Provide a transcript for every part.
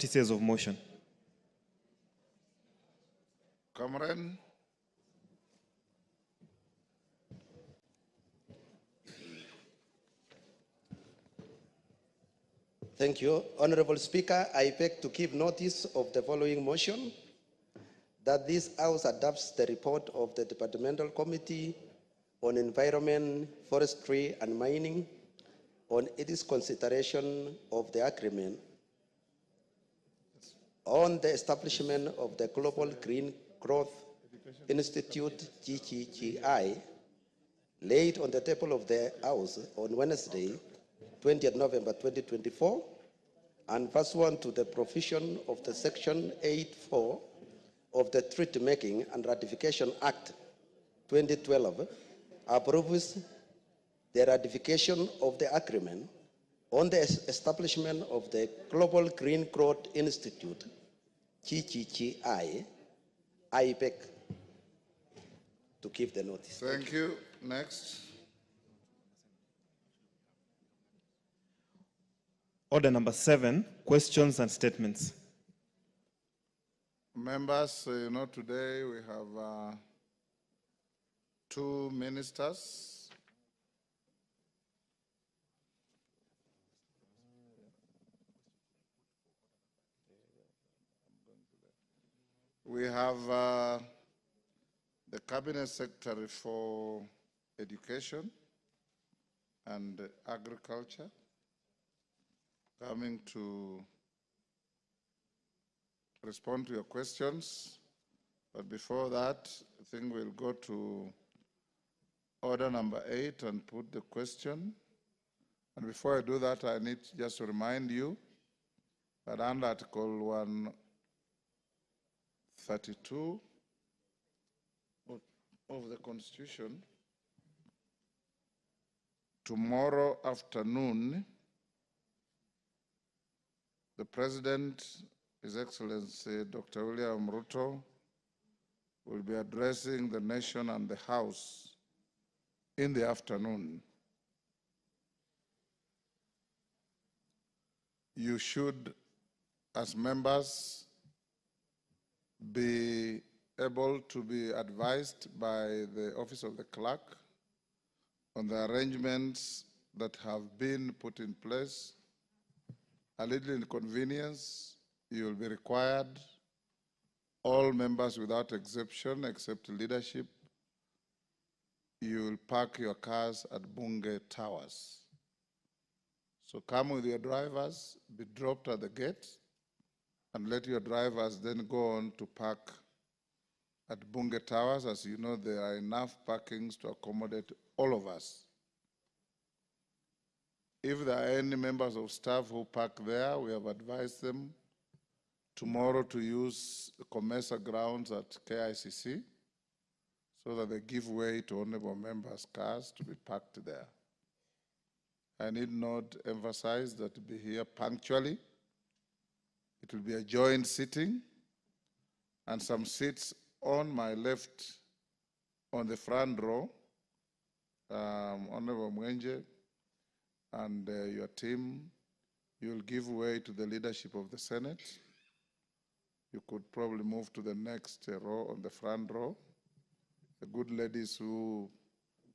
Notices of motion. Cameron. Thank you. Honorable Speaker, I beg to give notice of the following motion, that this House adopts the report of the Departmental Committee on Environment, Forestry and Mining on its consideration of the agreement on the establishment of the Global Green Growth Institute, GGGI, laid on the table of the House on Wednesday, 20th November 2024, and pursuant to the provision of the Section 8.4 of the Treaty Making and Ratification Act 2012, approves the ratification of the agreement on the establishment of the Global Green Growth Institute, GGGI. I beg to give the notice. Thank you. Next. Order number 7, questions and statements. Members, today we have 2 ministers. We have the Cabinet Secretary for Education and Agriculture coming to respond to your questions. But before that, I think we'll go to order number 8 and put the question. And before I do that, I need just to remind you that under Article 132 of the Constitution, tomorrow afternoon, the President, His Excellency Dr. William Ruto, will be addressing the nation and the House in the afternoon. You should, as members, be able to be advised by the Office of the Clerk on the arrangements that have been put in place. A little inconvenience, you will be required, all members without exception, except leadership, you will park your cars at Bunge Towers. So come with your drivers, be dropped at the gate, and let your drivers then go on to park at Bunge Towers. As you know, there are enough parkings to accommodate all of us. If there are any members of staff who park there, we have advised them tomorrow to use the Comesa grounds at KICC so that they give way to honorable members' cars to be parked there. I need not emphasize that to be here punctually. It will be a joint sitting, and some seats on my left on the front row, Honorable Mwenje and your team, you will give way to the leadership of the Senate. You could probably move to the next row on the front row. The good ladies who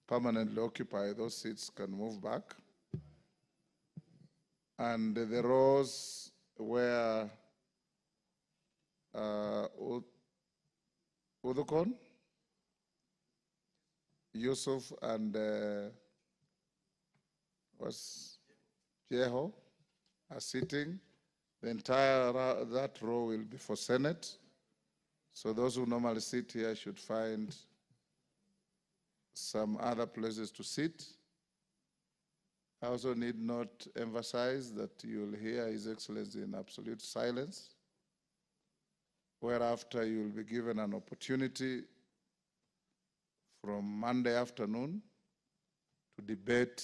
permanently occupy those seats can move back. And the rows where Udukon, Yusuf and Jeho are sitting. The entire that row will be for Senate. So those who normally sit here should find some other places to sit. I also need not emphasize that you'll hear His Excellency in absolute silence, whereafter you'll be given an opportunity from Monday afternoon to debate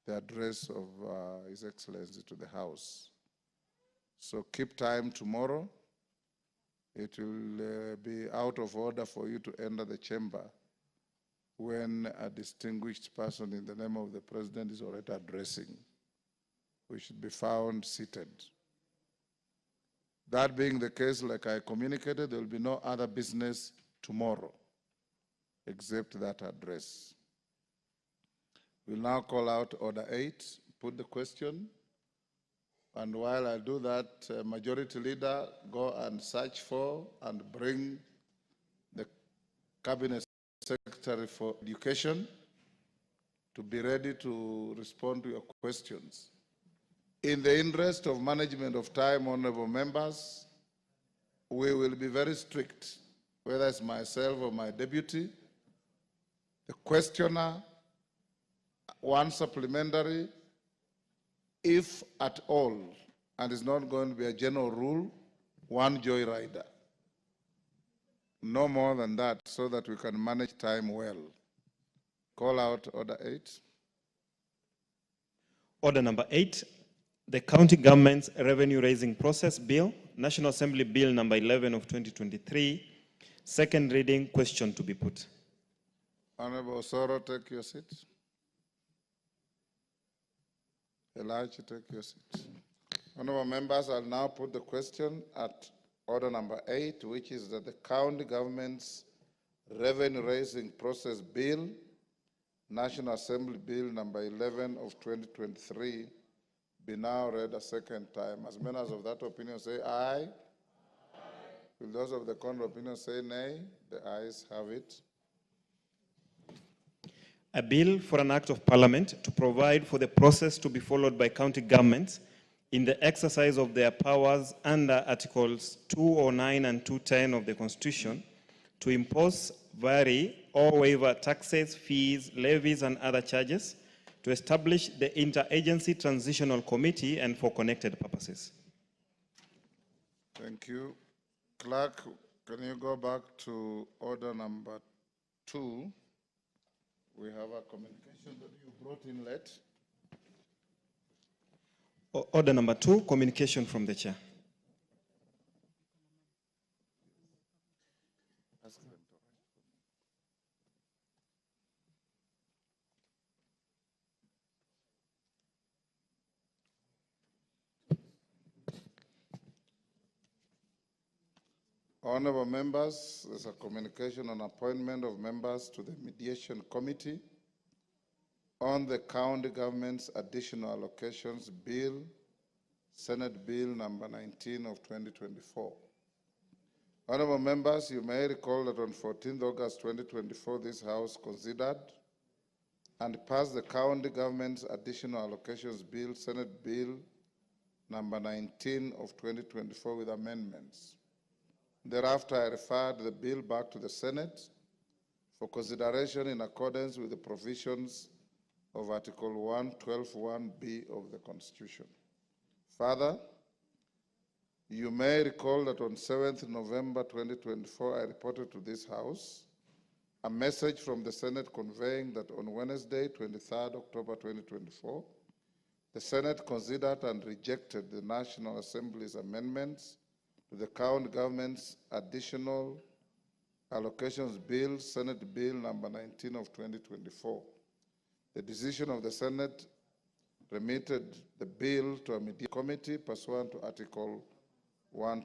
the address of His Excellency to the House. So keep time tomorrow. It will be out of order for you to enter the chamber when a distinguished person in the name of the President is already addressing. We should be found seated. That being the case, like I communicated, there will be no other business tomorrow except that address. We'll now call out Order 8, put the question, and while I do that, Majority Leader, go and search for and bring the Cabinet Secretary for Education to be ready to respond to your questions. In the interest of management of time, honorable members, we will be very strict, whether it's myself or my deputy. The questioner, one supplementary, if at all, and it's not going to be a general rule, one joyrider. No more than that, so that we can manage time well. Call out Order 8. Order number 8, the County Government's Revenue Raising Process Bill, National Assembly Bill number 11 of 2023, second reading, question to be put. Honorable Soro, take your seat. Elijah, take your seat. Honorable members, I'll now put the question at order number 8, which is that the County Government's Revenue Raising Process Bill, National Assembly Bill number 11 of 2023, be now read a second time. As members of that opinion say aye. Will those of the contrary opinion say nay? The ayes have it. A bill for an act of parliament to provide for the process to be followed by county governments in the exercise of their powers under Articles 209 and 210 of the Constitution to impose, vary, or waiver taxes, fees, levies, and other charges, to establish the Interagency Transitional Committee and for connected purposes. Thank you. Clerk, can you go back to order number 2? We have a communication that you brought in late. Order number 2, communication from the chair. Honorable members, there's a communication on appointment of members to the Mediation Committee on the County Government's Additional Allocations Bill, Senate Bill number 19 of 2024. Honorable members, you may recall that on 14th August 2024, this House considered and passed the County Government's Additional Allocations Bill, Senate Bill number 19 of 2024 with amendments. Thereafter, I referred the bill back to the Senate for consideration in accordance with the provisions of Article 112(1)(b) of the Constitution. Further, you may recall that on 7th November 2024, I reported to this House a message from the Senate conveying that on Wednesday, 23rd October 2024, the Senate considered and rejected the National Assembly's amendments to the County Government's Additional Allocations Bill, Senate Bill number 19 of 2024. The decision of the Senate remitted the bill to a Mediation Committee pursuant to Article 1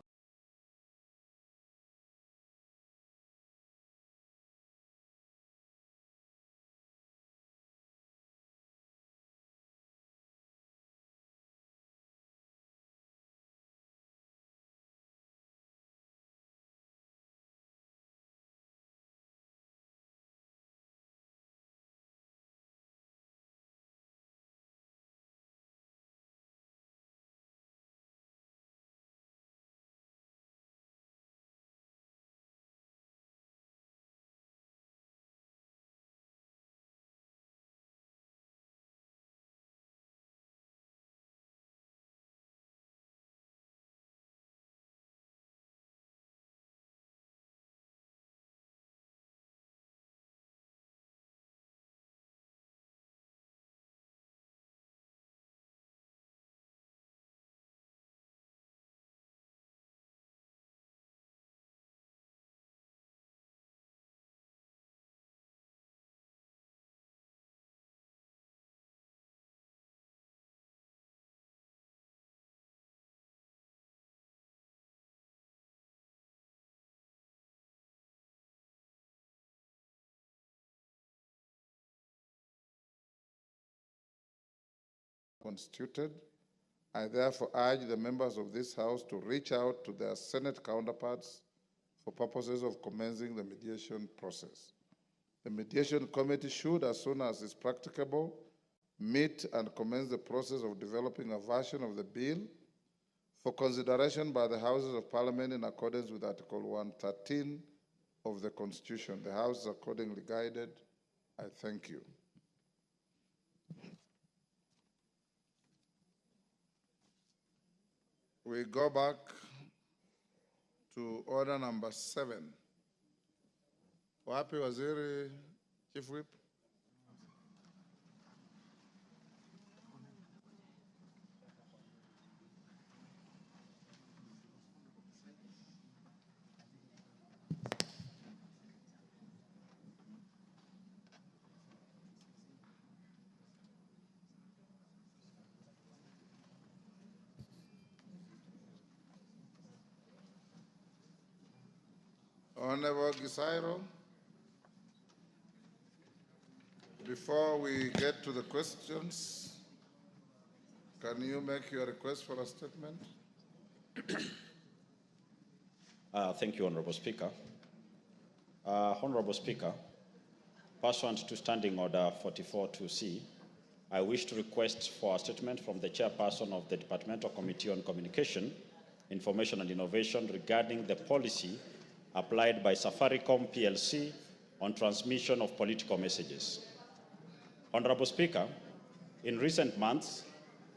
constituted. I therefore urge the members of this House to reach out to their Senate counterparts for purposes of commencing the mediation process. The mediation committee should, as soon as is practicable, meet and commence the process of developing a version of the bill for consideration by the Houses of Parliament in accordance with Article 113 of the Constitution. The House is accordingly guided. I thank you. We go back to order number 7. Wapi Waziri, Chief Whip? Honorable Gisairo, before we get to the questions, can you make your request for a statement? Thank you, Honorable Speaker. Honorable Speaker, pursuant to Standing Order 44-2C, I wish to request for a statement from the Chairperson of the Departmental Committee on Communication, Information and Innovation regarding the policy applied by Safaricom PLC on transmission of political messages. Honorable Speaker, in recent months,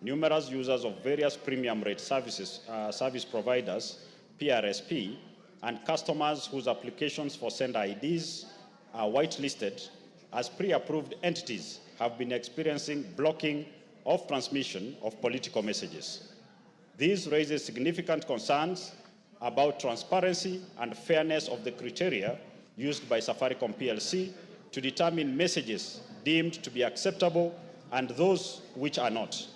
numerous users of various premium rate service providers, PRSP, and customers whose applications for sender IDs are whitelisted as pre-approved entities have been experiencing blocking of transmission of political messages. This raises significant concerns about transparency and fairness of the criteria used by Safaricom PLC to determine messages deemed to be acceptable and those which are not.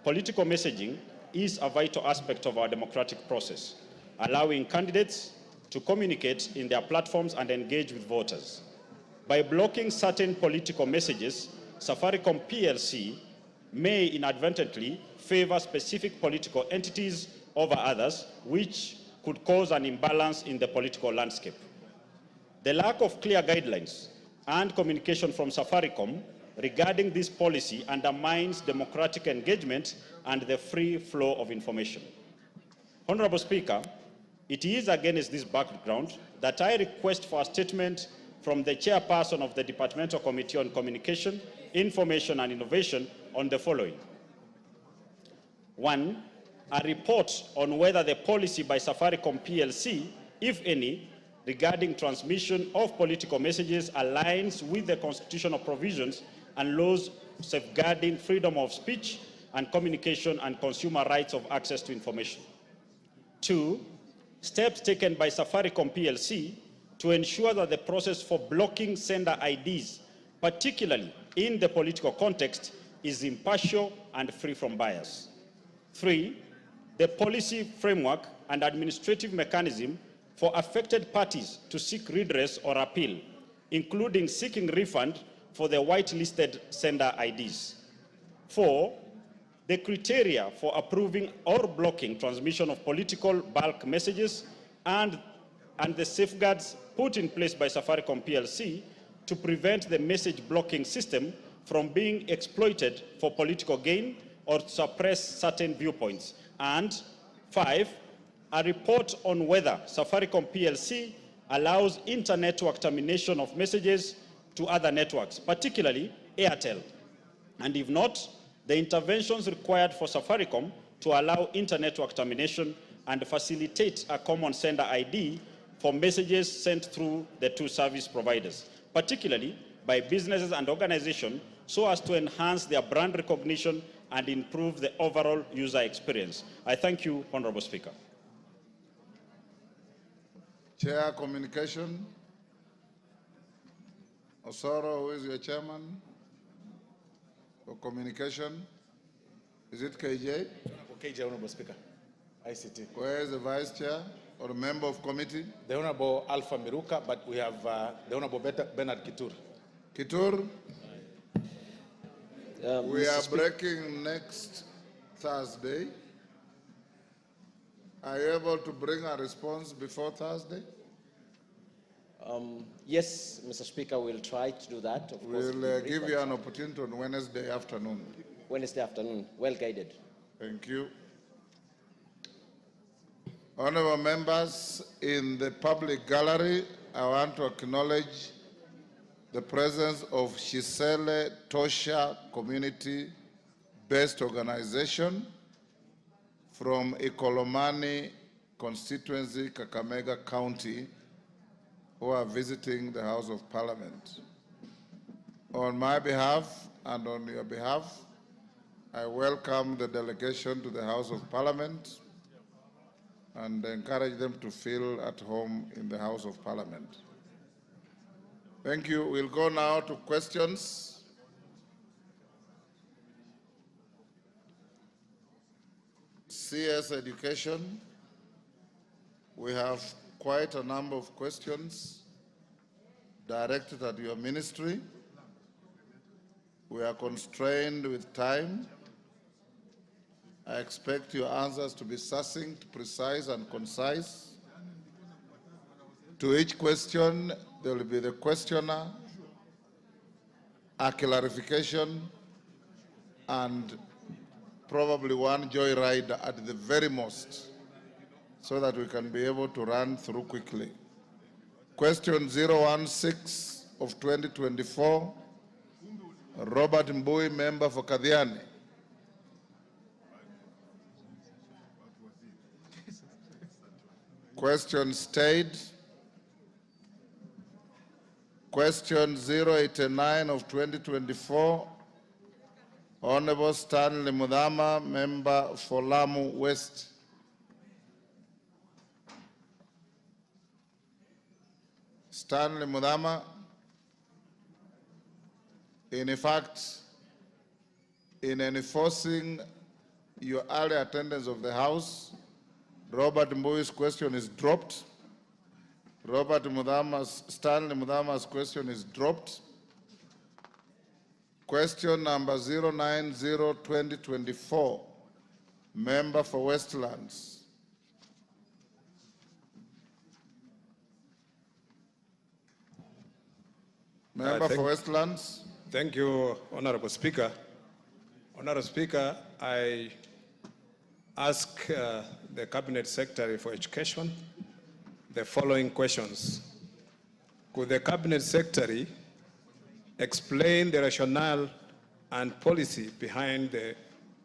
Political messaging is a vital aspect of our democratic process, allowing candidates to communicate in their platforms and engage with voters. By blocking certain political messages, Safaricom PLC may inadvertently favor specific political entities over others, which could cause an imbalance in the political landscape. The lack of clear guidelines and communication from Safaricom regarding this policy undermines democratic engagement and the free flow of information. Honorable Speaker, it is against this background that I request for a statement from the Chairperson of the Departmental Committee on Communication, Information and Innovation on the following. 1. A report on whether the policy by Safaricom PLC, if any, regarding transmission of political messages aligns with the constitutional provisions and laws safeguarding freedom of speech and communication and consumer rights of access to information. 2. Steps taken by Safaricom PLC to ensure that the process for blocking sender IDs, particularly in the political context, is impartial and free from bias. 3. The policy framework and administrative mechanism for affected parties to seek redress or appeal, including seeking refund for the whitelisted sender IDs. 4. The criteria for approving or blocking transmission of political bulk messages and the safeguards put in place by Safaricom PLC to prevent the message blocking system from being exploited for political gain or suppress certain viewpoints. And 5, a report on whether Safaricom PLC allows inter-network termination of messages to other networks, particularly Airtel. And if not, the interventions required for Safaricom to allow inter-network termination and facilitate a common sender ID for messages sent through the two service providers, particularly by businesses and organizations, so as to enhance their brand recognition and improve the overall user experience. I thank you, Honorable Speaker. Chair Communication. Osoro, who is your chairman for Communication? Is it KJ? KJ, Honorable Speaker. ICT. Where is the Vice Chair or a member of committee? The Honorable Alpha Miruka, but we have the Honorable Bernard Kitur. Kitur? We Mr. are Speaker. breaking next Thursday. Are you able to bring a response before Thursday? Yes, Mr. Speaker, we'll try to do that. Of course, We'll we'll brief give you on an opportunity on Wednesday afternoon. Wednesday afternoon. Well guided. Thank you. Honorable members, in the public gallery, I want to acknowledge the presence of Shisele Tosha Community-Based Organization from Ikolomani constituency, Kakamega County, who are visiting the House of Parliament. On my behalf and on your behalf, I welcome the delegation to the House of Parliament and encourage them to feel at home in the House of Parliament. Thank you. We'll go now to questions. CS Education. We have quite a number of questions directed at your ministry. We are constrained with time. I expect your answers to be succinct, precise, and concise. To each question, there will be the questioner, a clarification, and probably one joyride at the very most, so that we can be able to run through quickly. Question 016 of 2024, Robert Mbui, member for Kadhiani. Question stayed. Question 089 of 2024, Honorable Stanley Mudhama, member for Lamu West. Stanley Mudhama, in fact, in enforcing your early attendance of the House, Robert Mbui's question is dropped. Stanley Mudhama's question is dropped. Question number 090-2024, member for Westlands. Member for Westlands. Thank you, Honorable Speaker. Honorable Speaker, I ask the Cabinet Secretary for Education the following questions. Could the Cabinet Secretary explain the rationale and policy behind the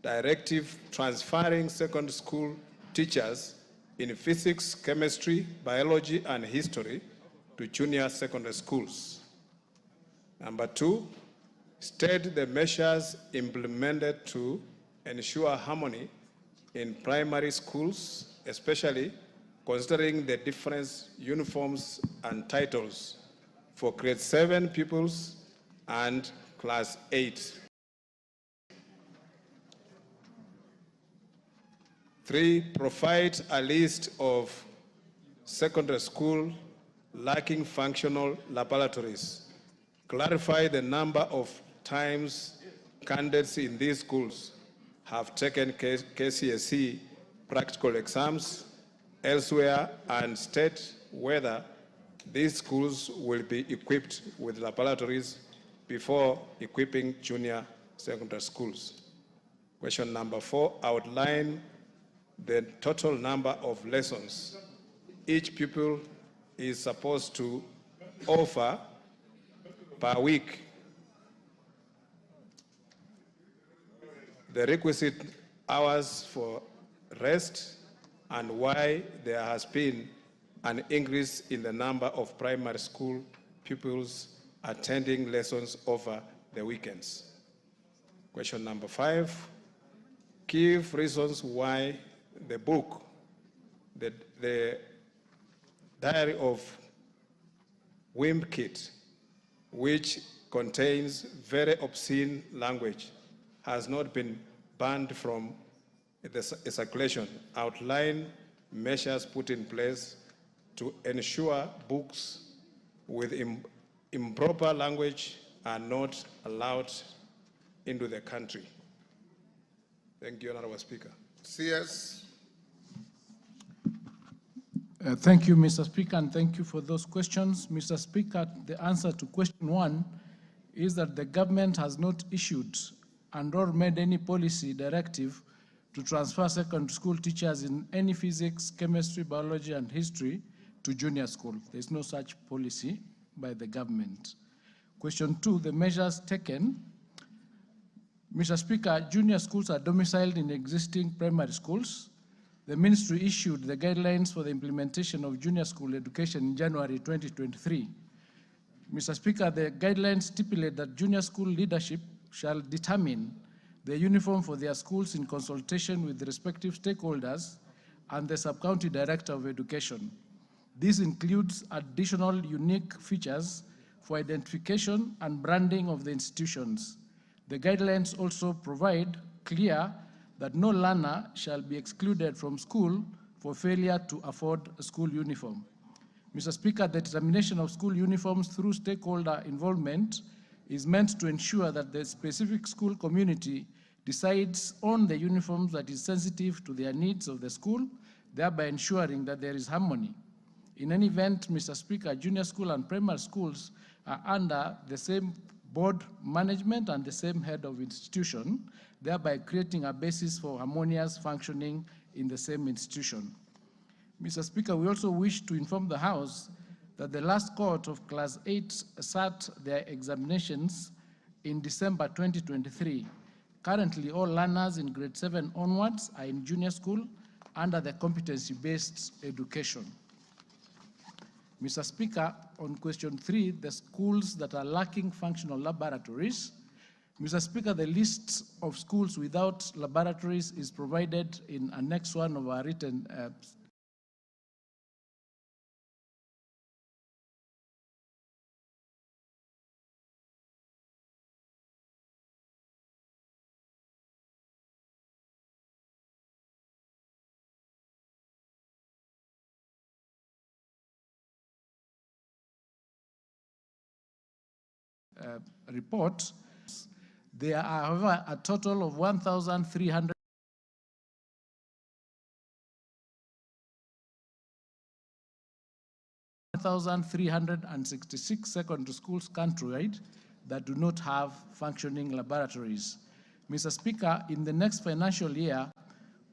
directive transferring secondary school teachers in physics, chemistry, biology, and history to junior secondary schools? Number two, state the measures implemented to ensure harmony in primary schools, especially considering the different uniforms and titles for grade 7 pupils and class 8. 3, provide a list of secondary school lacking functional laboratories. Clarify the number of times candidates in these schools have taken KCSE practical exams elsewhere, and state whether these schools will be equipped with laboratories before equipping junior secondary schools. Question number 4, outline the total number of lessons each pupil is supposed to offer per week, the requisite hours for rest, and why there has been an increase in the number of primary school pupils attending lessons over the weekends. Question number 5, give reasons why the book, the Diary of Wimpkit, which contains very obscene language, has not been banned from the circulation. Outline measures put in place to ensure books with improper language are not allowed into the country. Thank you, Honorable Speaker. CS. Thank you, Mr. Speaker, and thank you for those questions. Mr. Speaker, the answer to question 1 is that the government has not issued and or made any policy directive to transfer secondary school teachers in any physics, chemistry, biology, and history to junior school. There's no such policy by the government. Question 2, the measures taken. Mr. Speaker, junior schools are domiciled in existing primary schools. The ministry issued the guidelines for the implementation of junior school education in January 2023. Mr. Speaker, the guidelines stipulate that junior school leadership shall determine the uniform for their schools in consultation with the respective stakeholders and the sub-county director of education. This includes additional unique features for identification and branding of the institutions. The guidelines also provide clear that no learner shall be excluded from school for failure to afford a school uniform. Mr. Speaker, the determination of school uniforms through stakeholder involvement is meant to ensure that the specific school community decides on the uniforms that is sensitive to their needs of the school, thereby ensuring that there is harmony. In any event, Mr. Speaker, junior school and primary schools are under the same board management and the same head of institution, thereby creating a basis for harmonious functioning in the same institution. Mr. Speaker, we also wish to inform the House that the last cohort of Class 8 sat their examinations in December 2023. Currently, all learners in grade 7 onwards are in junior school under the competency-based education. Mr. Speaker, on question 3, the schools that are lacking functional laboratories. Mr. Speaker, the list of schools without laboratories is provided in Annex 1 of our written report. There are, however, a total of 1,366 secondary schools countrywide that do not have functioning laboratories. Mr. Speaker, in the next financial year,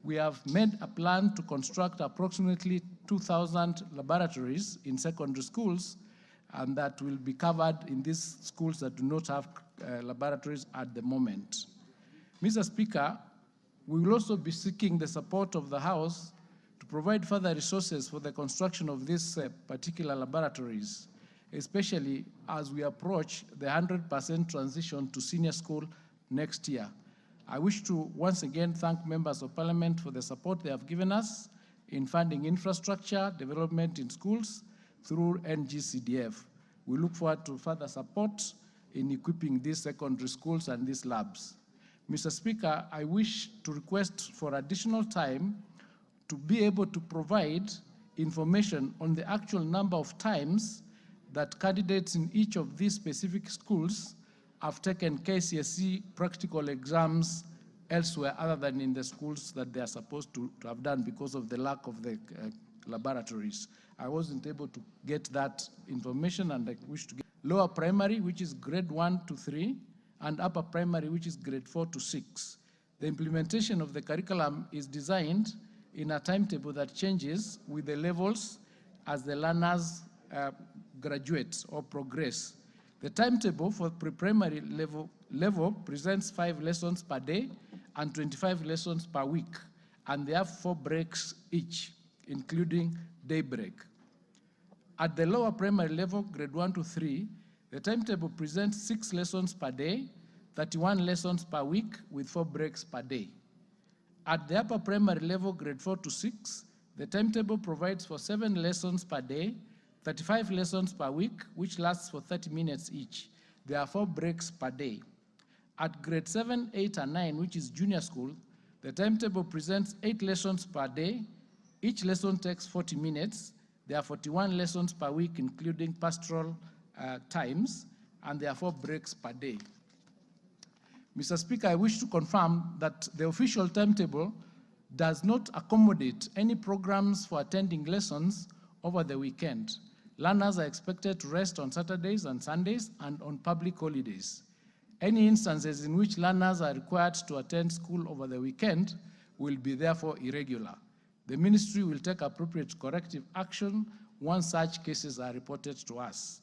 we have made a plan to construct approximately 2,000 laboratories in secondary schools, and that will be covered in these schools that do not have laboratories at the moment. Mr. Speaker, we will also be seeking the support of the House to provide further resources for the construction of these particular laboratories, especially as we approach the 100% transition to senior school next year. I wish to once again thank members of Parliament for the support they have given us in funding infrastructure development in schools through NGCDF. We look forward to further support in equipping these secondary schools and these labs. Mr. Speaker, I wish to request for additional time to be able to provide information on the actual number of times that candidates in each of these specific schools have taken KCSE practical exams elsewhere other than in the schools that they are supposed to have done because of the lack of the laboratories. I wasn't able to get that information, and I wish to get lower primary, which is grade 1 to 3, and upper primary, which is grade 4 to 6. The implementation of the curriculum is designed in a timetable that changes with the levels as the learners graduate or progress. The timetable for pre-primary level presents 5 lessons per day and 25 lessons per week, and they have 4 breaks each, including day break. At the lower primary level, grade 1 to 3, the timetable presents 6 lessons per day, 31 lessons per week with 4 breaks per day. At the upper primary level, grade 4 to 6, the timetable provides for 7 lessons per day, 35 lessons per week, which lasts for 30 minutes each. There are 4 breaks per day. At grade 7, 8, and 9, which is junior school, the timetable presents 8 lessons per day. Each lesson takes 40 minutes. There are 41 lessons per week, including pastoral times, and there are 4 breaks per day. Mr. Speaker, I wish to confirm that the official timetable does not accommodate any programs for attending lessons over the weekend. Learners are expected to rest on Saturdays and Sundays and on public holidays. Any instances in which learners are required to attend school over the weekend will be therefore irregular. The ministry will take appropriate corrective action once such cases are reported to us.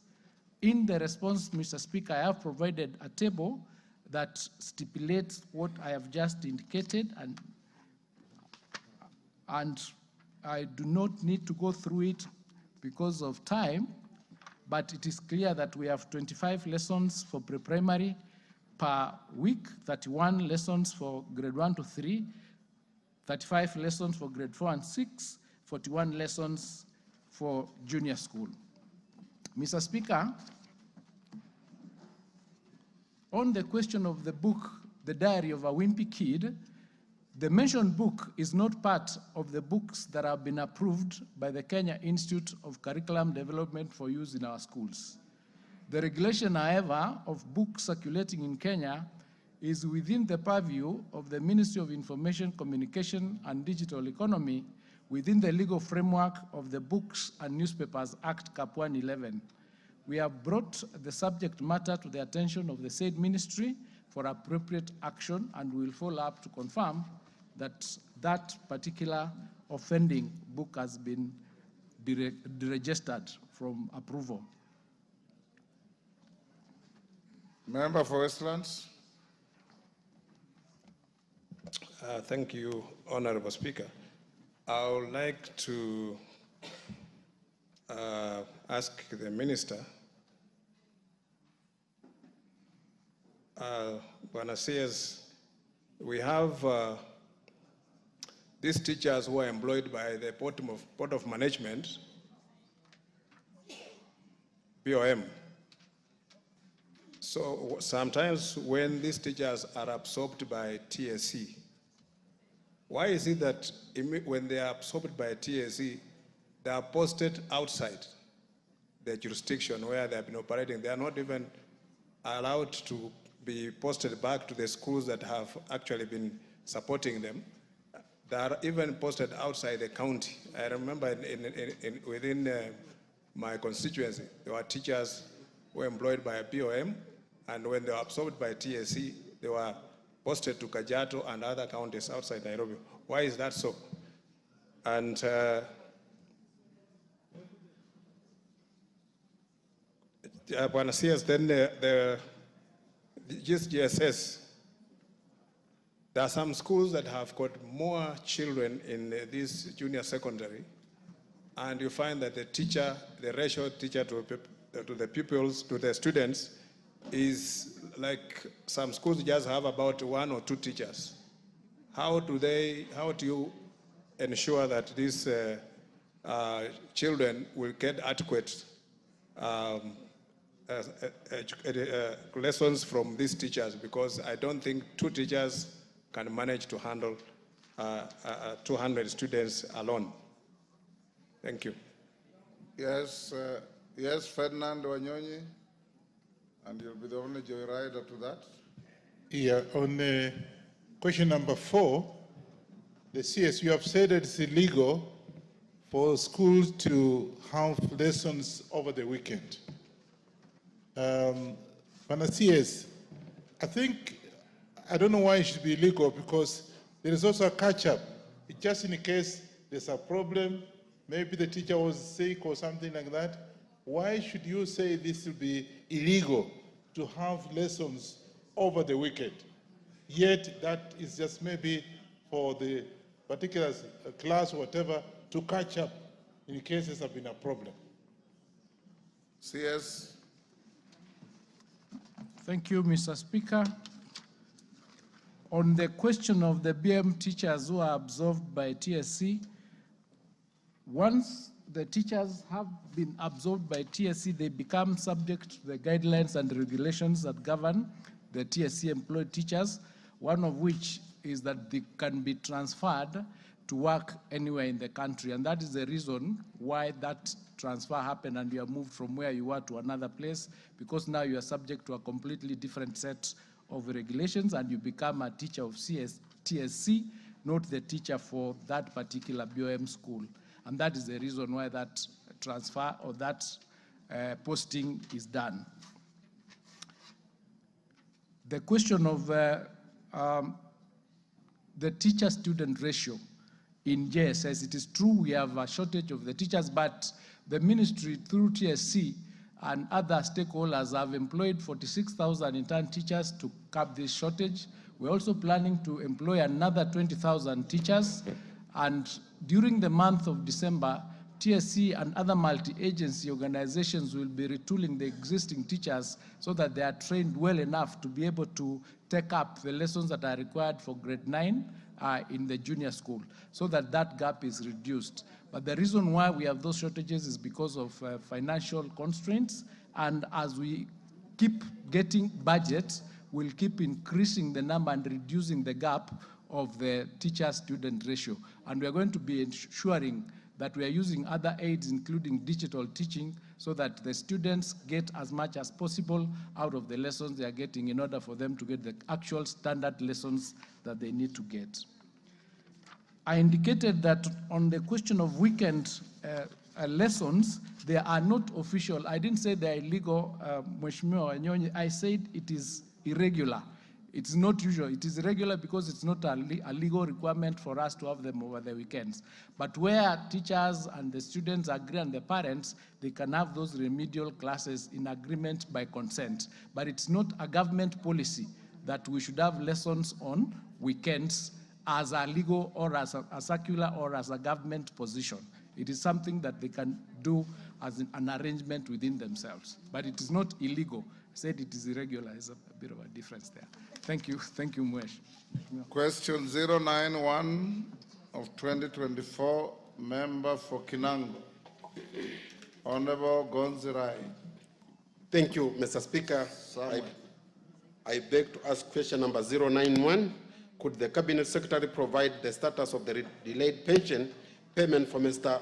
In the response, Mr. Speaker, I have provided a table that stipulates what I have just indicated, and I do not need to go through it because of time, but it is clear that we have 25 lessons for pre-primary per week, 31 lessons for grade 1 to 3, 35 lessons for grade 4 and 6, 41 lessons for junior school. Mr. Speaker, on the question of the book, The Diary of a Wimpy Kid, the mentioned book is not part of the books that have been approved by the Kenya Institute of Curriculum Development for use in our schools. The regulation, however, of books circulating in Kenya is within the purview of the Ministry of Information, Communication and Digital Economy within the legal framework of the Books and Newspapers Act Cap 111. We have brought the subject matter to the attention of the said ministry for appropriate action, and we will follow up to confirm that that particular offending book has been deregistered from approval. Member for Westlands. Thank you, Honorable Speaker. I would like to ask the Minister, Bwana Sears, we have these teachers who are employed by the Board of Management, BOM. So sometimes when these teachers are absorbed by TSC, why is it that when they are absorbed by TSC, they are posted outside the jurisdiction where they have been operating? They are not even allowed to be posted back to the schools that have actually been supporting them. They are even posted outside the county. I remember within my constituency, there were teachers who were employed by a BOM, and when they were absorbed by TSC, they were posted to Kajiado and other counties outside Nairobi. Why is that so? And Bwana Sears, then the GSS, there are some schools that have got more children in this junior secondary, and you find that the ratio teacher to the pupils, to the students, is like some schools just have about 1 or 2 teachers. How do you ensure that these children will get adequate lessons from these teachers? Because I don't think 2 teachers can manage to handle 200 students alone. Thank you. Yes, yes, Ferdinand Wanyonyi, and you'll be the only joyrider to that. Yeah, on question number 4, the CS, you have said that it's illegal for schools to have lessons over the weekend. Bwana CS, I don't know why it should be illegal, because there is also a catch-up. Just in case there's a problem, maybe the teacher was sick or something like that, why should you say this will be illegal to have lessons over the weekend? Yet that is just maybe for the particular class or whatever to catch up in case there's been a problem. CS. Thank you, Mr. Speaker. On the question of the BM teachers who are absorbed by TSC, once the teachers have been absorbed by TSC, they become subject to the guidelines and regulations that govern the TSC employed teachers, one of which is that they can be transferred to work anywhere in the country. And that is the reason why that transfer happened and you are moved from where you were to another place, because now you are subject to a completely different set of regulations and you become a teacher of TSC, not the teacher for that particular BOM school. And that is the reason why that transfer or that posting is done. The question of the teacher-student ratio in JSS, it is true we have a shortage of the teachers, but the ministry through TSC and other stakeholders have employed 46,000 intern teachers to cap this shortage. We're also planning to employ another 20,000 teachers, and during the month of December, TSC and other multi-agency organizations will be retooling the existing teachers so that they are trained well enough to be able to take up the lessons that are required for grade 9 in the junior school, so that that gap is reduced. But the reason why we have those shortages is because of financial constraints, and as we keep getting budgets, we'll keep increasing the number and reducing the gap of the teacher-student ratio. And we are going to be ensuring that we are using other aids, including digital teaching, so that the students get as much as possible out of the lessons they are getting in order for them to get the actual standard lessons that they need to get. I indicated that on the question of weekend lessons, they are not official. I didn't say they are illegal, Mheshimiwa Wanyonyi. I said it is irregular. It's not usual. It is irregular because it's not a legal requirement for us to have them over the weekends. But where teachers and the students agree and the parents, they can have those remedial classes in agreement by consent. But it's not a government policy that we should have lessons on weekends as a legal or as a circular or as a government position. It is something that they can do as an arrangement within themselves. But it is not illegal. I said it is irregular. There's a bit of a difference there. Thank you, Mwesh. Question 091 of 2024, member for Kinango. Honorable Gonzirai. Thank you, Mr. Speaker. I beg to ask question number 091. Could the Cabinet Secretary provide the status of the delayed pension payment for Mr.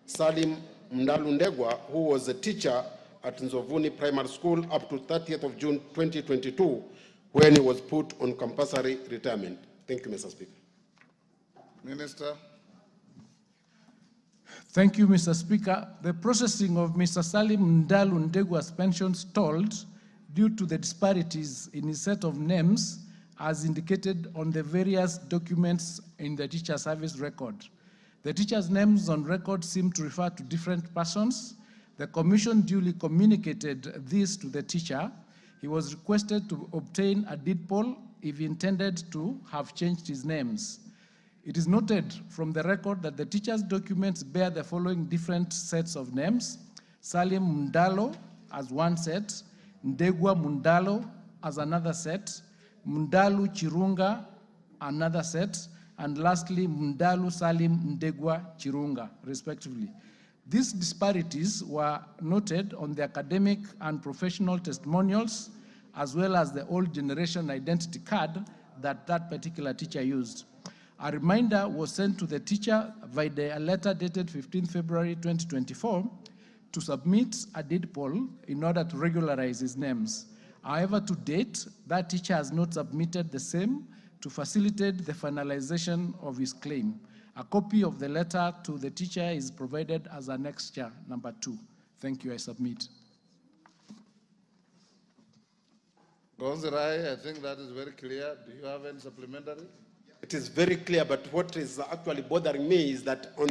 Salim Mndalundegwa, who was a teacher at Nzovuni Primary School up to 30th of June 2022, when he was put on compulsory retirement? Thank you, Mr. Speaker. Minister. Thank you, Mr. Speaker. The processing of Mr. Salim Mndalundegwa's pension stalled due to the disparities in his set of names as indicated on the various documents in the teacher service record. The teacher's names on record seem to refer to different persons. The Commission duly communicated this to the teacher. He was requested to obtain a deed poll if he intended to have changed his names. It is noted from the record that the teacher's documents bear the following different sets of names: Salim Mndalo as one set, Ndegwa Mundalo as another set, Mundalu Chirunga another set, and lastly Mundalu Salim Ndegwa Chirunga, respectively. These disparities were noted on the academic and professional testimonials, as well as the old generation identity card that that particular teacher used. A reminder was sent to the teacher via a letter dated 15 February 2024 to submit a deed poll in order to regularize his names. However, to date, that teacher has not submitted the same to facilitate the finalization of his claim. A copy of the letter to the teacher is provided as annexure number 2. Thank you, I submit. Gonzirai, I think that is very clear. Do you have any supplementary? It is very clear, but what is actually bothering me is that on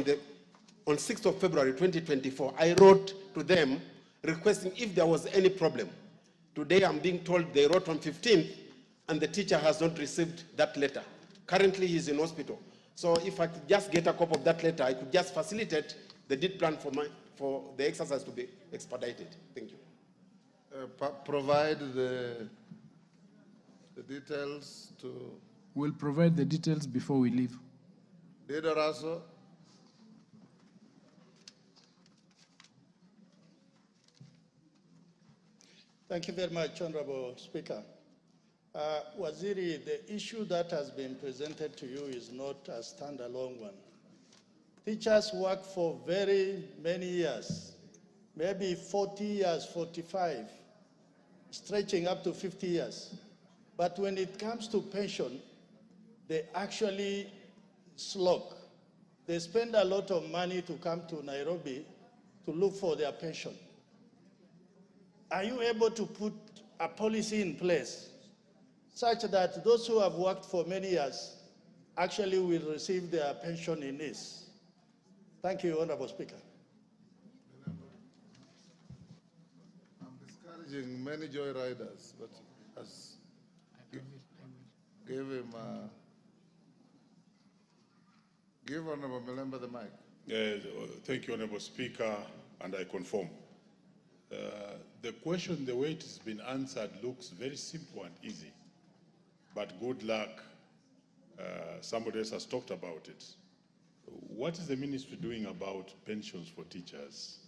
6th of February 2024, I wrote to them requesting if there was any problem. Today I'm being told they wrote on 15th and the teacher has not received that letter. Currently he's in hospital. So if I could just get a copy of that letter, I could just facilitate the deed plan for the exercise to be expedited. Thank you. Provide the details to... We'll provide the details before we leave. Raso. Thank you very much, Honorable Speaker. Waziri, the issue that has been presented to you is not a standalone one. Teachers work for very many years, maybe 40 years, 45, stretching up to 50 years. But when it comes to pension, they actually slog. They spend a lot of money to come to Nairobi to look for their pension. Are you able to put a policy in place such that those who have worked for many years actually will receive their pension in ease? Thank you, Honorable Speaker. I'm discouraging many joyriders, but as give him give Honorable Melemba the mic. Thank you, Honorable Speaker, and I conform. The question, the way it has been answered, looks very simple and easy, but good luck. Somebody else has talked about it. What is the ministry doing about pensions for teachers?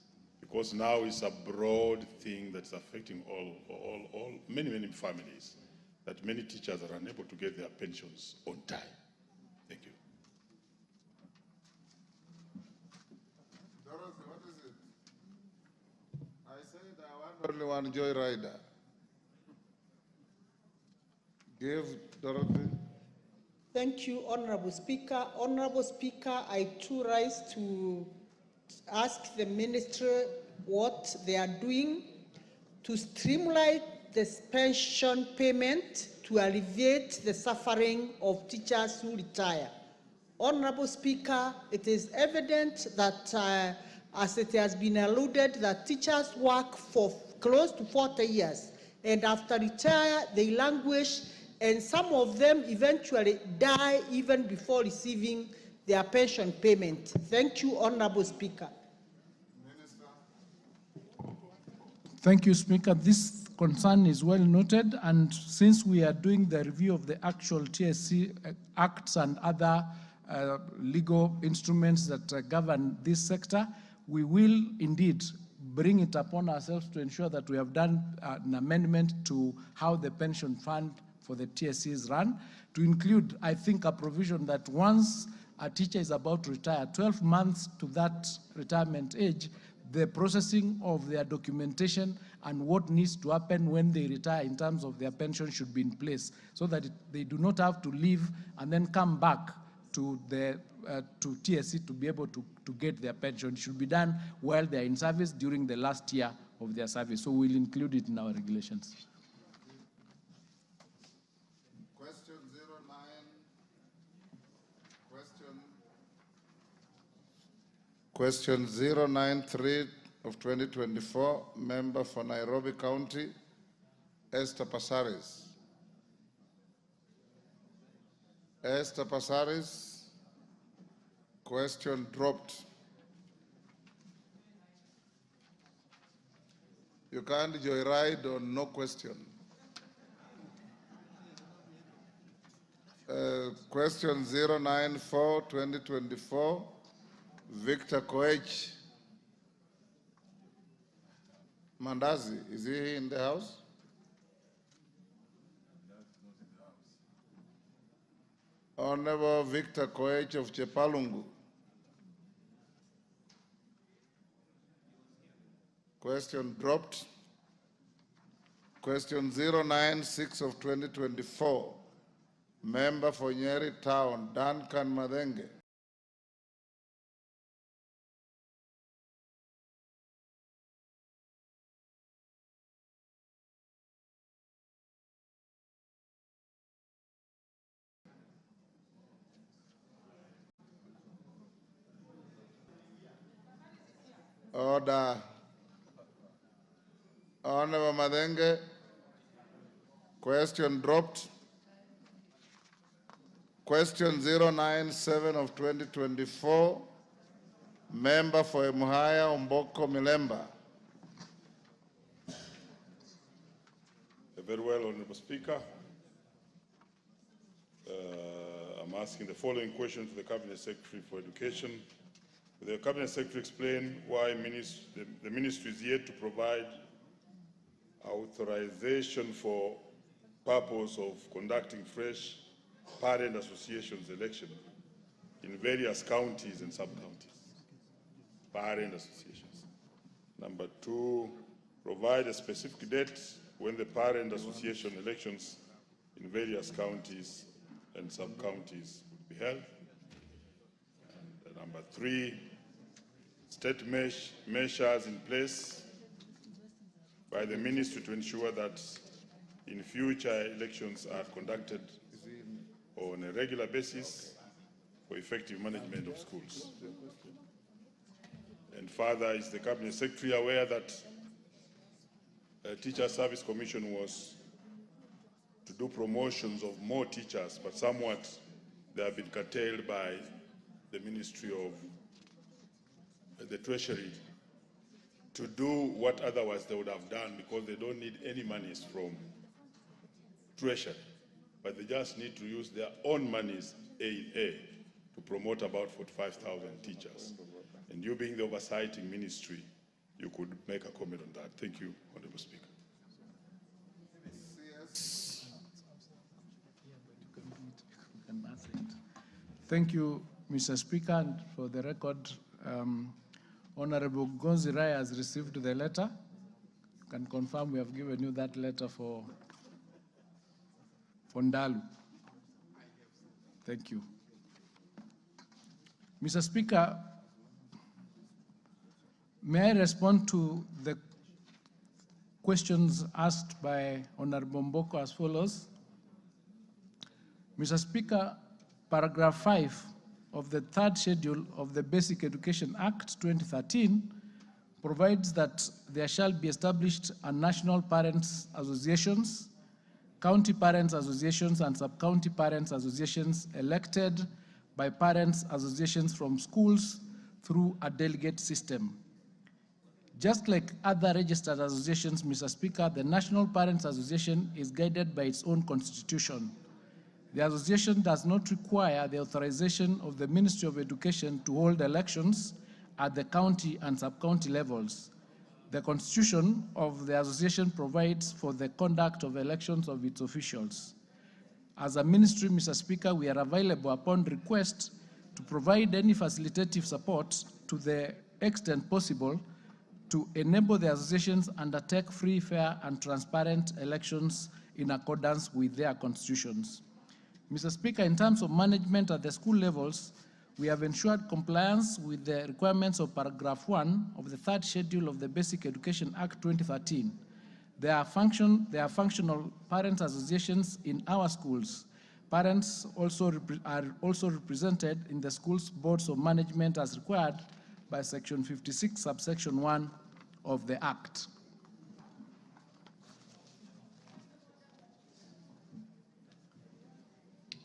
Because now it's a broad thing that's affecting many families, that many teachers are unable to get their pensions on time. Thank you. Dorothy, what is it? I said I want only one joyrider. Give Dorothy. Thank you, Honorable Speaker. Honorable Speaker, I too rise to ask the ministry what they are doing to streamline the pension payment to alleviate the suffering of teachers who retire. Honorable Speaker, it is evident that, as it has been alluded, that teachers work for close to 40 years, and after retire, they languish, and some of them eventually die even before receiving their pension payment. Thank you, Honorable Speaker. Thank you, Speaker. This concern is well noted, and since we are doing the review of the actual TSC acts and other legal instruments that govern this sector, we will indeed bring it upon ourselves to ensure that we have done an amendment to how the pension fund for the TSC is run, to include, I think, a provision that once a teacher is about to retire, 12 months to that retirement age, the processing of their documentation and what needs to happen when they retire in terms of their pension should be in place, so that they do not have to leave and then come back to TSC to be able to get their pension. It should be done while they're in service during the last year of their service. So we'll include it in our regulations. Question 093 of 2024, member for Nairobi County, Esther Passaris. Esther Passaris, question dropped. You can't joyride on no question. Question 094, 2024, Victor Koech. Mandazi, is he in the house? Honorable Victor Koech of Chepalungu. Question dropped. Question 096 of 2024, member for Nyeri Town, Duncan Madenge. Order. Honorable Madenge, question dropped. Question 097 of 2024, member for Emuhaya Omboko Milemba. Very well, Honorable Speaker. I'm asking the following question to the Cabinet Secretary for Education. Will the Cabinet Secretary explain why the Ministry is yet to provide authorization for purpose of conducting fresh parent associations election in various counties and sub-counties? Parent associations. Number two, provide a specific date when the parent association elections in various counties and sub-counties would be held. And number 3, state measures in place by the ministry to ensure that in future elections are conducted on a regular basis for effective management of schools. And further, is the Cabinet Secretary aware that a Teacher Service Commission was to do promotions of more teachers, but somewhat they have been curtailed by the Ministry of the Treasury to do what otherwise they would have done, because they don't need any monies from Treasury, but they just need to use their own monies, A, to promote about 45,000 teachers. And you being the oversighting ministry, you could make a comment on that. Thank you, Honorable Speaker. Thank you, Mr. Speaker. And for the record, Honorable Gonzirai has received the letter. You can confirm we have given you that letter for Ndalu. Thank you. Mr. Speaker, may I respond to the questions asked by Honorable Mboko as follows? Mr. Speaker, paragraph 5 of the 3rd schedule of the Basic Education Act 2013 provides that there shall be established a national parents associations, county parents associations, and sub-county parents associations elected by parents associations from schools through a delegate system. Just like other registered associations, Mr. Speaker, the National Parents Association is guided by its own constitution. The association does not require the authorization of the Ministry of Education to hold elections at the county and sub-county levels. The constitution of the association provides for the conduct of elections of its officials. As a ministry, Mr. Speaker, we are available upon request to provide any facilitative support to the extent possible to enable the associations undertake free, fair, and transparent elections in accordance with their constitutions. Mr. Speaker, in terms of management at the school levels, we have ensured compliance with the requirements of paragraph 1 of the 3rd schedule of the Basic Education Act 2013. There are functional parents associations in our schools. Parents are also represented in the school's boards of management as required by Section 56, subsection 1 of the Act.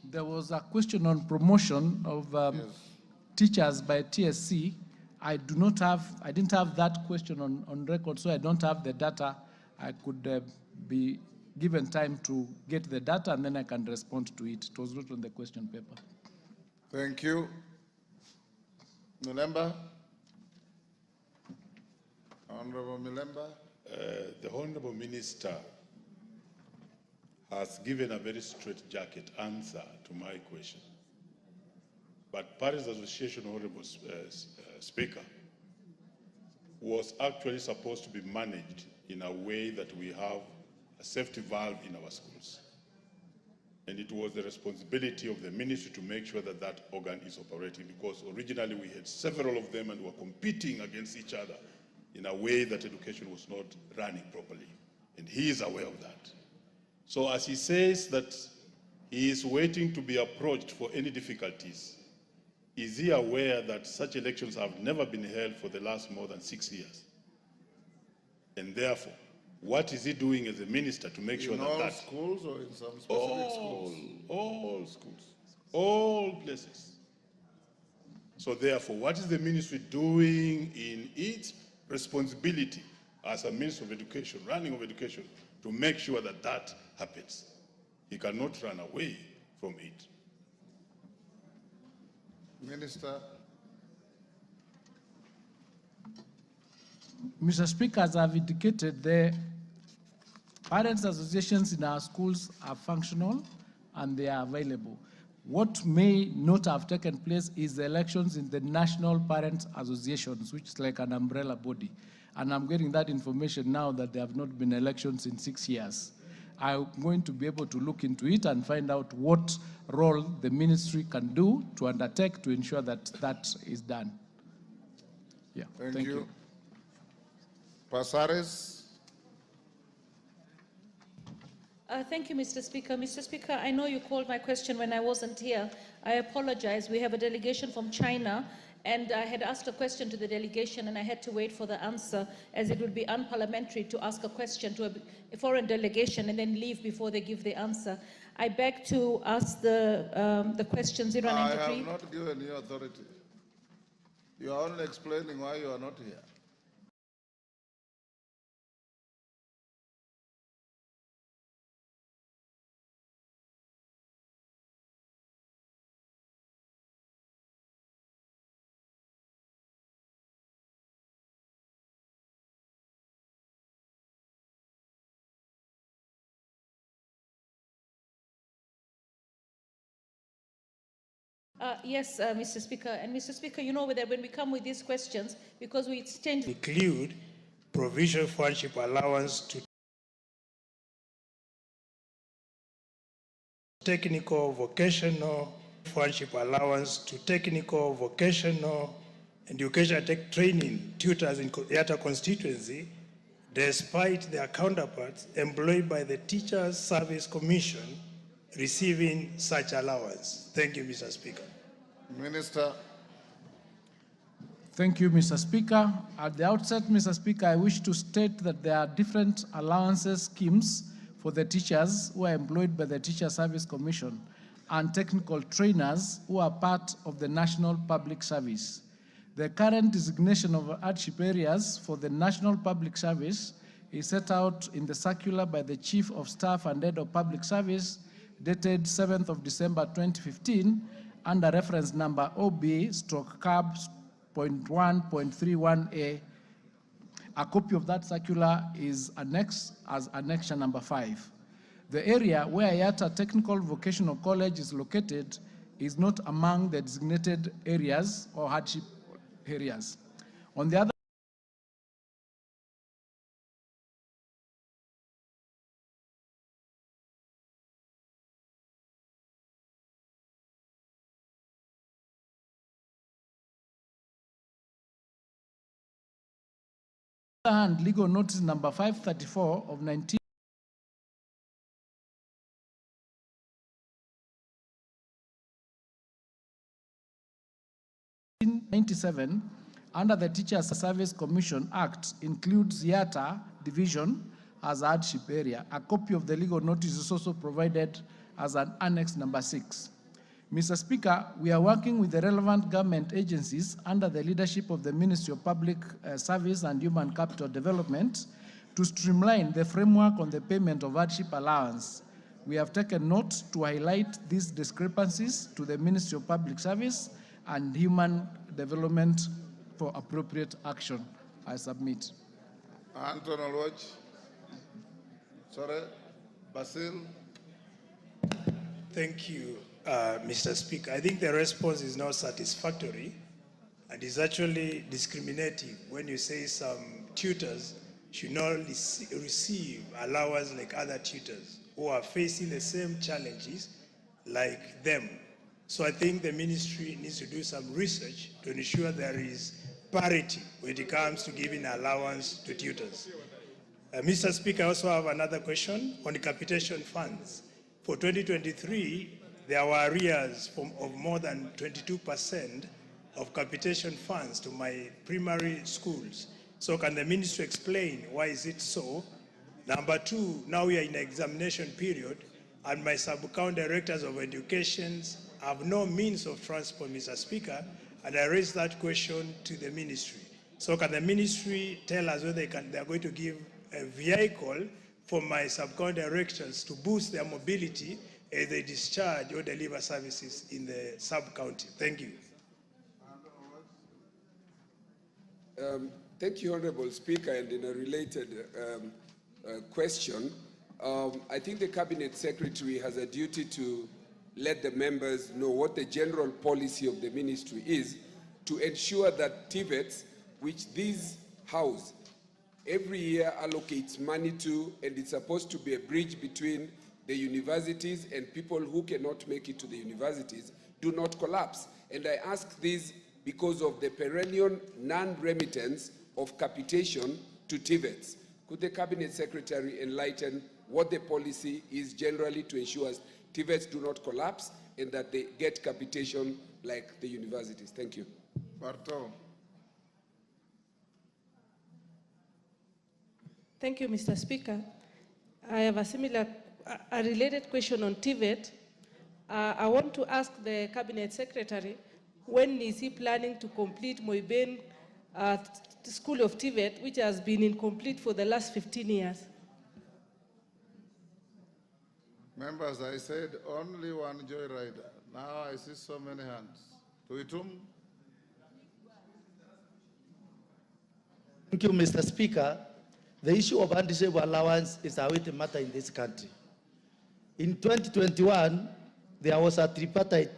There was a question on promotion of teachers by TSC. I didn't have that question on record, so I don't have the data. I could be given time to get the data, and then I can respond to it. It was not on the question paper. Thank you. Milemba? Honorable Milemba? The Honorable Minister has given a very straightjacket answer to my question. But Parents Association, Honorable Speaker, was actually supposed to be managed in a way that we have a safety valve in our schools. And it was the responsibility of the ministry to make sure that that organ is operating, because originally we had several of them and were competing against each other in a way that education was not running properly. And he is aware of that. So as he says that he is waiting to be approached for any difficulties, is he aware that such elections have never been held for the last more than 6 years? And therefore, what is he doing as a minister to make sure that in all schools or in some specific schools? All schools, all places. So therefore, what is the ministry doing in its responsibility as a Minister of Education, running of education, to make sure that that happens? He cannot run away from it. Minister. Mr. Speaker, as I've indicated, the parents' associations in our schools are functional and they are available. What may not have taken place is the elections in the National Parents Associations, which is like an umbrella body. And I'm getting that information now that there have not been elections in 6 years. I'm going to be able to look into it and find out what role the ministry can do to undertake to ensure that that is done. Yeah, Thank you. Pasares. Thank you, Mr. Speaker. Mr. Speaker, I know you called my question when I wasn't here. I apologize. We have a delegation from China, and I had asked a question to the delegation, and I had to wait for the answer, as it would be unparliamentary to ask a question to a foreign delegation and then leave before they give the answer. I beg to ask the question 093. I have not given you authority. You are only explaining why you are not here. Yes, Mr. Speaker. And Mr. Speaker, you know that when we come with these questions, because we tend to include provision for hardship allowance to technical, vocational, hardship allowance to technical, vocational, education tech training tutors in Yata constituency, despite their counterparts employed by the Teachers Service Commission receiving such allowance. Thank you, Mr. Speaker. Minister. Thank you, Mr. Speaker. At the outset, Mr. Speaker, I wish to state that there are different allowances schemes for the teachers who are employed by the Teacher Service Commission and technical trainers who are part of the National Public Service. The current designation of hardship areas for the National Public Service is set out in the circular by the Chief of Staff and Head of Public Service dated 7th of December 2015 under reference number OB/CAB.1.31A. A copy of that circular is annexed as annexure number 5. The area where Yata Technical Vocational College is located is not among the designated areas or hardship areas. On the other hand, legal notice number 534 of 1997 under the Teachers Service Commission Act includes Yata Division as a hardship area. A copy of the legal notice is also provided as an annex number 6. Mr. Speaker, we are working with the relevant government agencies under the leadership of the Ministry of Public Service and Human Capital Development to streamline the framework on the payment of hardship allowance. We have taken note to highlight these discrepancies to the Ministry of Public Service and Human Development for appropriate action. I submit. Anton Olwach. Sorry. Basil. Thank you, Mr. Speaker. I think the response is not satisfactory and is actually discriminating when you say some tutors should not receive allowance like other tutors who are facing the same challenges like them. So I think the ministry needs to do some research to ensure there is parity when it comes to giving allowance to tutors. Mr. Speaker, I also have another question on the capitation funds. For 2023, there were arrears of more than 22% of capitation funds to my primary schools. So can the ministry explain why is it so? Number two, now we are in an examination period and my sub-account directors of education have no means of transport, Mr. Speaker, and I raised that question to the ministry. So can the ministry tell us whether they are going to give a vehicle for my sub-account directors to boost their mobility as they discharge or deliver services in the sub-county? Thank you. Thank you, Honorable Speaker, and in a related question, I think the Cabinet Secretary has a duty to let the members know what the general policy of the ministry is to ensure that TVETs, which these house, every year allocates money to, and it's supposed to be a bridge between the universities and people who cannot make it to the universities, do not collapse. And I ask this because of the perennial non-remittance of capitation to TVETs. Could the Cabinet Secretary enlighten what the policy is generally to ensure TVETs do not collapse and that they get capitation like the universities? Thank you. Bartol. Thank you, Mr. Speaker. I have a related question on TVET. I want to ask the Cabinet Secretary, when is he planning to complete Moiben School of TVET, which has been incomplete for the last 15 years? Members, I said only one joyrider. Now I see so many hands. Tuitum. Thank you, Mr. Speaker. The issue of anti-slave allowance is a weighty matter in this country. In 2021, there was a tripartite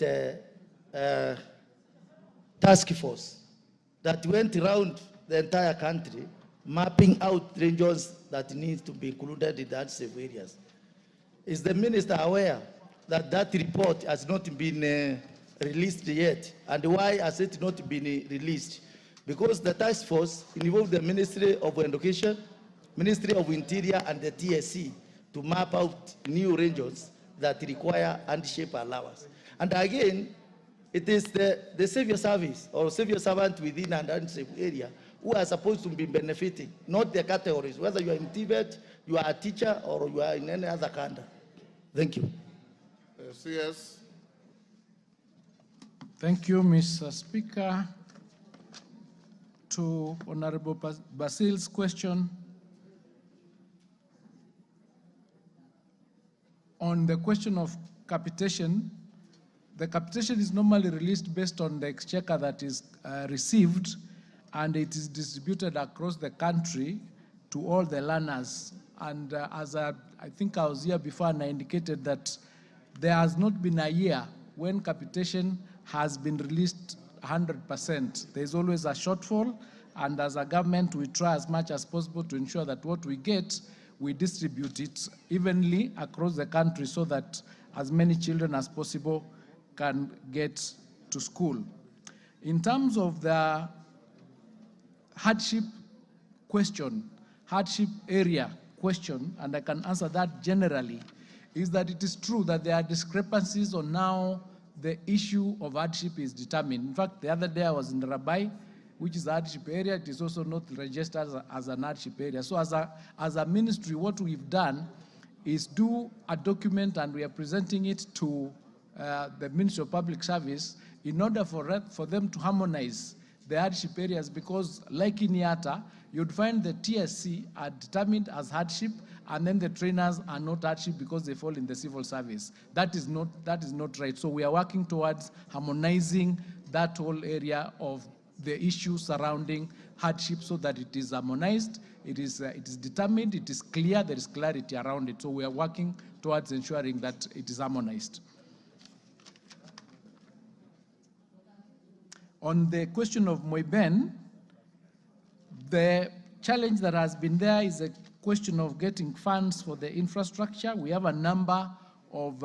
task force that went around the entire country, mapping out regions that need to be included in the anti-slave areas. Is the minister aware that that report has not been released yet? And why has it not been released? Because the task force involved the Ministry of Education, Ministry of Interior, and the TSC to map out new regions that require anti-slave allowance. And again, it is the civil service or civil servant within an anti-slave area who are supposed to be benefiting, not the categories, whether you are in Tibet, you are a teacher, or you are in any other country. Thank you. CS. Thank you, Mr. Speaker. To Honorable Basil's question, on the question of capitation, the capitation is normally released based on the exchequer that is received, and it is distributed across the country to all the learners. And as I think I was here before and I indicated that there has not been a year when capitation has been released 100%. There's always a shortfall, and as a government, we try as much as possible to ensure that what we get, we distribute it evenly across the country so that as many children as possible can get to school. In terms of the hardship question, hardship area question, and I can answer that generally, is that it is true that there are discrepancies on how the issue of hardship is determined. In fact, the other day I was in Rabai, which is a hardship area. It is also not registered as an hardship area. So as a ministry, what we've done is do a document, and we are presenting it to the Ministry of Public Service in order for them to harmonize the hardship areas, because like in Yata, you'd find the TSC are determined as hardship, and then the trainers are not hardship because they fall in the civil service. That is not right. So we are working towards harmonizing that whole area of the issue surrounding hardship so that it is harmonized, it is determined, it is clear, there is clarity around it. So we are working towards ensuring that it is harmonized. On the question of Moiben, the challenge that has been there is a question of getting funds for the infrastructure. We have a number of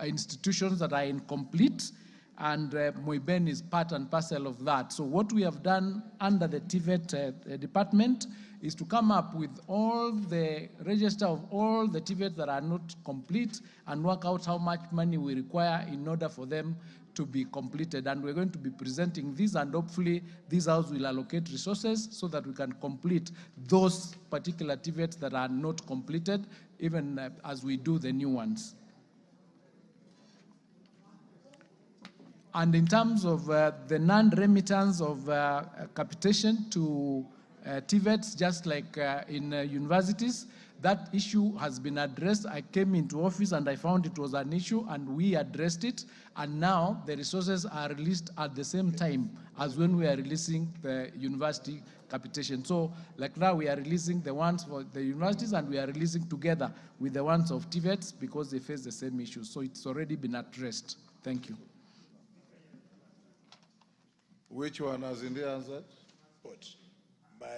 institutions that are incomplete, and Moiben is part and parcel of that. So what we have done under the TVET department is to come up with all the register of all the TVET that are not complete and work out how much money we require in order for them to be completed. And we're going to be presenting this, and hopefully this house will allocate resources so that we can complete those particular TVETs that are not completed, even as we do the new ones. And in terms of the non-remittance of capitation to TVETs, just like in universities, that issue has been addressed. I came into office and I found it was an issue, and we addressed it. And now the resources are released at the same time as when we are releasing the university capitation. So like now we are releasing the ones for the universities, and we are releasing together with the ones of TVETs because they face the same issues. So it's already been addressed. Thank you. Which one has India answered? But my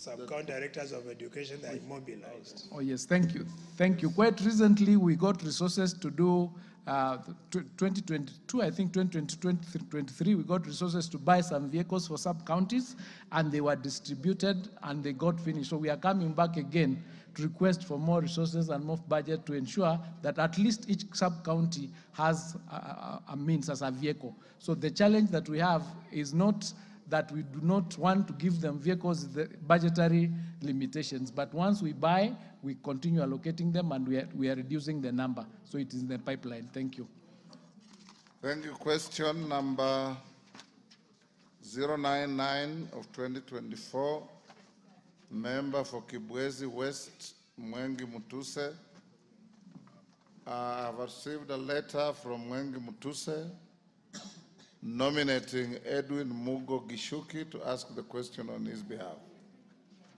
sub-county directors of education that are immobilized. Oh, yes, thank you. Thank you. Quite recently, we got resources to do 2022, I think 2023, we got resources to buy some vehicles for sub-counties, and they were distributed and they got finished. So we are coming back again to request for more resources and more budget to ensure that at least each sub-county has a means as a vehicle. So the challenge that we have is not that we do not want to give them vehicles, the budgetary limitations. But once we buy, we continue allocating them, and we are reducing the number. So it is in the pipeline. Thank you. Thank you. Question number 099 of 2024. Member for Kibwezi West, Mwengi Mutuse. I have received a letter from Mwengi Mutuse nominating Edwin Mugo Gishuki to ask the question on his behalf.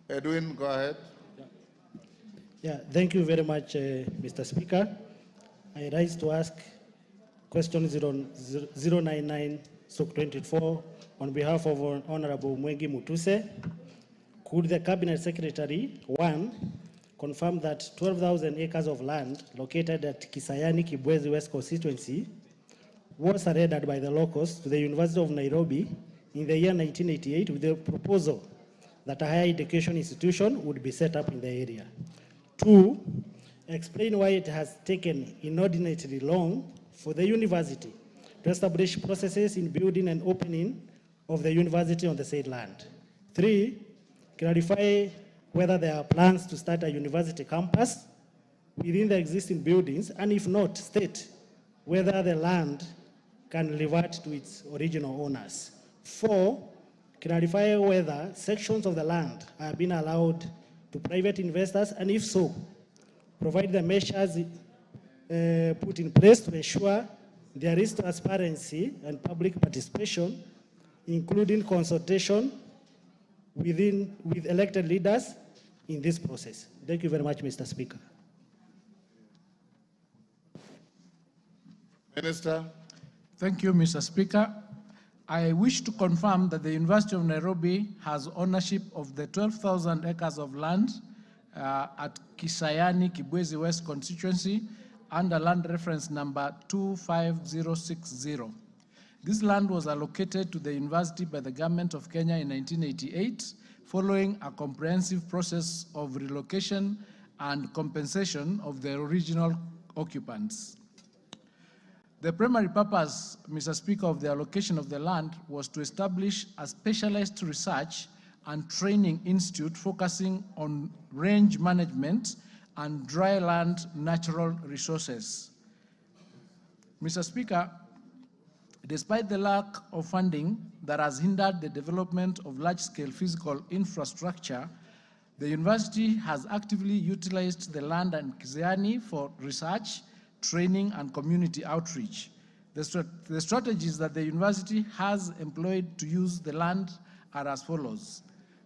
Edwin, go ahead. Yeah, thank you very much, Mr. Speaker. I rise to ask question 099/24 on behalf of Honorable Mwengi Mutuse. Could the Cabinet Secretary, one, confirm that 12,000 acres of land located at Kisayani Kibwezi West constituency was surrendered by the locals to the University of Nairobi in the year 1988 with the proposal that a higher education institution would be set up in the area? Two, explain why it has taken inordinately long for the university to establish processes in building and opening of the university on the said land. Three, clarify whether there are plans to start a university campus within the existing buildings, and if not, state whether the land can revert to its original owners. Four, clarify whether sections of the land are being allowed to private investors, and if so, provide the measures put in place to ensure there is transparency and public participation, including consultation with elected leaders in this process. Thank you very much, Mr. Speaker. Minister. Thank you, Mr. Speaker. I wish to confirm that the University of Nairobi has ownership of the 12,000 acres of land at Kisayani, Kibwezi West constituency under land reference number 25060. This land was allocated to the university by the government of Kenya in 1988, following a comprehensive process of relocation and compensation of the original occupants. The primary purpose, Mr. Speaker, of the allocation of the land was to establish a specialized research and training institute focusing on range management and dry land natural resources. Mr. Speaker, despite the lack of funding that has hindered the development of large-scale physical infrastructure, the university has actively utilized the land and Kisayani for research, training, and community outreach. The strategies that the university has employed to use the land are as follows.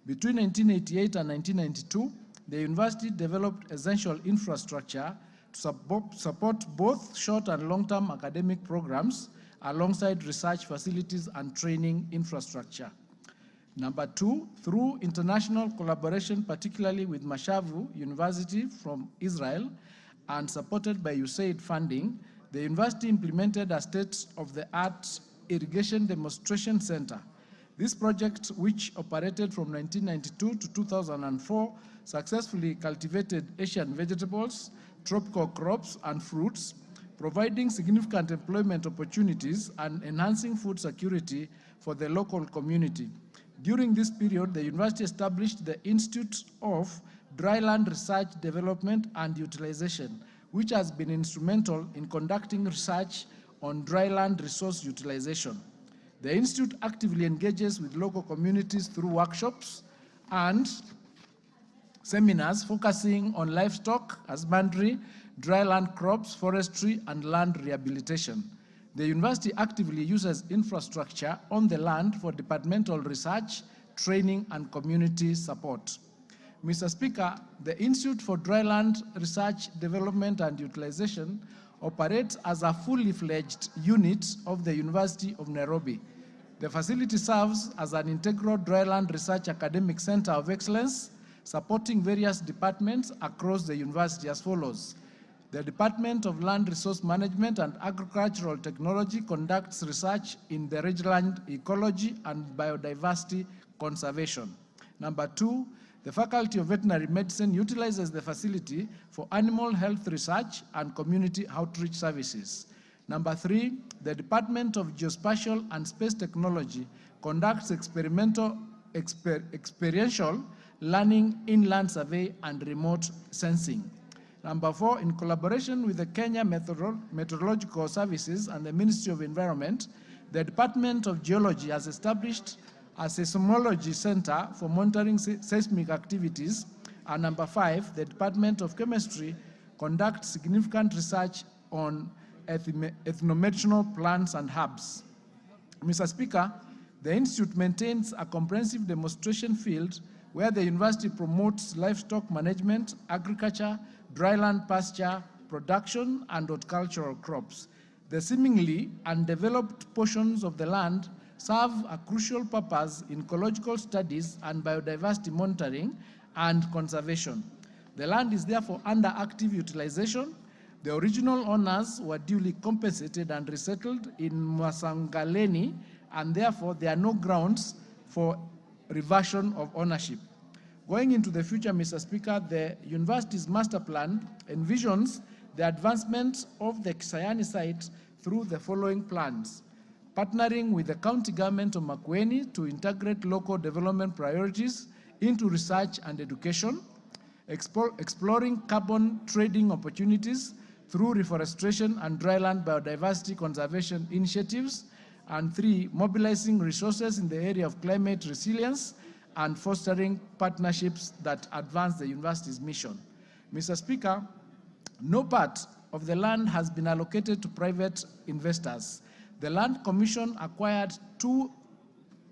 Between 1988 and 1992, the university developed essential infrastructure to support both short and long-term academic programs alongside research facilities and training infrastructure. Number two, through international collaboration, particularly with Mashavu University from Israel, and supported by USAID funding, the university implemented a state-of-the-art irrigation demonstration center. This project, which operated from 1992 to 2004, successfully cultivated Asian vegetables, tropical crops, and fruits, providing significant employment opportunities and enhancing food security for the local community. During this period, the university established the Institute of Dryland Research Development and Utilization, which has been instrumental in conducting research on dryland resource utilization. The Institute actively engages with local communities through workshops and seminars focusing on livestock, husbandry, dryland crops, forestry, and land rehabilitation. The university actively uses infrastructure on the land for departmental research, training, and community support. Mr. Speaker, the Institute for Dryland Research, Development, and Utilization operates as a fully fledged unit of the University of Nairobi. The facility serves as an integral dryland research academic center of excellence, supporting various departments across the university as follows. The Department of Land Resource Management and Agricultural Technology conducts research in the rangeland ecology and biodiversity conservation. Number 2, the Faculty of Veterinary Medicine utilizes the facility for animal health research and community outreach services. Number 3, the Department of Geospatial and Space Technology conducts experiential learning, inland survey, and remote sensing. Number 4, in collaboration with the Kenya Meteorological Services and the Ministry of Environment, the Department of Geology has established a seismology center for monitoring seismic activities. And number 5, the Department of Chemistry conducts significant research on ethnomedicinal plants and herbs. Mr. Speaker, the Institute maintains a comprehensive demonstration field where the university promotes livestock management, agriculture, dryland pasture, production, and horticultural crops. The seemingly undeveloped portions of the land serve a crucial purpose in ecological studies and biodiversity monitoring and conservation. The land is therefore under active utilization. The original owners were duly compensated and resettled in Masangaleni, and therefore there are no grounds for reversion of ownership. Going into the future, Mr. Speaker, the university's master plan envisions the advancement of the Kisayani site through the following plans: partnering with the county government of Makueni to integrate local development priorities into research and education, exploring carbon trading opportunities through reforestation and dryland biodiversity conservation initiatives, and 3, mobilizing resources in the area of climate resilience and fostering partnerships that advance the university's mission. Mr. Speaker, no part of the land has been allocated to private investors. The Land Commission acquired 2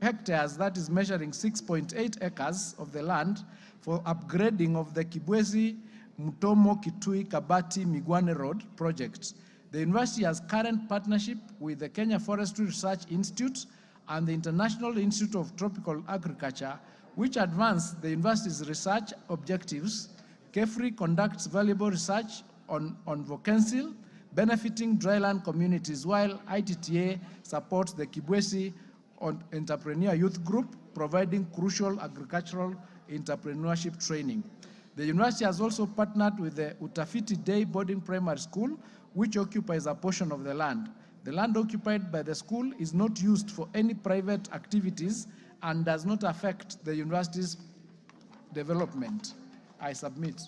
hectares, that is measuring 6.8 acres of the land, for upgrading of the Kibwezi Mutomo Kitui Kabati Migwane Road project. The university has current partnership with the Kenya Forestry Research Institute and the International Institute of Tropical Agriculture, which advance the university's research objectives. KEFRI conducts valuable research on vacancy, benefiting dryland communities, while ITTA supports the Kibwezi Entrepreneur Youth Group, providing crucial agricultural entrepreneurship training. The university has also partnered with the Utafiti Day Boarding Primary School, which occupies a portion of the land. The land occupied by the school is not used for any private activities and does not affect the university's development. I submit.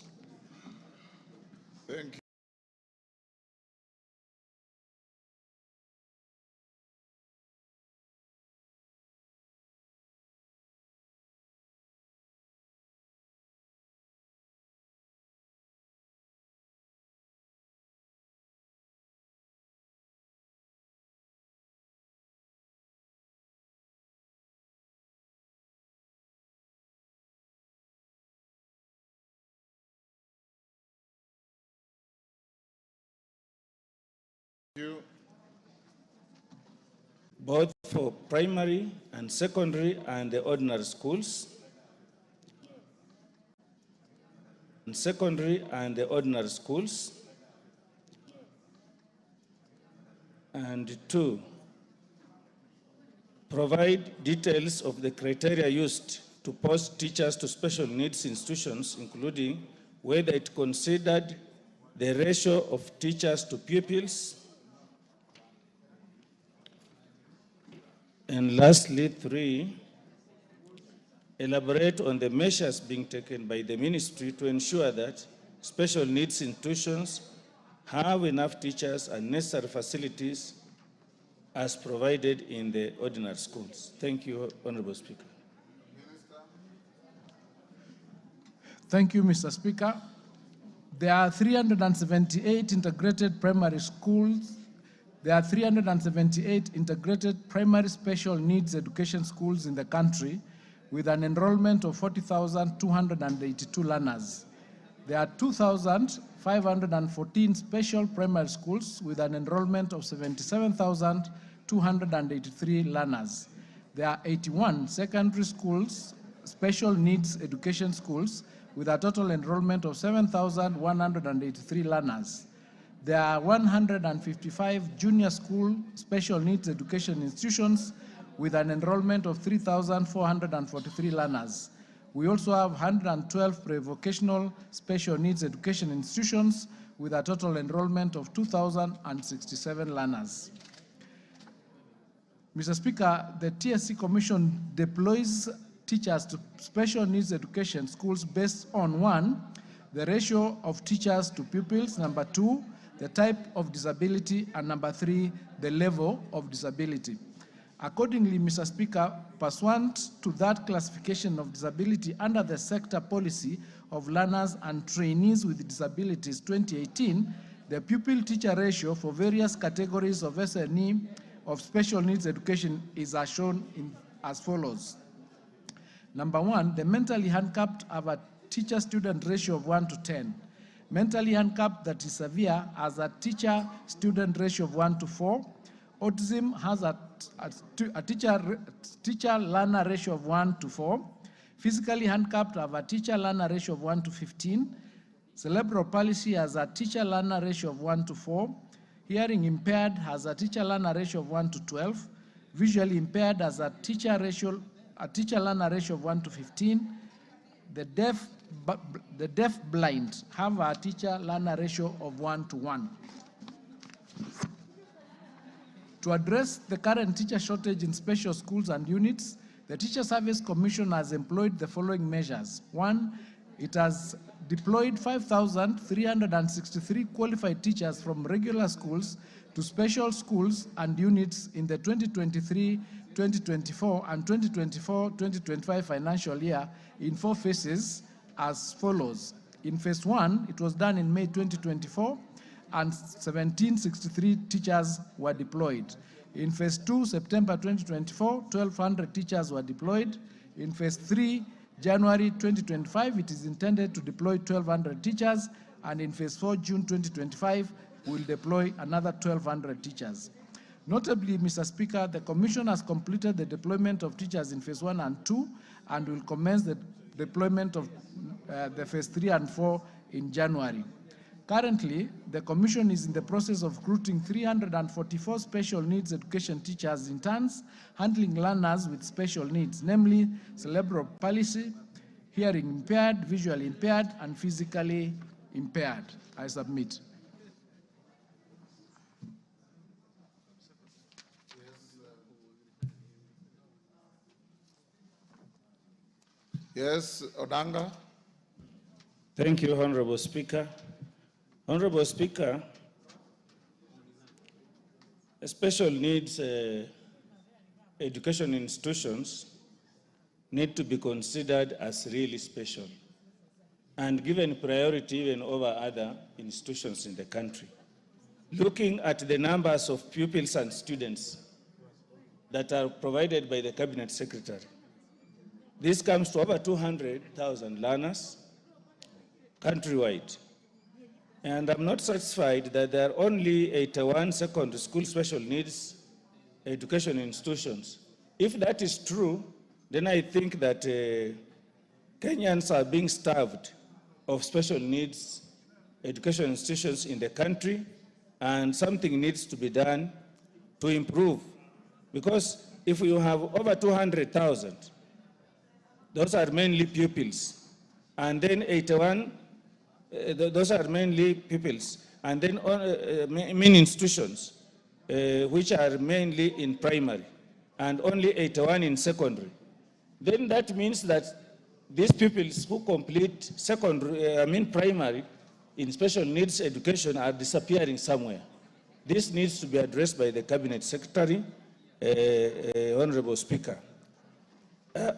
Thank you. Both for primary and secondary and the ordinary schools. And 2, provide details of the criteria used to post teachers to special needs institutions, including whether it considered the ratio of teachers to pupils. And lastly, 3, elaborate on the measures being taken by the ministry to ensure that special needs institutions have enough teachers and necessary facilities as provided in the ordinary schools. Thank you, Honorable Speaker. Thank you, Mr. Speaker. There are 378 integrated primary schools. There are 378 integrated primary special needs education schools in the country with an enrollment of 40,282 learners. There are 2,514 special primary schools with an enrollment of 77,283 learners. There are 81 secondary schools, special needs education schools, with a total enrollment of 7,183 learners. There are 155 junior school special needs education institutions with an enrollment of 3,443 learners. We also have 112 pre-vocational special needs education institutions with a total enrollment of 2,067 learners. Mr. Speaker, the TSC Commission deploys teachers to special needs education schools based on 1, the ratio of teachers to pupils, number 2, the type of disability, and number 3, the level of disability. Accordingly, Mr. Speaker, pursuant to that classification of disability under the sector policy of learners and trainees with disabilities 2018, the pupil-teacher ratio for various categories of SNE of special needs education is as shown as follows. Number 1, the mentally handicapped have a teacher-student ratio of 1 to 10. Mentally handicapped that is severe has a teacher-student ratio of 1 to 4. Autism has a teacher-learner ratio of 1 to 4. Physically handicapped have a teacher-learner ratio of 1 to 15. Cerebral palsy has a teacher-learner ratio of 1 to 4. Hearing impaired has a teacher-learner ratio of 1 to 12. Visually impaired has a teacher-learner ratio of 1 to 15. The deaf-blind have a teacher-learner ratio of 1 to 1. To address the current teacher shortage in special schools and units, the Teacher Service Commission has employed the following measures. 1, it has deployed 5,363 qualified teachers from regular schools to special schools and units in the 2023-2024 and 2024-2025 financial year in 4 phases as follows. In phase 1, it was done in May 2024, and 1,763 teachers were deployed. In phase 2, September 2024, 1,200 teachers were deployed. In phase 3, January 2025, it is intended to deploy 1,200 teachers, and in phase 4, June 2025, we'll deploy another 1,200 teachers. Notably, Mr. Speaker, the Commission has completed the deployment of teachers in phase 1 and 2, and will commence the deployment of the phase 3 and 4 in January. Currently, the Commission is in the process of recruiting 344 special needs education teachers interns handling learners with special needs, namely cerebral palsy, hearing impaired, visually impaired, and physically impaired. I submit. Yes, Odanga. Thank you, Honorable Speaker. Honorable Speaker, special needs education institutions need to be considered as really special and given priority even over other institutions in the country. Looking at the numbers of pupils and students that are provided by the Cabinet Secretary, this comes to over 200,000 learners countrywide. And I'm not satisfied that there are only 81 secondary school special needs education institutions. If that is true, then I think that Kenyans are being starved of special needs education institutions in the country, and something needs to be done to improve. Because if you have over 200,000, those are mainly pupils, and then 81 those are mainly pupils, and then main institutions, which are mainly in primary, and only 81 in secondary. Then that means that these pupils who complete primary in special needs education are disappearing somewhere. This needs to be addressed by the Cabinet Secretary, Honorable Speaker.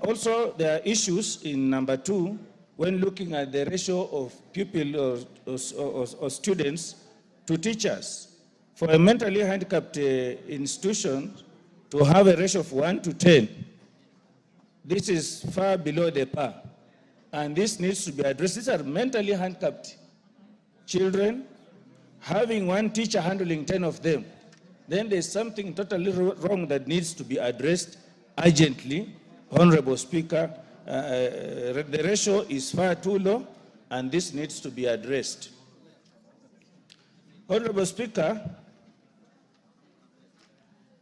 Also, there are issues in number 2, when looking at the ratio of pupil or students to teachers. For a mentally handicapped institution to have a ratio of 1 to 10, this is far below the par. And this needs to be addressed. These are mentally handicapped children, having one teacher handling 10 of them. Then there's something totally wrong that needs to be addressed urgently. Honorable Speaker, the ratio is far too low, and this needs to be addressed. Honorable Speaker,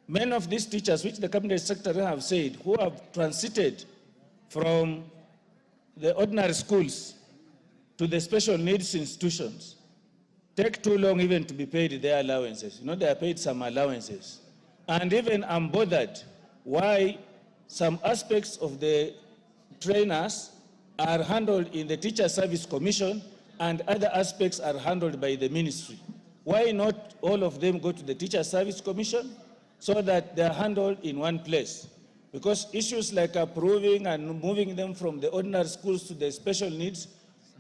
many of these teachers, which the Cabinet Secretary have said, who have transited from the ordinary schools to the special needs institutions, take too long even to be paid their allowances. You know, they are paid some allowances. And even I'm bothered why some aspects of the trainers are handled in the Teacher Service Commission and other aspects are handled by the ministry. Why not all of them go to the Teacher Service Commission so that they are handled in one place? Because issues like approving and moving them from the ordinary schools to the special needs,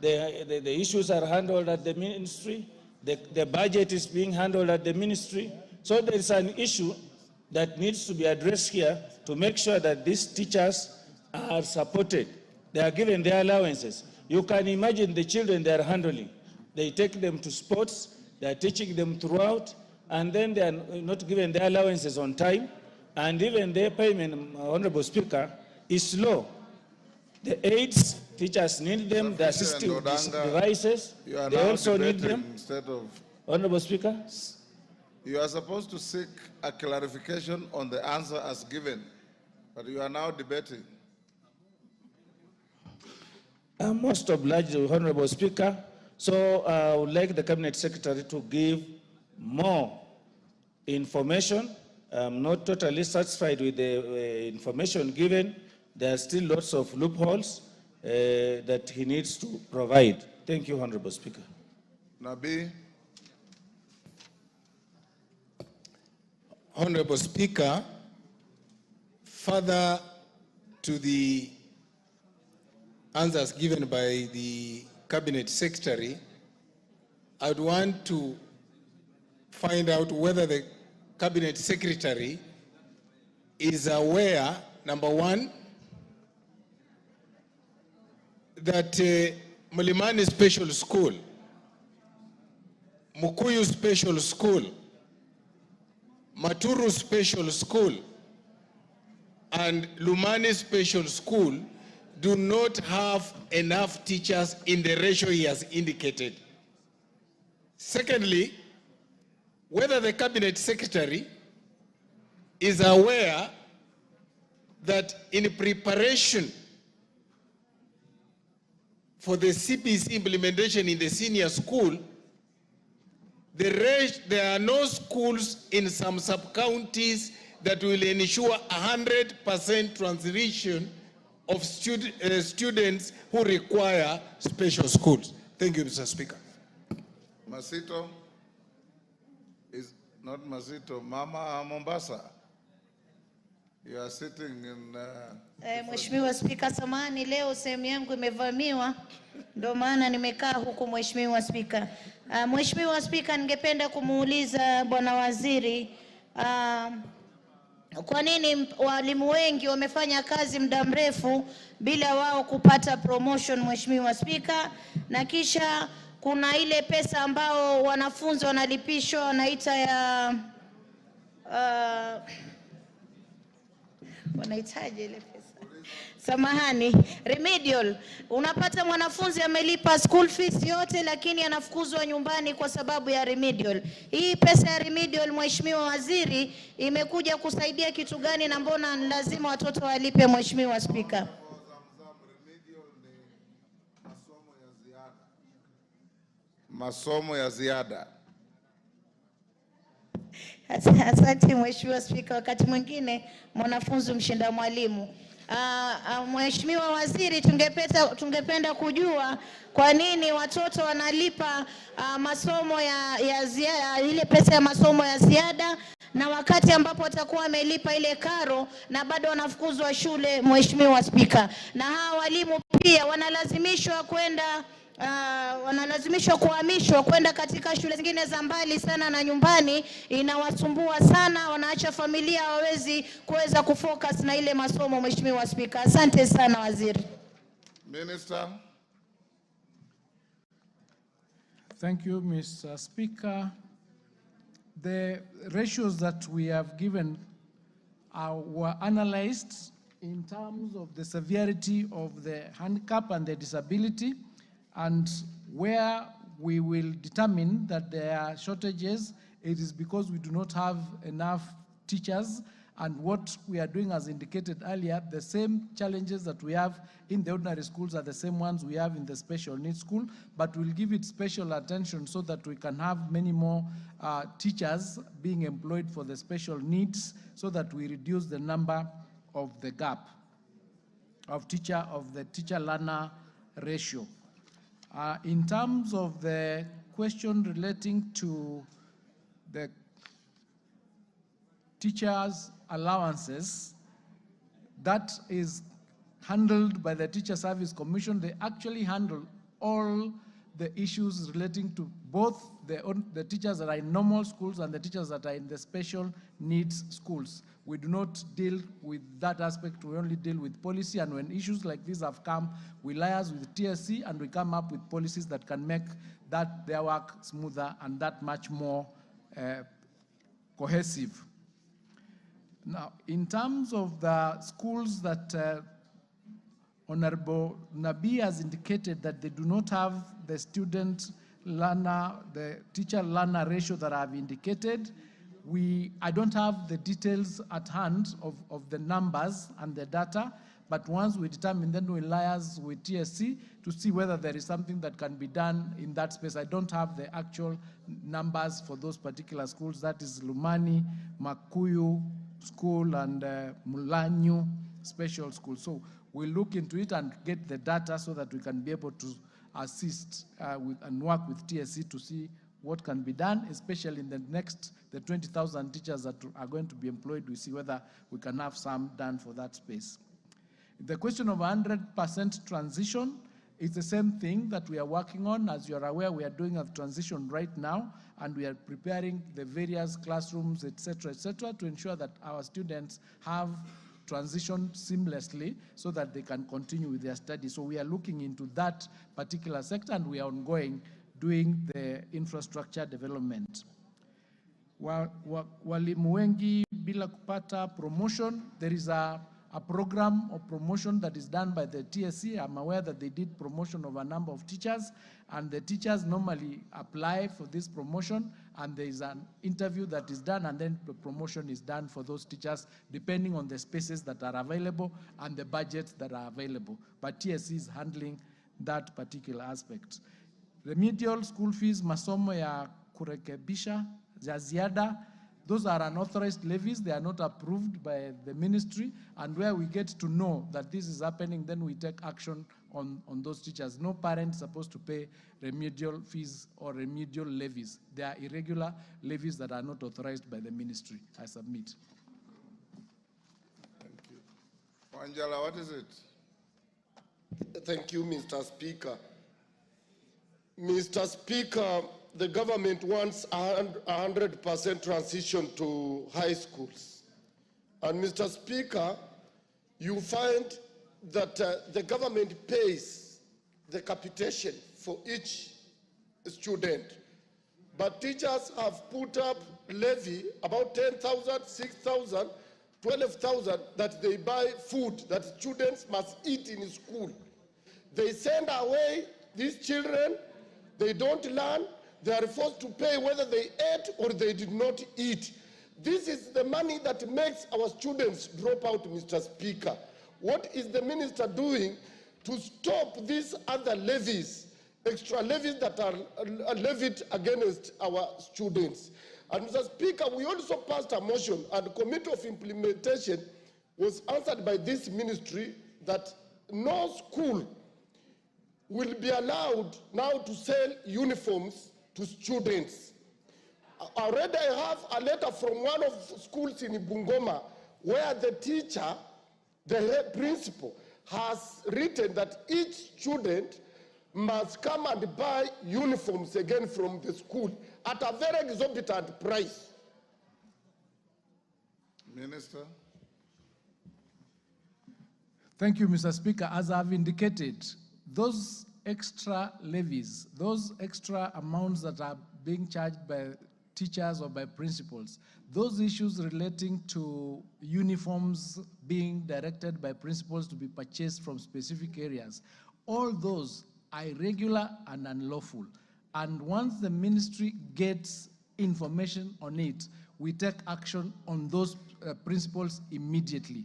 the issues are handled at the ministry, the budget is being handled at the ministry. So there is an issue that needs to be addressed here to make sure that these teachers are supported. They are given their allowances. You can imagine the children they are handling. They take them to sports, they are teaching them throughout, and then they are not given their allowances on time, and even their payment, Honorable Speaker, is low. The aids, teachers need them, the assistive devices, they also need them. Instead of, Honorable Speaker? you are supposed to seek a clarification on the answer as given, but you are now debating. I'm most obliged, Honorable Speaker. So I would like the Cabinet Secretary to give more information. I'm not totally satisfied with the information given. There are still lots of loopholes that he needs to provide. Thank you, Honorable Speaker. Nabi. Honorable Speaker, further to the answers given by the Cabinet Secretary, I would want to find out whether the Cabinet Secretary is aware, number one, that Mlimani Special School, Mukuyu Special School, Maturu Special School, and Lumani Special School do not have enough teachers in the ratio he has indicated. Secondly, whether the Cabinet Secretary is aware that in preparation for the CPC implementation in the senior school, there are no schools in some sub-counties that will ensure 100% transition of students who require special schools. Thank you, Mr. Speaker. Masito is not Masito, Mama Mombasa. You are sitting in... Mheshimiwa Spika, samahani leo sehemu yangu imevamiwa, ndio maana nimekaa huku Mheshimiwa Spika. Mheshimiwa Spika, ningependa kumuuliza Bwana Waziri, kwa nini walimu wengi wamefanya kazi muda mrefu bila wao kupata promotion, Mheshimiwa Spika, na kisha kuna ile pesa ambao wanafunzi wanalipishwa wanaita ya wanahitaji ile pesa, samahani, remedial. Unapata mwanafunzi amelipa school fees yote lakini anafukuzwa nyumbani kwa sababu ya remedial. Hii pesa ya remedial, Mheshimiwa Waziri, imekuja kusaidia kitu gani na mbona lazima watoto walipe, Mheshimiwa Spika? Masomo ya ziada. Asante Mheshimiwa Spika, wakati mwingine mwanafunzi mshinda mwalimu. Mheshimiwa Waziri, tungependa kujua kwa nini watoto wanalipa masomo ya ziada, ile pesa ya masomo ya ziada, na wakati ambapo watakuwa wamelipa ile karo na bado wanafukuzwa shule, Mheshimiwa Spika. Na hawa walimu pia wanalazimishwa kuhamishwa kwenda katika shule zingine za mbali sana na nyumbani, inawasumbua sana, wanaacha familia hawawezi kuweza kufocus na ile masomo, Mheshimiwa Spika. Asante sana Waziri. Minister. Thank you, Mr. Speaker. The ratios that we have given were analyzed in terms of the severity of the handicap and the disability, and where we will determine that there are shortages, it is because we do not have enough teachers. And what we are doing, as indicated earlier, the same challenges that we have in the ordinary schools are the same ones we have in the special needs school, but we'll give it special attention so that we can have many more teachers being employed for the special needs, so that we reduce the number of the gap of the teacher-learner ratio. In terms of the question relating to the teachers' allowances, that is handled by the Teacher Service Commission. They actually handle all the issues relating to both the teachers that are in normal schools and the teachers that are in the special needs schools. We do not deal with that aspect, we only deal with policy, and when issues like this have come, we liaise with TSC and we come up with policies that can make their work smoother and that much more cohesive. Now, in terms of the schools that Honorable Nabi has indicated that they do not have the the teacher-learner ratio that I've indicated, I don't have the details at hand of the numbers and the data, but once we determine, then we'll liaise with TSC to see whether there is something that can be done in that space. I don't have the actual numbers for those particular schools. That is Lumani, Makuyu School, and Mulanyu Special School. So we'll look into it and get the data so that we can be able to assist and work with TSC to see what can be done, especially in the 20,000 teachers that are going to be employed. We see whether we can have some done for that space. The question of 100% transition is the same thing that we are working on. As you are aware, we are doing a transition right now, and we are preparing the various classrooms, etc., to ensure that our students have transition seamlessly so that they can continue with their studies. So we are looking into that particular sector, and we are ongoing doing the infrastructure development. Walimu wengi bila kupata promotion, there is a program of promotion that is done by the TSC. I'm aware that they did promotion of a number of teachers, and the teachers normally apply for this promotion, and there is an interview that is done, and then the promotion is done for those teachers depending on the spaces that are available and the budgets that are available. But TSC is handling that particular aspect. Remedial school fees, masomo ya kurekebisha, za ziada, those are unauthorized levies. They are not approved by the ministry, and where we get to know that this is happening, then we take action on those teachers. No parent is supposed to pay remedial fees or remedial levies. They are irregular levies that are not authorized by the ministry. I submit. Thank you. Angela, what is it? Thank you, Mr. Speaker. Mr. Speaker, the government wants 100% transition to high schools. And Mr. Speaker, you find that the government pays the capitation for each student. But teachers have put up levy about 10,000, 6,000, 12,000 that they buy food that students must eat in school. They send away these children, they don't learn, they are forced to pay whether they ate or they did not eat. This is the money that makes our students drop out, Mr. Speaker. What is the minister doing to stop these other levies, extra levies that are levied against our students? And Mr. Speaker, we also passed a motion, and the Committee of Implementation was answered by this ministry that no school will be allowed now to sell uniforms to students. Already I have a letter from one of the schools in Bungoma where the teacher, the head principal, has written that each student must come and buy uniforms again from the school at a very exorbitant price. Minister. Thank you, Mr. Speaker. As I've indicated, those extra levies, those extra amounts that are being charged by teachers or by principals. Those issues relating to uniforms being directed by principals to be purchased from specific areas, all those are irregular and unlawful. And once the ministry gets information on it, we take action on those principals immediately.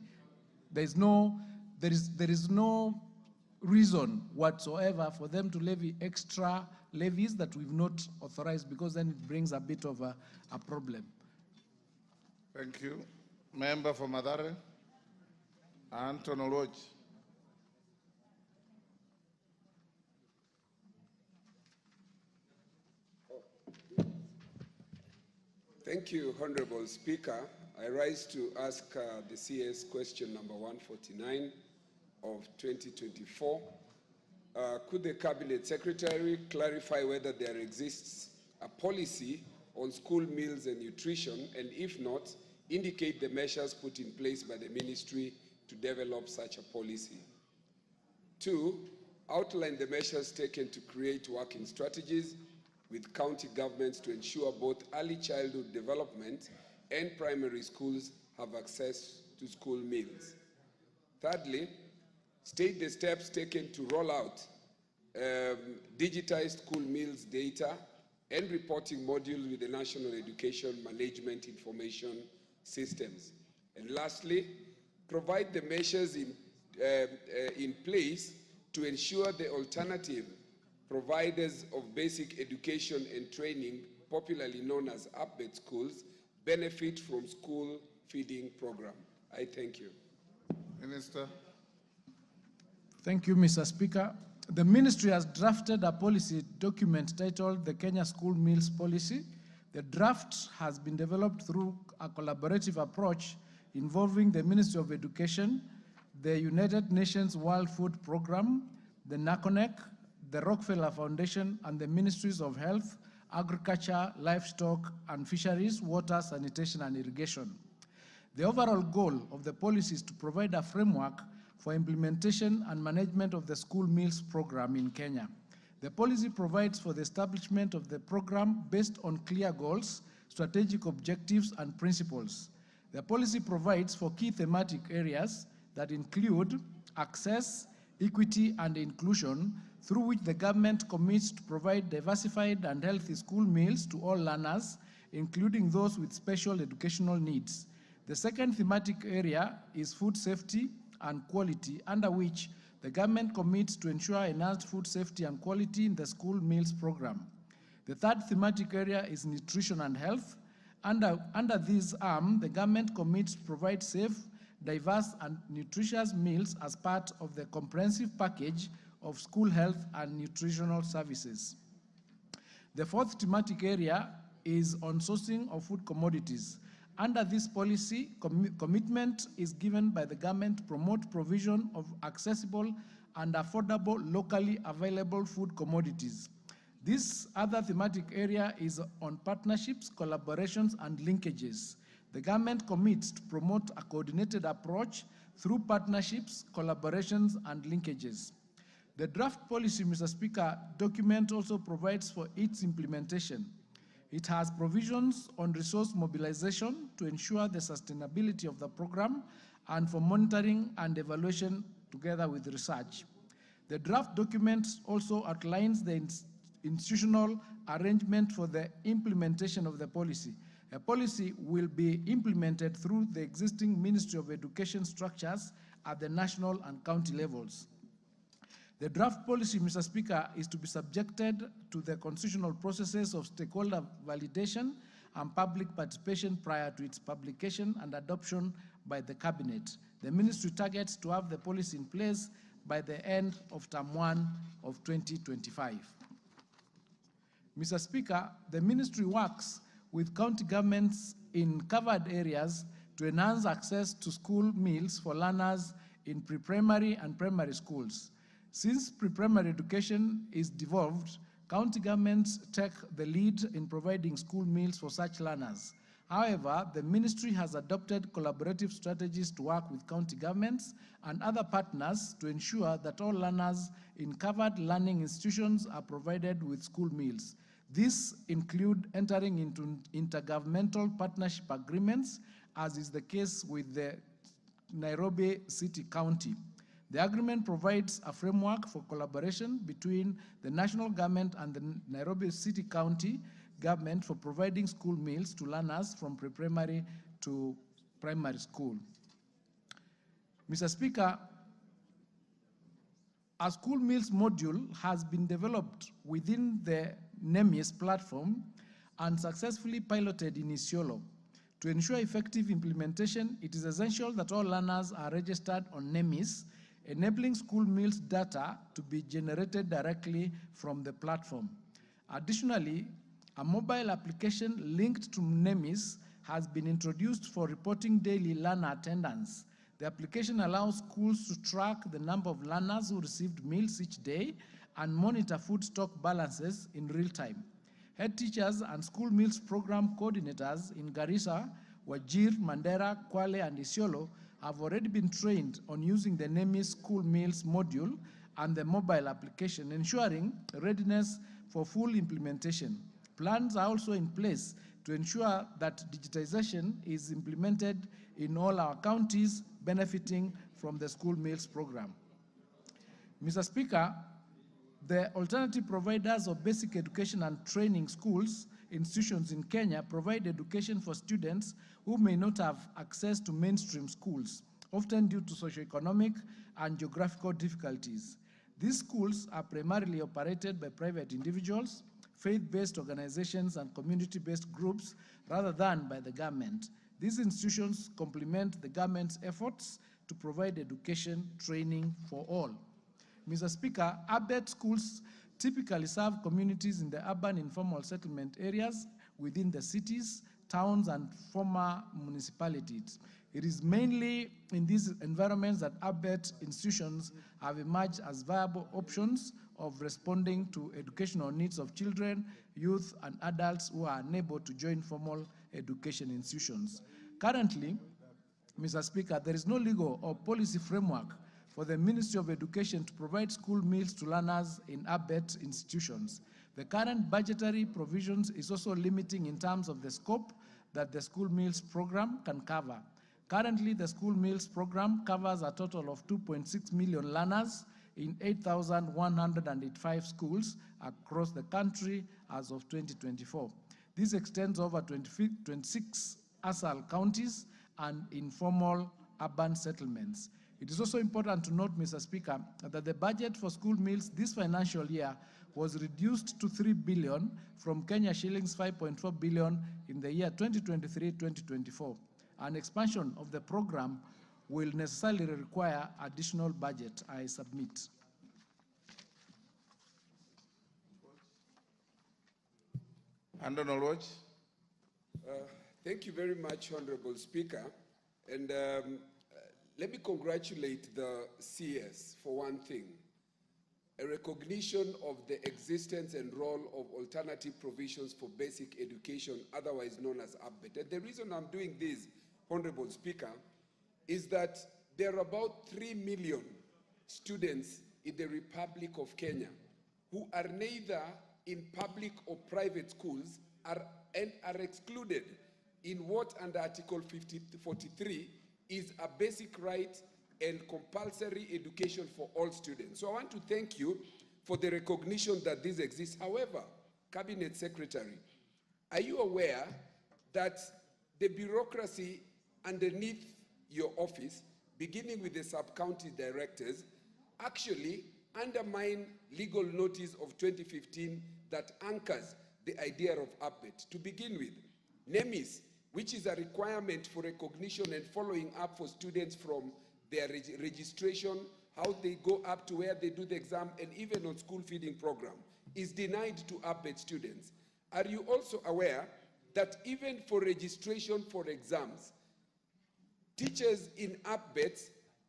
There is no reason whatsoever for them to levy extra levies that we've not authorized, because then it brings a bit of a problem. Thank you. Member for Madare, Anton Oloch. Thank you, Honorable Speaker. I rise to ask the CS question number 149 of 2024. Could the Cabinet Secretary clarify whether there exists a policy on school meals and nutrition, and if not, indicate the measures put in place by the Ministry to develop such a policy? 2, outline the measures taken to create working strategies with county governments to ensure both early childhood development and primary schools have access to school meals. Thirdly, state the steps taken to roll out digitized school meals data and reporting modules with the National Education Management Information Systems. And lastly, provide the measures in place to ensure the alternative providers of basic education and training, popularly known as APBET schools, benefit from school feeding program. I thank you. Minister. Thank you, Mr. Speaker. The ministry has drafted a policy document titled the Kenya School Meals Policy. The draft has been developed through a collaborative approach involving the Ministry of Education, the United Nations World Food Programme, the NACONEC, the Rockefeller Foundation, and the Ministries of Health, Agriculture, Livestock and Fisheries, Water, Sanitation and Irrigation. The overall goal of the policy is to provide a framework for implementation and management of the school meals program in Kenya. The policy provides for the establishment of the program based on clear goals, strategic objectives, and principles. The policy provides for key thematic areas that include access, equity, and inclusion, through which the government commits to provide diversified and healthy school meals to all learners, including those with special educational needs. The second thematic area is food safety and quality, under which the government commits to ensure enhanced food safety and quality in the school meals program. The third thematic area is nutrition and health. Under this arm, the government commits to provide safe, diverse, and nutritious meals as part of the comprehensive package of school health and nutritional services. The fourth thematic area is on sourcing of food commodities. Under this policy, commitment is given by the government to promote provision of accessible and affordable locally available food commodities. This other thematic area is on partnerships, collaborations, and linkages. The government commits to promote a coordinated approach through partnerships, collaborations, and linkages. The draft policy, Mr. Speaker, document also provides for its implementation. It has provisions on resource mobilization to ensure the sustainability of the program and for monitoring and evaluation together with research. The draft document also outlines the institutional arrangement for the implementation of the policy. A policy will be implemented through the existing Ministry of Education structures at the national and county levels. The draft policy, Mr. Speaker, is to be subjected to the constitutional processes of stakeholder validation and public participation prior to its publication and adoption by the Cabinet. The Ministry targets to have the policy in place by the end of Term 1 of 2025. Mr. Speaker, the Ministry works with county governments in covered areas to enhance access to school meals for learners in pre-primary and primary schools. Since pre-primary education is devolved, county governments take the lead in providing school meals for such learners. However, the ministry has adopted collaborative strategies to work with county governments and other partners to ensure that all learners in covered learning institutions are provided with school meals. These include entering into intergovernmental partnership agreements, as is the case with the Nairobi City County. The agreement provides a framework for collaboration between the national government and the Nairobi City County government for providing school meals to learners from pre-primary to primary school. Mr. Speaker, a school meals module has been developed within the NEMIS platform and successfully piloted in Isiolo. To ensure effective implementation, it is essential that all learners are registered on NEMIS, enabling school meals data to be generated directly from the platform. Additionally, a mobile application linked to NEMIS has been introduced for reporting daily learner attendance. The application allows schools to track the number of learners who received meals each day and monitor food stock balances in real time. Head teachers and school meals program coordinators in Garissa, Wajir, Mandera, Kwale, and Isiolo have already been trained on using the NEMIS school meals module and the mobile application, ensuring readiness for full implementation. Plans are also in place to ensure that digitization is implemented in all our counties benefiting from the school meals program. Mr. Speaker, the alternative providers of basic education and training schools institutions in Kenya provide education for students who may not have access to mainstream schools, often due to socioeconomic and geographical difficulties. These schools are primarily operated by private individuals, faith-based organizations, and community-based groups rather than by the government. These institutions complement the government's efforts to provide education training for all. Mr. Speaker, ABET schools typically serve communities in the urban informal settlement areas within the cities, towns, and former municipalities. It is mainly in these environments that ABET institutions have emerged as viable options of responding to educational needs of children, youth, and adults who are unable to join formal education institutions. Currently, Mr. Speaker, there is no legal or policy framework for the Ministry of Education to provide school meals to learners in ABET institutions. The current budgetary provisions is also limiting in terms of the scope that the school meals program can cover. Currently, the school meals program covers a total of 2.6 million learners in 8,185 schools across the country as of 2024. This extends over 26 ASAL counties and informal urban settlements. It is also important to note, Mr. Speaker, that the budget for school meals this financial year was reduced to 3 billion from Kenya shillings 5.4 billion in the year 2023-2024. An expansion of the program will necessarily require additional budget. I submit. Andon Olwach. Thank you very much, Honorable Speaker. And let me congratulate the CS for one thing, a recognition of the existence and role of alternative provisions for basic education, otherwise known as ABET. And the reason I'm doing this, Honorable Speaker, is that there are about 3 million students in the Republic of Kenya who are neither in public or private schools and are excluded in what under Article 43 is a basic right and compulsory education for all students. So I want to thank you for the recognition that this exists. However, Cabinet Secretary, are you aware that the bureaucracy underneath your office, beginning with the sub-county directors, actually undermine legal notice of 2015 that anchors the idea of ABET? To begin with, NEMIS, which is a requirement for recognition and following up for students from their registration, how they go up to where they do the exam, and even on school feeding program, is denied to ABET students. Are you also aware that even for registration for exams, teachers in ABET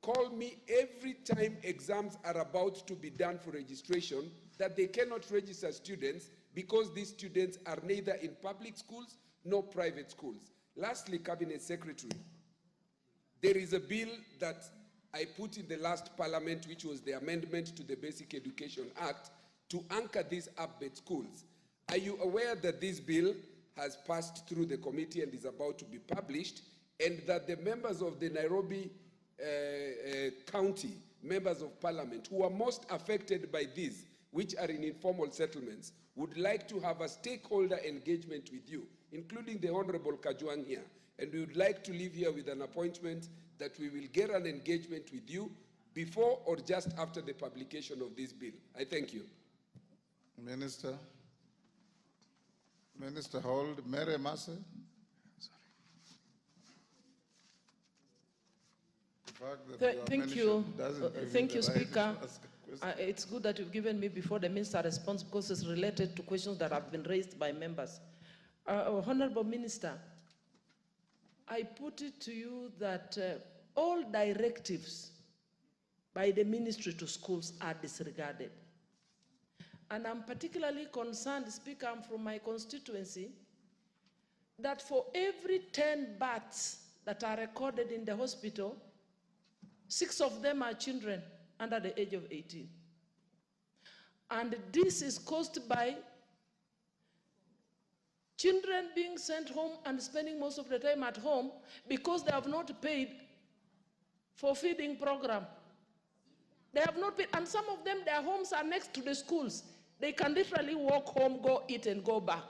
call me every time exams are about to be done for registration that they cannot register students because these students are neither in public schools nor private schools? Lastly, Cabinet Secretary, there is a bill that I put in the last parliament, which was the amendment to the Basic Education Act, to anchor these ABET schools. Are you aware that this bill has passed through the committee and is about to be published, and that the members of the Nairobi County, members of parliament, who are most affected by these, which are in informal settlements, would like to have a stakeholder engagement with you, including the Honorable Kajwang here, and we would like to leave here with an appointment that we will get an engagement with you before or just after the publication of this bill. I thank you. Minister. Minister Hold, Mary Masse. Thank you, Speaker. It's good that you've given me before the minister a response because it's related to questions that have been raised by members. Honorable Minister, I put it to you that all directives by the ministry to schools are disregarded. And I'm particularly concerned, Speaker, I'm from my constituency, that for every 10 births that are recorded in the hospital, 6 of them are children under the age of 18. And this is caused by children being sent home and spending most of the time at home because they have not paid for feeding program. They have not paid, and some of them, their homes are next to the schools. They can literally walk home, go eat, and go back.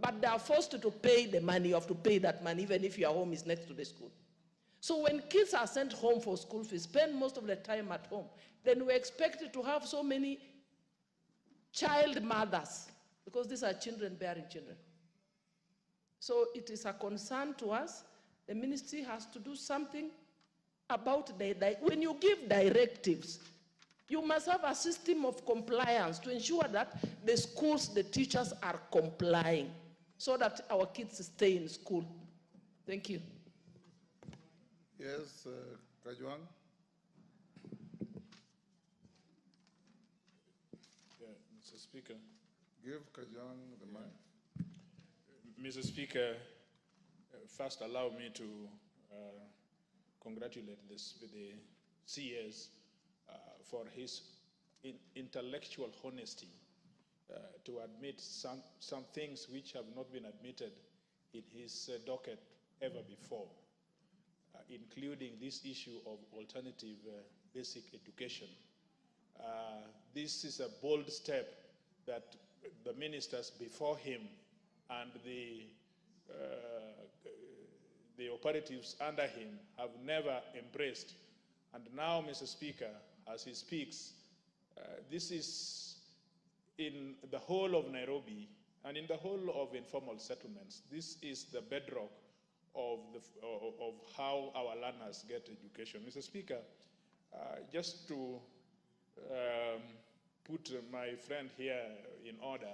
But they are forced to pay the money. You have to pay that money, even if your home is next to the school. So when kids are sent home for school fees, spend most of the time at home, then we're expected to have so many child mothers, because these are children bearing children. So it is a concern to us. The ministry has to do something about when you give directives, you must have a system of compliance to ensure that the schools, the teachers are complying so that our kids stay in school. Thank you. Yes, Kajwang. Yeah, Mr. Speaker. Give Kajwang the mic. Mr. Speaker, first allow me to congratulate the CS for his intellectual honesty to admit some things which have not been admitted in his docket ever before, including this issue of alternative basic education. This is a bold step that the ministers before him and the operatives under him have never embraced. And now, Mr. Speaker, as he speaks, this is in the whole of Nairobi and in the whole of informal settlements. This is the bedrock of how our learners get education. Mr. Speaker, just to put my friend here in order,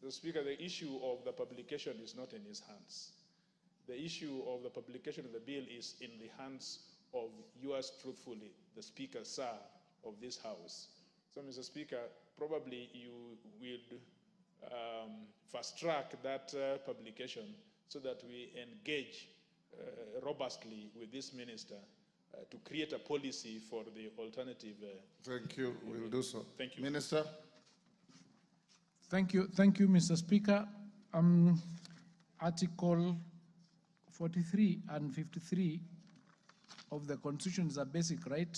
Mr. Speaker, the issue of the publication is not in his hands. The issue of the publication of the bill is in the hands of yours truthfully, the Speaker, sir, of this House. So, Mr. Speaker, probably you will fast-track that publication so that we engage robustly with this minister to create a policy for the alternative. Thank you. We'll do so. Thank you. Minister. Thank you, Mr. Speaker. Article 43 and 53 of the Constitution is a basic right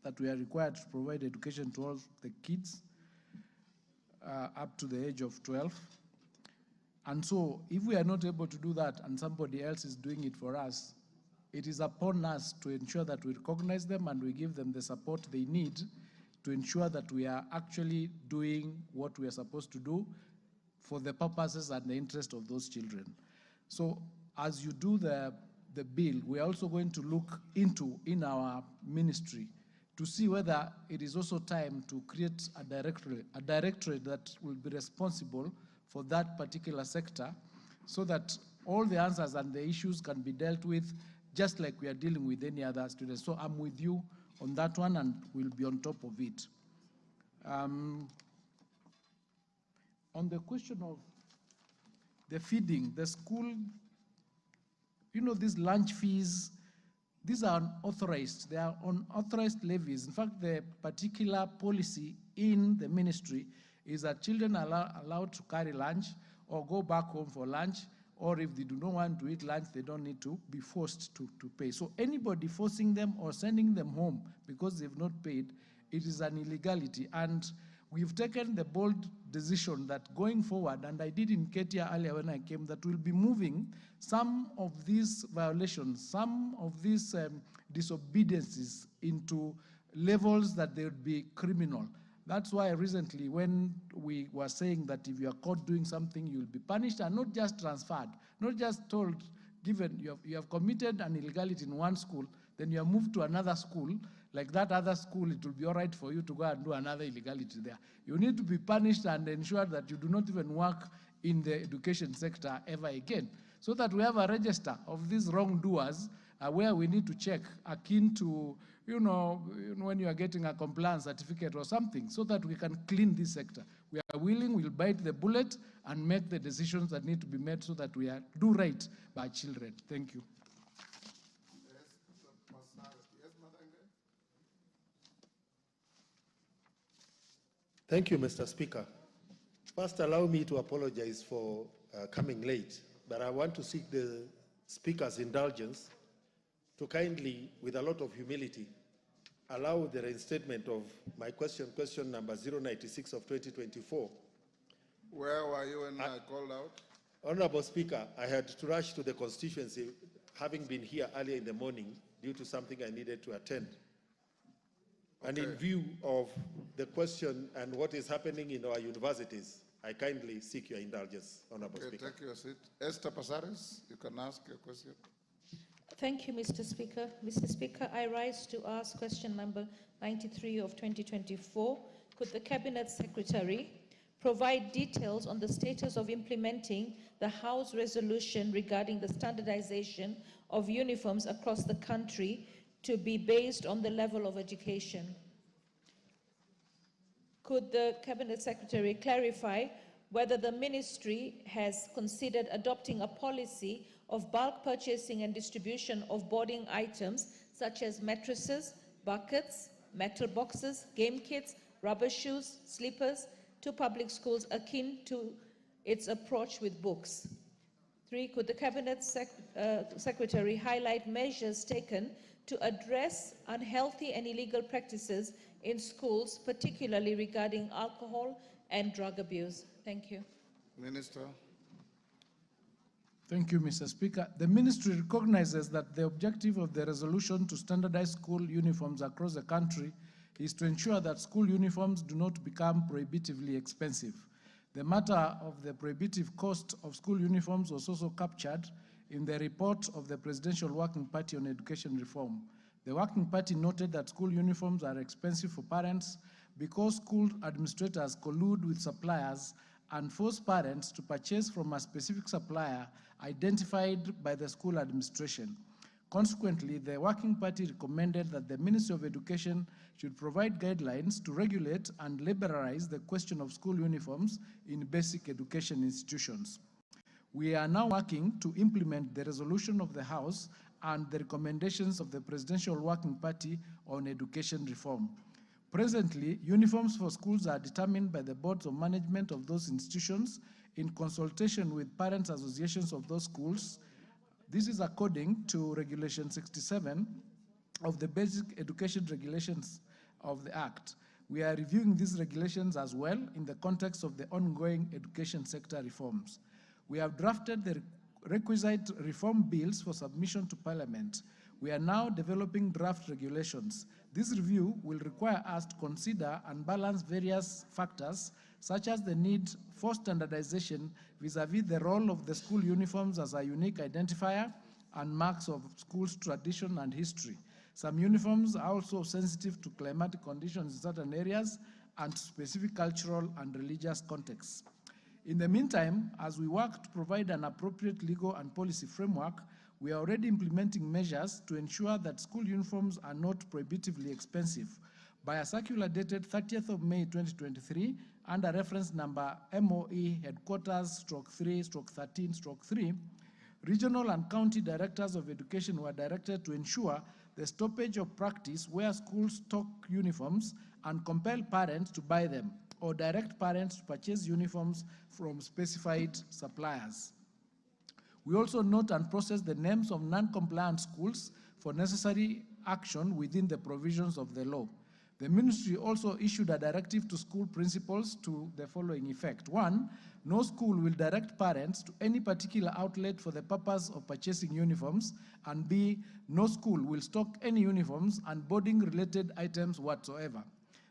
that we are required to provide education to all the kids up to the age of 12. And so if we are not able to do that and somebody else is doing it for us, it is upon us to ensure that we recognize them and we give them the support they need to ensure that we are actually doing what we are supposed to do for the purposes and the interest of those children. So as you do the bill, we are also going to look into in our ministry to see whether it is also time to create a directorate that will be responsible for that particular sector so that all the answers and the issues can be dealt with just like we are dealing with any other students. So I'm with you on that one and we'll be on top of it. On the question of the feeding, the school, you know, these lunch fees, these are unauthorized. They are unauthorized levies. In fact, the particular policy in the ministry is that children are allowed to carry lunch or go back home for lunch, or if they do not want to eat lunch, they don't need to be forced to pay. So anybody forcing them or sending them home because they've not paid, it is an illegality. And we've taken the bold decision that going forward, and I did in Ketia earlier when I came, that we'll be moving some of these violations, some of these disobediences into levels that they would be criminal. That's why recently when we were saying that if you are caught doing something, you'll be punished and not just transferred, not just told, given you have committed an illegality in one school, then you are moved to another school, like that other school, it will be all right for you to go and do another illegality there. You need to be punished and ensure that you do not even work in the education sector ever again, so that we have a register of these wrongdoers where we need to check, akin to, when you are getting a compliance certificate or something, so that we can clean this sector. We are willing, we'll bite the bullet and make the decisions that need to be made so that we do right by children. Thank you. Thank you, Mr. Speaker. First, allow me to apologize for coming late, but I want to seek the Speaker's indulgence to kindly, with a lot of humility, allow the reinstatement of my question number 096 of 2024. Where were you when I called out? Honorable Speaker, I had to rush to the constituency, having been here earlier in the morning due to something I needed to attend. Okay. And in view of the question and what is happening in our universities, I kindly seek your indulgence, Honorable Speaker. Take your seat. Esther Pasares, you can ask your question. Thank you, Mr. Speaker. Mr. Speaker, I rise to ask question number 93 of 2024. Could the Cabinet Secretary provide details on the status of implementing the House resolution regarding the standardization of uniforms across the country to be based on the level of education? Could the Cabinet Secretary clarify whether the Ministry has considered adopting a policy of bulk purchasing and distribution of boarding items such as mattresses, buckets, metal boxes, game kits, rubber shoes, slippers to public schools akin to its approach with books? 3, could the Cabinet Secretary highlight measures taken to address unhealthy and illegal practices in schools, particularly regarding alcohol and drug abuse? Thank you. Minister. Thank you, Mr. Speaker. The Ministry recognizes that the objective of the resolution to standardize school uniforms across the country is to ensure that school uniforms do not become prohibitively expensive. The matter of the prohibitive cost of school uniforms was also captured in the report of the Presidential Working Party on Education Reform. The Working Party noted that school uniforms are expensive for parents because school administrators collude with suppliers and force parents to purchase from a specific supplier identified by the school administration. Consequently, the Working Party recommended that the Ministry of Education should provide guidelines to regulate and liberalize the question of school uniforms in basic education institutions. We are now working to implement the resolution of the House and the recommendations of the Presidential Working Party on Education Reform. Presently, uniforms for schools are determined by the boards of management of those institutions in consultation with parents' associations of those schools. This is according to Regulation 67 of the Basic Education Regulations of the Act. We are reviewing these regulations as well in the context of the ongoing education sector reforms. We have drafted the requisite reform bills for submission to Parliament. We are now developing draft regulations. This review will require us to consider and balance various factors, such as the need for standardization vis-à-vis the role of the school uniforms as a unique identifier and marks of schools' tradition and history. Some uniforms are also sensitive to climatic conditions in certain areas and specific cultural and religious contexts. In the meantime, as we work to provide an appropriate legal and policy framework, we are already implementing measures to ensure that school uniforms are not prohibitively expensive. By a circular dated 30th of May 2023, under reference number MOE headquarters /3/13/3, regional and county directors of education were directed to ensure the stoppage of practice where schools stock uniforms and compel parents to buy them, or direct parents to purchase uniforms from specified suppliers. We also note and process the names of non-compliant schools for necessary action within the provisions of the law. The ministry also issued a directive to school principals to the following effect. 1, no school will direct parents to any particular outlet for the purpose of purchasing uniforms, and B, no school will stock any uniforms and boarding-related items whatsoever.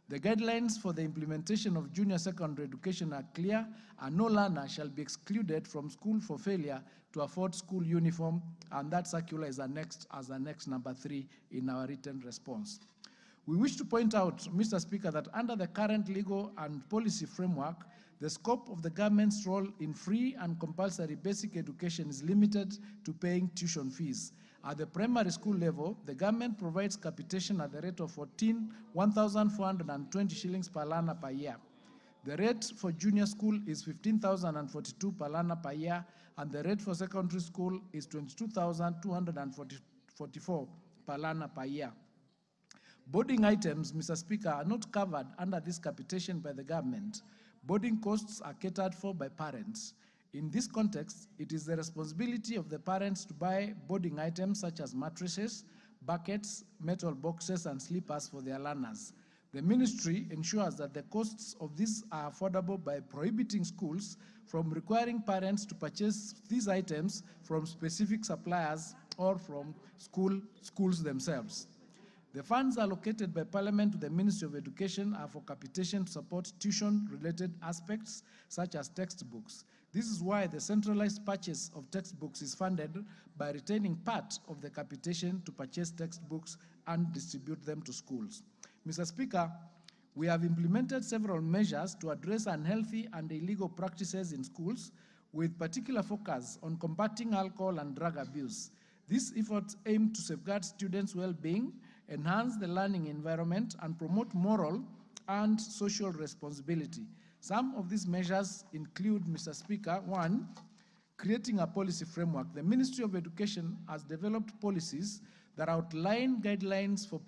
The guidelines for the implementation of junior secondary education are clear, and no learner shall be excluded from school for failure to afford school uniform, and that circular is annexed as annex number 3 in our written response. We wish to point out, Mr. Speaker, that under the current legal and policy framework, the scope of the government's role in free and compulsory basic education is limited to paying tuition fees. At the primary school level, the government provides capitation at the rate of 1,420 shillings per learner per year. The rate for junior school is 15,042 per learner per year, and the rate for secondary school is 22,244 per learner per year. Boarding items, Mr. Speaker, are not covered under this capitation by the government. Boarding costs are catered for by parents. In this context, it is the responsibility of the parents to buy boarding items such as mattresses, buckets, metal boxes, and sleepers for their learners. The ministry ensures that the costs of these are affordable by prohibiting schools from requiring parents to purchase these items from specific suppliers or from schools themselves. The funds allocated by Parliament to the Ministry of Education are for capitation to support tuition-related aspects such as textbooks. This is why the centralized purchase of textbooks is funded by retaining part of the capitation to purchase textbooks and distribute them to schools. Mr. Speaker, we have implemented several measures to address unhealthy and illegal practices in schools, with particular focus on combating alcohol and drug abuse. These efforts aim to safeguard students' well-being, enhance the learning environment, and promote moral and social responsibility. Some of these measures include, Mr. Speaker, 1, creating a policy framework. The Ministry of Education has developed policies that outline guidelines for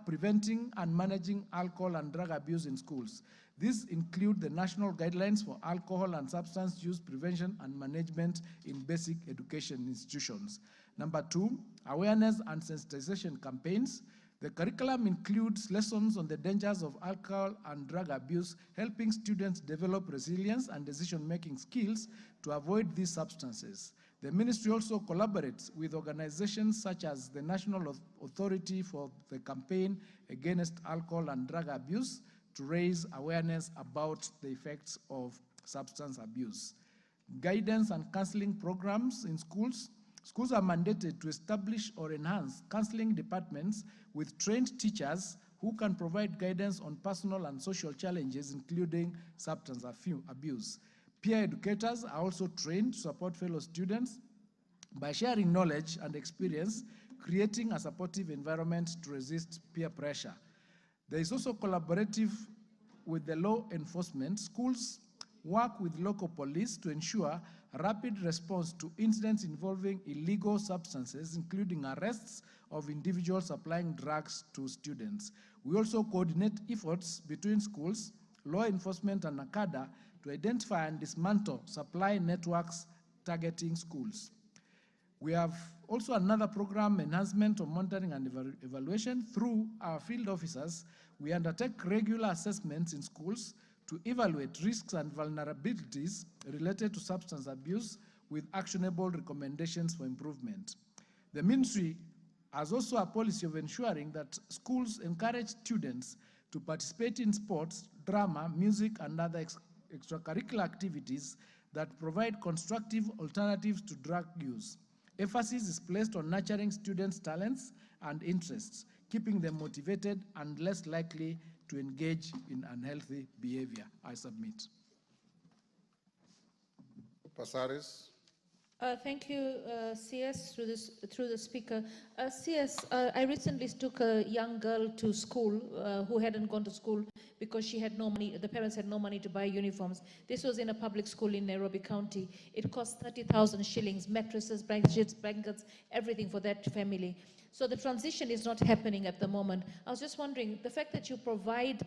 preventing and managing alcohol and drug abuse in schools. These include the National Guidelines for Alcohol and Substance Use Prevention and Management in Basic Education Institutions. Number 2, awareness and sensitization campaigns. The curriculum includes lessons on the dangers of alcohol and drug abuse, helping students develop resilience and decision-making skills to avoid these substances. The ministry also collaborates with organizations such as the National Authority for the Campaign Against Alcohol and Drug Abuse to raise awareness about the effects of substance abuse. Guidance and counseling programs in schools. Schools are mandated to establish or enhance counseling departments with trained teachers who can provide guidance on personal and social challenges, including substance abuse. Peer educators are also trained to support fellow students by sharing knowledge and experience, creating a supportive environment to resist peer pressure. There is also collaborative with the law enforcement. Schools work with local police to ensure rapid response to incidents involving illegal substances, including arrests of individuals supplying drugs to students. We also coordinate efforts between schools, law enforcement, and NACADA to identify and dismantle supply networks targeting schools. We have also another program, enhancement of monitoring and evaluation. Through our field officers, we undertake regular assessments in schools to evaluate risks and vulnerabilities related to substance abuse with actionable recommendations for improvement. The ministry has also a policy of ensuring that schools encourage students to participate in sports, drama, music, and other extracurricular activities that provide constructive alternatives to drug use. Emphasis is placed on nurturing students' talents and interests, keeping them motivated and less likely to engage in unhealthy behavior. I submit. Pasaris. Thank you, CS, through the speaker. CS, I recently took a young girl to school who hadn't gone to school because she had no money, the parents had no money to buy uniforms. This was in a public school in Nairobi County. It cost 30,000 shillings, mattresses, blankets, everything for that family. So the transition is not happening at the moment. I was just wondering, the fact that you provide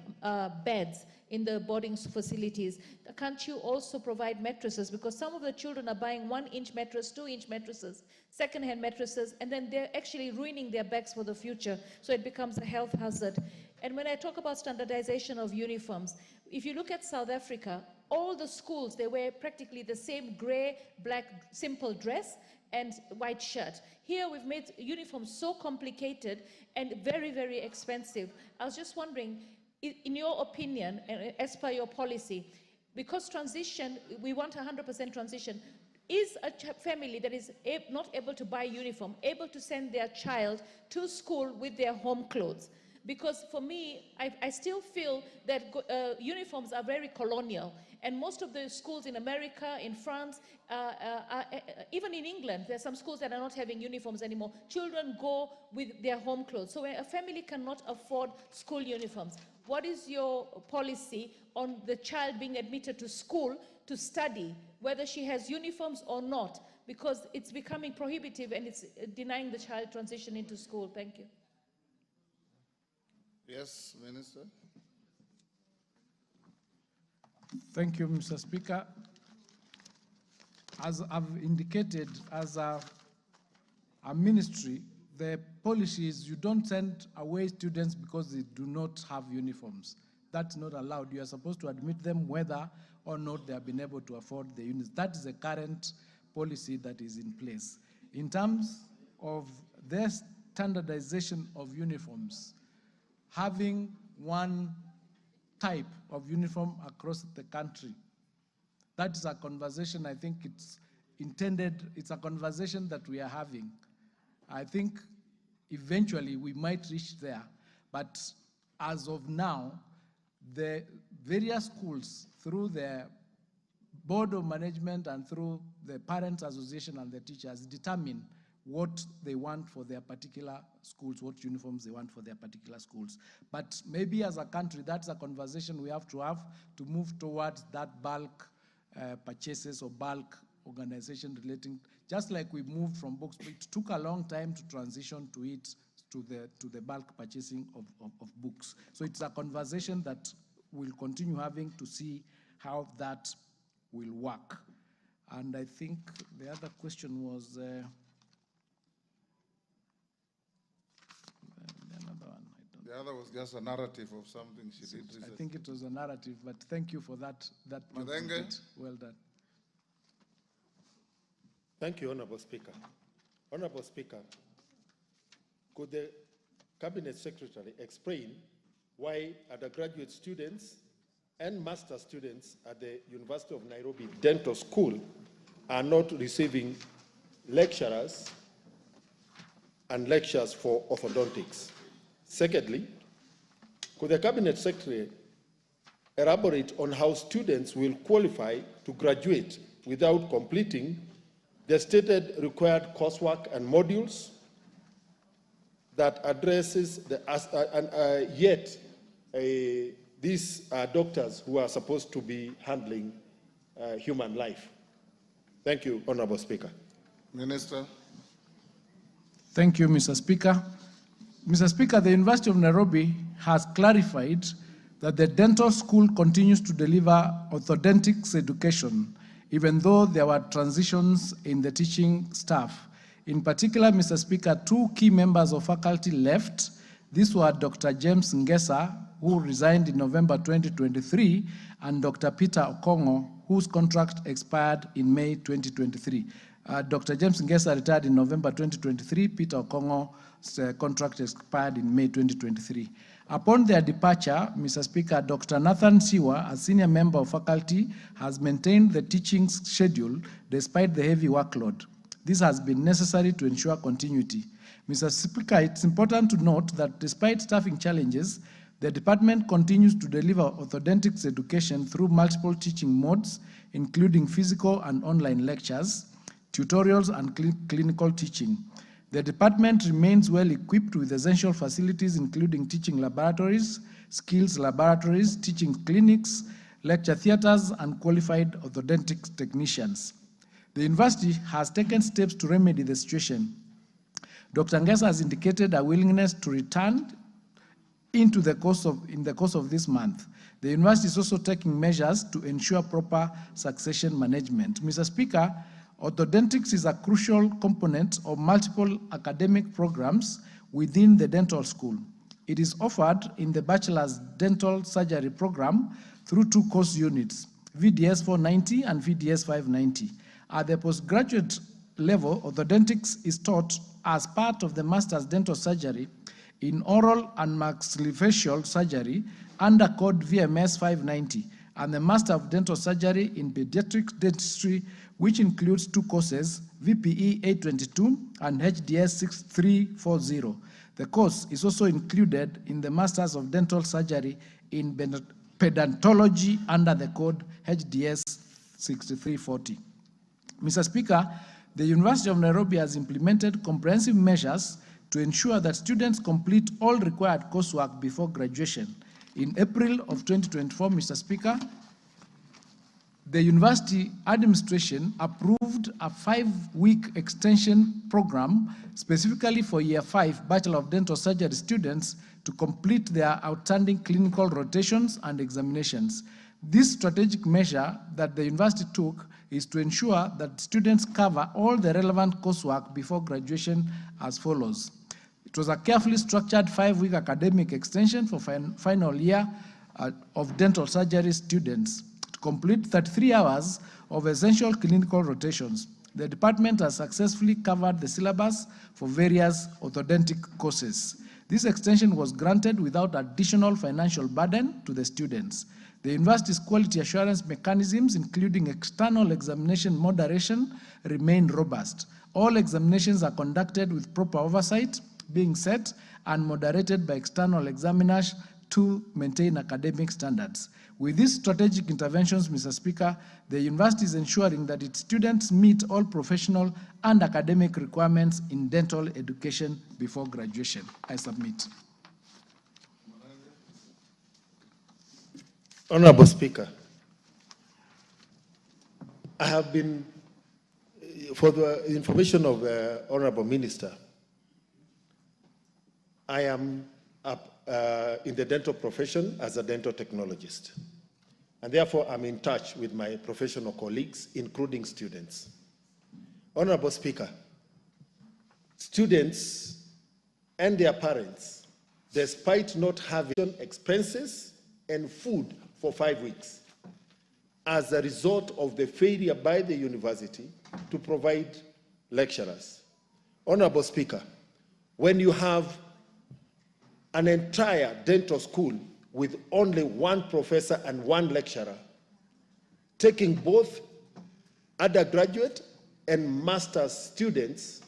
beds in the boarding facilities, can't you also provide mattresses? Because some of the children are buying 1-inch mattress, 2-inch mattresses, second-hand mattresses, and then they're actually ruining their backs for the future. So it becomes a health hazard. And when I talk about standardization of uniforms, if you look at South Africa, all the schools, they wear practically the same gray, black, simple dress and white shirt. Here we've made uniforms so complicated and very, very expensive. I was just wondering, in your opinion, as per your policy, because transition, we want 100% transition, is a family that is not able to buy uniform able to send their child to school with their home clothes? Because for me, I still feel that uniforms are very colonial. And most of the schools in America, in France, even in England, there are some schools that are not having uniforms anymore. Children go with their home clothes. So when a family cannot afford school uniforms, what is your policy on the child being admitted to school to study, whether she has uniforms or not? Because it's becoming prohibitive and it's denying the child transition into school. Thank you. Yes, Minister. Thank you, Mr. Speaker. As I've indicated, as a ministry, the policy is you don't send away students because they do not have uniforms. That's not allowed. You are supposed to admit them whether or not they have been able to afford the units. That is the current policy that is in place. In terms of their standardization of uniforms, having one type of uniform across the country, that is a conversation, I think it's intended, it's a conversation that we are having. I think eventually we might reach there, but as of now, the various schools, through the board of management and through the parents association and the teachers, determine what they want for their particular schools, what uniforms they want for their particular schools. But maybe as a country, that's a conversation we have to move towards that bulk purchases or bulk organization relating, just like we moved from books. It took a long time to transition to it, to the bulk purchasing of books. So it's a conversation that we'll continue having to see how that will work. And I think the other question was, the other was just a narrative of something she did recently. I think it was a narrative, but thank you for that. Madenge? Well done. Thank you, Honorable Speaker. Honorable Speaker, could the Cabinet Secretary explain why undergraduate students and master students at the University of Nairobi Dental School are not receiving lecturers and lectures for orthodontics? Secondly, could the Cabinet Secretary elaborate on how students will qualify to graduate without completing the stated required coursework and modules that addresses yet these are doctors who are supposed to be handling human life? Thank you, Honorable Speaker. Minister. Thank you, Mr. Speaker. Mr. Speaker, the University of Nairobi has clarified that the dental school continues to deliver orthodontics education, even though there were transitions in the teaching staff. In particular, Mr. Speaker, 2 key members of faculty left. These were Dr. James Ngesa, who resigned in November 2023, and Dr. Peter Okongo, whose contract expired in May 2023. Dr. James Ngesa retired in November 2023. Peter Okongo's contract expired in May 2023. Upon their departure, Mr. Speaker, Dr. Nathan Siwa, a senior member of faculty, has maintained the teaching schedule despite the heavy workload. This has been necessary to ensure continuity. Mr. Speaker, it's important to note that despite staffing challenges, the department continues to deliver orthodontics education through multiple teaching modes, including physical and online lectures, tutorials, and clinical teaching. The department remains well equipped with essential facilities, including teaching laboratories, skills laboratories, teaching clinics, lecture theaters, and qualified orthodontics technicians. The university has taken steps to remedy the situation. Dr. Ngesa has indicated a willingness to return in the course of this month. The university is also taking measures to ensure proper succession management. Mr. Speaker, orthodontics is a crucial component of multiple academic programs within the dental school. It is offered in the Bachelor's Dental Surgery program through 2 course units, VDS 490 and VDS 590. At the postgraduate level, orthodontics is taught as part of the Master's Dental Surgery in Oral and Maxillofacial Surgery under code VMS 590, and the Master of Dental Surgery in Pediatric Dentistry, which includes 2 courses, VPE 822 and HDS 6340. The course is also included in the Masters of Dental Surgery in Pedantology under the code HDS 6340. Mr. Speaker, the University of Nairobi has implemented comprehensive measures to ensure that students complete all required coursework before graduation. In April of 2024, Mr. Speaker, the university administration approved a 5-week extension program specifically for Year 5 Bachelor of Dental Surgery students to complete their outstanding clinical rotations and examinations. This strategic measure that the university took is to ensure that students cover all the relevant coursework before graduation as follows. It was a carefully structured 5-week academic extension for final year of dental surgery students to complete 33 hours of essential clinical rotations. The department has successfully covered the syllabus for various orthodontic courses. This extension was granted without additional financial burden to the students. The university's quality assurance mechanisms, including external examination moderation, remain robust. All examinations are conducted with proper oversight, being set and moderated by external examiners to maintain academic standards. With these strategic interventions, Mr. Speaker, the university is ensuring that its students meet all professional and academic requirements in dental education before graduation. I submit. Honorable Speaker, I have been, for the information of the Honorable Minister, I am in the dental profession as a dental technologist, and therefore I'm in touch with my professional colleagues, including students. Honorable Speaker, students and their parents, despite not having expenses and food for 5 weeks, as a result of the failure by the university to provide lecturers. Honorable Speaker, when you have an entire dental school with only 1 professor and 1 lecturer, taking both undergraduate and master's students,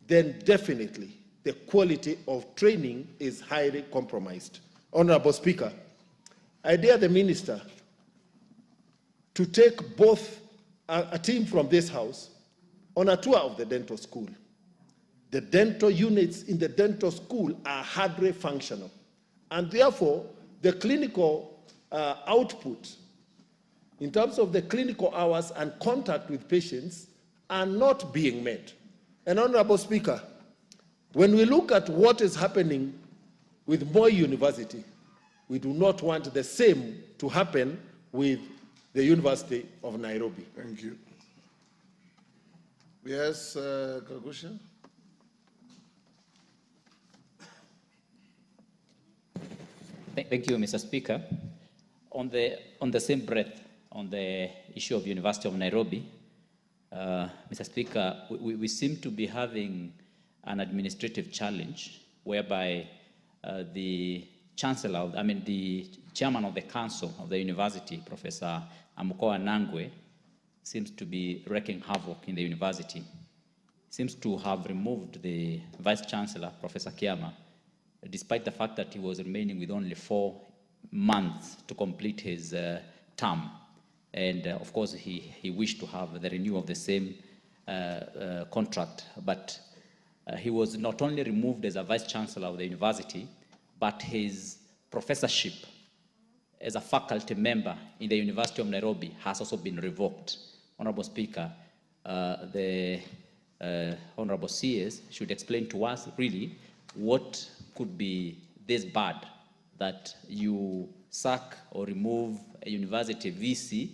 then definitely the quality of training is highly compromised. Honorable Speaker, I dare the minister to take both a team from this house on a tour of the dental school. The dental units in the dental school are hardly functional, and therefore the clinical output in terms of the clinical hours and contact with patients are not being met. And Honorable Speaker, when we look at what is happening with Moi University, we do not want the same to happen with the University of Nairobi. Thank you. Yes, Kagusha. Thank you, Mr. Speaker. On the same breath, on the issue of University of Nairobi, Mr. Speaker, we seem to be having an administrative challenge whereby the chancellor, the chairman of the council of the university, Professor Amukoa Nangwe, seems to be wreaking havoc in the university. Seems to have removed the vice chancellor, Professor Kiama, despite the fact that he was remaining with only 4 months to complete his term. And of course, he wished to have the renewal of the same contract. But he was not only removed as a vice chancellor of the university, but his professorship as a faculty member in the University of Nairobi has also been revoked. Honorable Speaker, the Honorable CS should explain to us really what could be this bad that you sack or remove a university VC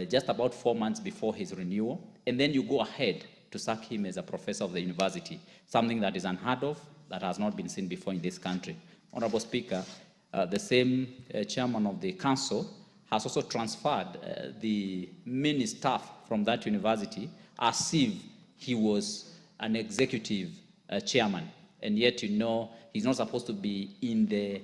just about 4 months before his renewal, and then you go ahead to sack him as a professor of the university, something that is unheard of, that has not been seen before in this country. Honorable Speaker, the same chairman of the council has also transferred the many staff from that university as if he was an executive chairman. And yet, you know, he's not supposed to be in the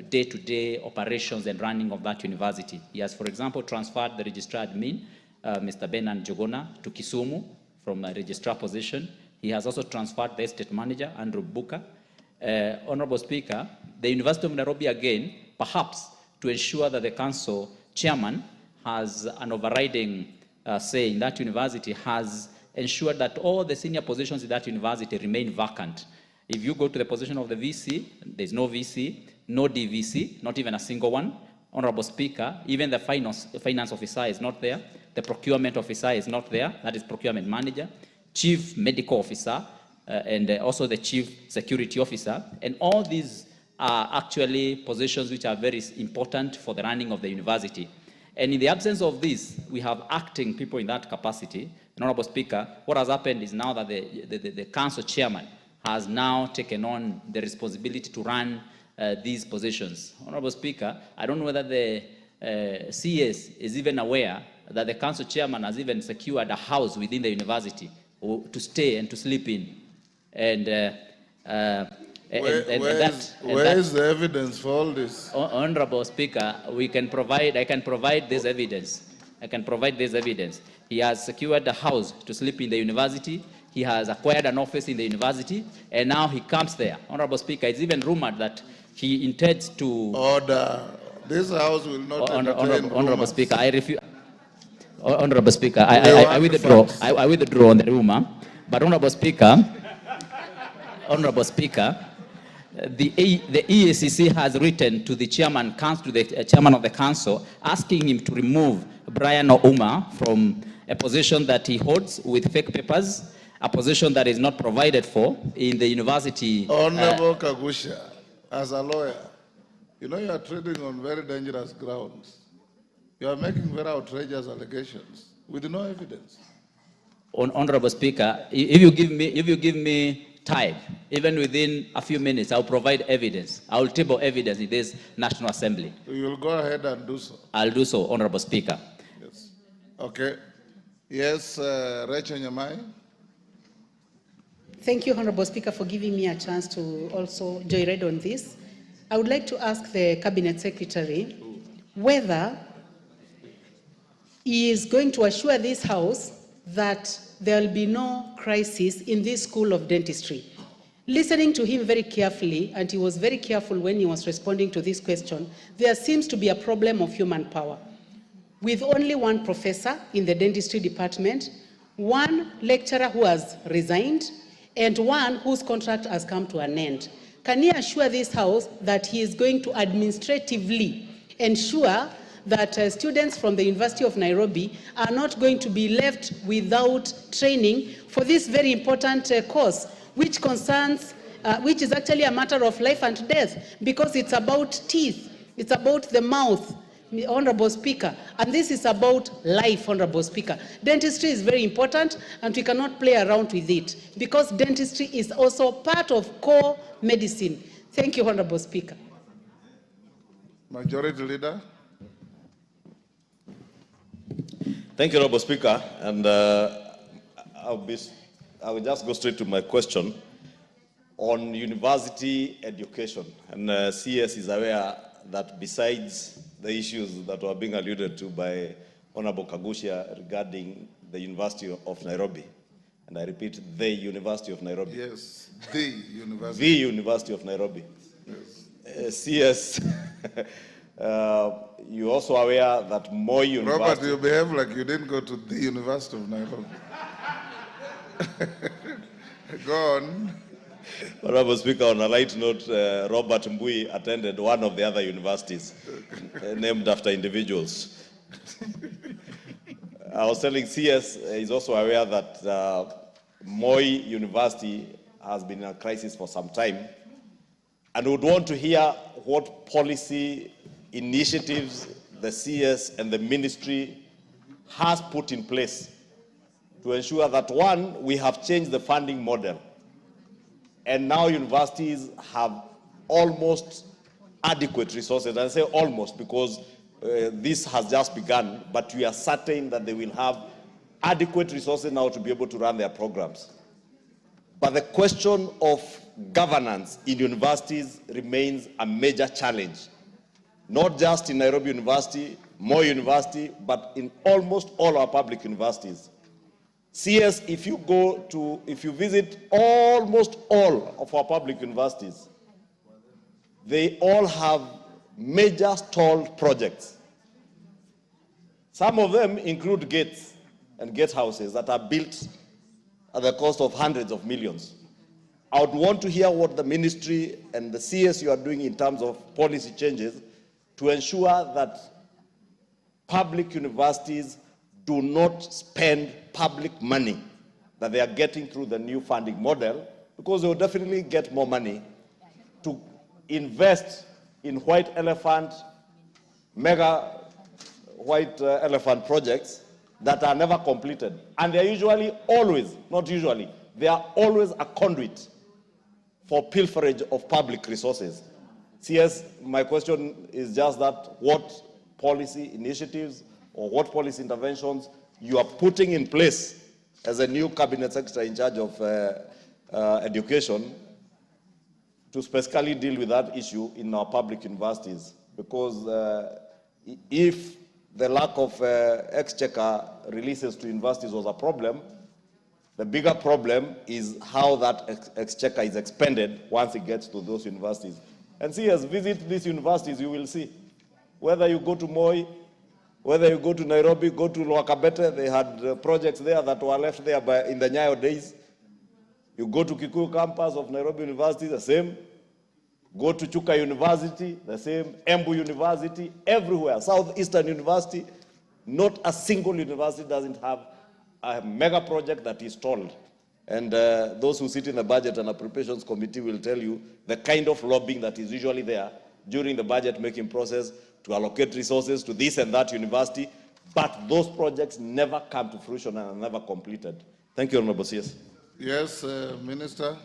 day-to-day operations and running of that university. He has, for example, transferred the registrar admin, Mr. Benan Jogona, to Kisumu from a registrar position. He has also transferred the estate manager, Andrew Buka. Honorable Speaker, the University of Nairobi, again, perhaps to ensure that the council chairman has an overriding say in that university, has ensured that all the senior positions in that university remain vacant. If you go to the position of the VC, there's no VC, no DVC, not even a single one. Honorable Speaker, even the finance officer is not there. The procurement officer is not there. That is procurement manager, chief medical officer, and also the chief security officer. And all these are actually positions which are very important for the running of the university. And in the absence of this, we have acting people in that capacity. And Honorable Speaker, what has happened is now that the council chairman has now taken on the responsibility to run these positions. Honorable Speaker, I don't know whether the CS is even aware that the council chairman has even secured a house within the university to stay and to sleep in. And where is the evidence for all this? Honorable Speaker, I can provide this evidence. I can provide this evidence. He has secured a house to sleep in the university. He has acquired an office in the university, and now he comes there. Honorable Speaker, it's even rumored that he intends to... Order. This house will not Honorable Speaker, I refuse... Honorable Speaker, I withdraw. I withdraw on the rumor. But Honorable Speaker, the EACC has written to the chairman of the council, asking him to remove Brian Ouma from a position that he holds with fake papers, a position that is not provided for in the university. Honorable Kagusha, as a lawyer, you know you are treading on very dangerous grounds. You are making very outrageous allegations with no evidence. Honorable Speaker, if you give me time, even within a few minutes, I'll provide evidence. I'll table evidence in this National Assembly. You will go ahead and do so. I'll do so, Honorable Speaker. Yes. Okay. Yes, Rachel Nyamai. Thank you, Honorable Speaker, for giving me a chance to also joyride on this. I would like to ask the Cabinet Secretary whether he is going to assure this House that there will be no crisis in this school of dentistry. Listening to him very carefully, and he was very careful when he was responding to this question, there seems to be a problem of human power. With only one professor in the dentistry department, one lecturer who has resigned, and one whose contract has come to an end. Can he assure this House that he is going to administratively ensure that students from the University of Nairobi are not going to be left without training for this very important course, which concerns, which is actually a matter of life and death, because it's about teeth, it's about the mouth, Honorable Speaker, and this is about life, Honorable Speaker. Dentistry is very important, and we cannot play around with it, because dentistry is also part of core medicine. Thank you, Honorable Speaker. Majority Leader. Thank you, Honorable Speaker, and I will just go straight to my question on university education. And CS is aware that besides the issues that were being alluded to by Honorable Kagusha regarding the University of Nairobi, and I repeat, the University of Nairobi. Yes, the University. The University of Nairobi. Yes. CS, you're also aware that more universities... Robert, you behave like you didn't go to the University of Nairobi. Go on. Honorable Speaker, on a light note, Robert Mbui attended one of the other universities named after individuals. I was telling CS is also aware that Moi University has been in a crisis for some time, and would want to hear what policy initiatives the CS and the ministry has put in place to ensure that, one, we have changed the funding model, and now universities have almost adequate resources. I say almost because this has just begun, but we are certain that they will have adequate resources now to be able to run their programs. But the question of governance in universities remains a major challenge, not just in Nairobi University, Moi University, but in almost all our public universities. CS, if you visit almost all of our public universities, they all have major stalled projects. Some of them include gates and gatehouses that are built at the cost of hundreds of millions. I would want to hear what the ministry and the CS you are doing in terms of policy changes to ensure that public universities do not spend public money that they are getting through the new funding model, because they will definitely get more money to invest in white elephant, mega white elephant projects that are never completed. And they're usually always, not usually, they are always a conduit for pilferage of public resources. CS, my question is just that, what policy initiatives or what policy interventions you are putting in place as a new cabinet secretary in charge of education to specifically deal with that issue in our public universities? Because if the lack of exchequer releases to universities was a problem, the bigger problem is how that exchequer is expended once it gets to those universities. And see, as visit these universities, you will see, whether you go to Moi, whether you go to Nairobi, go to Lwakabete, they had projects there that were left there in the Nyayo days. You go to Kikuyu campus of Nairobi University, the same. Go to Chuka University, the same. Embu University, everywhere. Southeastern University, not a single university doesn't have a mega project that is stalled. And those who sit in the Budget and Appropriations Committee will tell you the kind of lobbying that is usually there during the budget making process to allocate resources to this and that university, but those projects never come to fruition and are never completed. Thank you, Honorable CS. Yes, Minister.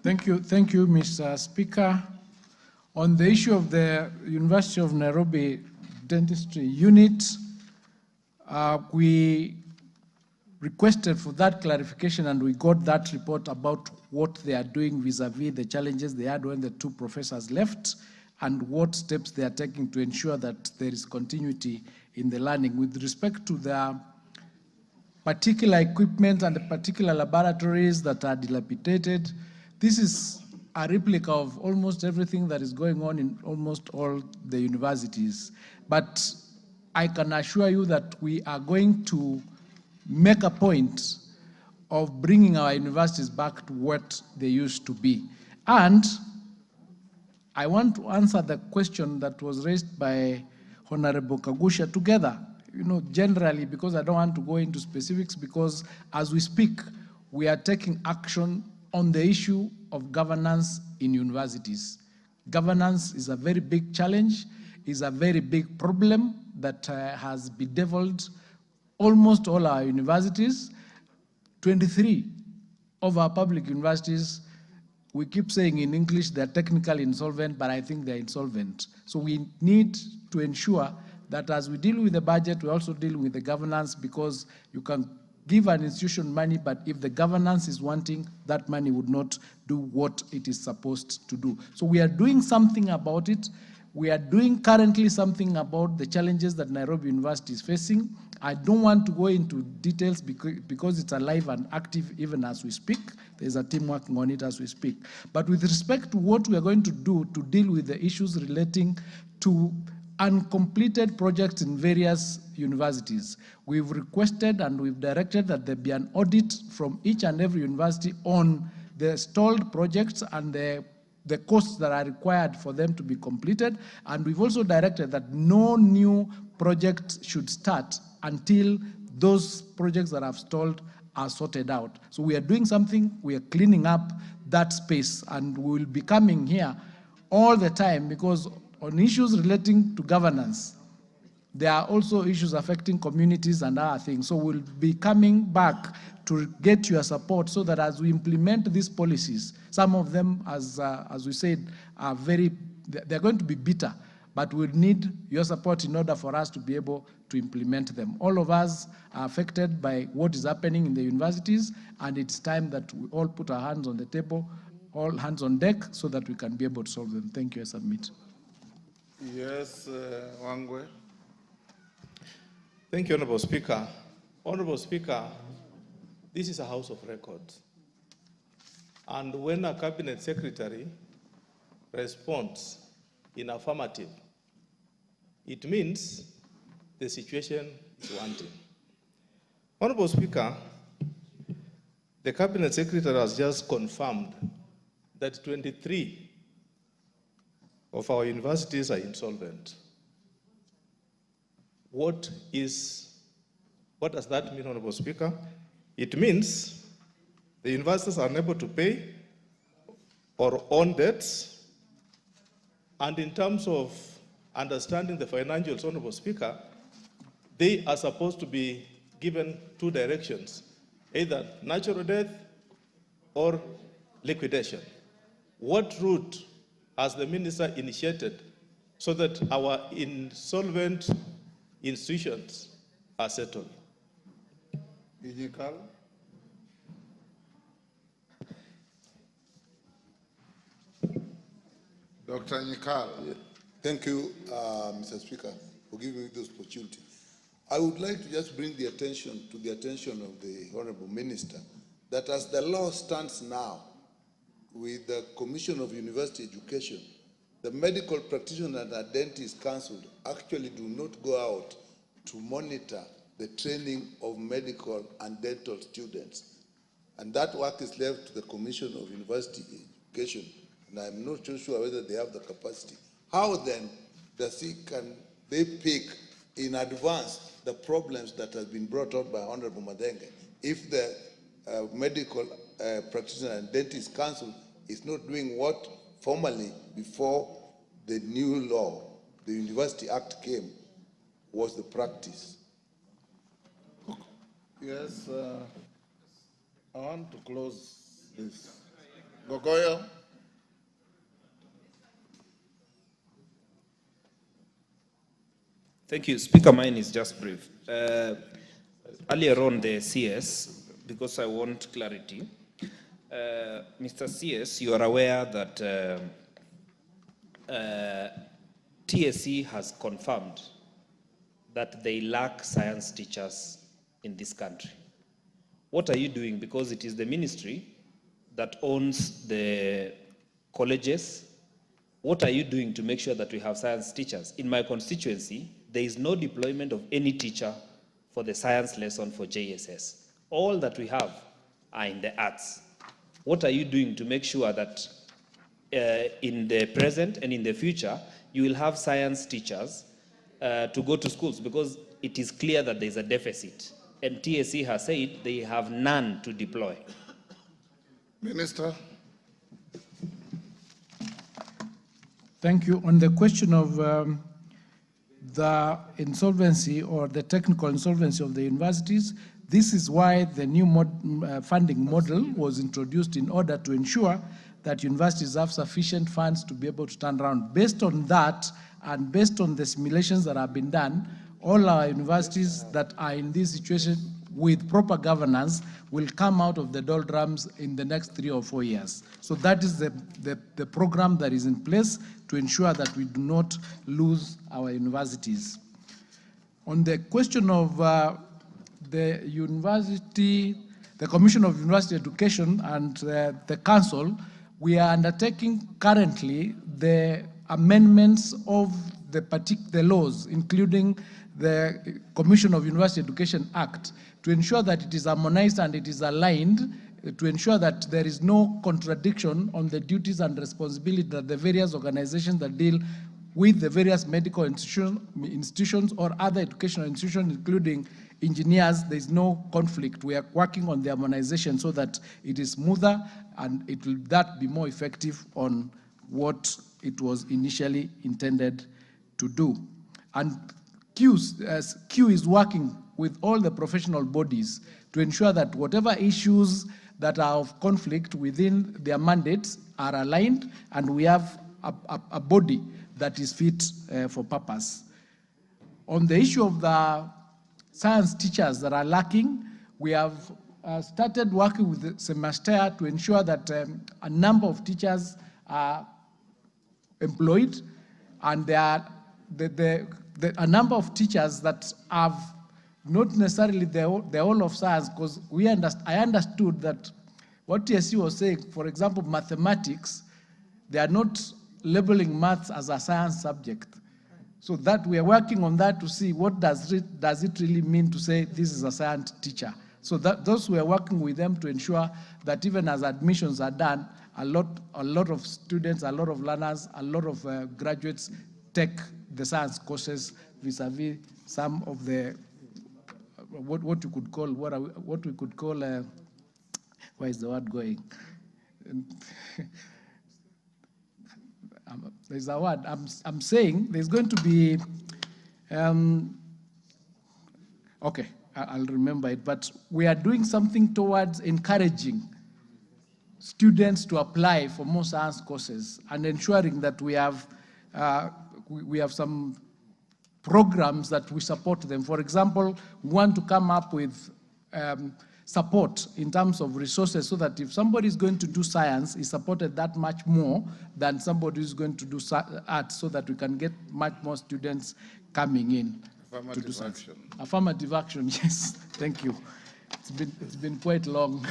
Thank you, Mr. Speaker. On the issue of the University of Nairobi Dentistry Unit, we requested for that clarification and we got that report about what they are doing vis-a-vis the challenges they had when the two professors left and what steps they are taking to ensure that there is continuity in the learning. With respect to the particular equipment and the particular laboratories that are dilapidated, this is a replica of almost everything that is going on in almost all the universities. But I can assure you that we are going to make a point of bringing our universities back to what they used to be. And I want to answer the question that was raised by Honorable Kagusha together, generally, because I don't want to go into specifics, because as we speak, we are taking action on the issue of governance in universities. Governance is a very big challenge, is a very big problem that has bedeviled almost all our universities. 23 of our public universities, we keep saying in English they're technically insolvent, but I think they're insolvent. So we need to ensure that as we deal with the budget, we also deal with the governance, because you can give an institution money, but if the governance is wanting, that money would not do what it is supposed to do. So we are doing something about it. We are doing currently something about the challenges that Nairobi University is facing. I don't want to go into details because it's alive and active even as we speak. There's a team working on it as we speak. But with respect to what we are going to do to deal with the issues relating to uncompleted projects in various universities, we've requested and we've directed that there be an audit from each and every university on the stalled projects and the costs that are required for them to be completed. And we've also directed that no new project should start until those projects that have stalled are sorted out. So we are doing something, we are cleaning up that space, and we will be coming here all the time, because on issues relating to governance, there are also issues affecting communities and other things. So we'll be coming back to get your support so that as we implement these policies, some of them, as we said, are they're going to be bitter, but we'll need your support in order for us to be able to implement them. All of us are affected by what is happening in the universities, and it's time that we all put our hands on the table, all hands on deck, so that we can be able to solve them. Thank you. I submit. Yes, Wangwe. Thank you, Honorable Speaker. Honorable Speaker, this is a house of records. And when a cabinet secretary responds in affirmative, it means the situation is wanting. Honorable Speaker, the cabinet secretary has just confirmed that 23 of our universities are insolvent. What does that mean, Honorable Speaker? It means the universities are unable to pay or own debts. And in terms of understanding the financials, Honorable Speaker, they are supposed to be given two directions, either natural death or liquidation. What route has the minister initiated so that our insolvent institutions are settled? Dr. Nyikal. Thank you, Mr. Speaker, for giving me this opportunity. I would like to just bring the attention of the Honorable Minister that as the law stands now, with the Commission of University Education, the Medical Practitioner and Dentist Council actually do not go out to monitor the training of medical and dental students. And that work is left to the Commission of University Education, and I'm not so sure whether they have the capacity. How then can they pick in advance the problems that have been brought out by Honorable Madenge if the Medical Practitioner and Dentist Council is not doing what formally before the new law, the University Act came, was the practice? Yes, I want to close this. Gogoyo. Thank you. Speaker, mine is just brief. Earlier on the CS, because I want clarity, Mr. CS, you are aware that TSC has confirmed that they lack science teachers in this country. What are you doing? Because it is the ministry that owns the colleges. What are you doing to make sure that we have science teachers? In my constituency, there is no deployment of any teacher for the science lesson for JSS. All that we have are in the arts. What are you doing to make sure that in the present and in the future, you will have science teachers to go to schools? Because it is clear that there is a deficit. And TSC has said they have none to deploy. Minister. Thank you. On the question of the insolvency or the technical insolvency of the universities, this is why the new funding model was introduced in order to ensure that universities have sufficient funds to be able to turn around. Based on that, and based on the simulations that have been done, all our universities that are in this situation with proper governance will come out of the doldrums in the next 3 or 4 years. So that is the program that is in place to ensure that we do not lose our universities. On the question of the university, the Commission of University Education and the Council, we are undertaking currently the amendments of the laws, including the Commission of University Education Act, to ensure that it is harmonized and it is aligned, to ensure that there is no contradiction on the duties and responsibility that the various organizations that deal with the various medical institutions or other educational institutions, including engineers, there is no conflict. We are working on the harmonization so that it is smoother and it will that be more effective on what it was initially intended to do. And Q is working with all the professional bodies to ensure that whatever issues that are of conflict within their mandates are aligned, and we have a body that is fit for purpose. On the issue of the science teachers that are lacking, we have started working with the semester to ensure that a number of teachers are employed, and there are a number of teachers that have not necessarily the whole of science, because I understood that what TSC was saying, for example, mathematics, they are not labeling maths as a science subject. So that we are working on that to see what does it really mean to say this is a science teacher. So those we are working with them to ensure that even as admissions are done, a lot of students, a lot of learners, a lot of graduates take the science courses vis-a-vis some of the what we could call where is the word going? There's a word I'm saying. There's going to be okay, I'll remember it. But we are doing something towards encouraging students to apply for more science courses and ensuring that we have some programs that we support them. For example, we want to come up with support in terms of resources so that if somebody is going to do science, is supported that much more than somebody who's going to do art, so that we can get much more students coming in to do science. Affirmative action, yes. Thank you. It's been quite long.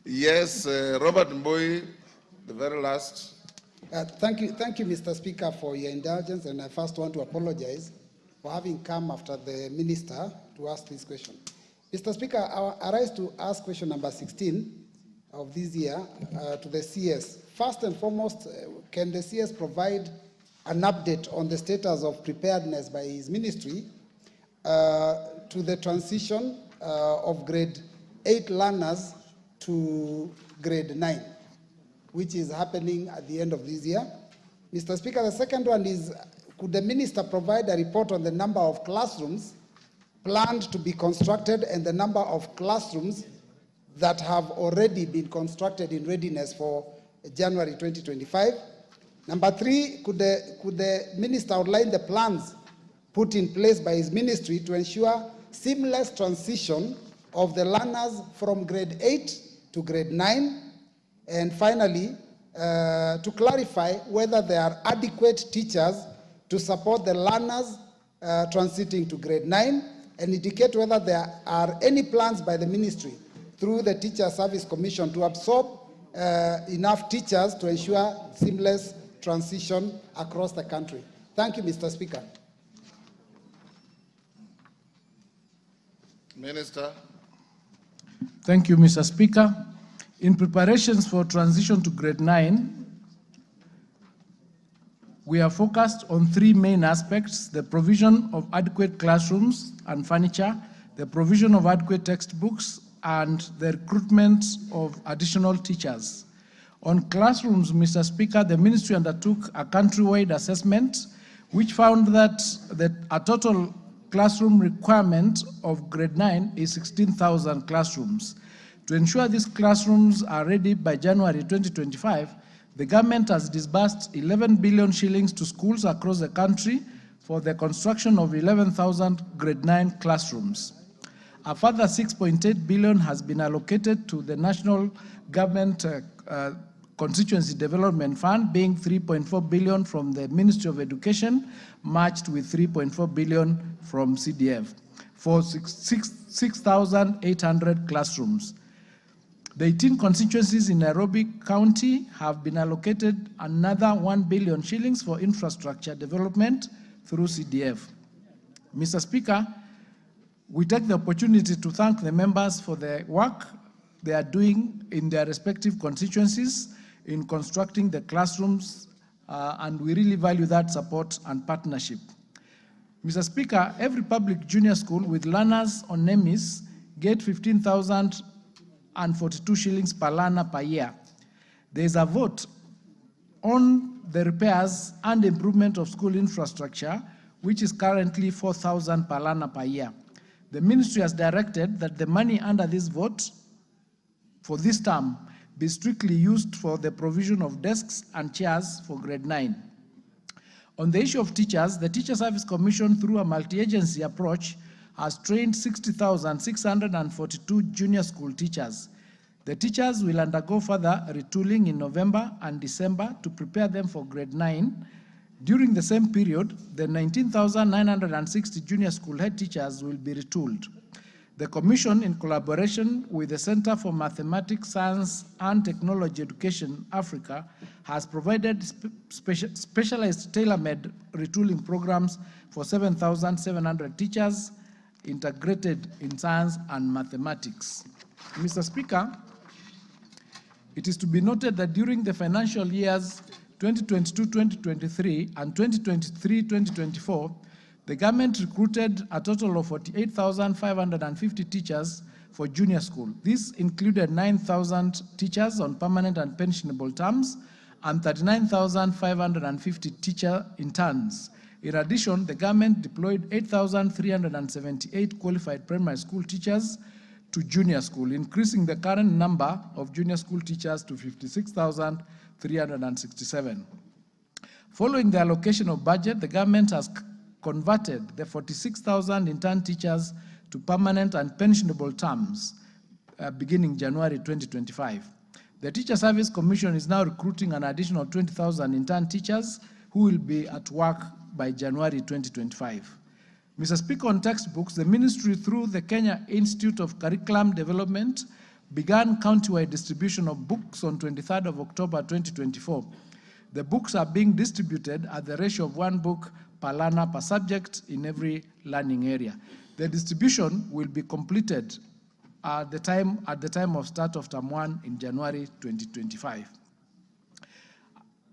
Yes, Robert Mbui, the very last. Thank you, Mr. Speaker, for your indulgence, and I first want to apologize for having come after the minister to ask this question. Mr. Speaker, I rise to ask question number 16 of this year to the CS. First and foremost, can the CS provide an update on the status of preparedness by his ministry to the transition of grade 8 learners to grade 9, which is happening at the end of this year? Mr. Speaker, the second one is, could the minister provide a report on the number of classrooms planned to be constructed and the number of classrooms that have already been constructed in readiness for January 2025? Number 3, could the minister outline the plans put in place by his ministry to ensure seamless transition of the learners from grade 8 to grade 9? And finally, to clarify whether there are adequate teachers to support the learners transiting to grade 9, and indicate whether there are any plans by the ministry through the Teacher Service Commission to absorb enough teachers to ensure seamless transition across the country. Thank you, Mr. Speaker. Minister. Thank you, Mr. Speaker. In preparations for transition to grade 9, we are focused on 3 main aspects: the provision of adequate classrooms and furniture, the provision of adequate textbooks, and the recruitment of additional teachers. On classrooms, Mr. Speaker, the ministry undertook a countrywide assessment which found that a total classroom requirement of grade 9 is 16,000 classrooms. To ensure these classrooms are ready by January 2025, the government has disbursed 11 billion shillings to schools across the country for the construction of 11,000 grade 9 classrooms. A further 6.8 billion has been allocated to the National Government Constituency Development Fund, being 3.4 billion from the Ministry of Education, matched with 3.4 billion from CDF, for 6,800 classrooms. The 18 constituencies in Nairobi County have been allocated another 1 billion shillings for infrastructure development through CDF. Mr. Speaker, we take the opportunity to thank the members for the work they are doing in their respective constituencies in constructing the classrooms, and we really value that support and partnership. Mr. Speaker, every public junior school with learners on NEMIS get 15,042 shillings per learner per year. There is a vote on the repairs and improvement of school infrastructure, which is currently 4,000 per learner per year. The ministry has directed that the money under this vote for this term be strictly used for the provision of desks and chairs for grade 9. On the issue of teachers, the Teacher Service Commission, through a multi-agency approach, has trained 60,642 junior school teachers. The teachers will undergo further retooling in November and December to prepare them for grade 9. During the same period, the 19,960 junior school head teachers will be retooled. The Commission, in collaboration with the Center for Mathematics, Science and Technology Education, Africa, has provided specialized tailor-made retooling programs for 7,700 teachers integrated in science and mathematics. Mr. Speaker, it is to be noted that during the financial years 2022-2023 and 2023-2024, the government recruited a total of 48,550 teachers for junior school. This included 9,000 teachers on permanent and pensionable terms and 39,550 teacher interns. In addition, the government deployed 8,378 qualified primary school teachers to junior school, increasing the current number of junior school teachers to 56,367. Following the allocation of budget, the government has converted the 46,000 intern teachers to permanent and pensionable terms beginning January 2025. The Teacher Service Commission is now recruiting an additional 20,000 intern teachers who will be at work by January 2025. Mr. Speaker, on textbooks, the ministry, through the Kenya Institute of Curriculum Development, began countywide distribution of books on 23rd of October 2024. The books are being distributed at the ratio of 1 book per learner per subject in every learning area. The distribution will be completed at the time of start of term 1 in January 2025.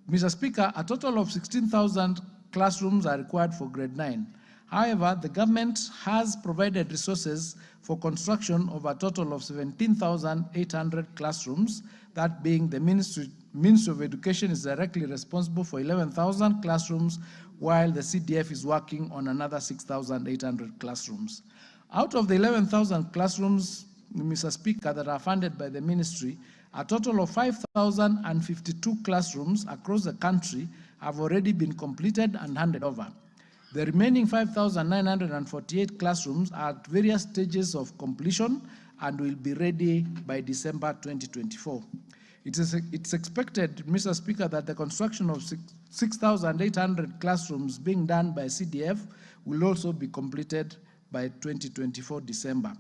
Mr. Speaker, a total of 16,000 classrooms are required for grade 9. However, the government has provided resources for construction of a total of 17,800 classrooms, that being the Ministry of Education is directly responsible for 11,000 classrooms, while the CDF is working on another 6,800 classrooms. Out of the 11,000 classrooms, Mr. Speaker, that are funded by the ministry, a total of 5,052 classrooms across the country have already been completed and handed over. The remaining 5,948 classrooms are at various stages of completion and will be ready by December 2024. It's expected, Mr. Speaker, that the construction of 6,800 classrooms being done by CDF will also be completed by 2024 December.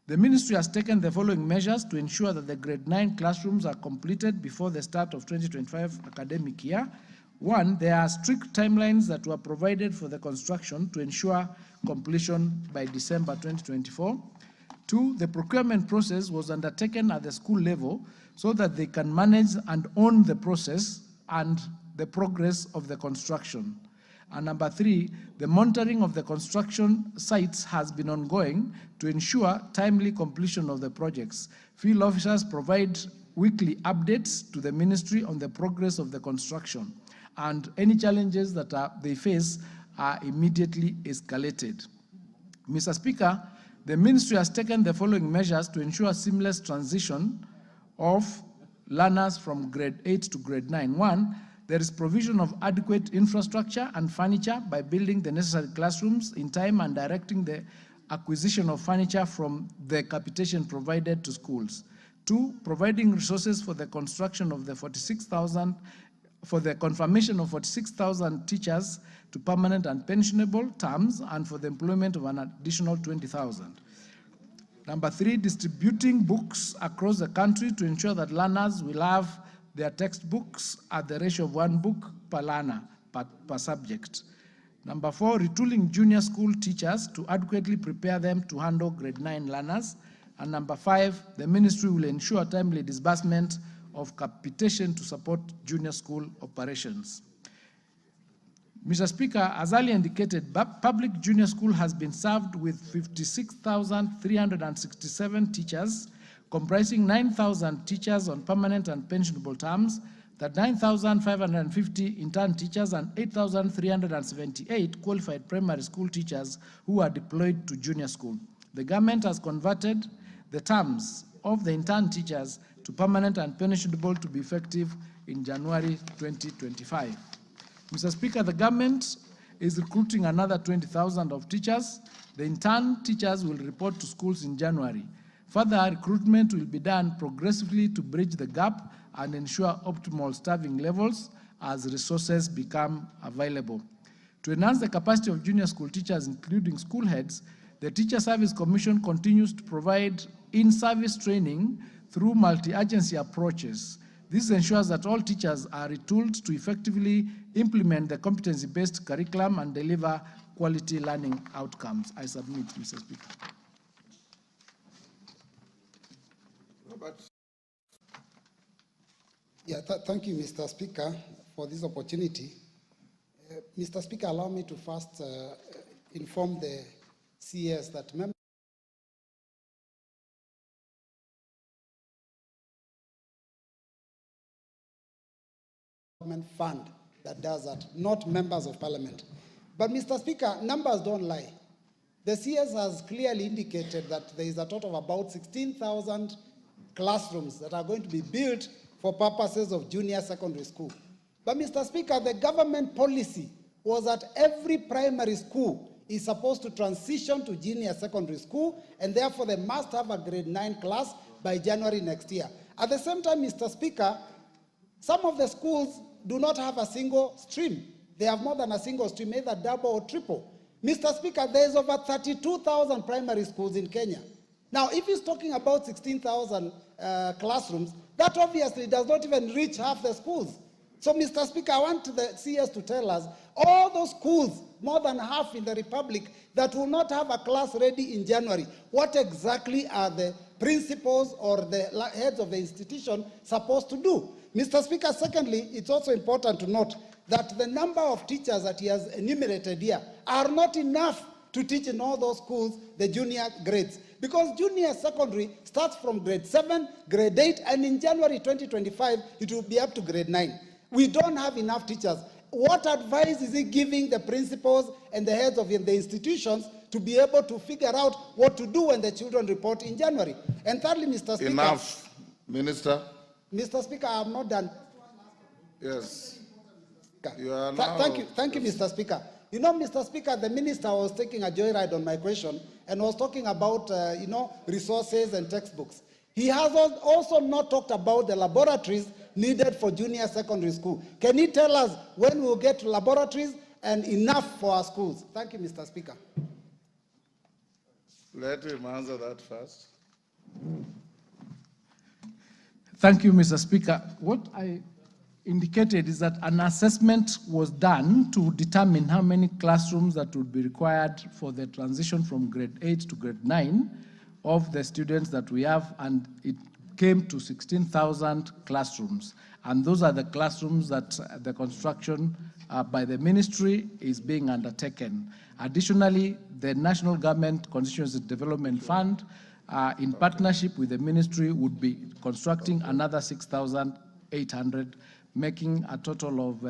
The ministry has taken the following measures to ensure that the grade 9 classrooms are completed before the start of 2025 academic year. One, there are strict timelines that were provided for the construction to ensure completion by December 2024. Two, the procurement process was undertaken at the school level so that they can manage and own the process and the progress of the construction. And number three, the monitoring of the construction sites has been ongoing to ensure timely completion of the projects. Field officers provide weekly updates to the ministry on the progress of the construction, and any challenges that they face are immediately escalated. Mr. Speaker, the ministry has taken the following measures to ensure seamless transition of learners from grade 8 to grade 9. One, there is provision of adequate infrastructure and furniture by building the necessary classrooms in time and directing the acquisition of furniture from the capitation provided to schools. Two, providing resources for the construction of the 46,000 for the confirmation of 46,000 teachers to permanent and pensionable terms and for the employment of an additional 20,000. Number three, distributing books across the country to ensure that learners will have their textbooks at the ratio of 1 book per learner per subject. Number four, retooling junior school teachers to adequately prepare them to handle grade 9 learners. And number five, the ministry will ensure timely disbursement of capitation to support junior school operations. Mr. Speaker, as earlier indicated, public junior school has been served with 56,367 teachers, comprising 9,000 teachers on permanent and pensionable terms, 39,550 intern teachers, and 8,378 qualified primary school teachers who are deployed to junior school. The government has converted the terms of the intern teachers to permanent and pensionable to be effective in January 2025. Mr. Speaker, the government is recruiting another 20,000 of teachers. The intern teachers will report to schools in January. Further recruitment will be done progressively to bridge the gap and ensure optimal staffing levels as resources become available. To enhance the capacity of junior school teachers, including school heads, the Teacher Service Commission continues to provide in-service training through multi-agency approaches. This ensures that all teachers are retooled to effectively implement the competency-based curriculum and deliver quality learning outcomes. I submit, Mr. Speaker. Robert. Yeah, thank you, Mr. Speaker, for this opportunity. Mr. Speaker, allow me to first inform the CS that members fund that does that, not members of parliament. But Mr. Speaker, numbers don't lie. The CS has clearly indicated that there is a total of about 16,000 classrooms that are going to be built for purposes of junior secondary school. But Mr. Speaker, the government policy was that every primary school is supposed to transition to junior secondary school, and therefore they must have a grade 9 class by January next year. At the same time, Mr. Speaker, some of the schools do not have a single stream. They have more than a single stream, either double or triple. Mr. Speaker, there is over 32,000 primary schools in Kenya. Now, if he's talking about 16,000 classrooms, that obviously does not even reach half the schools. So, Mr. Speaker, I want the CS to tell us, all those schools, more than half in the Republic, that will not have a class ready in January, what exactly are the principals or the heads of the institution supposed to do? Mr. Speaker, secondly, it's also important to note that the number of teachers that he has enumerated here are not enough to teach in all those schools the junior grades. Because junior secondary starts from grade 7, grade 8, and in January 2025, it will be up to grade 9. We don't have enough teachers. What advice is he giving the principals and the heads of the institutions to be able to figure out what to do when the children report in January? And thirdly, Mr. Speaker. Enough, Minister. Mr. Speaker, I am not done. Yes. You are now... Thank you, Mr. Speaker. You know, Mr. Speaker, the minister was taking a joyride on my question and was talking about, resources and textbooks. He has also not talked about the laboratories needed for junior secondary school. Can he tell us when we will get laboratories and enough for our schools? Thank you, Mr. Speaker. Let him answer that first. Thank you, Mr. Speaker. What I indicated is that an assessment was done to determine how many classrooms that would be required for the transition from grade 8 to grade 9 of the students that we have, and it came to 16,000 classrooms. And those are the classrooms that the construction by the ministry is being undertaken. Additionally, the National Government Constituency Development Fund, in partnership with the ministry, would be constructing another 6,800, making a total of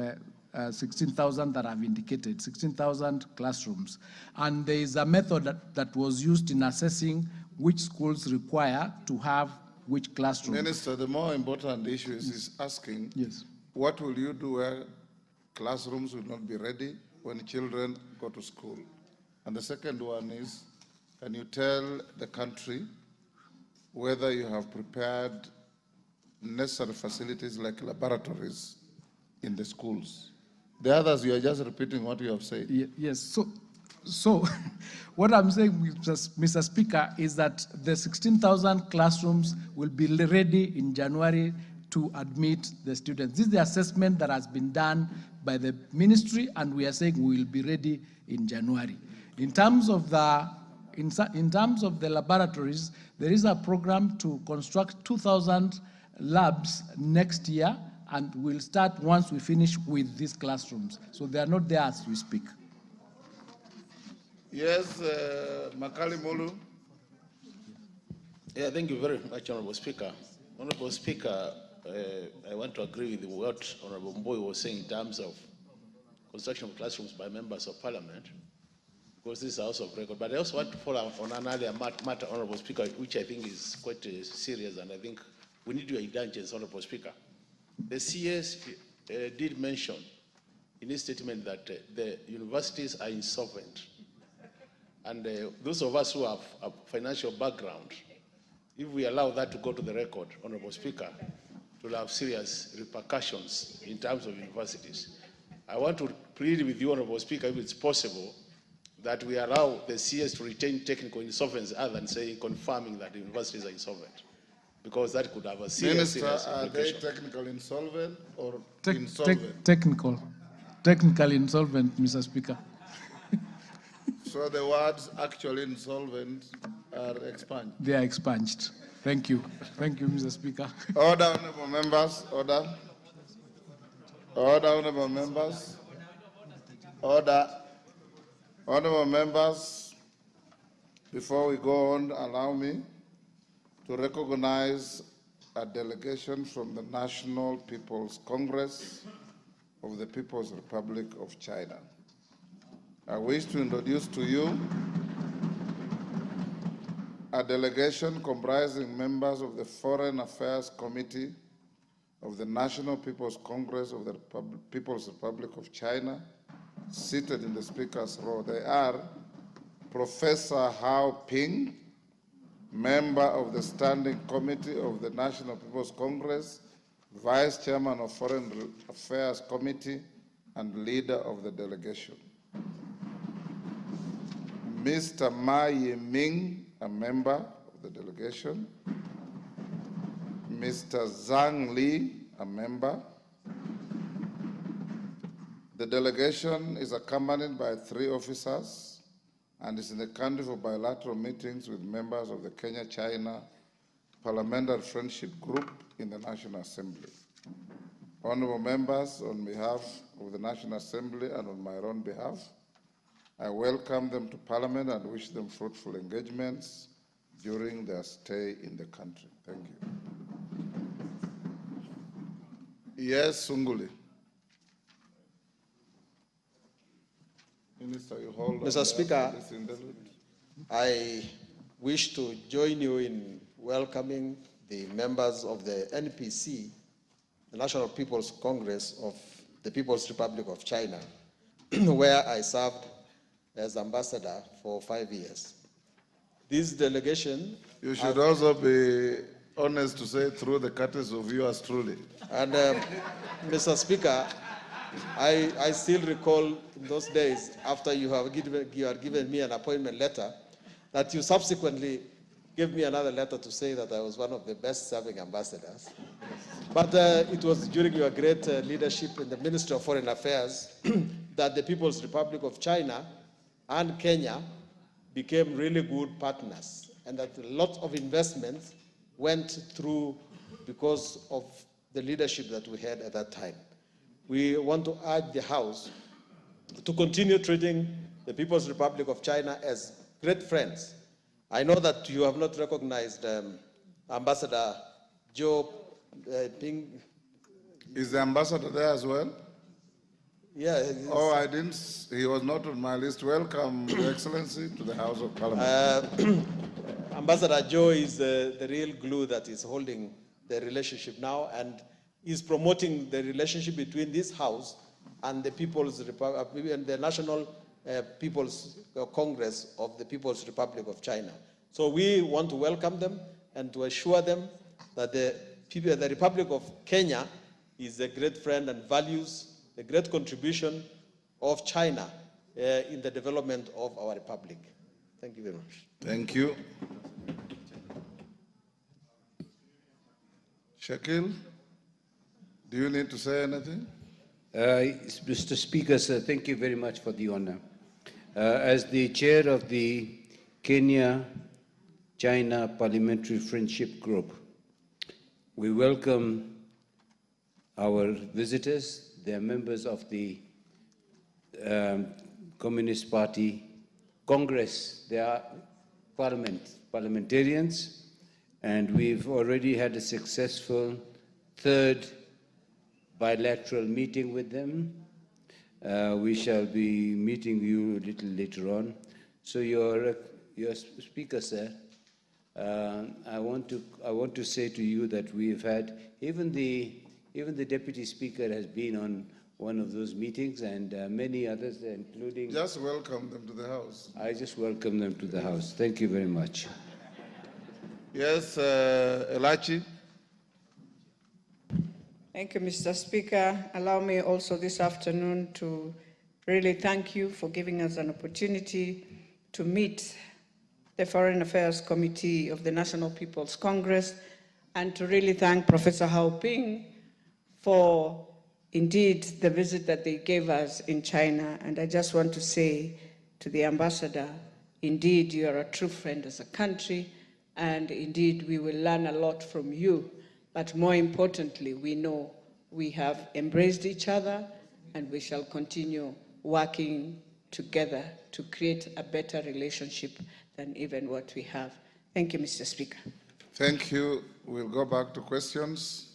16,000 that I've indicated, 16,000 classrooms. And there is a method that was used in assessing which schools require to have which classroom. Minister, the more important issue is asking, yes, what will you do where classrooms will not be ready when children go to school? And the second one is, can you tell the country whether you have prepared necessary facilities like laboratories in the schools? The others, you are just repeating what you have said. Yes, so what I'm saying, Mr. Speaker, is that the 16,000 classrooms will be ready in January to admit the students. This is the assessment that has been done by the ministry, and we are saying we will be ready in January. In terms of the laboratories, there is a program to construct 2,000 labs next year, and we'll start once we finish with these classrooms. So they are not there as we speak. Yes, Makali Mulu. Yeah, thank you very much, Honorable Speaker. Honorable Speaker, I want to agree with what Honorable Mboy was saying in terms of construction of classrooms by members of Parliament, because this is a House of Record. But I also want to follow up on another matter, Honorable Speaker, which I think is quite serious, and I think we need your indulgence, Honorable Speaker. The CS did mention in his statement that the universities are insolvent. And those of us who have a financial background, if we allow that to go to the record, Honorable Speaker, it will have serious repercussions in terms of universities. I want to plead with you, Honorable Speaker, if it's possible, that we allow the CS to retain technical insolvency other than saying, confirming that the universities are insolvent, because that could have a serious, Minister, are they implication. technical insolvent or insolvent? Technical insolvent, Mr. Speaker. So the words actually insolvent are expunged. They are expunged. Thank you. Thank you, Mr. Speaker. Order, honorable members. Order. Order, honorable members. Order. Honorable members, before we go on, allow me to recognize a delegation from the National People's Congress of the People's Republic of China. I wish to introduce to you a delegation comprising members of the Foreign Affairs Committee of the National People's Congress of the People's Republic of China, seated in the Speaker's row. They are Professor Hao Ping, member of the Standing Committee of the National People's Congress, Vice Chairman of Foreign Affairs Committee, and leader of the delegation. Mr. Ma Yiming, a member of the delegation. Mr. Zhang Li, a member. The delegation is accompanied by 3 officers and is in the country for bilateral meetings with members of the Kenya-China Parliamentary Friendship Group in the National Assembly. Honorable members, on behalf of the National Assembly and on my own behalf, I welcome them to Parliament and wish them fruitful engagements during their stay in the country. Thank you. Yes, Sunguli. Minister, you hold Mr. Speaker, I wish to join you in welcoming the members of the NPC, the National People's Congress of the People's Republic of China, where I served as ambassador for 5 years. This delegation... You should also be honest to say through the courtesy of yours truly. And Mr. Speaker, I still recall in those days, after you had given me an appointment letter, that you subsequently gave me another letter to say that I was one of the best serving ambassadors. But it was during your great leadership in the Ministry of Foreign Affairs that the People's Republic of China and Kenya became really good partners, and that a lot of investments went through because of the leadership that we had at that time. We want to urge the House to continue treating the People's Republic of China as great friends. I know that you have not recognized Ambassador Joe Ping. Is the ambassador there as well? Yeah. Oh, I didn't. He was not on my list. Welcome, Your Excellency, to the House of Parliament. Ambassador Joe is the real glue that is holding the relationship now, and is promoting the relationship between this House and the People's Republic and the National People's Congress of the People's Republic of China. So we want to welcome them and to assure them that the Republic of Kenya is a great friend and values the great contribution of China in the development of our republic. Thank you very much. Thank you. Shakil, do you need to say anything? Mr. Speaker, sir, thank you very much for the honor. As the chair of the Kenya-China Parliamentary Friendship Group, we welcome our visitors. They are members of the Communist Party Congress. They are parliamentarians, and we've already had a successful third bilateral meeting with them. We shall be meeting you a little later on. So your speaker, sir, I want to say to you that we've had, even the deputy speaker has been on one of those meetings, and many others, including... Just welcome them to the House. I just welcome them to the House. Thank you very much. Yes, Elachi. Thank you, Mr. Speaker. Allow me also this afternoon to really thank you for giving us an opportunity to meet the Foreign Affairs Committee of the National People's Congress, and to really thank Professor Hao Ping for indeed the visit that they gave us in China. And I just want to say to the ambassador, indeed you are a true friend as a country, and indeed we will learn a lot from you. But more importantly, we know we have embraced each other, and we shall continue working together to create a better relationship than even what we have. Thank you, Mr. Speaker. Thank you. We'll go back to questions.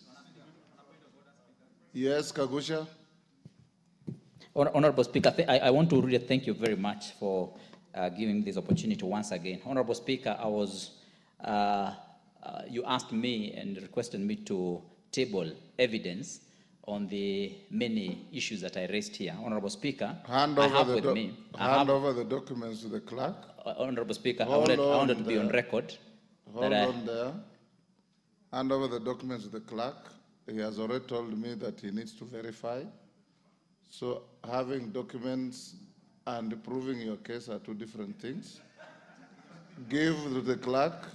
Yes, Kagusha. Honorable Speaker, I want to really thank you very much for giving this opportunity once again. Honorable Speaker, you asked me and requested me to table evidence on the many issues that I raised here. Honorable Speaker, hand over the documents to the clerk. Honorable Speaker, I wanted to be on record. Hold on there. Hand over the documents to the clerk. He has already told me that he needs to verify. So having documents and proving your case are two different things. Give to the clerk,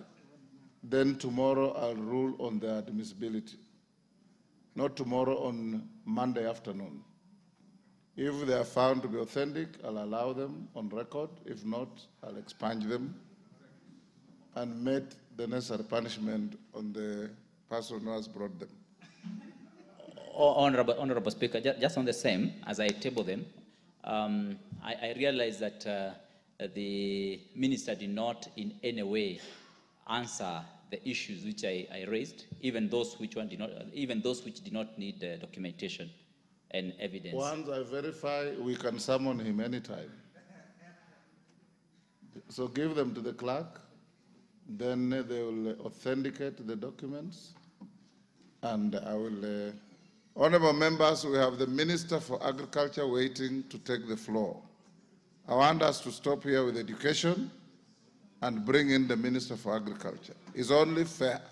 then tomorrow I'll rule on their admissibility. Not tomorrow, on Monday afternoon. If they are found to be authentic, I'll allow them on record. If not, I'll expunge them and make the necessary punishment on the person who has brought them. Honorable Speaker, just on the same, as I table them, I realize that the minister did not in any way answer the issues which I raised, even those which did not need documentation and evidence. Once I verify, we can summon him anytime. So give them to the clerk, then they will authenticate the documents, and I will... Honorable members, we have the Minister for Agriculture waiting to take the floor. I want us to stop here with education and bring in the Minister for Agriculture. It's only fair.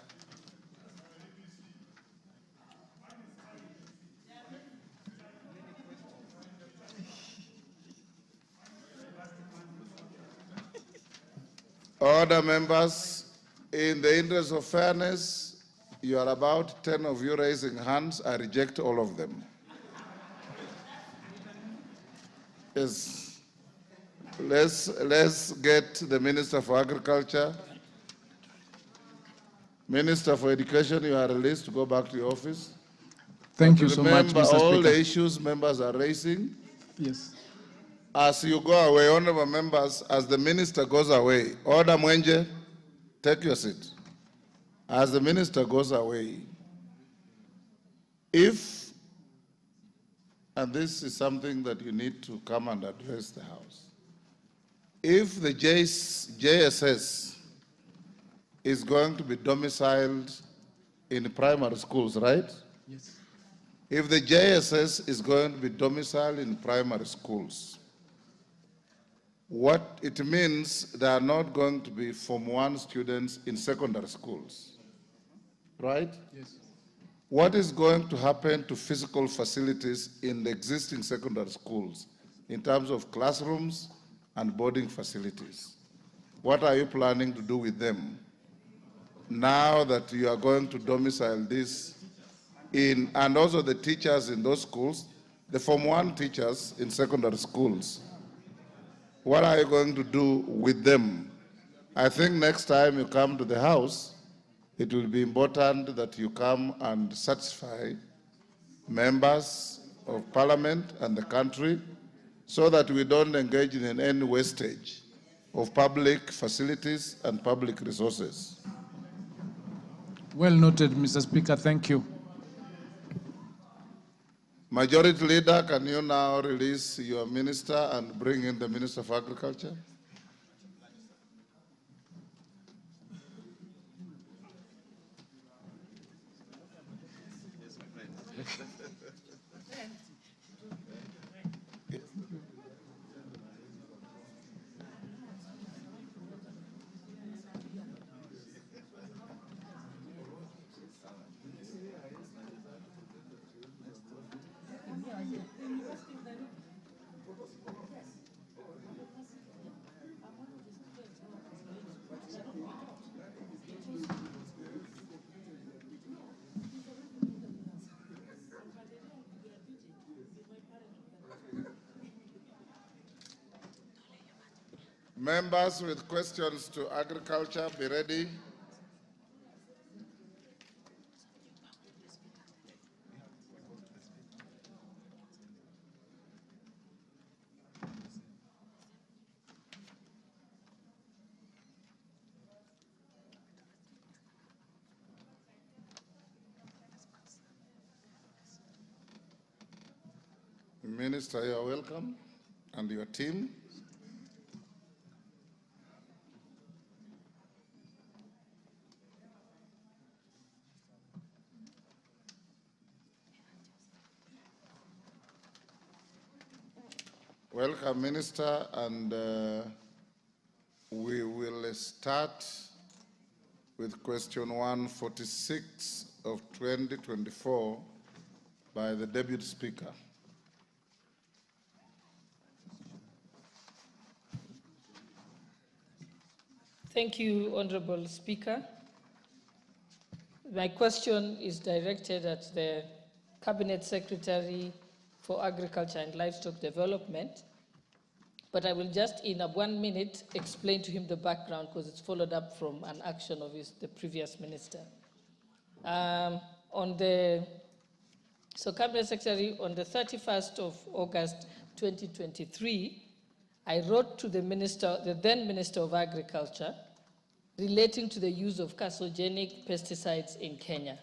Order, members, in the interest of fairness, you are about 10 of you raising hands. I reject all of them. Yes. Let's get the Minister for Agriculture. Minister for Education, you are released to go back to your office. Thank you so much, Mr. Speaker. All the issues members are raising. Yes. As you go away, honorable members, as the minister goes away, Order Mwenje, take your seat. As the minister goes away, if, and this is something that you need to come and address the House, if the JSS is going to be domiciled in primary schools, right? Yes. If the JSS is going to be domiciled in primary schools, what it means, there are not going to be Form 1 students in secondary schools, right? Yes. What is going to happen to physical facilities in the existing secondary schools in terms of classrooms and boarding facilities? What are you planning to do with them now that you are going to domicile this in, and also the teachers in those schools, the Form 1 teachers in secondary schools? What are you going to do with them? I think next time you come to the House, it will be important that you come and satisfy members of parliament and the country so that we don't engage in any wastage of public facilities and public resources. Well noted, Mr. Speaker. Thank you. Majority Leader, can you now release your minister and bring in the Minister of Agriculture? Members with questions to agriculture, be ready. Minister, you are welcome, and your team. Welcome, Minister, and we will start with question 146 of 2024 by the Deputy Speaker. Thank you, Honorable Speaker. My question is directed at the Cabinet Secretary for Agriculture and Livestock Development, but I will just in 1 minute explain to him the background because it's followed up from an action of the previous minister. So Cabinet Secretary, on the 31st of August 2023, I wrote to the then Minister of Agriculture, relating to the use of carcinogenic pesticides in Kenya.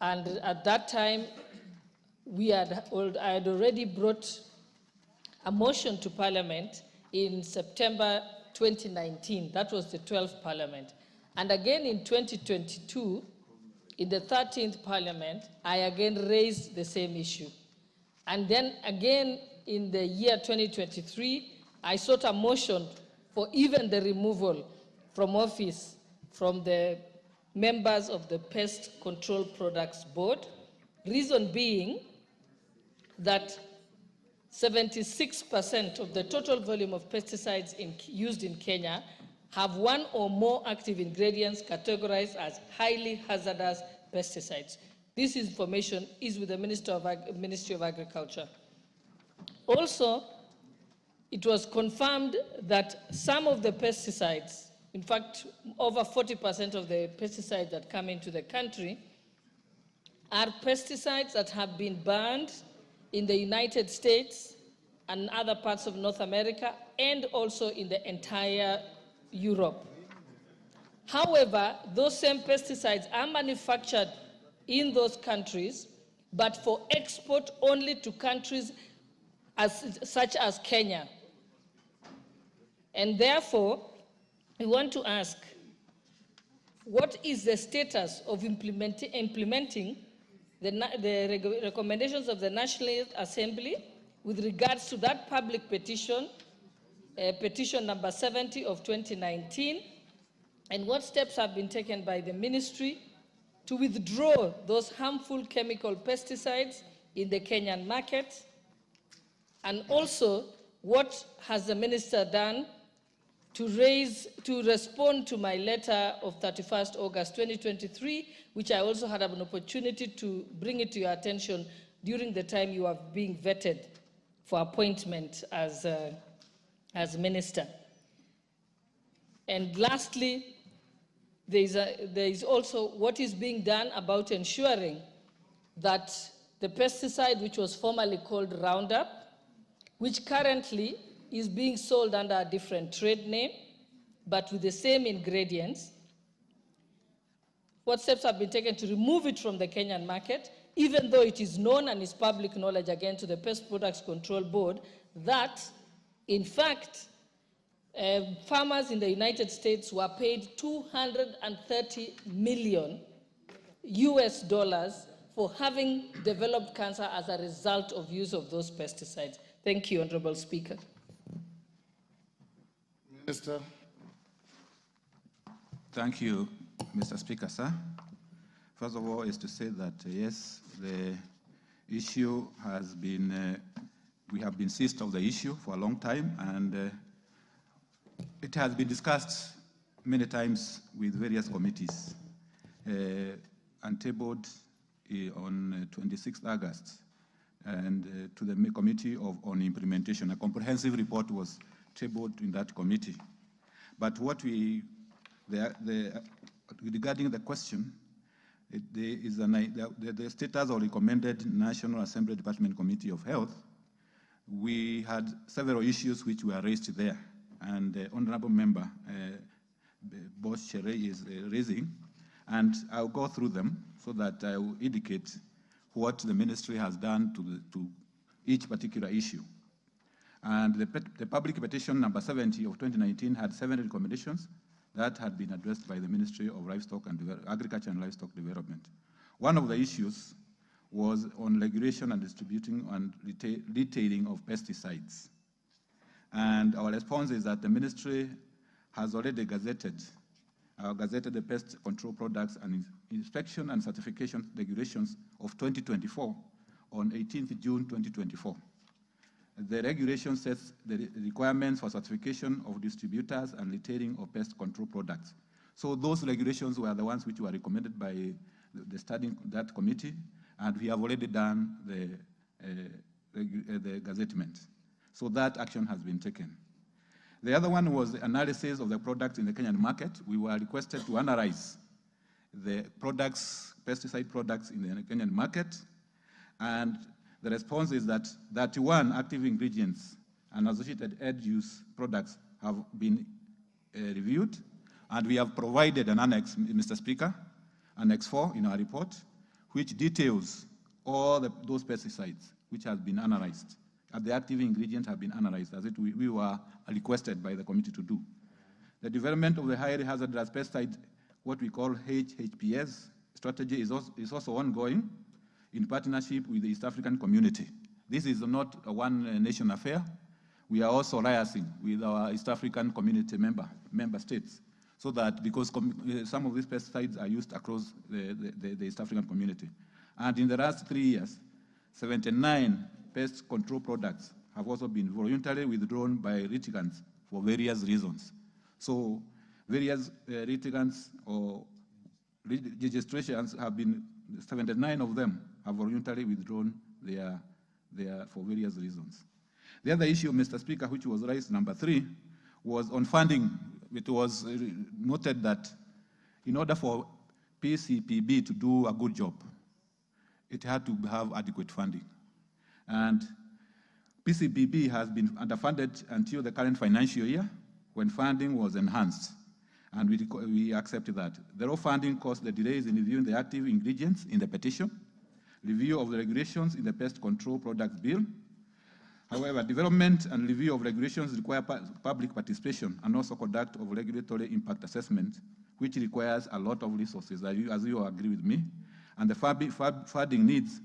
And at that time, I had already brought a motion to Parliament in September 2019. That was the 12th Parliament. And again in 2022, in the 13th Parliament, I again raised the same issue. And then again in the year 2023, I sought a motion for even the removal from office from the members of the Pest Control Products Board, reason being that 76% of the total volume of pesticides used in Kenya have one or more active ingredients categorized as highly hazardous pesticides. This information is with the Ministry of Agriculture. Also, it was confirmed that some of the pesticides, in fact, over 40% of the pesticides that come into the country are pesticides that have been banned in the United States and other parts of North America, and also in the entire Europe. However, those same pesticides are manufactured in those countries, but for export only to countries such as Kenya. And therefore, we want to ask, what is the status of implementing the recommendations of the National Assembly with regards to that public petition, petition number 70 of 2019, and what steps have been taken by the ministry to withdraw those harmful chemical pesticides in the Kenyan market, and also what has the minister done to respond to my letter of 31st August 2023, which I also had an opportunity to bring it to your attention during the time you are being vetted for appointment as minister. And lastly, there is also what is being done about ensuring that the pesticide which was formerly called Roundup, which currently is being sold under a different trade name, but with the same ingredients. What steps have been taken to remove it from the Kenyan market, even though it is known and is public knowledge, again, to the Pest Products Control Board, that, in fact, farmers in the United States were paid $230 million for having developed cancer as a result of use of those pesticides. Thank you, Honorable Speaker. Minister. Thank you, Mr. Speaker, sir. First of all, is to say that, yes, the issue has been, we have been seized of the issue for a long time, and it has been discussed many times with various committees and tabled on 26th August and to the Committee on Implementation. A comprehensive report was tabled in that committee. But what regarding the question, the status of recommended National Assembly Department Committee of Health, we had several issues which were raised there, and the Honorable Member, Boss Chere, is raising, and I'll go through them so that I will indicate what the ministry has done to each particular issue. And the public petition number 70 of 2019 had 7 recommendations that had been addressed by the Ministry of Livestock and Agriculture and Livestock Development. One of the issues was on regulation and distributing and retailing of pesticides. And our response is that the ministry has already gazetted the pest control products and inspection and certification regulations of 2024 on 18th June 2024. The regulation sets the requirements for certification of distributors and retailing of pest control products. So those regulations were the ones which were recommended by the studying that committee, and we have already done the gazettement. So that action has been taken. The other one was the analysis of the products in the Kenyan market. We were requested to analyze the products, pesticide products in the Kenyan market, and the response is that 31 active ingredients and associated end-use products have been reviewed, and we have provided an annex, Mr. Speaker, Annex 4 in our report, which details all those pesticides which have been analyzed. And the active ingredients have been analyzed, as we were requested by the committee to do. The development of the highly hazardous pesticide, what we call HHPS strategy, is also ongoing in partnership with the East African community. This is not a one-nation affair. We are also liaising with our East African community member states, so that because some of these pesticides are used across the East African community. And in the last 3 years, 79 pest control products have also been voluntarily withdrawn by litigants for various reasons. So various litigants or registrations have been, 79 of them have voluntarily withdrawn their for various reasons. The other issue, Mr. Speaker, which was raised, number 3, was on funding. It was noted that in order for PCPB to do a good job, it had to have adequate funding. And PCPB has been underfunded until the current financial year, when funding was enhanced, and we accepted that. The raw funding caused the delays in reviewing the active ingredients in the petition, review of the regulations in the Pest Control Products Bill. However, development and review of regulations require public participation and also conduct of regulatory impact assessment, which requires a lot of resources, as you agree with me. And the funding needs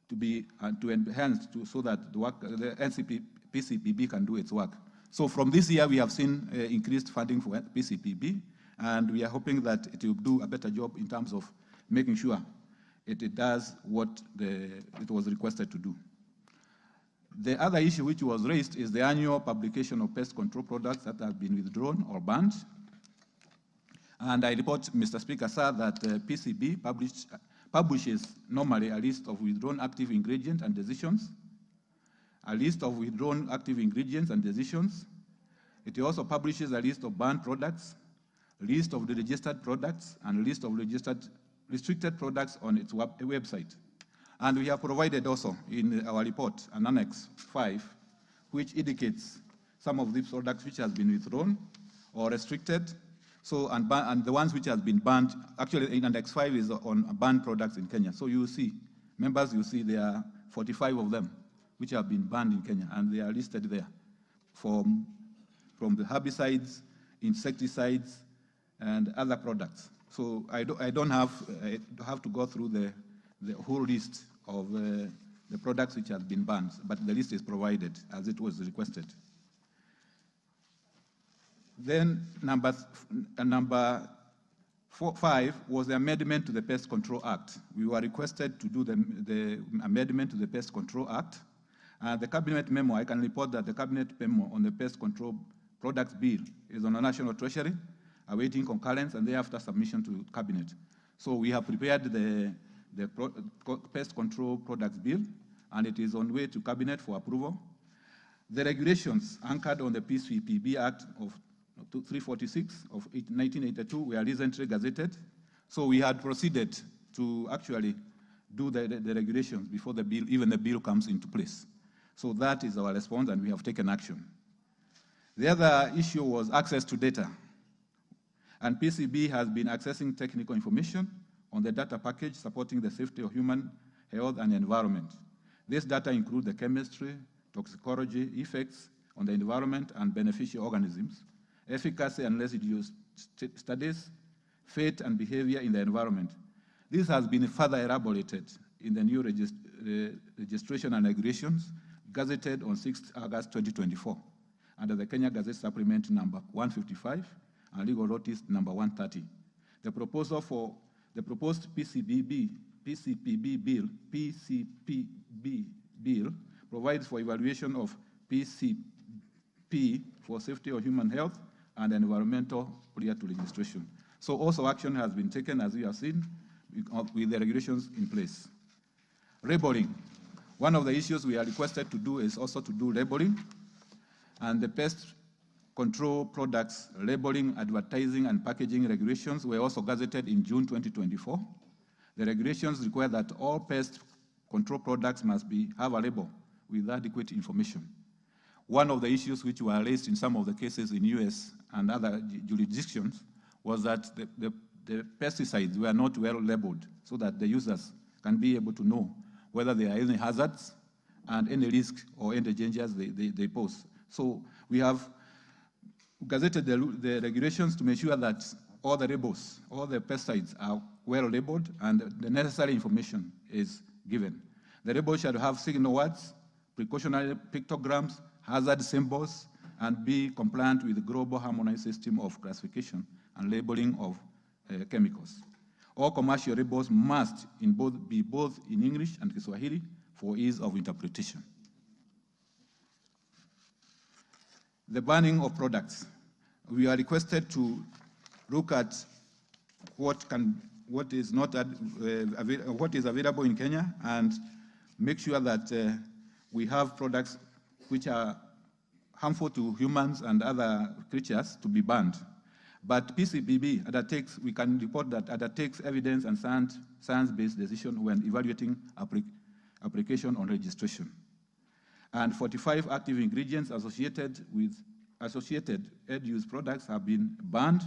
to be to enhance so that the PCPB can do its work. So from this year, we have seen increased funding for PCPB, and we are hoping that it will do a better job in terms of making sure it does what it was requested to do. The other issue which was raised is the annual publication of pest control products that have been withdrawn or banned. And I report, Mr. Speaker, sir, that PCB publishes normally a list of withdrawn active ingredients and decisions, a list of withdrawn active ingredients and decisions. It also publishes a list of banned products, a list of the registered products, and a list of restricted products on its website. And we have provided also in our report an Annex 5, which indicates some of these products which has been withdrawn or restricted. So, and the ones which has been banned, actually in Annex 5 is on banned products in Kenya. So you see, members, you see there are 45 of them which have been banned in Kenya, and they are listed there from the herbicides, insecticides, and other products. So I don't have to go through the whole list of the products which have been banned, but the list is provided as it was requested. Then number 5 was the amendment to the Pest Control Act. We were requested to do the amendment to the Pest Control Act. The cabinet memo, I can report that the cabinet memo on the Pest Control Products Bill is on the National Treasury, awaiting concurrence and thereafter submission to cabinet. So we have prepared the Pest Control Products Bill, and it is on way to cabinet for approval. The regulations anchored on the PCPB Act of 346 of 1982 were recently gazetted. So we had proceeded to actually do the regulations before the bill, even the bill comes into place. So that is our response, and we have taken action. The other issue was access to data. And PCB has been accessing technical information on the data package supporting the safety of human health and environment. This data includes the chemistry, toxicology, effects on the environment and beneficial organisms, efficacy and residue studies, fate and behavior in the environment. This has been further elaborated in the new registration and regulations gazetted on 6 August 2024 under the Kenya Gazette Supplement number 155 and legal notice number 130. The proposal for the proposed PCPB bill provides for evaluation of PCP for safety of human health and environmental prior to registration. So also action has been taken, as you have seen, with the regulations in place. Labeling. One of the issues we are requested to do is also to do labeling, and the pest control products labeling, advertising, and packaging regulations were also gazetted in June 2024. The regulations require that all pest control products must have a label with adequate information. One of the issues which were raised in some of the cases in US and other jurisdictions was that the pesticides were not well labeled so that the users can be able to know whether there are any hazards and any risk or any dangers they pose. So we have gazetted the regulations to make sure that all the labels, all the pesticides are well labeled and the necessary information is given. The label should have signal words, precautionary pictograms, hazard symbols, and be compliant with the global harmonized system of classification and labeling of chemicals. All commercial labels must be both in English and Kiswahili for ease of interpretation. The banning of products. We are requested to look at what is available in Kenya and make sure that we have products which are harmful to humans and other creatures to be banned. But PCPB undertakes, we can report that undertakes evidence and science-based decision when evaluating application on registration. And 45 active ingredients associated with associated aid-use products have been banned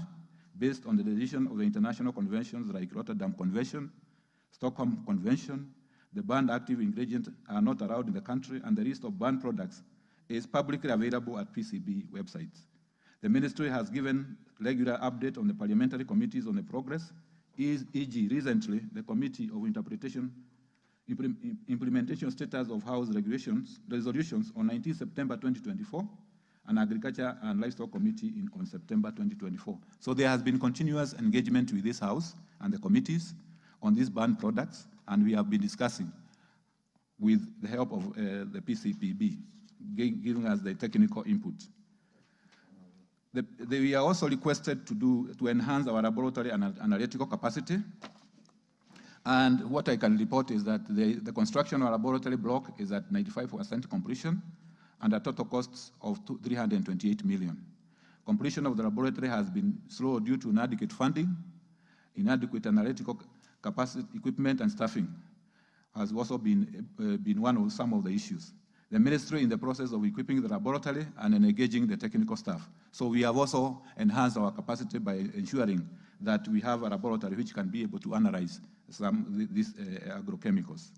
based on the decision of the international conventions like Rotterdam Convention, Stockholm Convention. The banned active ingredients are not allowed in the country, and the list of banned products is publicly available at PCB websites. The ministry has given regular update on the parliamentary committees on the progress, e.g. recently the Committee of Implementation Status of House resolutions on 19 September 2024, and Agriculture and Livestock Committee on September 2024. So there has been continuous engagement with this House and the committees on these banned products, and we have been discussing with the help of the PCPB, giving us the technical input. We are also requested to enhance our laboratory and analytical capacity. And what I can report is that the construction of our laboratory block is at 95% completion and a total cost of 328 million. Completion of the laboratory has been slow due to inadequate funding, inadequate analytical capacity, equipment, and staffing. has also been one of some of the issues. The ministry in the process of equipping the laboratory and engaging the technical staff. So we have also enhanced our capacity by ensuring that we have a laboratory which can be able to analyze these agrochemicals.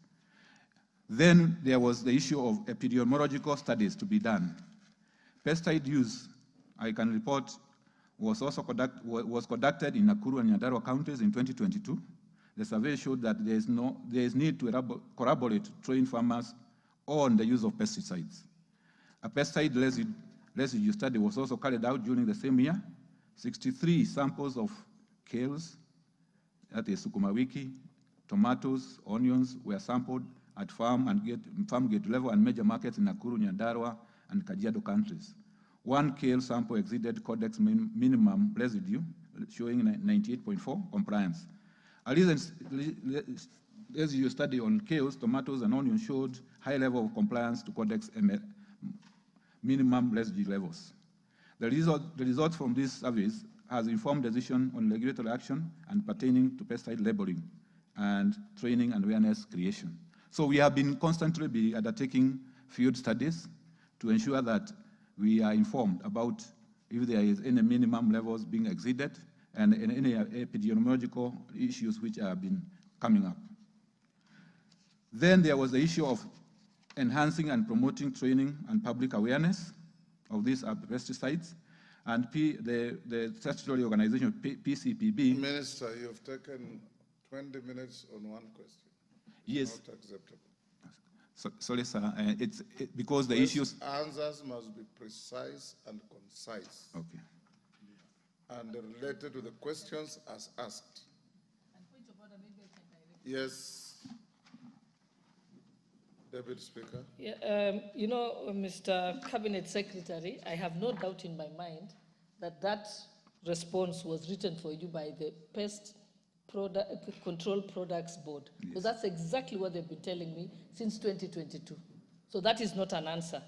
Then there was the issue of epidemiological studies to be done. Pesticide use, I can report, was conducted in Nakuru and Nyandarua counties in 2022. The survey showed that there is need to corroborate train farmers on the use of pesticides. A pesticide residue study was also carried out during the same year. 63 samples of kales, that is sukuma wiki, tomatoes, onions were sampled at farm gate level and major markets in Nakuru, Nyandarua, and Kajiado countries. One kale sample exceeded Codex minimum residue, showing 98.4 compliance. A recent residue study on kales, tomatoes, and onions showed high level of compliance to Codex minimum residue levels. The results from these surveys has informed decision on regulatory action and pertaining to pesticide labeling and training and awareness creation. So we have been constantly undertaking field studies to ensure that we are informed about if there is any minimum levels being exceeded and any epidemiological issues which have been coming up. Then there was the issue of enhancing and promoting training and public awareness of these pesticides. And the statutory organization, PCPB. Minister, you have taken 20 minutes on one question. Yes. Not acceptable. Sorry, sir. Because the issues. Answers must be precise and concise. Okay. And related to the questions as asked. Yes. Deputy Speaker. Yeah, you know, Mr. Cabinet Secretary, I have no doubt in my mind that that response was written for you by the Pest Control Products Board. Yes. Because that's exactly what they've been telling me since 2022. So that is not an answer.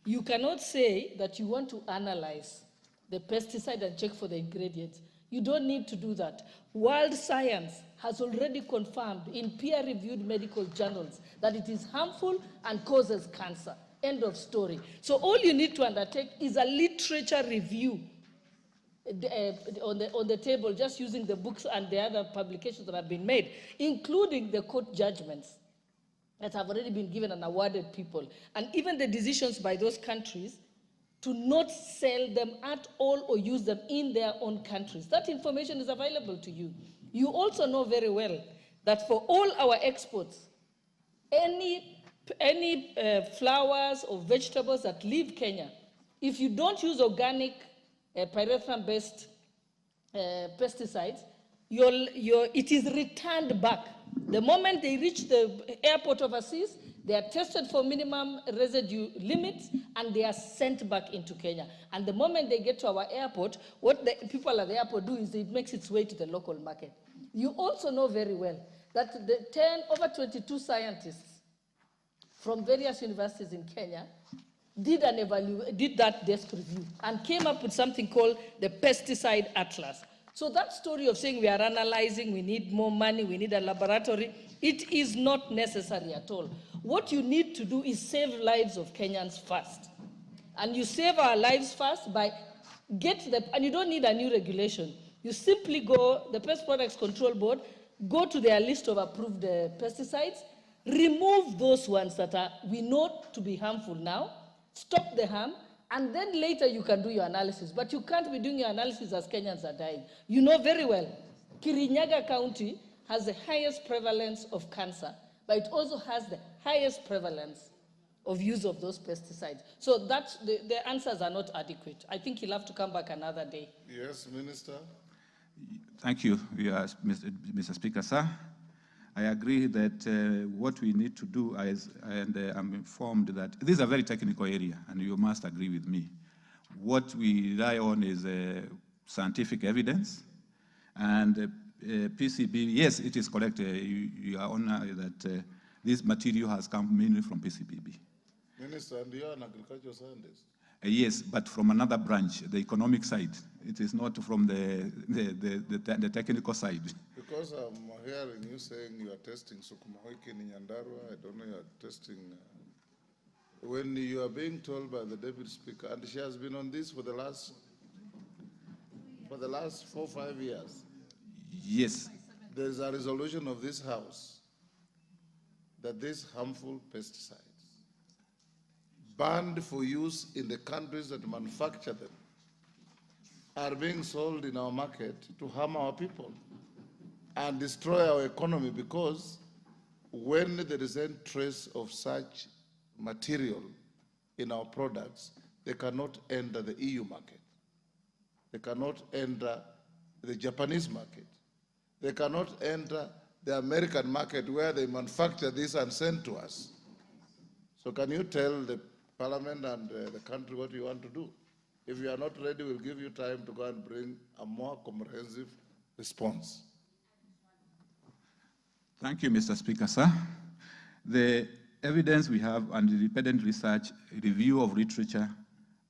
You cannot say that you want to analyze the pesticide and check for the ingredients. You don't need to do that. World science has already confirmed in peer-reviewed medical journals that it is harmful and causes cancer. End of story. So all you need to undertake is a literature review on the table, just using the books and the other publications that have been made, including the court judgments that have already been given and awarded people, and even the decisions by those countries to not sell them at all or use them in their own countries. That information is available to you. You also know very well that for all our exports, any flowers or vegetables that leave Kenya, if you don't use organic pyrethrum-based pesticides, it is returned back. The moment they reach the airport overseas, they are tested for minimum residue limits, and they are sent back into Kenya. And the moment they get to our airport, what the people at the airport do is it makes its way to the local market. You also know very well that the over 22 scientists from various universities in Kenya did that desk review and came up with something called the Pesticide Atlas. So that story of saying we are analyzing, we need more money, we need a laboratory, it is not necessary at all. What you need to do is save lives of Kenyans first. And you save our lives first by and you don't need a new regulation. You simply go, the Pest Products Control Board, go to their list of approved pesticides, remove those ones that we know to be harmful now, stop the harm, and then later you can do your analysis. But you can't be doing your analysis as Kenyans are dying. You know very well, Kirinyaga County has the highest prevalence of cancer, but it also has the highest prevalence of use of those pesticides. So the answers are not adequate. I think you'll have to come back another day. Yes, Minister. Thank you, Mr. Speaker, sir. I agree that what we need to do and I'm informed that this is a very technical area, and you must agree with me. What we rely on is scientific evidence, and PCB, yes, it is correct, you are on that this material has come mainly from PCBB. Minister, and you are an agricultural scientist? Yes, but from another branch, the economic side. It is not from the technical side. because I'm hearing you saying you are testing sukuma wiki in Nyandarua, I don't know, you are testing, when you are being told by the Deputy Speaker, and she has been on this for the last 4 or 5 years. Yes. There's a resolution of this House that these harmful pesticides banned for use in the countries that manufacture them are being sold in our market to harm our people and destroy our economy, because when there is a trace of such material in our products, they cannot enter the EU market. They cannot enter the Japanese market. They cannot enter the American market where they manufacture this and send to us. So can you tell the Parliament and the country what you want to do? If you are not ready, we'll give you time to go and bring a more comprehensive response. Thank you, Mr. Speaker, sir. The evidence we have and independent research, review of literature,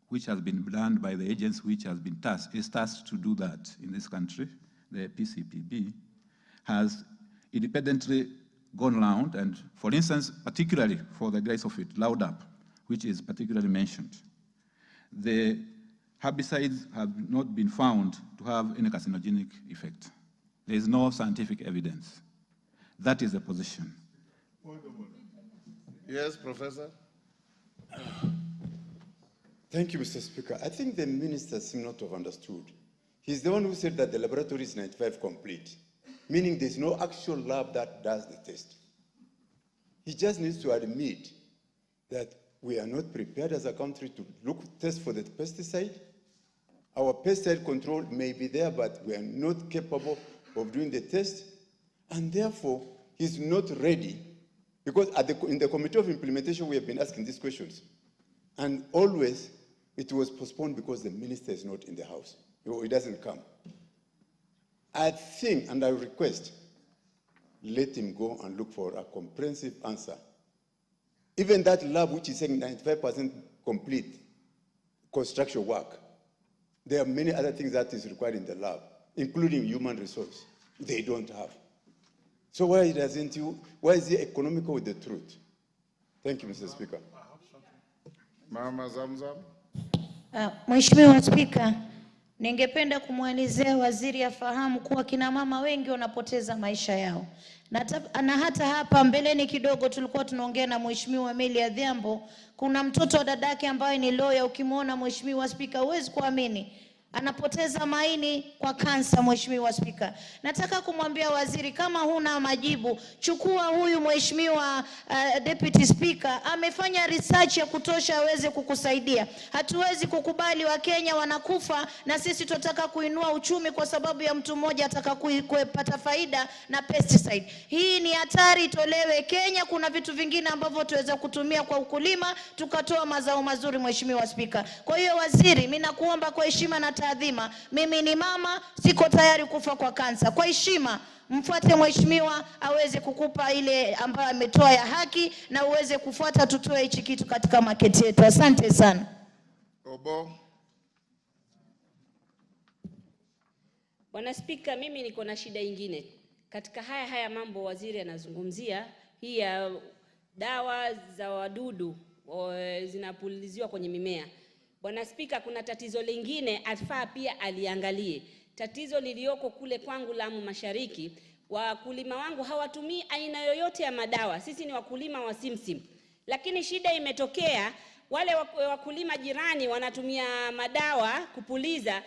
which has been done by the agency which has been tasked to do that in this country, the PCPB, has independently gone around, and for instance, particularly for the glyphosate, Roundup, which is particularly mentioned, the herbicides have not been found to have any carcinogenic effect. There is no scientific evidence. That is the position. Yes, Professor? Thank you, Mr. Speaker. I think the minister seems not to have understood. He's the one who said that the laboratory is 95 complete, meaning there's no actual lab that does the test. He just needs to admit that we are not prepared as a country to test for the pesticide. Our pesticide control may be there, but we are not capable of doing the test, and therefore he's not ready, because in the Committee of Implementation we have been asking these questions, and always it was postponed because the minister is not in the House. He doesn't come. I think, and I request, let him go and look for a comprehensive answer. Even that lab which is saying 95% complete construction work, there are many other things that is required in the lab, including human resource. They don't have. So why is he economical with the truth? Thank you, Mr. Speaker. Mama Zamzam. Mheshimiwa Spika, ningependa kumwelezea waziri afahamu kuwa kina mama wengi wanapoteza maisha yao. Na hata hapa mbeleni kidogo tulikuwa tunaongea na Mheshimiwa Meli Adhiambo, kuna mtoto wa dadake ambaye ni lawyer, ukimwona Mheshimiwa Spika huwezi kuamini. Anapoteza maini kwa kansa, Mheshimiwa Spika. Nataka kumwambia waziri, kama huna majibu, chukua huyu Mheshimiwa Deputy Speaker, amefanya research ya kutosha aweze kukusaidia. Hatuwezi kukubali Wakenya wanakufa na sisi tunataka kuinua uchumi kwa sababu ya mtu mmoja ataka kupata faida na pesticide. Hii ni hatari, itolewe. Kenya kuna vitu vingine ambavyo tuweza kutumia kwa ukulima tukatoa mazao mazuri, Mheshimiwa Spika. Kwa hiyo waziri, mimi nakuomba kwa heshima na taadhima, mimi ni mama, siko tayari kufa kwa kansa. Kwa heshima, mfuate mheshimiwa aweze kukupa ile ambayo ametoa ya haki, na uweze kufuata tutoe hichi kitu katika market yetu. Asante sana. Obo. Bwana Spika, mimi niko na shida nyingine. Katika haya mambo waziri anazungumzia, hii ya dawa za wadudu zinapuliziwa kwenye mimea. Bwana Spika, kuna tatizo lingine afaa pia aliangalie. Tatizo lilioko kule kwangu Lamu Mashariki, wakulima wangu hawatumii aina yoyote ya madawa. Sisi ni wakulima wa simsim. Lakini shida imetokea, wale wakulima jirani wanatumia madawa kupuliza,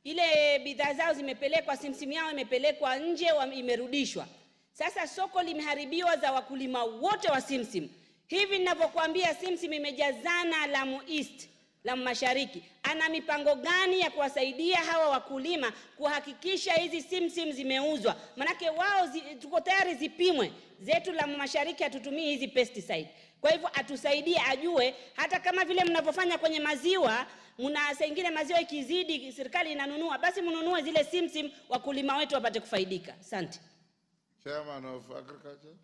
ile bidhaa zao zimepelekwa, simsim yao imepelekwa nje, imerudishwa. Sasa soko limeharibiwa za wakulima wote wa simsim. Hivi ninavyokuambia, simsim imejazana Lamu East, Lamu Mashariki. Ana mipango gani ya kuwasaidia hawa wakulima kuhakikisha hizi simsim zimeuzwa? Manake wao tuko tayari zipimwe. Zetu Lamu Mashariki hatutumii hizi pesticide. Kwa hivyo atusaidie, ajue hata kama vile mnavyofanya kwenye maziwa, saa ingine maziwa ikizidi serikali inanunua, basi mnunue zile simsim wakulima wetu wapate kufaidika. Asante. Chairman of Agriculture.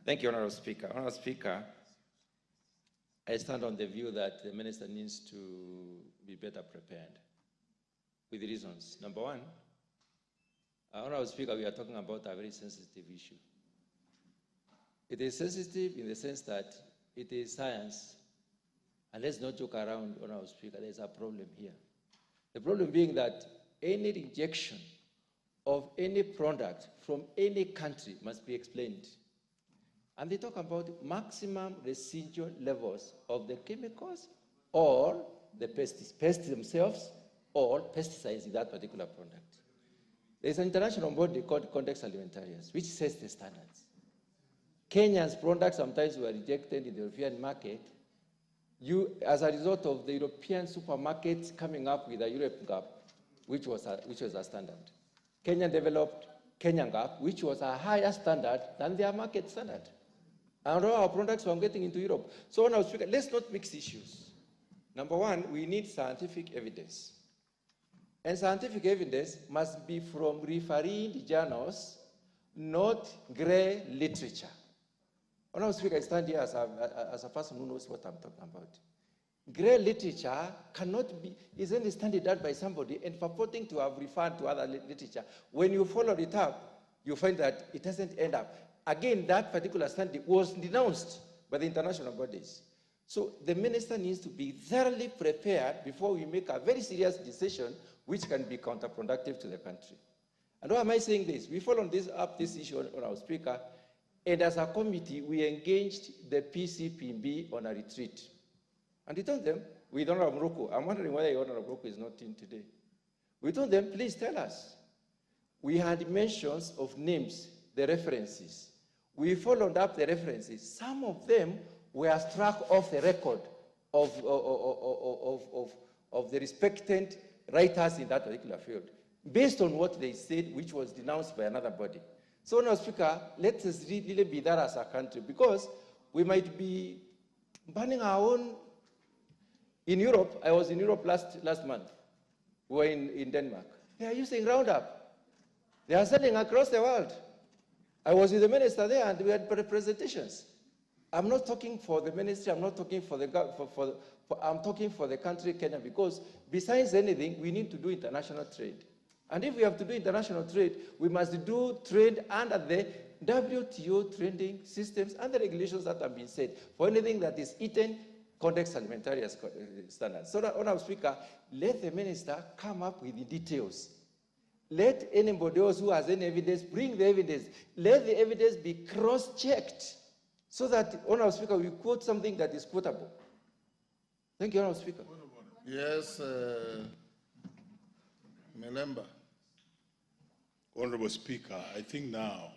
Thank you, Honorable Speaker. Honorable Speaker, I stand on the view that the minister needs to be better prepared with reasons. Number one, Honorable Speaker, we are talking about a very sensitive issue. It is sensitive in the sense that it is science. And let's not joke around, Honorable Speaker, there's a problem here. The problem being that any rejection of any product from any country must be explained. And they talk about maximum residual levels of the chemicals or the pests themselves or pesticides in that particular product. There's an international body called Context Alimentarius, which sets the standards. Kenya's products sometimes were rejected in the European market as a result of the European supermarkets coming up with a Europe gap, which was a standard. Kenya developed Kenyan gap, which was a higher standard than their market standard. And all our products were getting into Europe. So when I was speaking, let's not mix issues. Number one, we need scientific evidence. And scientific evidence must be from refereed journals, not gray literature. When I was speaking, I stand here as a person who knows what I'm talking about. Gray literature is only studied out by somebody and purporting to have referred to other literature. When you follow it up, you find that it doesn't end up. Again, that particular study was denounced by the international bodies. So the minister needs to be thoroughly prepared before we make a very serious decision which can be counterproductive to the country. And why am I saying this? We followed this issue on our speaker, and as a committee, we engaged the PCPB on a retreat. And we told them, with Honorable Morocco, I'm wondering why Honorable Morocco is not in today. We told them, please tell us. We had mentions of names, the references. We followed up the references. Some of them were struck off the record of the respected writers in that particular field, based on what they said, which was denounced by another body. So now, Speaker, let us really be there as a country, because we might be banning our own. In Europe, I was in Europe last month. We were in Denmark. They are using Roundup. They are selling across the world. I was with the minister there, and we had presentations. I'm not talking for the ministry. I'm not talking for the I'm talking for the country, Kenya, because besides anything, we need to do international trade. And if we have to do international trade, we must do trade under the WTO trading systems and the regulations that have been set for anything that is eaten, Context Alimentarius standards. So that, Honorable Speaker, let the minister come up with the details. Let anybody else who has any evidence bring the evidence. Let the evidence be cross-checked so that, Honorable Speaker, we quote something that is quotable. Thank you, Honorable Speaker. Yes, Melemba. Honorable Speaker, I think now,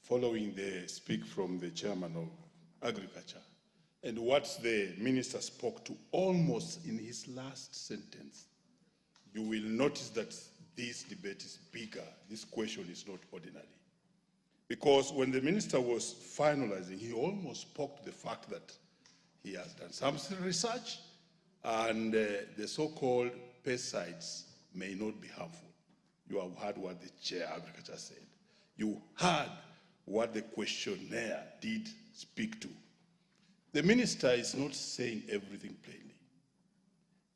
following the speak from the Chairman of Agriculture, and what the Minister spoke to almost in his last sentence, you will notice that this debate is bigger. This question is not ordinary. Because when the Minister was finalizing, he almost spoke to the fact that he has done some research and the so-called pesticides may not be harmful. You have heard what the Chair of Agriculture said. You heard what the questionnaire did speak to. The minister is not saying everything plainly.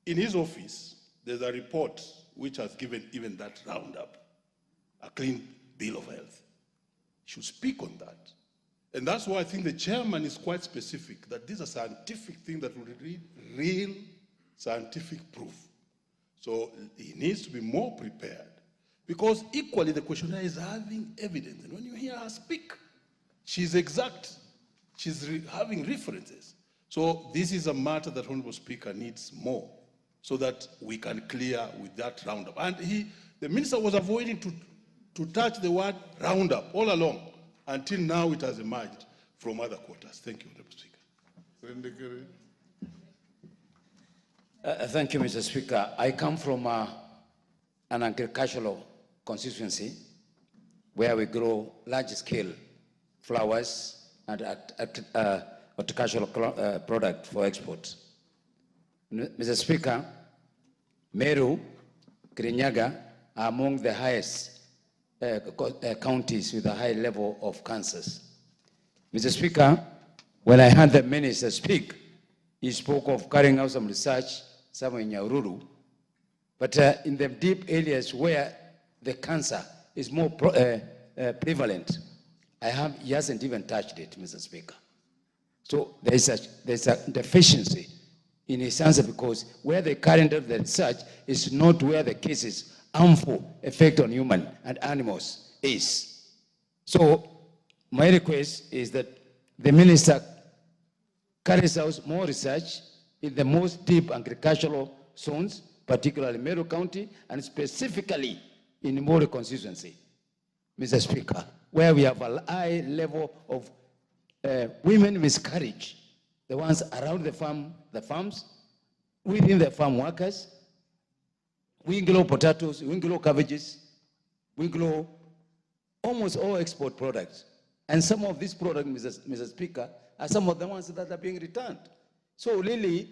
In his office, there's a report which has given even that roundup, a clean bill of health. He should speak on that. And that's why I think the chairman is quite specific, that these are scientific things that will need real scientific proof. So he needs to be more prepared, because equally the questionnaire is having evidence. And when you hear her speak, she's exact. She's having references. So this is a matter that Honorable Speaker needs more so that we can clear with that roundup. And the minister was avoiding to touch the word roundup all along until now it has emerged from other quarters. Thank you, Honorable Speaker. Thank you, Mr. Speaker. I come from an agricultural constituency where we grow large-scale flowers and horticultural product for export. Mr. Speaker, Meru, Kirinyaga are among the highest counties with a high level of cancers. Mr. Speaker, when I heard the minister speak, he spoke of carrying out some research somewhere in Nyahururu, but in the deep areas where the cancer is more prevalent. He hasn't even touched it, Mr. Speaker. So there's a deficiency in his answer, because where the current of the research is not where the cases harmful effect on human and animals is. So my request is that the minister carries out more research in the most deep agricultural zones, particularly Meru County, and specifically in Mori constituency, Mr. Speaker, where we have a high level of women miscarriage, the ones around the farms, within the farm workers. We grow potatoes, we grow cabbages, we grow almost all export products. And some of these products, Mr. Speaker, are some of the ones that are being returned. So really,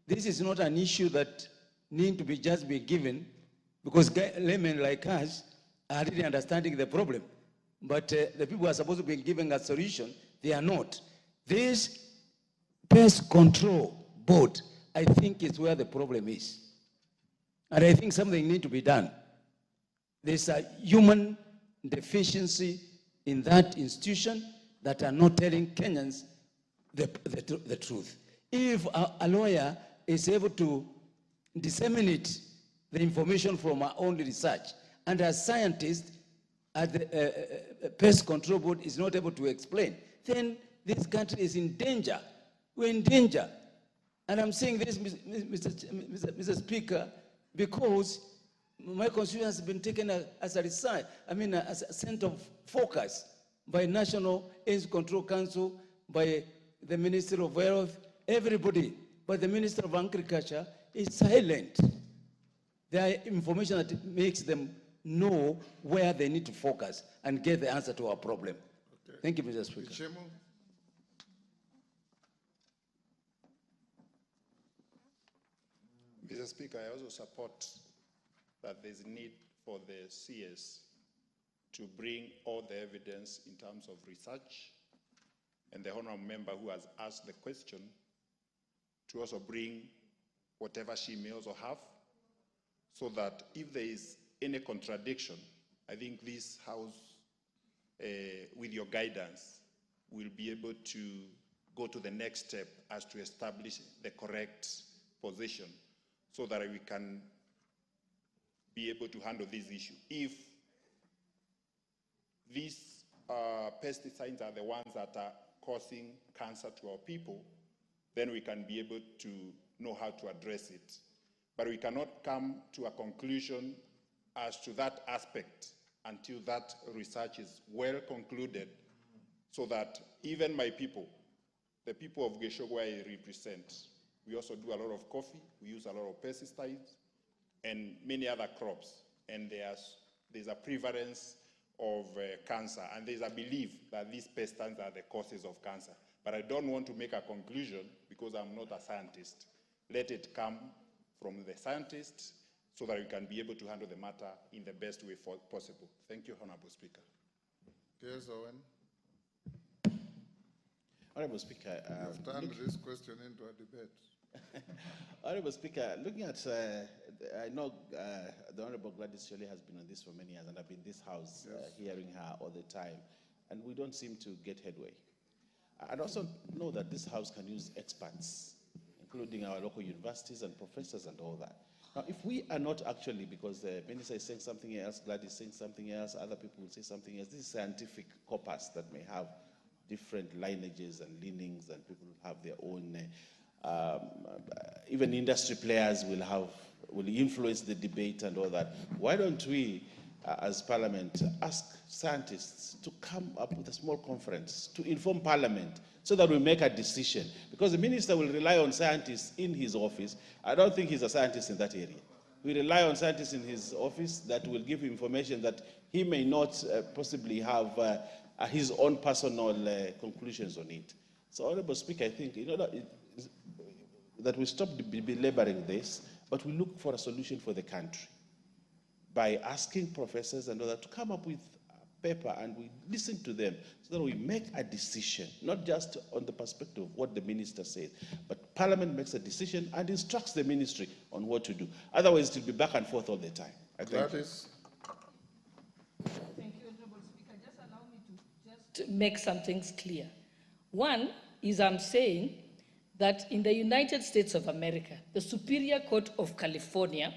this is not an issue that need to be just be given, because laymen like us are really understanding the problem. But the people who are supposed to be giving a solution, they are not. This pest control board, I think, is where the problem is. And I think something needs to be done. There's a human deficiency in that institution that are not telling Kenyans the truth. If a lawyer is able to disseminate the information from our own research, and a scientist at the pest control board is not able to explain, then this country is in danger. We're in danger. And I'm saying this, Mr. Speaker, because my constituency has been taken as a research, as a center of focus by National AIDS Control Council, by the Minister of Health, everybody. But the Minister of Agriculture is silent. There are information that makes them know where they need to focus and get the answer to our problem. Okay. Thank you, Mr. Speaker. Mr. Speaker, I also support that there's a need for the CS to bring all the evidence in terms of research, and the honorable member who has asked the question to also bring whatever she may also have, so that if there is any contradiction, I think this House, with your guidance, will be able to go to the next step as to establish the correct position, so that we can be able to handle this issue. If these pesticides are the ones that are causing cancer to our people, then we can be able to know how to address it. But we cannot come to a conclusion as to that aspect until that research is well concluded, so that even my people, the people of Geshogwa I represent, we also do a lot of coffee, we use a lot of pesticides, and many other crops. And there's a prevalence of cancer, and there's a belief that these pesticides are the causes of cancer. But I don't want to make a conclusion because I'm not a scientist. Let it come from the scientists so that we can be able to handle the matter in the best way possible. Thank you, Honorable Speaker. Yes, Owen. Honorable Speaker, you've turned this question into a debate. Honorable Speaker, looking at, I know the Honorable Gladys Shirley has been on this for many years, and I've been in this House hearing her all the time, and we don't seem to get headway. I also know that this House can use experts, including our local universities and professors and all that. Now, if we are not actually, because the minister is saying something else, Gladys is saying something else, other people will say something else, this is scientific corpus that may have different lineages and leanings, and people have their own, even industry players will influence the debate and all that. Why don't we, as Parliament, ask scientists to come up with a small conference to inform Parliament so that we make a decision? Because the minister will rely on scientists in his office. I don't think he's a scientist in that area. We rely on scientists in his office that will give information that he may not possibly have his own personal conclusions on it. So, Honorable Speaker, I think that we stop belaboring this, but we look for a solution for the country by asking professors and others to come up with a paper, and we listen to them so that we make a decision, not just on the perspective of what the minister says, but Parliament makes a decision and instructs the ministry on what to do. Otherwise, it will be back and forth all the time. I thank you. to make some things clear. One is I'm saying that in the United States of America, the Superior Court of California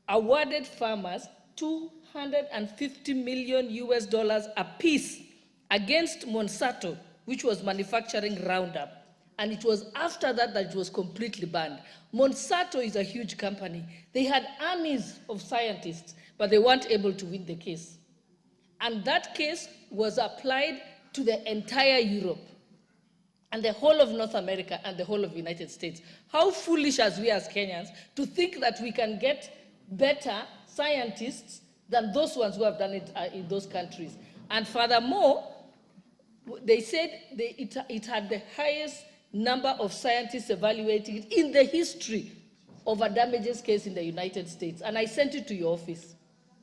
awarded farmers $250 million apiece against Monsanto, which was manufacturing Roundup. And it was after that that it was completely banned. Monsanto is a huge company. They had armies of scientists, but they weren't able to win the case. And that case was applied to the entire Europe and the whole of North America and the whole of the United States. How foolish as we as Kenyans to think that we can get better scientists than those ones who have done it in those countries. And furthermore, they said it had the highest number of scientists evaluating it in the history of a damages case in the United States. And I sent it to your office.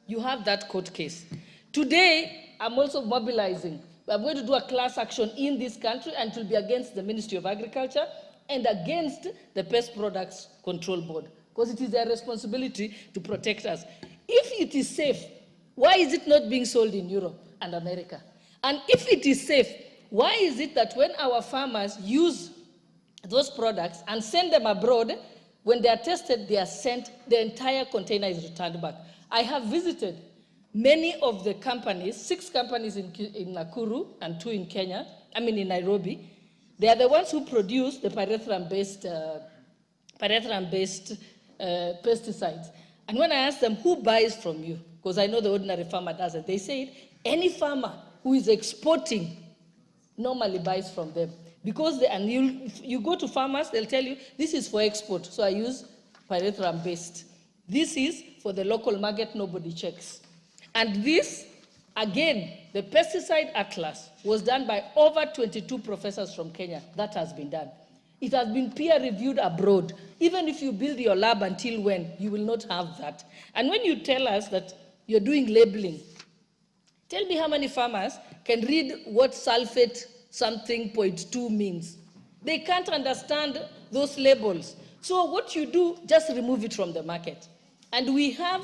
You have that court case. Today, I'm also mobilizing. We're going to do a class action in this country, and it will be against the Ministry of Agriculture and against the Pest Products Control Board, because it is their responsibility to protect us. If it is safe, why is it not being sold in Europe and America? And if it is safe, why is it that when our farmers use those products and send them abroad, when they are tested, they are sent, the entire container is returned back? I have visited many of the companies, 6 companies in Nakuru and 2 in Kenya, in Nairobi. They are the ones who produce the pyrethrum-based pesticides. And when I asked them, who buys from you? Because I know the ordinary farmer doesn't. They said, any farmer who is exporting normally buys from them. Because you go to farmers, they'll tell you, this is for export, so I use pyrethrum-based. This is for the local market, nobody checks. And this, again, the pesticide atlas was done by over 22 professors from Kenya. That has been done. It has been peer-reviewed abroad. Even if you build your lab until when, you will not have that. And when you tell us that you're doing labeling, tell me how many farmers can read what sulfate something 0.2 means. They can't understand those labels. So what you do, just remove it from the market. And we have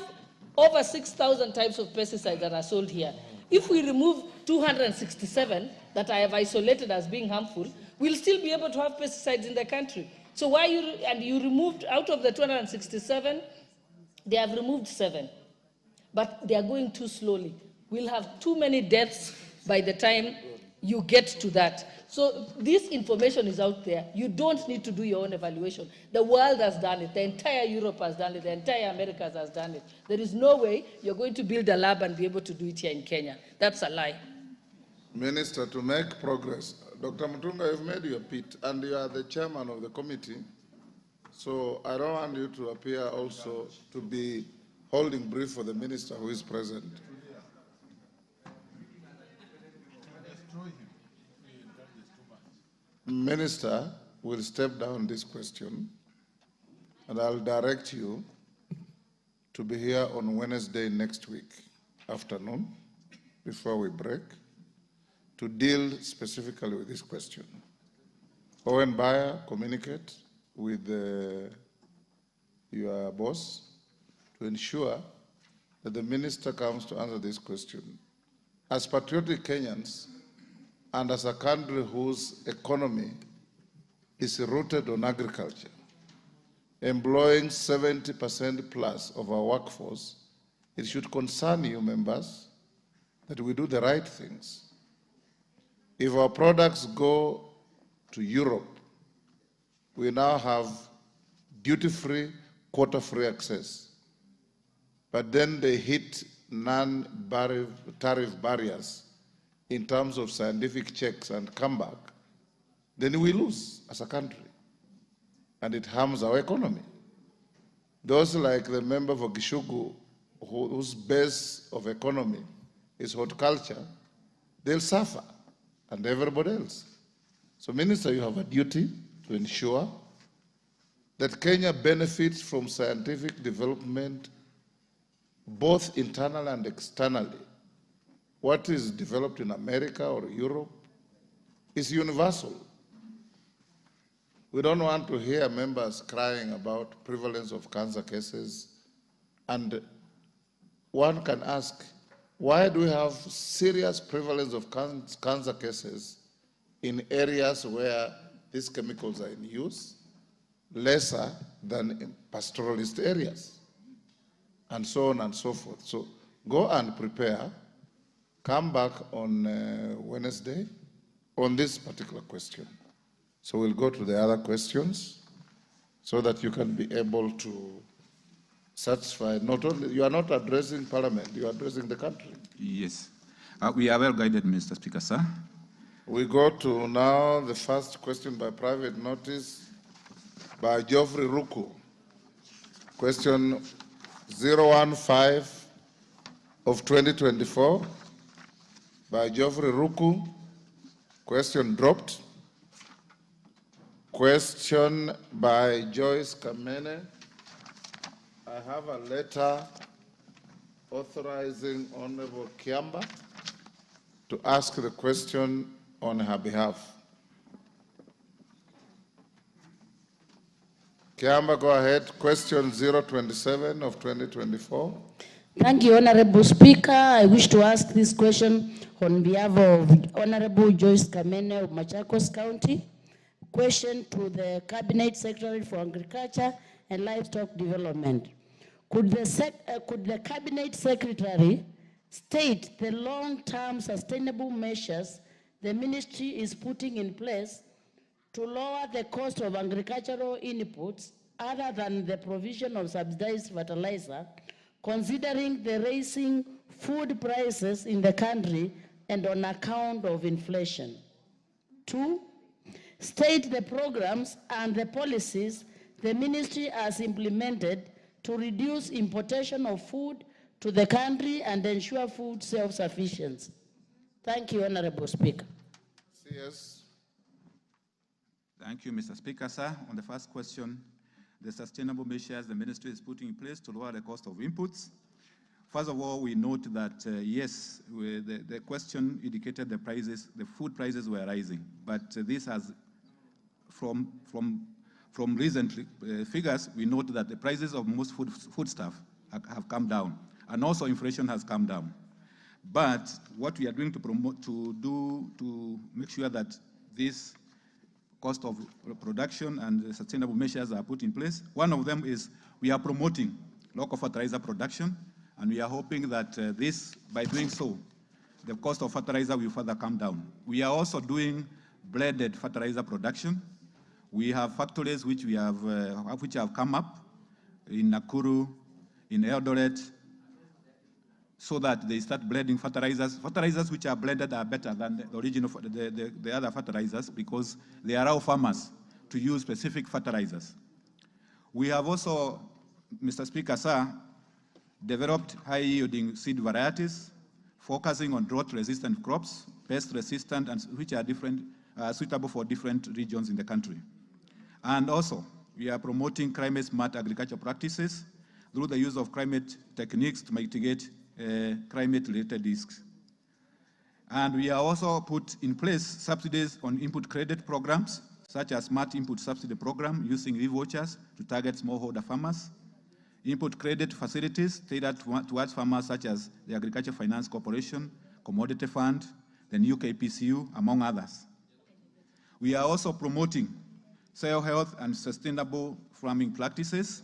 over 6,000 types of pesticides that are sold here. If we remove 267 that I have isolated as being harmful, we'll still be able to have pesticides in the country. So why you removed, out of the 267, they have removed 7. But they are going too slowly. We'll have too many deaths by the time you get to that. So this information is out there. You don't need to do your own evaluation. The world has done it. The entire Europe has done it. The entire America has done it. There is no way you're going to build a lab and be able to do it here in Kenya. That's a lie. Minister, to make progress, Dr. Mutunga, you've made your pitch, and you are the chairman of the committee. So I don't want you to appear also to be holding brief for the minister who is present. Minister will step down this question, and I'll direct you to be here on Wednesday next week afternoon, before we break, to deal specifically with this question. Owen Bayer, communicate with your boss to ensure that the minister comes to answer this question. As patriotic Kenyans, and as a country whose economy is rooted on agriculture, employing 70% plus of our workforce, it should concern you, members, that we do the right things. If our products go to Europe, we now have duty-free, quota-free access. But then they hit non-tariff barriers in terms of scientific checks and comeback, then we lose as a country. And it harms our economy. Those like the member for Gishugu, whose base of economy is horticulture, they'll suffer, and everybody else. So, Minister, you have a duty to ensure that Kenya benefits from scientific development, both internally and externally. What is developed in America or Europe is universal. We don't want to hear members crying about prevalence of cancer cases. And one can ask, Why do we have serious prevalence of cancer cases in areas where these chemicals are in use, lesser than in pastoralist areas, and so on and so forth? So go and prepare, come back on Wednesday on this particular question. So we'll go to the other questions so that you can be able to satisfy, not only, you are not addressing Parliament, you are addressing the country. Yes. We are well guided, Mr. Speaker, sir. We go to now the first question by private notice by Geoffrey Ruku. Question 015 of 2024 by Geoffrey Ruku. Question dropped. Question by Joyce Kamene. I have a letter authorizing Honorable Kiamba to ask the question on her behalf. Kiamba, go ahead. Question 027 of 2024. Thank you, Honorable Speaker. I wish to ask this question on behalf of Honorable Joyce Kamene of Machakos County. Question to the Cabinet Secretary for Agriculture and Livestock Development. Could the Cabinet Secretary state the long-term sustainable measures the ministry is putting in place to lower the cost of agricultural inputs other than the provision of subsidized fertilizer, considering the rising food prices in the country and on account of inflation? 2, state the programs and the policies the ministry has implemented to reduce importation of food to the country and ensure food self-sufficiency. Thank you, Honorable Speaker. Yes. Thank you, Mr. Speaker, sir. On the first question, the sustainable measures the ministry is putting in place to lower the cost of inputs. First of all, we note that, yes, the question indicated the prices, the food prices were rising, but this has, from recent figures, we note that the prices of most foodstuff have come down, and also inflation has come down. But what we are doing to make sure that this cost of production and sustainable measures are put in place, one of them is we are promoting local fertilizer production, and we are hoping that by doing so, the cost of fertilizer will further come down. We are also doing blended fertilizer production. We have factories which have come up in Nakuru, in Eldoret, so that they start blending fertilizers. Fertilizers which are blended are better than the original, the other fertilizers, because they allow farmers to use specific fertilizers. We have also, Mr. Speaker, sir, developed high-yielding seed varieties, focusing on drought-resistant crops, pest-resistant, and which are suitable for different regions in the country. And also, we are promoting climate-smart agriculture practices through the use of climate techniques to mitigate climate-related risks. And we are also put in place subsidies on input credit programs, such as Smart Input Subsidy Program using e-vouchers to target smallholder farmers, input credit facilities tailored towards farmers such as the Agriculture Finance Corporation, Commodity Fund, the new KPCU, among others. We are also promoting soil health and sustainable farming practices.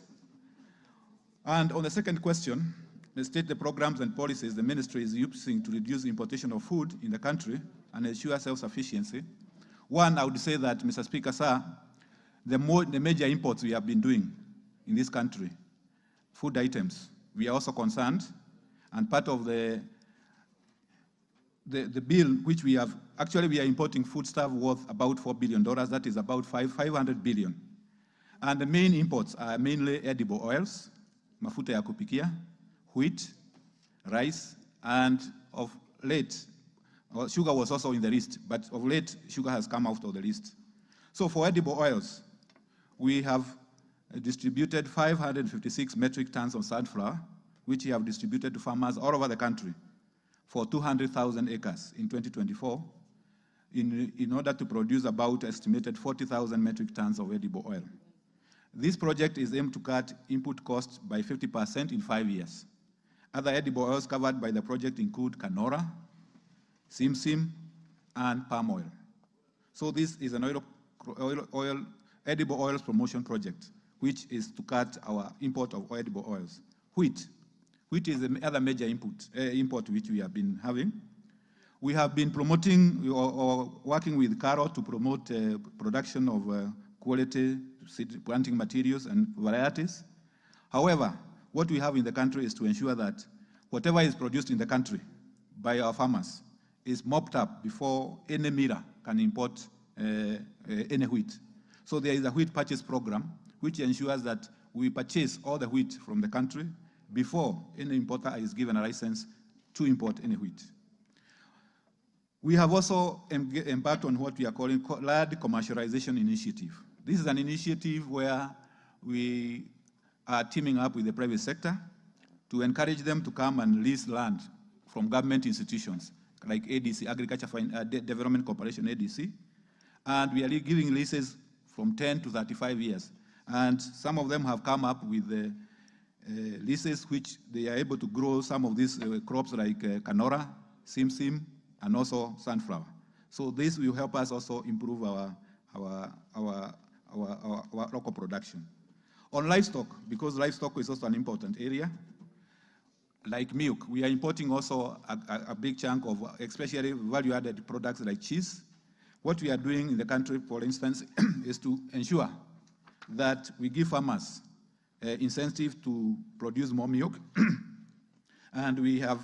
And on the second question, state the programs and policies the ministry is using to reduce importation of food in the country and ensure self-sufficiency. One, I would say that, Mr. Speaker, sir, the major imports we have been doing in this country, food items, we are also concerned, and part of the bill which we have, actually we are importing foodstuff worth about $4 billion, that is about 500 billion. And the main imports are mainly edible oils, mafuta ya kupikia, wheat, rice, and of late, sugar was also in the list, but of late, sugar has come out of the list. So for edible oils, we have distributed 556 metric tons of sunflower, which we have distributed to farmers all over the country for 200,000 acres in 2024, in order to produce about estimated 40,000 metric tons of edible oil. This project is aimed to cut input costs by 50% in 5 years. Other edible oils covered by the project include canola, simsim, and palm oil. So this is an edible oils promotion project, which is to cut our import of edible oils. Wheat is the other major import which we have been having. We have been promoting or working with CARO to promote production of quality seed planting materials and varieties. However, what we have in the country is to ensure that whatever is produced in the country by our farmers is mopped up before any miller can import any wheat. So there is a wheat purchase program which ensures that we purchase all the wheat from the country before any importer is given a license to import any wheat. We have also embarked on what we are calling Land Commercialization Initiative. This is an initiative where we are teaming up with the private sector to encourage them to come and lease land from government institutions like ADC, Agriculture Development Corporation, ADC. And we are giving leases from 10 to 35 years. And some of them have come up with leases which they are able to grow some of these crops like canola, simsim, and also sunflower. So this will help us also improve our local production. On livestock, because livestock is also an important area, like milk, we are importing also a big chunk of especially value-added products like cheese. What we are doing in the country, for instance, is to ensure that we give farmers incentive to produce more milk. And we are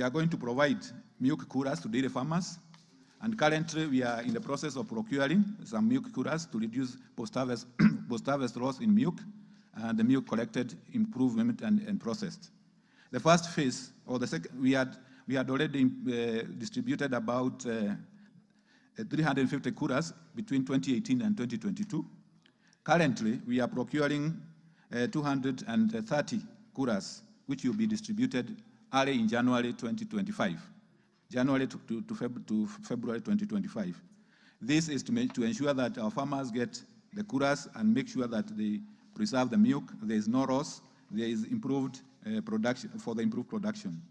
going to provide milk coolers to dairy farmers. And currently, we are in the process of procuring some milk coolers to reduce post-harvest loss in milk and the milk collected, improvement, and processed. The first phase, or the second, we had already distributed about 350 coolers between 2018 and 2022. Currently, we are procuring 230 coolers, which will be distributed early in January 2025. January to February 2025. This is to ensure that our farmers get the coolers and make sure that they preserve the milk. There is no loss. There is improved production for the improved production.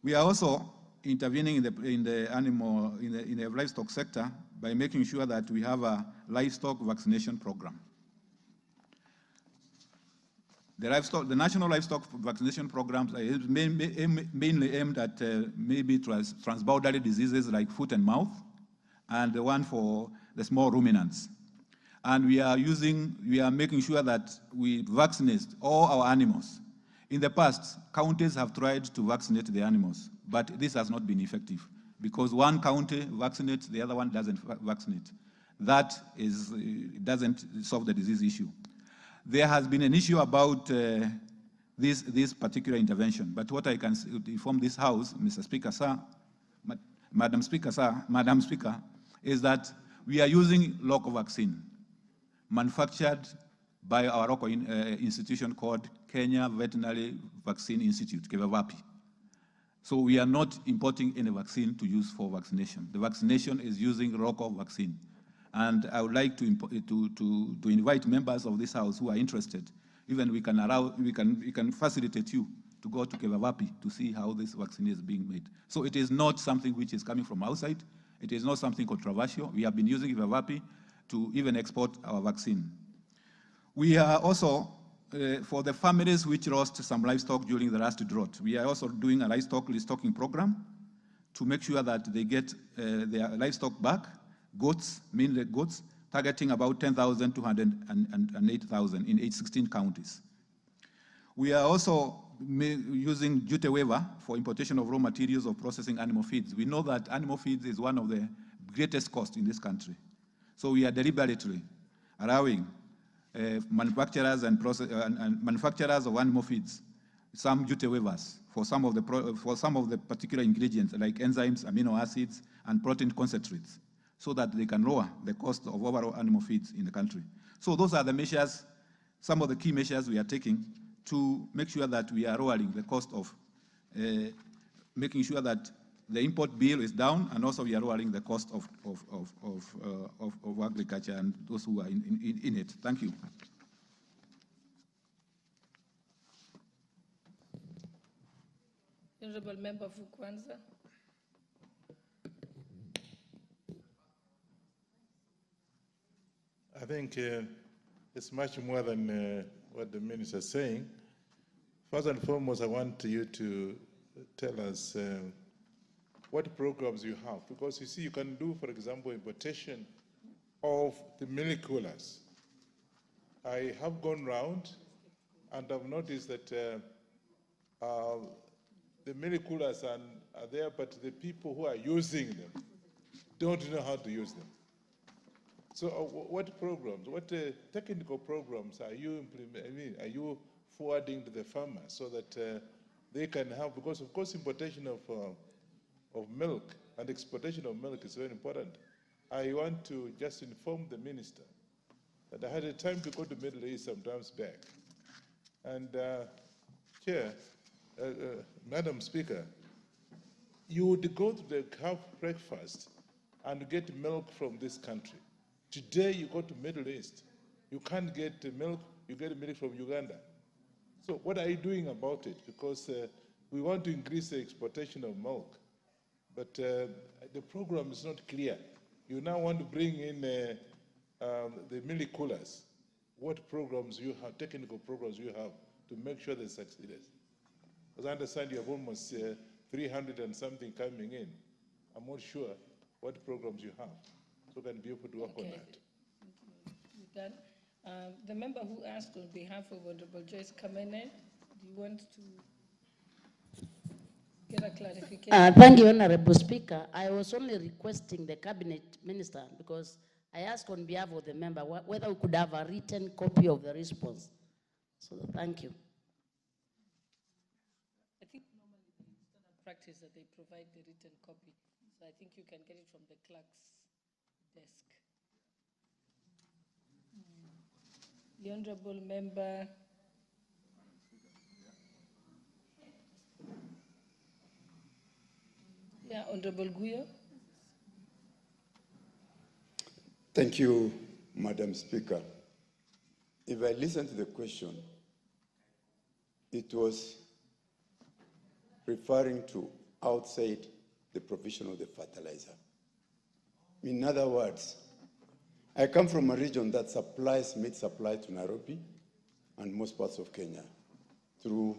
We are also intervening in the livestock sector by making sure that we have a livestock vaccination program. The National Livestock Vaccination Programs are mainly aimed at maybe transboundary diseases like foot and mouth, and the one for the small ruminants. And we are making sure that we vaccinate all our animals. In the past, counties have tried to vaccinate the animals, but this has not been effective because one county vaccinates, the other one doesn't vaccinate. That doesn't solve the disease issue. There has been an issue about this particular intervention, but what I can inform this House, Mr. Speaker, sir, Madam Speaker, is that we are using local vaccine manufactured by our local institution called Kenya Veterinary Vaccine Institute, KVVAPI. So we are not importing any vaccine to use for vaccination. The vaccination is using local vaccine. And I would like to invite members of this House who are interested, even we can facilitate you to go to KVVAPI to see how this vaccine is being made. So it is not something which is coming from outside. It is not something controversial. We have been using KVVAPI to even export our vaccine. We are also, for the families which lost some livestock during the last drought, we are also doing a livestock restocking program to make sure that they get their livestock back. Goats, mainly goats, targeting about 10,000 to 108,000 in 16 counties. We are also using duty waiver for importation of raw materials of processing animal feeds. We know that animal feeds is one of the greatest costs in this country. So we are deliberately allowing manufacturers and manufacturers of animal feeds some duty waivers for some of the particular ingredients like enzymes, amino acids, and protein concentrates, so that they can lower the cost of overall animal feeds in the country. So those are the measures, some of the key measures we are taking to make sure that we are lowering the cost of making sure that the import bill is down, and also we are lowering the cost of agriculture and those who are in it. Thank you. Honorable Member for Kwanza. I think it's much more than what the minister is saying. First and foremost, I want you to tell us what programs you have, because you see, you can do, for example, importation of the milk coolers. I have gone round and I've noticed that the milk coolers are there, but the people who are using them don't know how to use them. So what programs, what technical programs are you implementing? Are you forwarding to the farmers so that they can have, because of course importation of milk and exportation of milk is very important. I want to just inform the minister that I had a time to go to Middle East sometimes back. And Chair, Madam Speaker, you would go to the have breakfast and get milk from this country. Today you go to Middle East, you can't get milk, you get milk from Uganda. So what are you doing about it? Because we want to increase the exportation of milk, but the program is not clear. You now want to bring in the milk coolers. What programs you have, technical programs you have to make sure they succeed? Because I understand you have almost 300 and something coming in. I'm not sure what programs you have, so can be able to work on that. Done. The member who asked on behalf of Honorable Joyce Kamene, do you want to get a clarification? Thank you, Honorable Speaker. I was only requesting the Cabinet Minister, because I asked on behalf of the member whether we could have a written copy of the response. So thank you. I think normally the standard practice that they provide the written copy. So I think you can get it from the clerk's desk. The Honorable Member. Yeah, Honorable Guyo. Thank you, Madam Speaker. If I listen to the question, it was referring to outside the provision of the fertilizer. In other words, I come from a region that supplies meat supply to Nairobi and most parts of Kenya through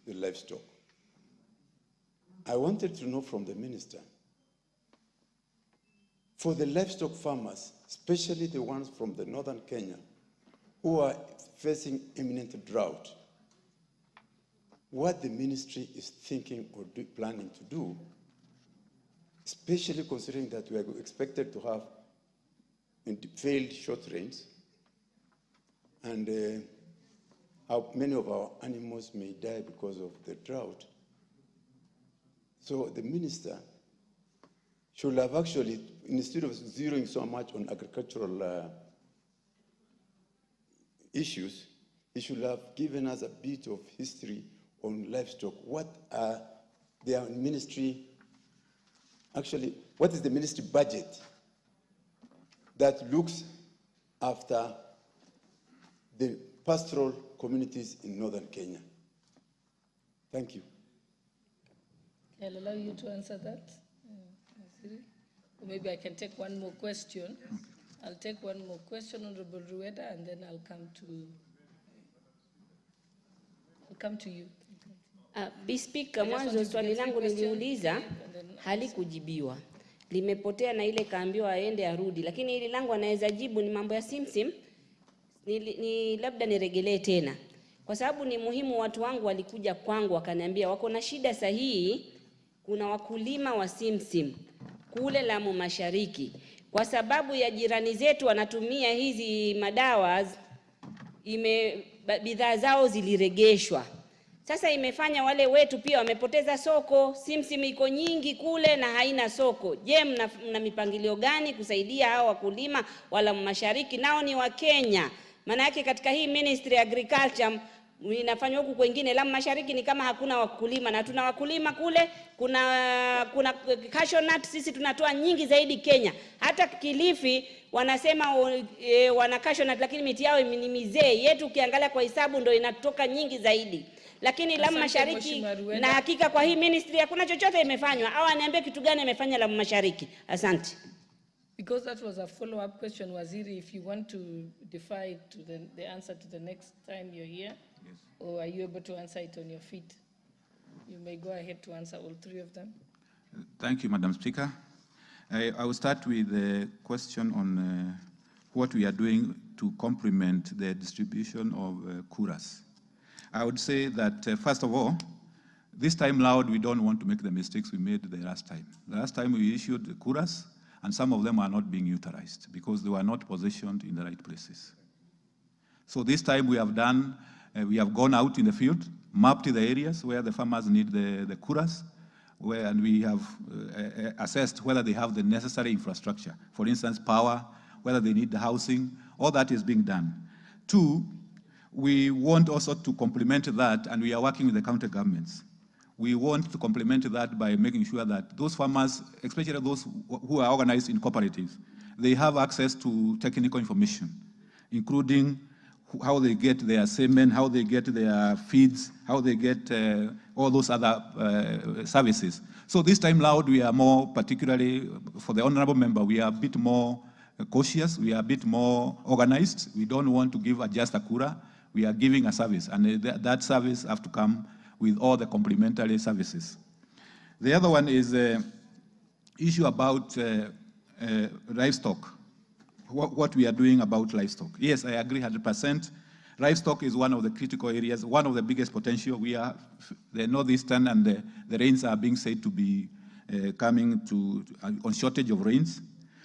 the livestock. I wanted to know from the minister, for the livestock farmers, especially the ones from the northern Kenya, who are facing imminent drought, what the ministry is thinking or planning to do, especially considering that we are expected to have failed short rains, and how many of our animals may die because of the drought. So the minister should have actually, instead of zeroing so much on agricultural issues, he should have given us a bit of history on livestock. What are their ministry, actually, what is the ministry budget that looks after the pastoral communities in northern Kenya? Thank you. I'll allow you to answer that. Or maybe I can take one more question. I'll take one more question, Honorable Rueda, and then I'll come to you. Speaker, mwanzo swali langu niliuliza halikujibiwa. Limepotea na ile kaambiwa aende arudi, lakini hili langu anaweza jibu ni mambo ya simsim. Ni labda niregelee tena. Kwa sababu ni muhimu, watu wangu walikuja kwangu wakaniambia wako na shida sahihi, kuna wakulima wa simsim kule Lamu Mashariki. Kwa sababu ya jirani zetu wanatumia hizi madawa, bidhaa zao ziliregeshwa. Sasa imefanya wale wetu pia wamepoteza soko, simsim iko nyingi kule na haina soko. Je, mna mipangilio gani kusaidia hao wakulima wala Mashariki, nao ni wa Kenya? Maana yake katika hii Ministry of Agriculture inafanywa huku kwingine. Lamu Mashariki ni kama hakuna wakulima, na tuna wakulima kule. Kuna cashew nut, sisi tunatoa nyingi zaidi Kenya. Hata Kilifi wanasema wana cashew nut, lakini miti yao ni mizee. Yetu ukiangalia kwa hesabu ndio inatoka nyingi zaidi. Lakini Lamu Mashariki, na hakika kwa hii ministry hakuna chochote imefanywa. Au aniambie kitu gani imefanya Lamu Mashariki? Asante. Because that was a follow-up question, Waziri, if you want to defer it to the answer to the next time you're here, yes. Or are you able to answer it on your feet? You may go ahead to answer all three of them. Thank you, Madam Speaker. I will start with the question on what we are doing to complement the distribution of kuras. I would say that, first of all, this time loud, we don't want to make the mistakes we made the last time. The last time we issued the kuras, and some of them are not being utilized because they were not positioned in the right places. So this time we have done, we have gone out in the field, mapped the areas where the farmers need the kuras, and we have assessed whether they have the necessary infrastructure. For instance, power, whether they need the housing, all that is being done. Two, we want also to complement that, and we are working with the county governments. We want to complement that by making sure that those farmers, especially those who are organized in cooperatives, they have access to technical information, including how they get their semen, how they get their feeds, how they get all those other services. So this time loud, we are more, particularly for the honorable member, we are a bit more cautious, we are a bit more organized. We don't want to give just a kura, we are giving a service, and that service has to come with all the complementary services. The other one is the issue about livestock, what we are doing about livestock. Yes, I agree 100%. Livestock is one of the critical areas, one of the biggest potential. We are, the northeastern and the rains are being said to be coming to on shortage of rains.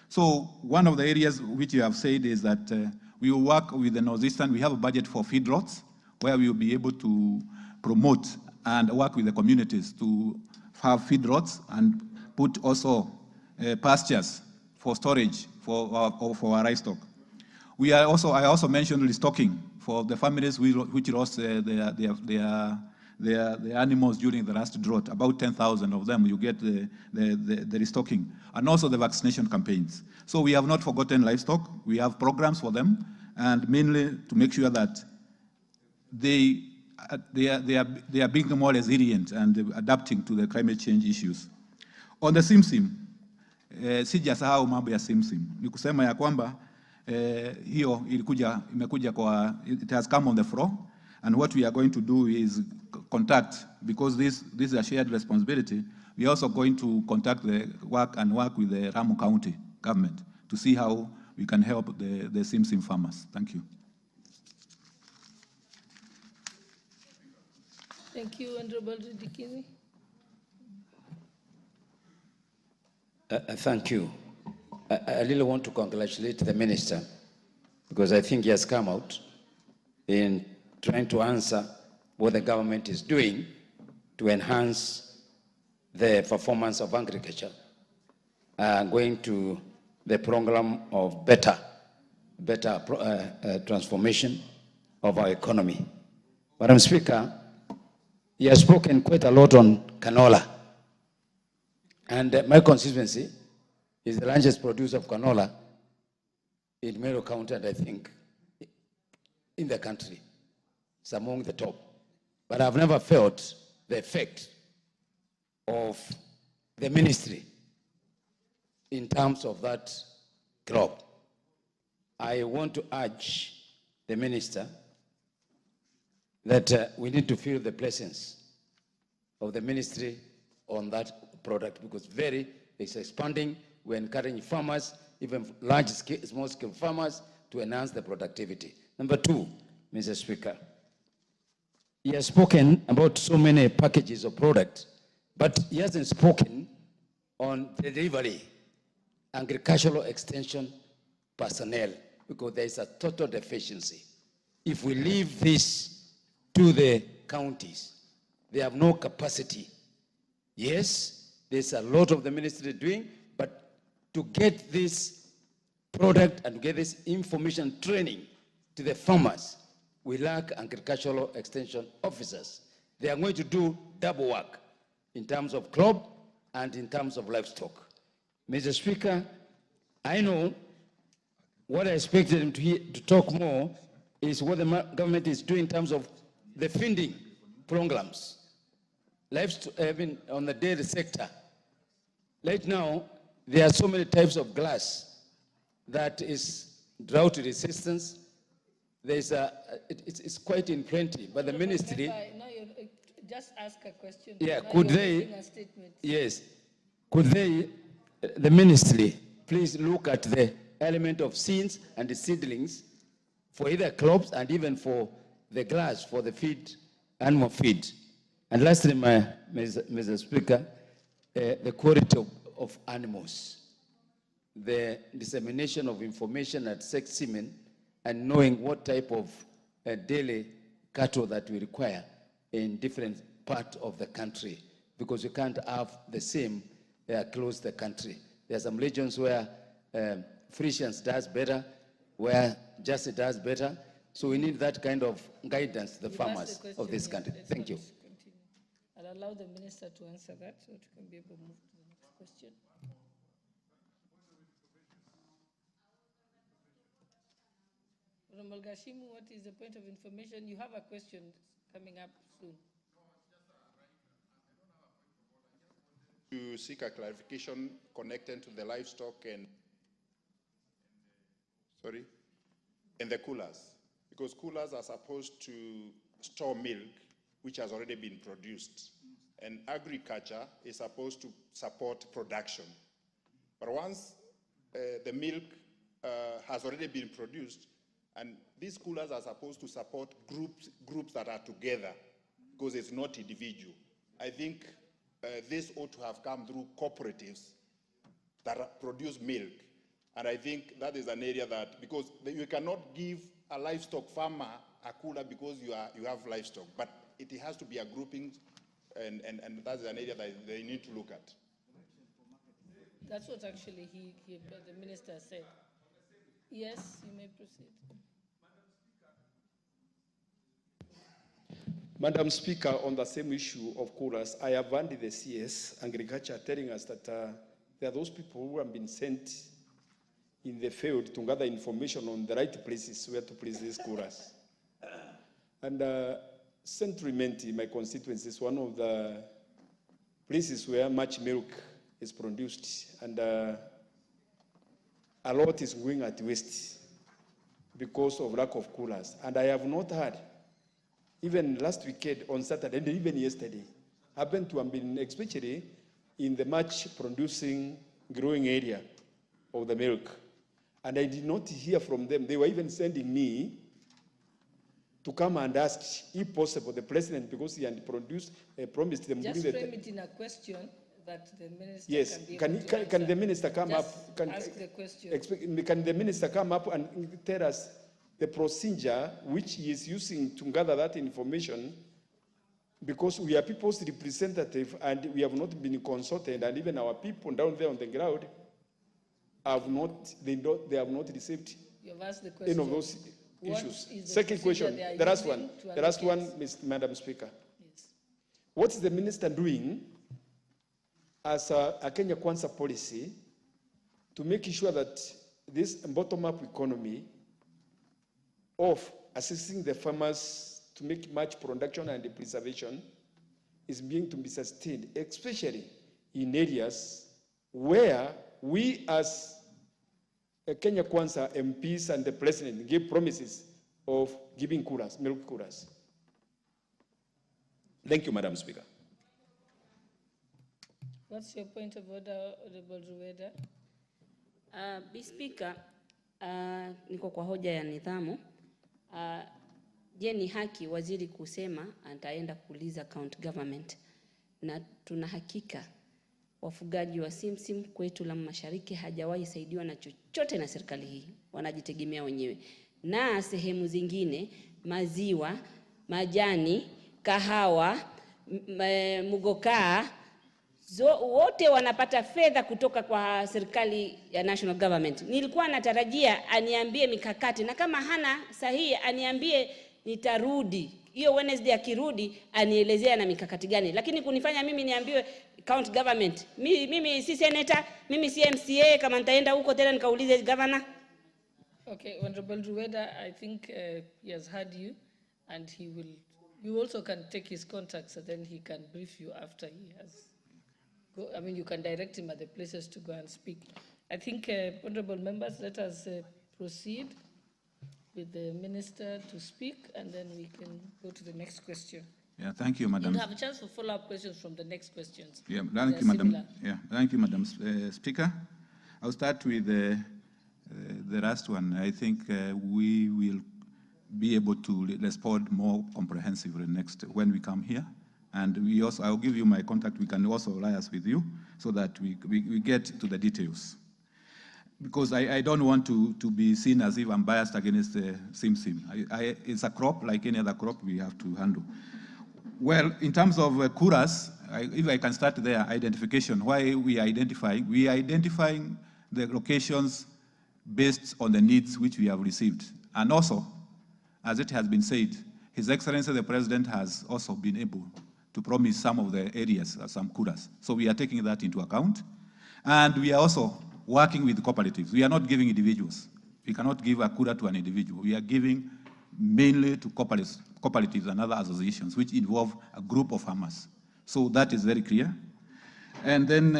So one of the areas which you have said is that we will work with the northeastern. We have a budget for feedlots where we will be able to promote and work with the communities to have feedlots and put also pastures for storage for our livestock. I also mentioned restocking for the families which lost their animals during the last drought. About 10,000 of them, you get the restocking, and also the vaccination campaigns. So we have not forgotten livestock. We have programs for them, and mainly to make sure that they are being more resilient and adapting to the climate change issues. On the simsim, sijasahau mambo ya simsim. Ni kusema ya kwamba hiyo imekuja kwa, it has come on the floor, and what we are going to do is contact, because this is a shared responsibility, we are also going to contact work with the Ramu County government to see how we can help the simsim farmers. Thank you. Thank you, Honorable Ridikini. Thank you. I really want to congratulate the minister, because I think he has come out in trying to answer what the government is doing to enhance the performance of agriculture, going to the program of better transformation of our economy. Madam Speaker, he has spoken quite a lot on canola. And my constituency is the largest producer of canola in Meru County, and I think in the country. It's among the top. But I've never felt the effect of the ministry in terms of that crop. I want to urge the minister that we need to feel the presence of the ministry on that product, because it's expanding. We're encouraging farmers, even small-scale farmers, to enhance the productivity. Number two, Mr. Speaker, he has spoken about so many packages of products, but he hasn't spoken on delivery, agricultural extension personnel, because there is a total deficiency. If we leave this to the counties, they have no capacity. Yes, there's a lot of the ministry doing, but to get this product and to get this information training to the farmers, we lack agricultural extension officers. They are going to do double work in terms of crop and in terms of livestock. Mr. Speaker, I know what I expected him to talk more is what the government is doing in terms of the feeding programs. Livestock, on the dairy sector. Right now, there are so many types of glass that is drought resistance. There's it's quite in plenty, but the ministry. No, just ask a question. Yeah, now could you're they? making a statement. Yes, could they, the ministry, please look at the element of seeds and the seedlings for either crops and even for the glass for the feed, animal feed. And lastly, Mr. Speaker, the quality of animals, the dissemination of information at sex semen, and knowing what type of daily cattle that we require in different parts of the country, because you can't have the same across the country. There are some regions where Frisians does better, where Jersey does better. So we need that kind of guidance to the farmers of this country. Thank you. I'll allow the minister to answer that so we can be able to move to the next question. Honorable Gashimu, what is the point of information? You have a question coming up soon. To seek a clarification connected to the livestock and the coolers, because coolers are supposed to store milk which has already been produced, and agriculture is supposed to support production. But once the milk has already been produced, and these coolers are supposed to support groups that are together, because it's not individual. I think this ought to have come through cooperatives that produce milk. And I think that is an area that, because you cannot give a livestock farmer a cooler because you have livestock, but it has to be a grouping, and that's an area that they need to look at. That's what actually the minister said. Yes, you may proceed. Madam Speaker, on the same issue of coolers, I have heard the CS Agriculture telling us that there are those people who have been sent in the field to gather information on the right places where to place these coolers. And Central Menti, my constituency, is one of the places where much milk is produced, and a lot is going at waste because of lack of coolers. And I have not heard, even last weekend on Saturday, and even yesterday, happened to have been, especially in the much producing, growing area of the milk. And I did not hear from them. They were even sending me to come and ask, if possible, the president, because he had promised them. Just frame it in a question that the minister yes, can the minister come just up? Can, ask the question. Can the minister come up and tell us the procedure which he is using to gather that information? Because we are people's representative and we have not been consulted, and even our people down there on the ground have not, they have not received You've asked the question. any of those issues. Second question, the last one, Madam Speaker. Yes. What is the minister doing as a Kenya Kwanza policy to make sure that this bottom-up economy of assisting the farmers to make much production and preservation is being to be sustained, especially in areas where we as Kenya Kwanza MPs and the president give promises of giving coolers, milk coolers. Thank you, Madam Speaker. What's your point of order, Honorable Rueda? Speaker, niko kwa hoja ya nidhamu. Je, ni haki waziri kusema ataenda kuuliza county government, na tuna hakika wafugaji wa simsim kwetu la Mashariki hajawahi saidiwa na chochote na serikali hii, wanajitegemea wenyewe. Na sehemu zingine maziwa, majani, kahawa, mugokaa, wote wanapata fedha kutoka kwa serikali ya national government. Nilikuwa natarajia aniambie mikakati, na kama hana sahihi aniambie nitarudi. Hiyo Wednesday akirudi anielezea na mikakati gani. Lakini kunifanya mimi niambiwe county government. Mimi si senator, mimi si MCA, kama nitaenda huko tena nikaulize governor. Okay, Honorable Rueda, I think he has heard you, and you also can take his contacts, and then he can brief you after he has you can direct him at the places to go and speak. I think, honorable members, let us proceed with the minister to speak, and then we can go to the next question. Yeah, thank you, Madam. You'll have a chance for follow-up questions from the next questions. Yeah, thank you, Madam. Yeah, thank you, Madam Speaker. I'll start with the last one. I think we will be able to respond more comprehensively when we come here. And I'll give you my contact. We can also liaise with you so that we get to the details. Because I don't want to be seen as if I'm biased against the SIM. It's a crop like any other crop we have to handle. Well, in terms of kuras, if I can start there, identification. Why we are identifying? We are identifying the locations based on the needs which we have received. And also, as it has been said, His Excellency the President has also been able to promise some of the areas, some kuras. So we are taking that into account. And we are also working with cooperatives. We are not giving individuals. We cannot give a kura to an individual. We are giving mainly to cooperatives and other associations, which involve a group of farmers. So that is very clear. And then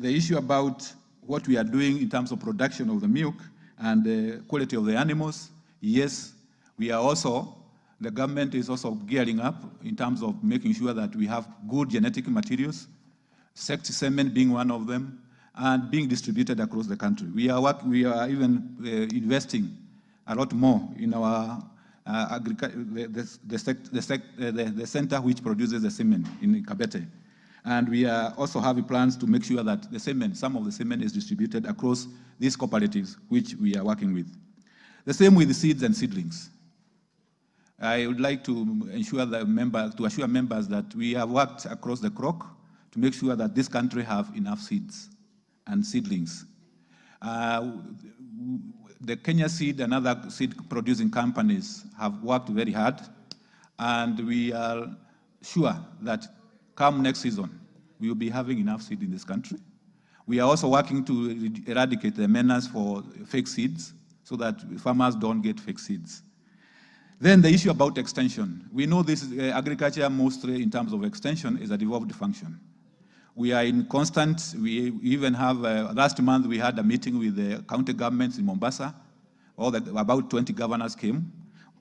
the issue about what we are doing in terms of production of the milk and the quality of the animals, yes, we are also, the government is also gearing up in terms of making sure that we have good genetic materials, sexed semen being one of them, and being distributed across the country. We are even investing a lot more in our the center which produces the semen in Kabete. And we are also having plans to make sure that the semen, some of the semen is distributed across these cooperatives which we are working with. The same with the seeds and seedlings. I would like to assure members that we have worked across the clock to make sure that this country have enough seeds and seedlings. The Kenya Seed and other seed producing companies have worked very hard, and we are sure that come next season, we will be having enough seed in this country. We are also working to eradicate the menace for fake seeds so that farmers don't get fake seeds. Then the issue about extension. We know this agriculture mostly in terms of extension is a devolved function. We are in constant, we even have, last month we had a meeting with the county governments in Mombasa. About 20 governors came.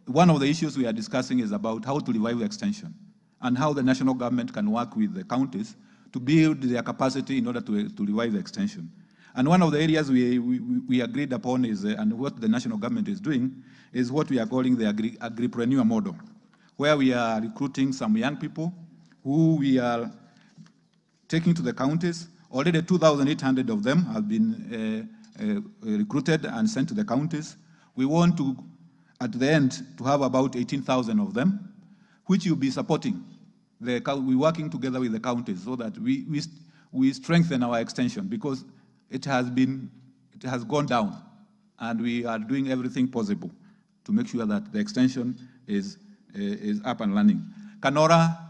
One of the issues we are discussing is about how to revive extension and how the national government can work with the counties to build their capacity in order to revive the extension. And one of the areas we agreed upon is, and what the national government is doing, is what we are calling the agripreneur model, where we are recruiting some young people who we are taking to the counties. Already 2,800 of them have been recruited and sent to the counties. We want to, at the end, to have about 18,000 of them, which will be supporting. We're working together with the counties so that we strengthen our extension, because it has gone down, and we are doing everything possible to make sure that the extension is up and running. Canola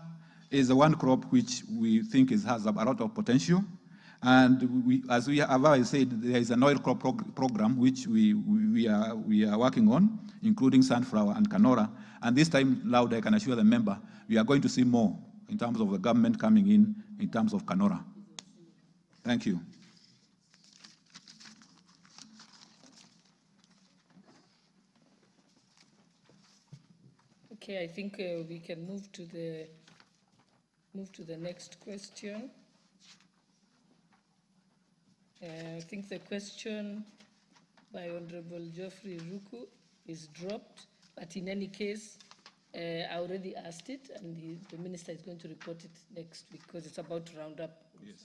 is the one crop which we think has a lot of potential, and as we have said, there is an oil crop program which we are working on, including sunflower and canola. And this time loud, I can assure the member, we are going to see more in terms of the government coming in terms of canola. Thank you. Okay, I think we can move to the next question. I think the question by Honorable Geoffrey Ruku is dropped, but in any case, I already asked it, and the minister is going to report it next week because it's about to round up. Yes.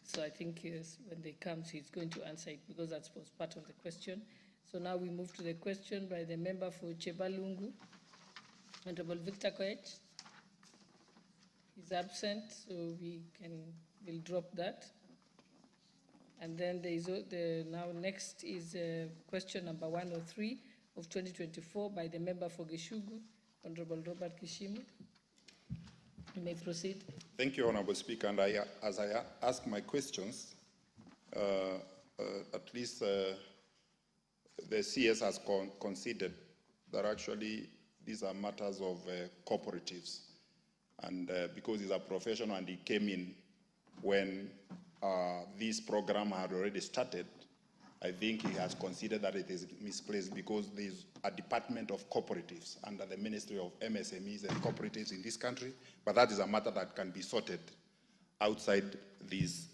So I think when they come, he's going to answer it because that was part of the question. So now we move to the question by the member for Chebalungu, Honorable Victor Koech. He's absent, so we'll drop that. And then there is now next is question number 103 of 2024 by the member for Geshugu, Honorable Robert Kishimu. You may proceed. Thank you, Honorable Speaker. And as I ask my questions, at least the CS has considered that actually these are matters of cooperatives. And because he's a professional and he came in when this program had already started, I think he has considered that it is misplaced because there's a department of cooperatives under the Ministry of MSMEs and cooperatives in this country, but that is a matter that can be sorted outside this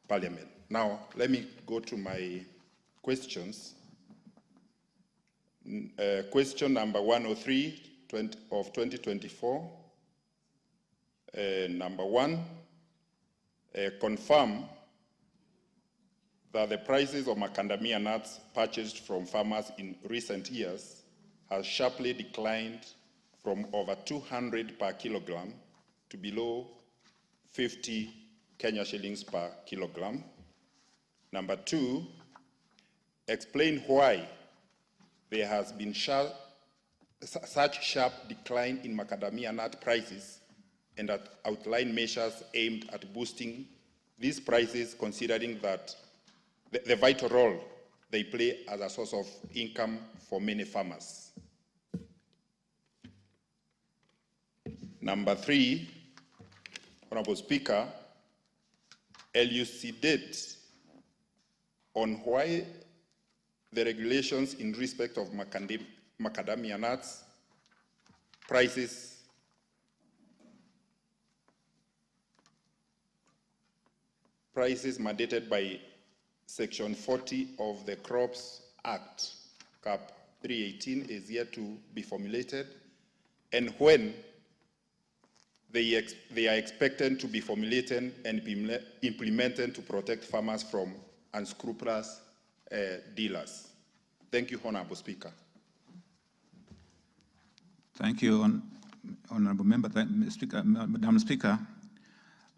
parliament. Now, let me go to my questions. Question number 103 of 2024. Number 1, confirm that the prices of macadamia nuts purchased from farmers in recent years has sharply declined from over 200 per kilogram to below 50 Kenya shillings per kilogram. Number 2, explain why there has been such sharp decline in macadamia nut prices and outline measures aimed at boosting these prices, considering that the vital role they play as a source of income for many farmers. Number 3, Honorable Speaker, elucidate on why the regulations in respect of macadamia nuts prices mandated by Section 40 of the Crops Act, Cap 318, is yet to be formulated, and when they are expected to be formulated and implemented to protect farmers from unscrupulous dealers. Thank you, Honorable Speaker. Thank you, Honorable Member. Madam Speaker,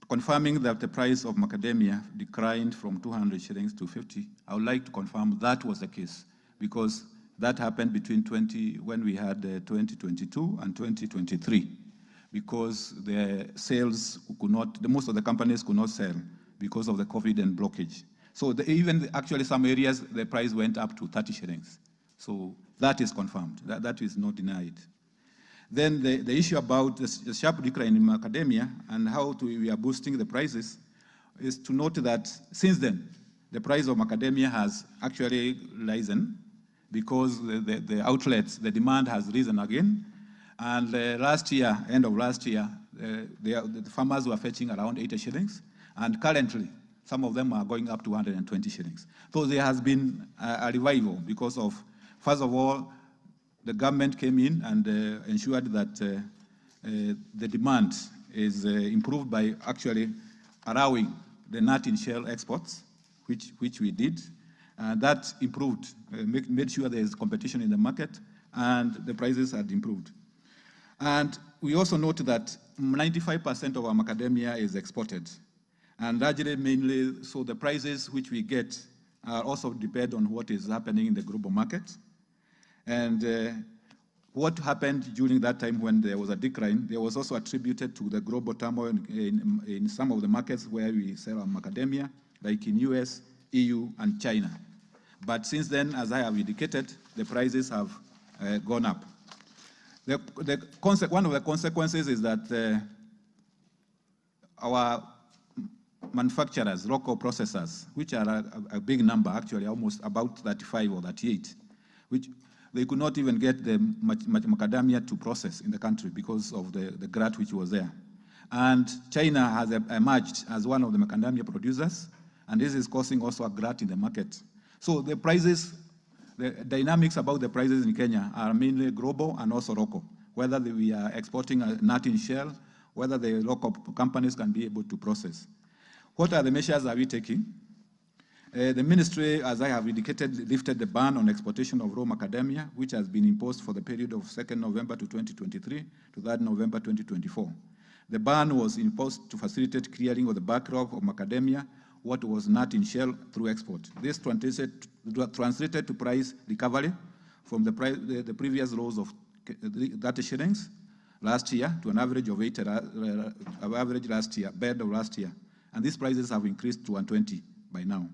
confirming that the price of macadamia declined from 200 shillings to 50, I would like to confirm that was the case, because that happened between when we had 2022 and 2023, because the sales could not, most of the companies could not sell because of the COVID and blockage. So actually some areas, the price went up to 30 shillings. So that is confirmed, that is not denied. Then the issue about the sharp decline in macadamia and how we are boosting the prices is to note that since then, the price of macadamia has actually risen because the outlets, the demand has risen again. And last year, end of last year, the farmers were fetching around 80 shillings. And currently, some of them are going up to 120 shillings. So there has been a revival because of, first of all, the government came in and ensured that the demand is improved by actually allowing the nut in shell exports, which we did. That improved, made sure there is competition in the market, and the prices had improved. And we also note that 95% of our macadamia is exported. And largely, mainly, so the prices which we get also depend on what is happening in the global market. And what happened during that time when there was a decline, there was also attributed to the global turmoil in some of the markets where we sell our macadamia, like in US, EU, and China. But since then, as I have indicated, the prices have gone up. One of the consequences is that our manufacturers, local processors, which are a big number, actually almost about 35 or 38, which they could not even get the macadamia to process in the country because of the glut which was there. And China has emerged as one of the macadamia producers, and this is causing also a glut in the market. So the prices, the dynamics about the prices in Kenya are mainly global and also local, whether we are exporting a nut in shell, whether the local companies can be able to process. What are the measures are we taking? The ministry, as I have indicated, lifted the ban on exportation of raw macadamia, which has been imposed for the period of 2nd November to 2023 to 3rd November 2024. The ban was imposed to facilitate clearing of the backlog of macadamia, what was not in shell, through export. This translated to price recovery from the previous lows of 30 shillings last year to an average of 80 average last year, bed of last year. And these prices have increased to 120 by now.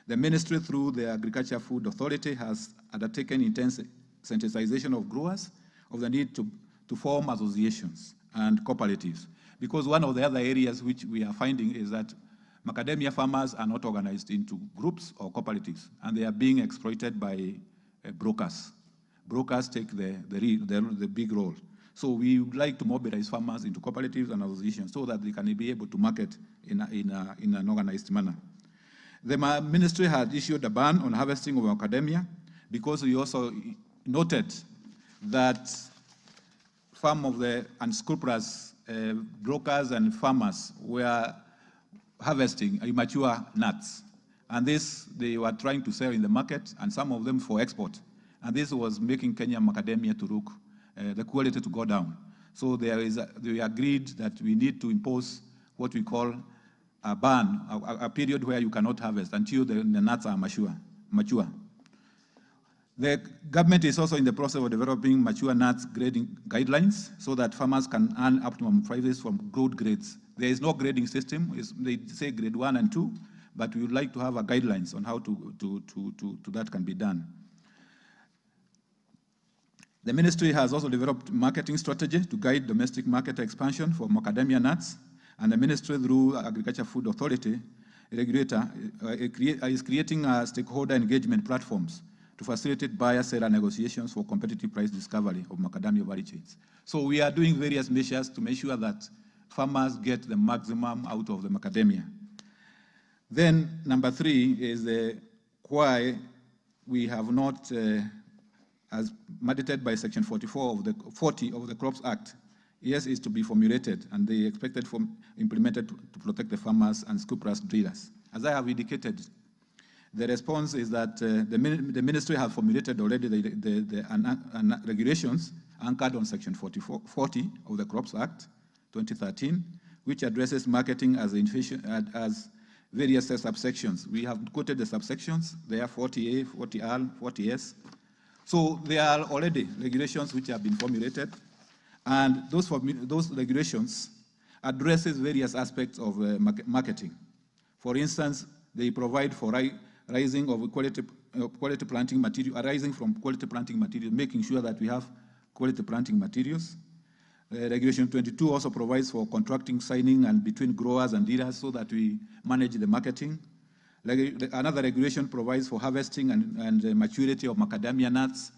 The ministry, through the Agriculture Food Authority, has undertaken intense sensitization of growers of the need to form associations and cooperatives. Because one of the other areas which we are finding is that macadamia farmers are not organized into groups or cooperatives, and they are being exploited by brokers. Brokers take the big role. So we would like to mobilize farmers into cooperatives and associations so that they can be able to market in an organized manner. The ministry had issued a ban on harvesting of macadamia because we also noted that some of the unscrupulous brokers and farmers were harvesting immature nuts. And this, they were trying to sell in the market, and some of them for export. And this was making Kenyan macadamia to look, the quality to go down. So they agreed that we need to impose what we call a ban, a period where you cannot harvest until the nuts are mature. The government is also in the process of developing mature nuts grading guidelines so that farmers can earn optimum prices from good grades. There is no grading system. They say grade 1 and 2, but we would like to have a guidelines on how that can be done. The ministry has also developed marketing strategy to guide domestic market expansion for macadamia nuts, and the ministry, through Agriculture Food Authority regulator, is creating stakeholder engagement platforms to facilitate buyer-seller negotiations for competitive price discovery of macadamia value chains. So we are doing various measures to make sure that farmers get the maximum out of the macadamia. Then number 3 is why we have not, as mandated by Section 40 of the Crops Act, yes, is to be formulated, and they expected implemented to protect the farmers and scrupulous dealers. As I have indicated, the response is that the ministry has formulated already the regulations anchored on Section 40 of the Crops Act 2013, which addresses marketing as various subsections. We have quoted the subsections. They are 40A, 40R, 40S. So there are already regulations which have been formulated, and those regulations addresses various aspects of marketing. For instance, they provide for rising of quality planting material, arising from quality planting material, making sure that we have quality planting materials. Regulation 22 also provides for contracting, signing, and between growers and dealers so that we manage the marketing. Another regulation provides for harvesting and maturity of macadamia nuts.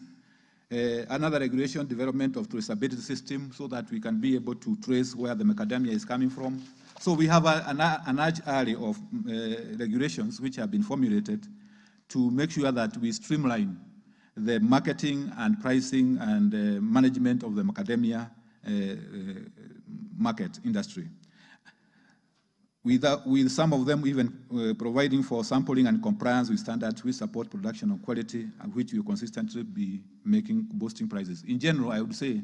Another regulation, development of traceability system so that we can be able to trace where the macadamia is coming from. So we have a large array of regulations which have been formulated to make sure that we streamline the marketing and pricing and management of the macadamia market industry. With some of them even providing for sampling and compliance with standards which support production of quality and which will consistently be boosting prices. In general, I would say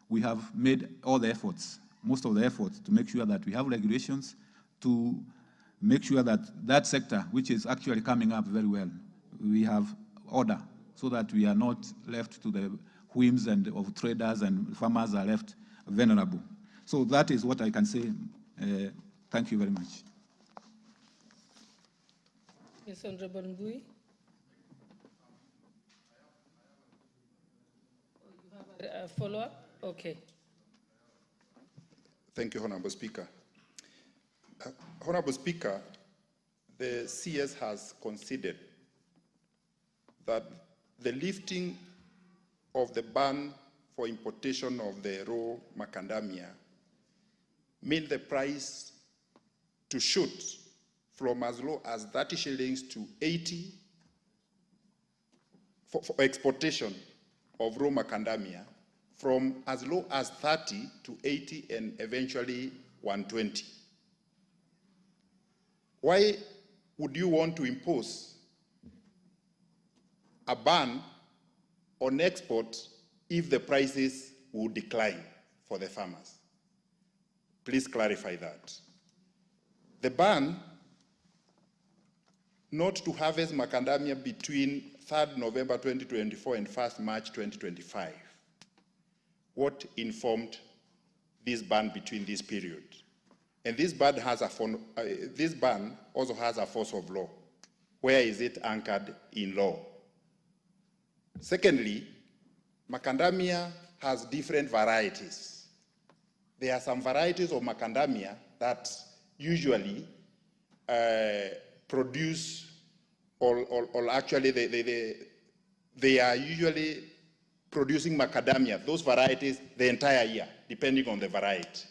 we have made all the efforts, most of the efforts, to make sure that we have regulations to make sure that that sector, which is actually coming up very well, we have order so that we are not left to the whims of traders and farmers are left vulnerable. So that is what I can say. Thank you very much. Yes, Honorable Mbui. You have a follow-up? Okay. Thank you, Honorable Speaker. Honorable Speaker, the CS has considered that the lifting of the ban for importation of the raw macadamia mean the price to shoot from as low as 30 shillings to 80 for exportation of raw macadamia, from as low as 30 to 80 and eventually 120. Why would you want to impose a ban on export if the prices will decline for the farmers? Please clarify that. The ban not to harvest macadamia between 3rd November 2024 and 1st March 2025 what informed this ban between this period. And this ban, this ban also has a force of law. Where is it anchored in law? Secondly, macadamia has different varieties. There are some varieties of macadamia that usually produce, or actually they are usually producing macadamia, those varieties, the entire year, depending on the variety.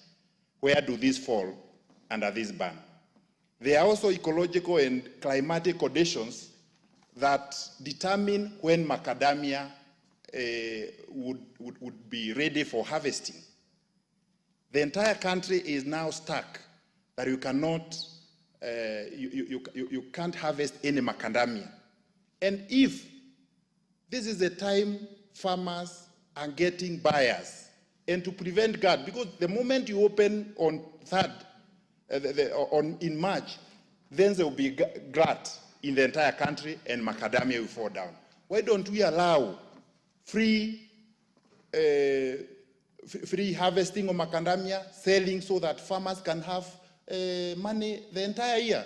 Where do these fall under this ban? There are also ecological and climatic conditions that determine when macadamia would be ready for harvesting. The entire country is now stuck that you cannot, you can't harvest any macadamia. And if this is the time farmers are getting buyers, and to prevent glut, because the moment you open on 3rd, in March, then there will be glut in the entire country and macadamia will fall down. Why don't we allow free harvesting of macadamia, selling, so that farmers can have money the entire year?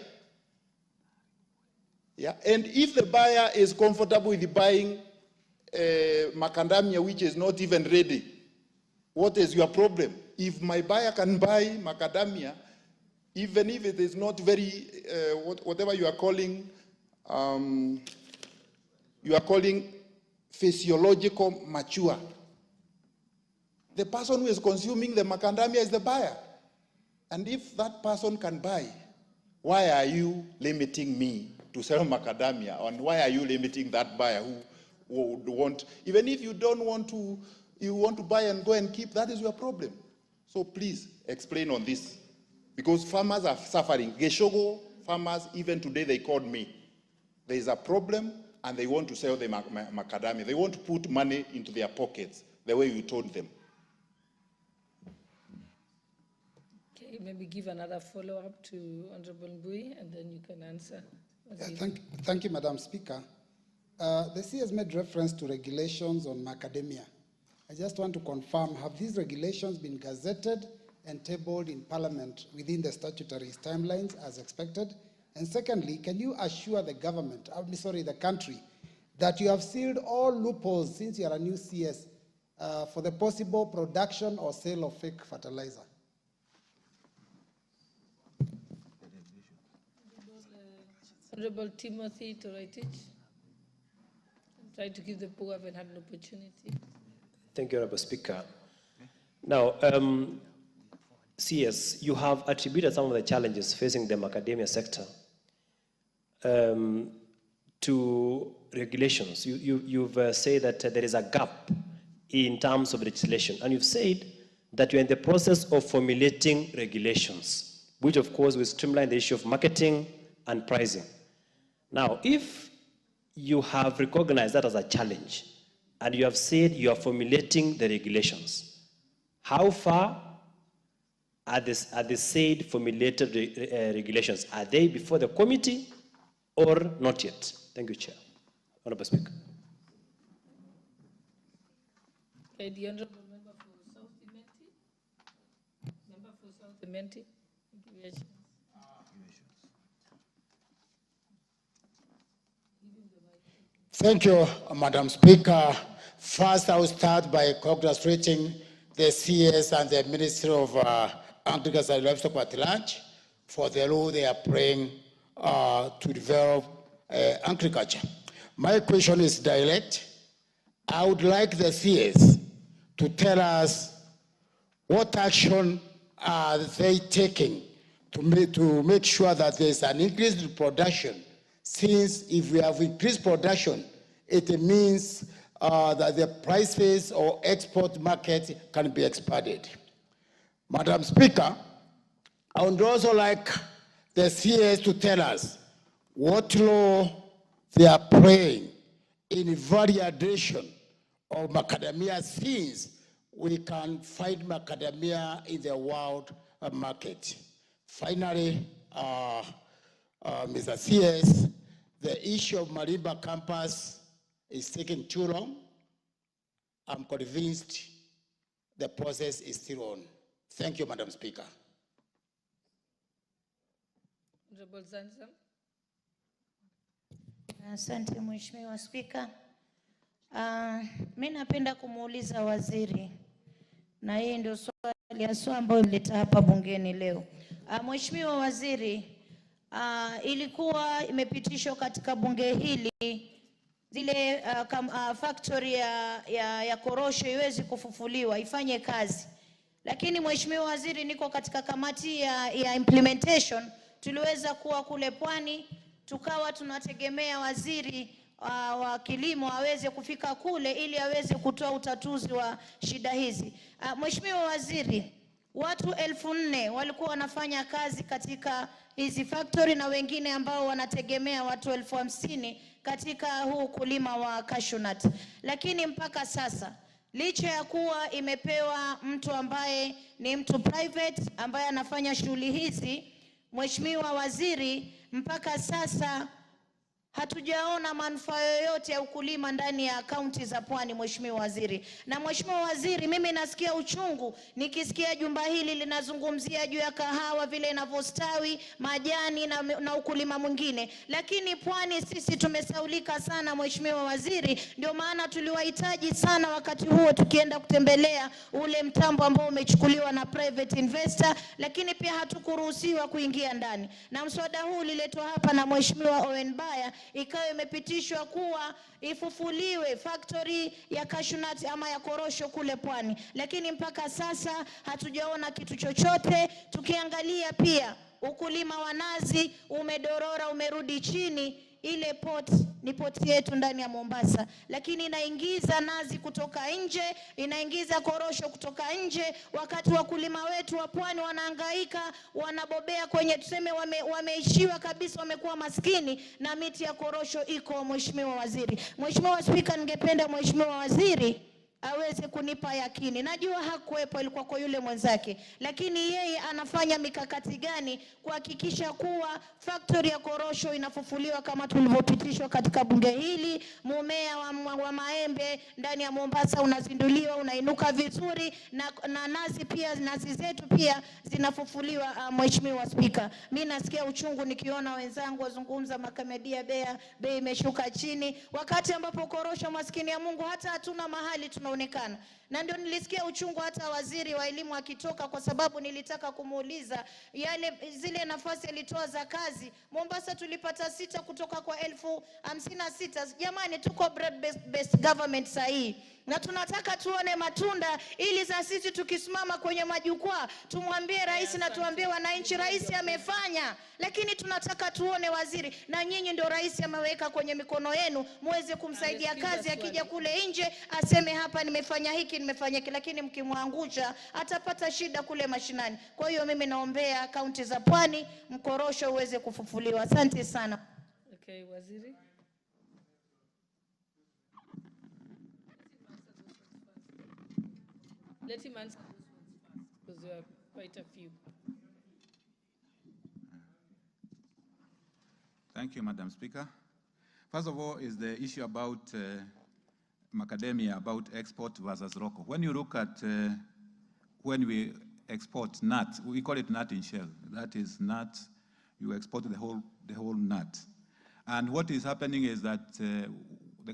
Yeah, and if the buyer is comfortable with buying macadamia which is not even ready, what is your problem? If my buyer can buy macadamia, even if it is not very, whatever you are calling physiological mature, the person who is consuming the macadamia is the buyer. And if that person can buy, why are you limiting me to sell macadamia? And why are you limiting that buyer who would want, even if you don't want to, you want to buy and go and keep, that is your problem. So please explain on this. Because farmers are suffering. Geshogo farmers, even today they called me. There is a problem and they want to sell the macadamia. They want to put money into their pockets the way you told them. Okay, maybe give another follow-up to Honorable Mbui and then you can answer. Thank you, Madam Speaker. The CS made reference to regulations on macadamia. I just want to confirm, have these regulations been gazetted and tabled in Parliament within the statutory timelines as expected? And secondly, can you assure the government, the country, that you have sealed all loopholes since you are a new CS for the possible production or sale of fake fertilizer? Honorable Timothy Toroitich. Try to give the poor have had an opportunity. Thank you, Honorable Speaker. Now, CS, you have attributed some of the challenges facing the macadamia sector to regulations. You've said that there is a gap in terms of legislation, and you've said that you're in the process of formulating regulations, which of course will streamline the issue of marketing and pricing. Now, if you have recognized that as a challenge, and you have said you are formulating the regulations, how far are the said formulated regulations? Are they before the committee or not yet? Thank you, Chair. Honorable Speaker. Okay, the Honorable Member for South Imenti. Member for South Imenti. Thank you, Madam Speaker. First, I will start by congratulating the CS and the Ministry of Agriculture and Livestock at large for the role they are playing to develop agriculture. My question is direct. I would like the CS to tell us what action are they taking to make sure that there is an increase in production, since if we have increased production, it means that the prices or export market can be expanded. Madam Speaker, I would also like the CS to tell us what role they are playing in validation of macadamia, since we can find macadamia in the world market. Finally, Mr. CS, the issue of Marimba campus is taking too long. I'm convinced the process is still on. Thank you, Madam Speaker. Honorable Zanzam. Asante Mheshimiwa Spika. Mimi napenda kumuuliza waziri, na hii ndio swali haswa ambayo nileta hapa bungeni leo. Mheshimiwa Waziri, ilikuwa imepitishwa katika bunge hili zile factory ya korosho iwezi kufufuliwa ifanye kazi. Lakini Mheshimiwa Waziri, niko katika kamati ya implementation, tuliweza kuwa kule Pwani, tukawa tunategemea waziri wa kilimo aweze kufika kule ili aweze kutoa utatuzi wa shida hizi. Mheshimiwa Waziri, watu 4,000 walikuwa wanafanya kazi katika hizi factory na wengine ambao wanategemea watu 50,000 katika huu ukulima wa cashew nut. Lakini mpaka sasa, licha ya kuwa imepewa mtu ambaye ni mtu private ambaye anafanya shughuli hizi, Mheshimiwa Waziri, mpaka sasa hatujaona manufaa yoyote ya ukulima ndani ya kaunti za Pwani, Mheshimiwa Waziri. Na Mheshimiwa Waziri, mimi nasikia uchungu nikisikia jumba hili linazungumzia juu ya kahawa vile inavyostawi, majani na ukulima mwingine. Lakini Pwani sisi tumesaulika sana, Mheshimiwa Waziri, ndio maana tuliwahitaji sana wakati huo tukienda kutembelea ule mtambo ambao umechukuliwa na private investor, lakini pia hatukuruhusiwa kuingia ndani. Na mswada huu uliletwa hapa na Mheshimiwa Owen Baya, ikawa imepitishwa kuwa ifufuliwe factory ya cashew nut ama ya korosho kule Pwani. Lakini mpaka sasa hatujaona kitu chochote. Tukiangalia pia ukulima wa nazi umedorora, umerudi chini. Ile port ni port yetu ndani ya Mombasa, lakini inaingiza nazi kutoka nje, inaingiza korosho kutoka nje, wakati wakulima wetu wa Pwani wanahangaika, wanabobea kwenye, tuseme wameishiwa kabisa, wamekuwa maskini na miti ya korosho iko. Mheshimiwa Waziri, Mheshimiwa Spika, ningependa Mheshimiwa Waziri aweze kunipa yakini. Najua hakuwepo, ilikuwa kwa yule mwenzake, lakini yeye anafanya mikakati gani kuhakikisha kuwa factory ya korosho inafufuliwa kama tulivyopitishwa katika bunge hili, mumea wa maembe ndani ya Mombasa unazinduliwa, unainuka vizuri, na nazi pia, nazi zetu pia zinafufuliwa. Mheshimiwa Spika, mimi nasikia uchungu nikiona wenzangu wazungumza Macadamia bei imeshuka chini, wakati ambapo korosho, maskini ya Mungu, hata hatuna mahali tunaonekana. Na ndio nilisikia uchungu hata waziri wa elimu akitoka, kwa sababu nilitaka kumuuliza zile nafasi alitoa za kazi. Mombasa tulipata 6 kutoka kwa 56,000. Jamani, tuko broad based government sahihi, na tunataka tuone matunda, ili za sisi tukisimama kwenye majukwaa tumwambie rais na tuambie wananchi rais amefanya. Lakini tunataka tuone waziri, na nyinyi ndio rais ameweka kwenye mikono yenu, muweze kumsaidia kazi, akija kule nje aseme hapa nimefanya hiki, nimefanya hiki, lakini mkimwangusha atapata shida kule mashinani. Kwa hiyo mimi naombea kaunti za Pwani mkorosho uweze kufufuliwa. Asante sana. Okay, Waziri. Let him answer because there are quite a few. Thank you, Madam Speaker. First of all is the issue about Macadamia, about export versus local. When you look at when we export nuts, we call it nut in shell. That is nut, you export the whole nut. And what is happening is that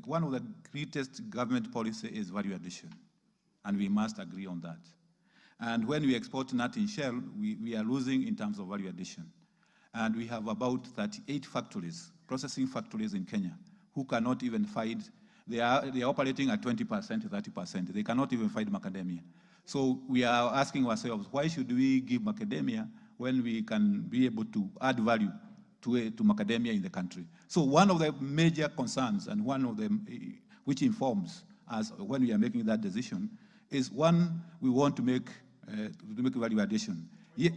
one of the greatest government policy is value addition. And we must agree on that. And when we export nut in shell, we are losing in terms of value addition. And we have about 38 factories, processing factories in Kenya, who cannot even find, they are operating at 20%, 30%. They cannot even find macadamia. So we are asking ourselves, why should we give macadamia when we can be able to add value to macadamia in the country? So one of the major concerns, and one of them which informs us when we are making that decision, is one, we want to make value addition. Yeah.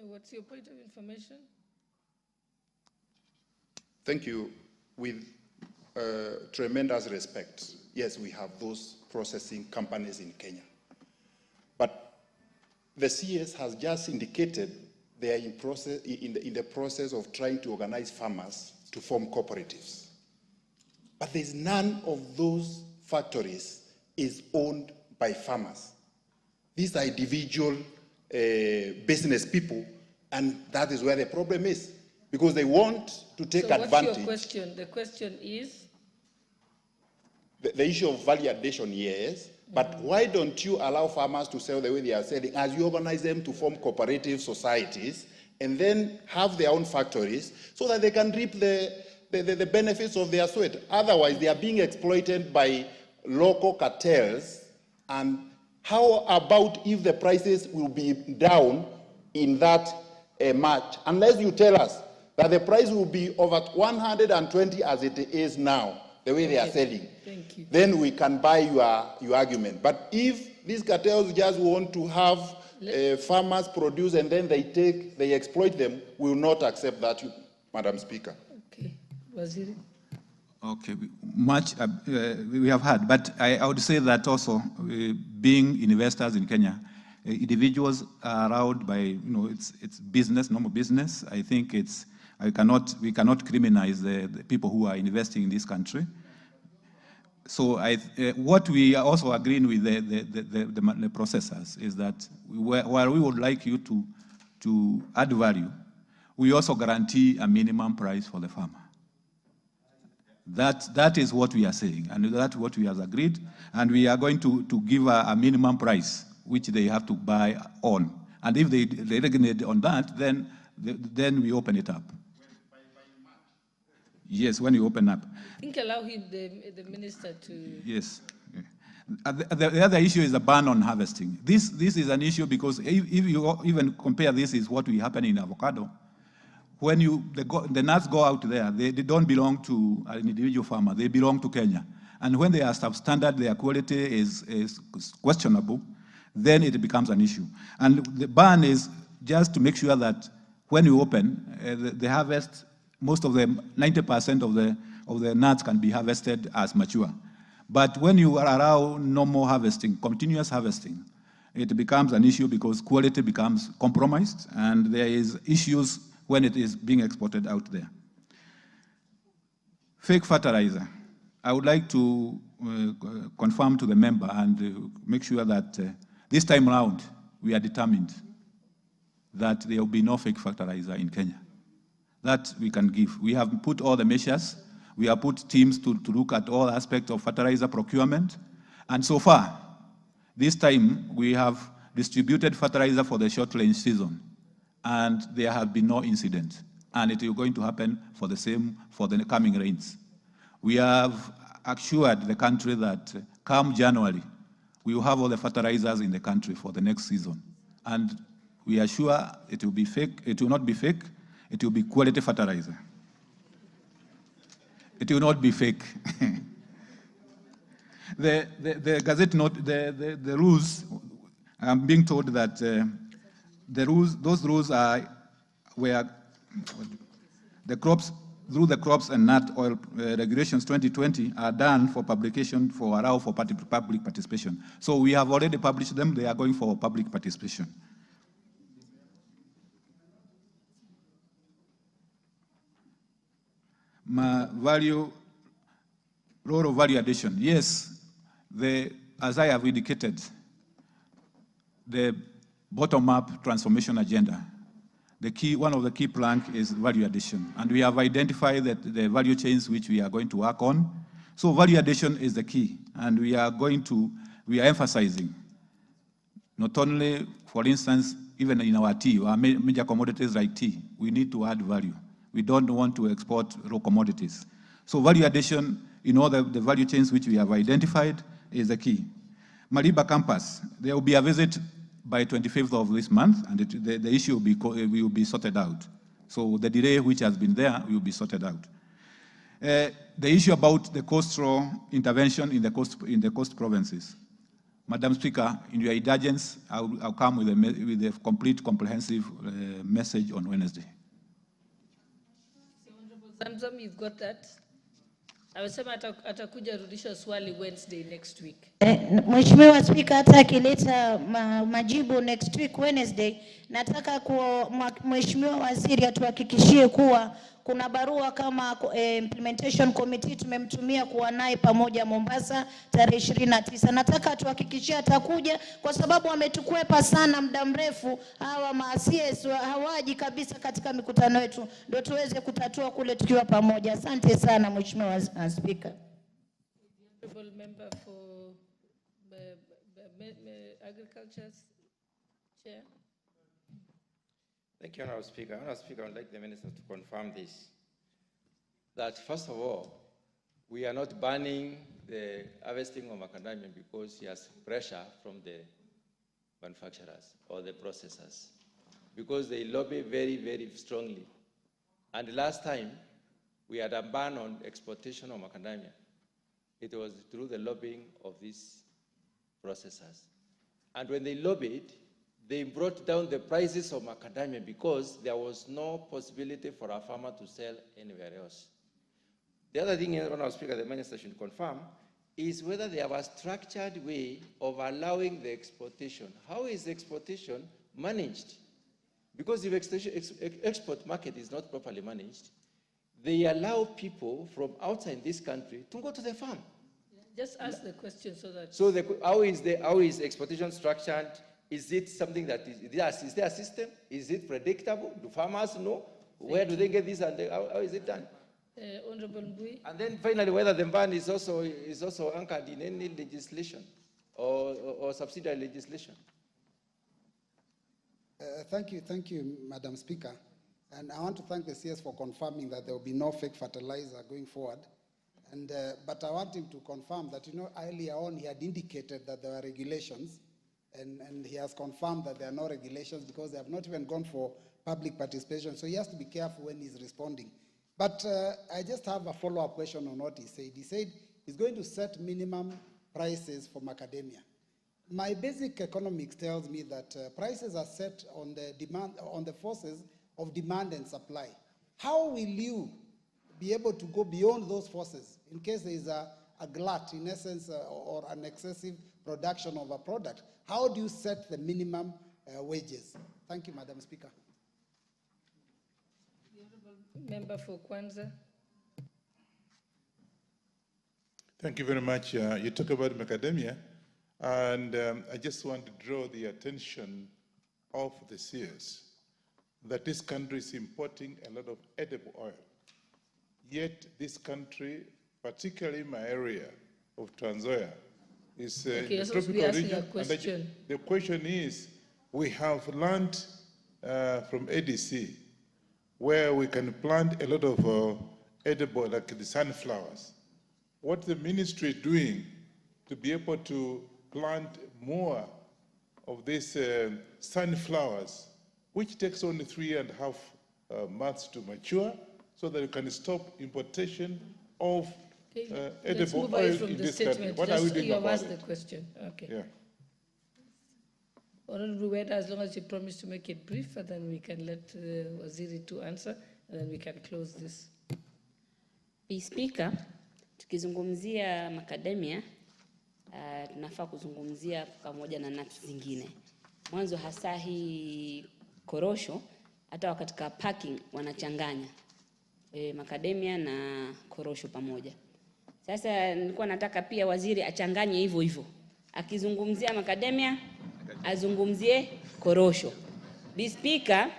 What's your point of information? Thank you. With tremendous respect, yes, we have those processing companies in Kenya. But the CS has just indicated they are in the process of trying to organize farmers to form cooperatives. But there's none of those factories is owned by farmers. These are individual business people, and that is where the problem is, because they want to take advantage. What's your question? The question is? The issue of value addition, yes, but why don't you allow farmers to sell the way they are selling, as you organize them to form cooperative societies and then have their own factories so that they can reap the benefits of their sweat? Otherwise, they are being exploited by local cartels. And how about if the prices will be down in that March? Unless you tell us that the price will be over 120 as it is now, the way they are selling, then we can buy your argument. But if these cartels just want to have farmers produce and then they exploit them, we will not accept that, Madam Speaker. Okay, Waziri. Okay, much we have had, but I would say that also being investors in Kenya, individuals are allowed by, it's business, normal business. I think we cannot criminalize the people who are investing in this country. So what we are also agreeing with the processors is that while we would like you to add value, we also guarantee a minimum price for the farmer. That is what we are saying, and that's what we have agreed, and we are going to give a minimum price which they have to buy on. And if they regulate on that, then we open it up. Yes, when you open up. I think allow him, the minister, to... Yes. The other issue is the ban on harvesting. This is an issue because if you even compare this is what will happen in avocado. When the nuts go out there, they don't belong to an individual farmer, they belong to Kenya. And when they are substandard, their quality is questionable, then it becomes an issue. And the ban is just to make sure that when you open, the harvest, most of the 90% of the nuts can be harvested as mature. But when you allow no more harvesting, continuous harvesting, it becomes an issue because quality becomes compromised, and there is issues when it is being exported out there. Fake fertilizer. I would like to confirm to the member and make sure that this time around we are determined that there will be no fake fertilizer in Kenya. That we can give. We have put all the measures. We have put teams to look at all aspects of fertilizer procurement. And so far, this time, we have distributed fertilizer for the short range season. And there have been no incident. And it is going to happen for the same for the coming rains. We have assured the country that come January, we will have all the fertilizers in the country for the next season. And we are sure it will be fake. It will not be fake. It will be quality fertilizer. It will not be fake. The Gazette note, the rules, I'm being told that those rules are where the crops, through the crops and nut oil regulations 2020 are done for publication for allow for public participation. So we have already published them. They are going for public participation. Role of value addition. Yes, as I have indicated, the bottom-up transformation agenda, one of the key planks is value addition. And we have identified that the value chains which we are going to work on. So value addition is the key. And we are emphasizing, not only, for instance, even in our tea, our major commodities like tea, we need to add value. We don't want to export raw commodities. So value addition in all the value chains which we have identified is the key. Mariba campus, there will be a visit by 25th of this month, and the issue will be sorted out. So the delay which has been there will be sorted out. The issue about the coastal intervention in the coast provinces. Madam Speaker, in your indulgence, I'll come with a complete, comprehensive message on Wednesday. Zamzam, you've got that? Amesema atakuja rudisha swali Wednesday next week. Mheshimiwa Spika, hata akileta majibu next week Wednesday, nataka kwa Mheshimiwa Waziri atuhakikishie kuwa kuna barua kama implementation committee tumemtumia kuwa naye pamoja Mombasa tarehe 29. Nataka tuhakikishie atakuja kwa sababu ametukwepa sana muda mrefu. Hawa ma-CS hawaji kabisa katika mikutano yetu, ndio tuweze kutatua kule tukiwa pamoja. Asante sana Mheshimiwa Speaker. Honorable member for Agriculture's Chair. Thank you, Honorable Speaker. Honorable Speaker, I would like the Minister to confirm this. That first of all, we are not banning the harvesting of macadamia because he has pressure from the manufacturers or the processors, because they lobby very, very strongly. And last time, we had a ban on exportation of macadamia. It was through the lobbying of these processors. And when they lobbied, they brought down the prices of macadamia because there was no possibility for a farmer to sell anywhere else. The other thing, Honorable Speaker, the Minister should confirm is whether they have a structured way of allowing the exportation. How is the exportation managed? Because if export market is not properly managed, they allow people from outside this country to go to the farm. Just ask the question so that... So how is exportation structured? Is it something that is there a system? Is it predictable? Do farmers know? Where do they get this and how is it done? Honorable Mbui. And then finally, whether the ban is also anchored in any legislation or subsidiary legislation. Thank you, Madam Speaker. And I want to thank the CS for confirming that there will be no fake fertilizer going forward. And, but I want him to confirm that, earlier on he had indicated that there were regulations, and he has confirmed that there are no regulations because they have not even gone for public participation. So he has to be careful when he's responding. But I just have a follow-up question on what he said. He said he's going to set minimum prices for macadamia. My basic economics tells me that prices are set on the demand, on the forces of demand and supply. How will you be able to go beyond those forces in case there is a glut, in essence, or an excessive production of a product? How do you set the minimum wages? Thank you, Madam Speaker. Member for Kwanza. Thank you very much. You talk about macadamia, and I just want to draw the attention of the CS that this country is importing a lot of edible oil. Yet this country, particularly in my area of Tanzania, is a tropical region. And the question is, we have learned from ADC where we can plant a lot of edible, like the sunflowers. What the ministry is doing to be able to plant more of these sunflowers, which takes only 3.5 months to mature, so that you can stop importation of edible oil in this country. What are we doing about it? You have asked the question. Okay. Yeah. Honorable Weda, as long as you promise to make it brief, and then we can let Waziri to answer, and then we can close this. Speaker, tukizungumzia macadamia, tunafaa kuzungumzia pamoja na nuts zingine. Mwanzo hasa hii korosho, hata katika packing wanachanganya macadamia na korosho pamoja. Sasa nilikuwa nataka pia waziri achanganye hivyo hivyo. Akizungumzia macadamia, azungumzie korosho. Speaker,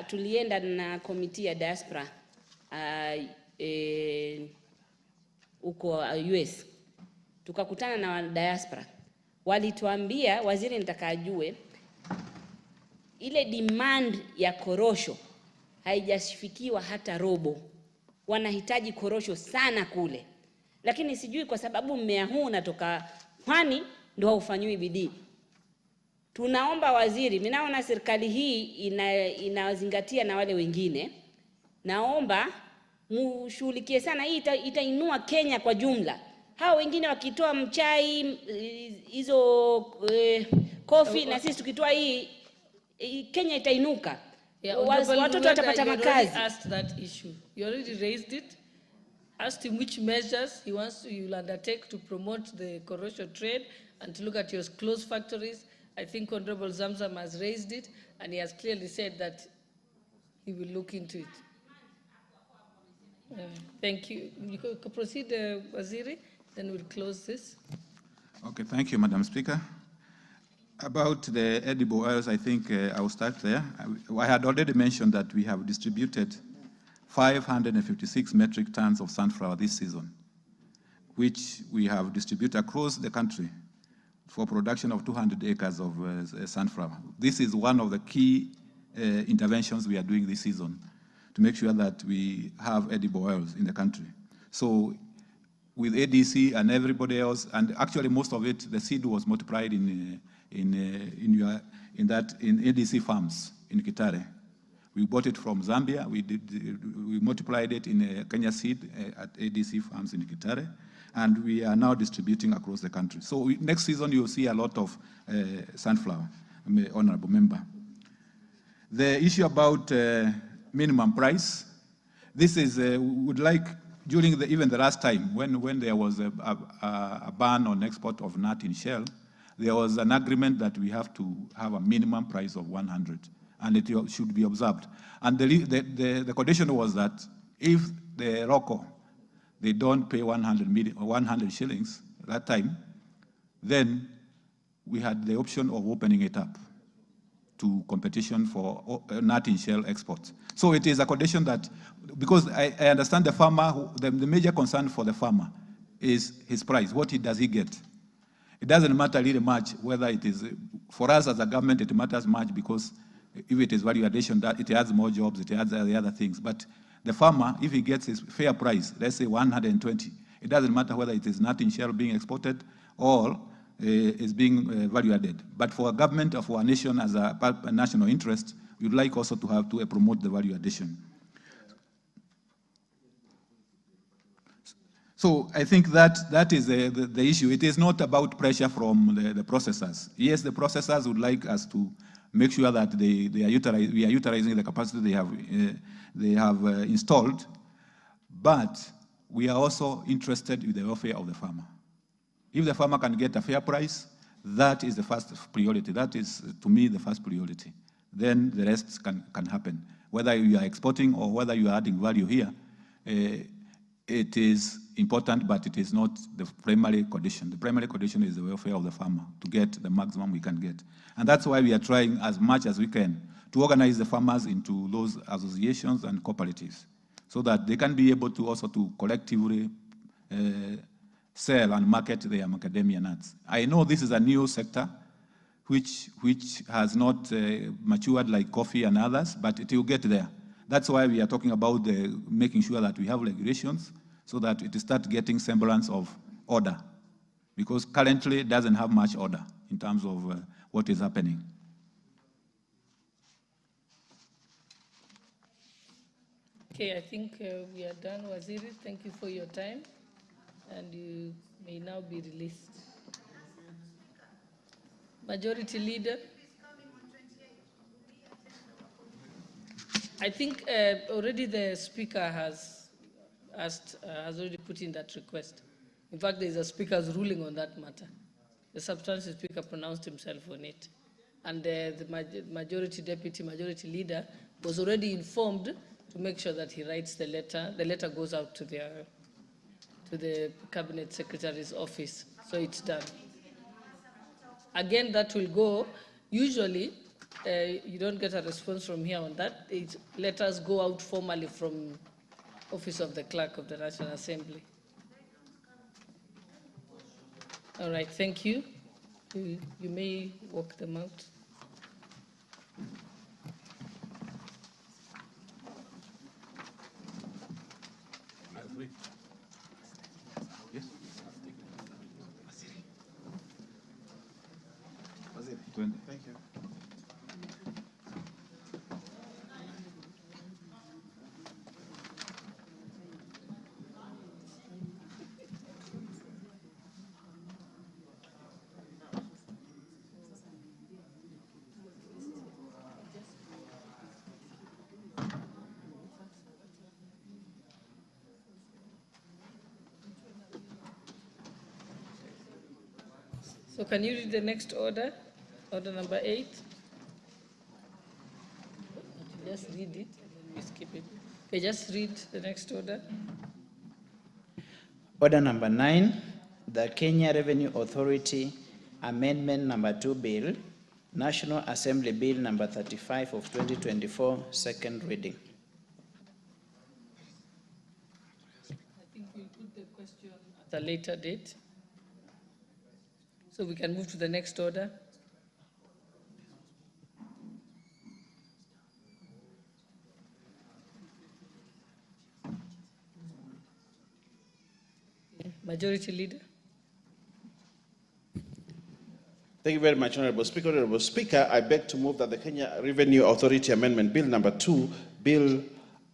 tulienda na komiti ya diaspora huko US. Tukakutana na diaspora. Walituambia, waziri nitaka ajue, ile demand ya korosho haijasifikiwa hata robo. Wanahitaji korosho sana kule. Lakini sijui kwa sababu mmea huu unatoka pwani ndio haufanywi bidii. Tunaomba waziri, mimi naona serikali hii inazingatia na wale wengine. Naomba mshughulikie sana, hii itainua Kenya kwa jumla. Hao wengine wakitoa mchai, hizo coffee, na sisi tukitoa hii, Kenya itainuka. Watoto watapata makazi. Asked that issue. You already raised it. Asked him which measures he wants you'll undertake to promote the korosho trade and to look at your closed factories. I think Honorable Zamzam has raised it, and he has clearly said that he will look into it. Thank you. You could proceed, Waziri, then we'll close this. Okay, thank you, Madam Speaker. About the edible oils, I think I will start there. I had already mentioned that we have distributed 556 metric tons of sunflower this season, which we have distributed across the country for production of 200 acres of sunflower. This is one of the key interventions we are doing this season to make sure that we have edible oils in the country. So with ADC and everybody else, and actually most of it, the seed was multiplied in ADC farms in Kitare. We bought it from Zambia. We multiplied it in Kenya seed at ADC farms in Kitare, and we are now distributing across the country. So next season you'll see a lot of sunflower, Honorable Member. The issue about minimum price, this is would like during even the last time when there was a ban on export of nut in shell, there was an agreement that we have to have a minimum price of 100, and it should be observed. And the condition was that if the ROCO, they don't pay 100 shillings that time, then we had the option of opening it up to competition for nut in shell exports. So it is a condition that, because I understand the farmer, the major concern for the farmer is his price. What does he get? It doesn't matter really much whether it is, for us as a government, it matters much because if it is value addition, that it adds more jobs, it adds the other things. But the farmer, if he gets his fair price, let's say 120, it doesn't matter whether it is nut in shell being exported or is being value added. But for a government or for a nation as a national interest, we would like also to have to promote the value addition. So I think that is the issue. It is not about pressure from the processors. Yes, the processors would like us to make sure that we are utilizing the capacity they have installed, but we are also interested in the welfare of the farmer. If the farmer can get a fair price, that is the first priority. That is, to me, the first priority. Then the rest can happen. Whether you are exporting or whether you are adding value here, it is important, but it is not the primary condition. The primary condition is the welfare of the farmer to get the maximum we can get. And that's why we are trying as much as we can to organize the farmers into those associations and cooperatives so that they can be able to also to collectively sell and market their macadamia nuts. I know this is a new sector which has not matured like coffee and others, but it will get there. That's why we are talking about making sure that we have regulations so that it starts getting semblance of order, because currently it doesn't have much order in terms of what is happening. Okay, I think we are done, Waziri. Thank you for your time, and you may now be released. Majority Leader. I think already the Speaker has already put in that request. In fact, there is a Speaker's ruling on that matter. The substantive Speaker pronounced himself on it. And the Deputy Majority Leader was already informed to make sure that he writes the letter. The letter goes out to the Cabinet Secretary's office. So it's done. Again, that will go. Usually, you don't get a response from here on that. Letters go out formally from Office of the Clerk of the National Assembly. All right, thank you. You may walk them out. Yes. Thank you. So can you read the next order? Order number 8. Just read it. Please keep it. Okay, just read the next order. Order number 9, the Kenya Revenue Authority Amendment number 2 Bill, National Assembly Bill number 35 of 2024, second reading. I think we'll put the question at a later date. So we can move to the next order. Majority Leader. Thank you very much, Honorable Speaker. Honorable Speaker, I beg to move that the Kenya Revenue Authority Amendment Bill number 2, Bill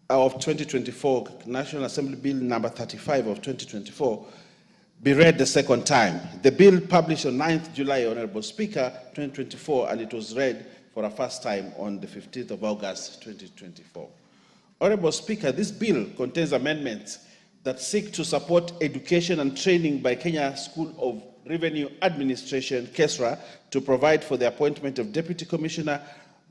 of 2024, National Assembly Bill number 35 of 2024, be read the second time. The bill published on 9th July, Honorable Speaker, 2024, and it was read for a first time on the 15th of August, 2024. Honorable Speaker, this bill contains amendments that seek to support education and training by Kenya School of Revenue Administration, KESRA, to provide for the appointment of Deputy Commissioner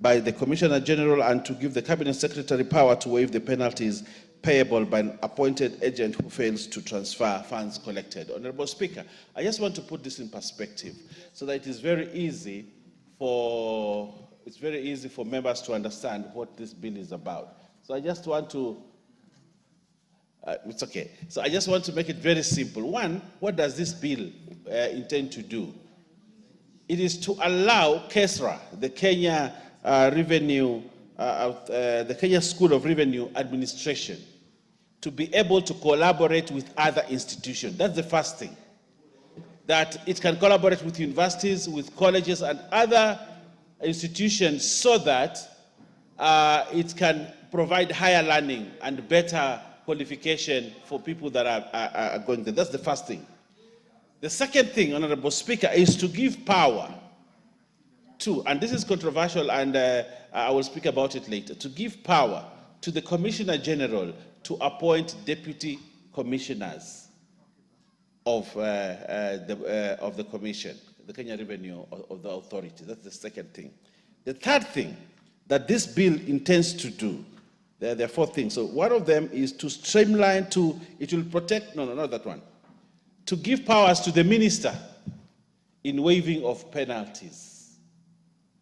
by the Commissioner General and to give the Cabinet Secretary power to waive the penalties payable by an appointed agent who fails to transfer funds collected. Honorable Speaker, I just want to put this in perspective so that it is very easy for members to understand what this bill is about. So I just want to it's okay. So I just want to make it very simple. One, what does this bill intend to do? It is to allow KESRA, the Kenya the Kenya School of Revenue Administration, to be able to collaborate with other institutions. That's the first thing. That it can collaborate with universities, with colleges, and other institutions so that it can provide higher learning and better qualification for people that are going there. That's the first thing. The second thing, Honorable Speaker, is to give power to, and this is controversial and I will speak about it later, to give power to the Commissioner General to appoint deputy commissioners of the Commission, the Kenya Revenue of the Authority. That's the second thing. The third thing that this bill intends to do, there are four things. So one of them is to streamline, it will protect, not that one, to give powers to the minister in waiving of penalties.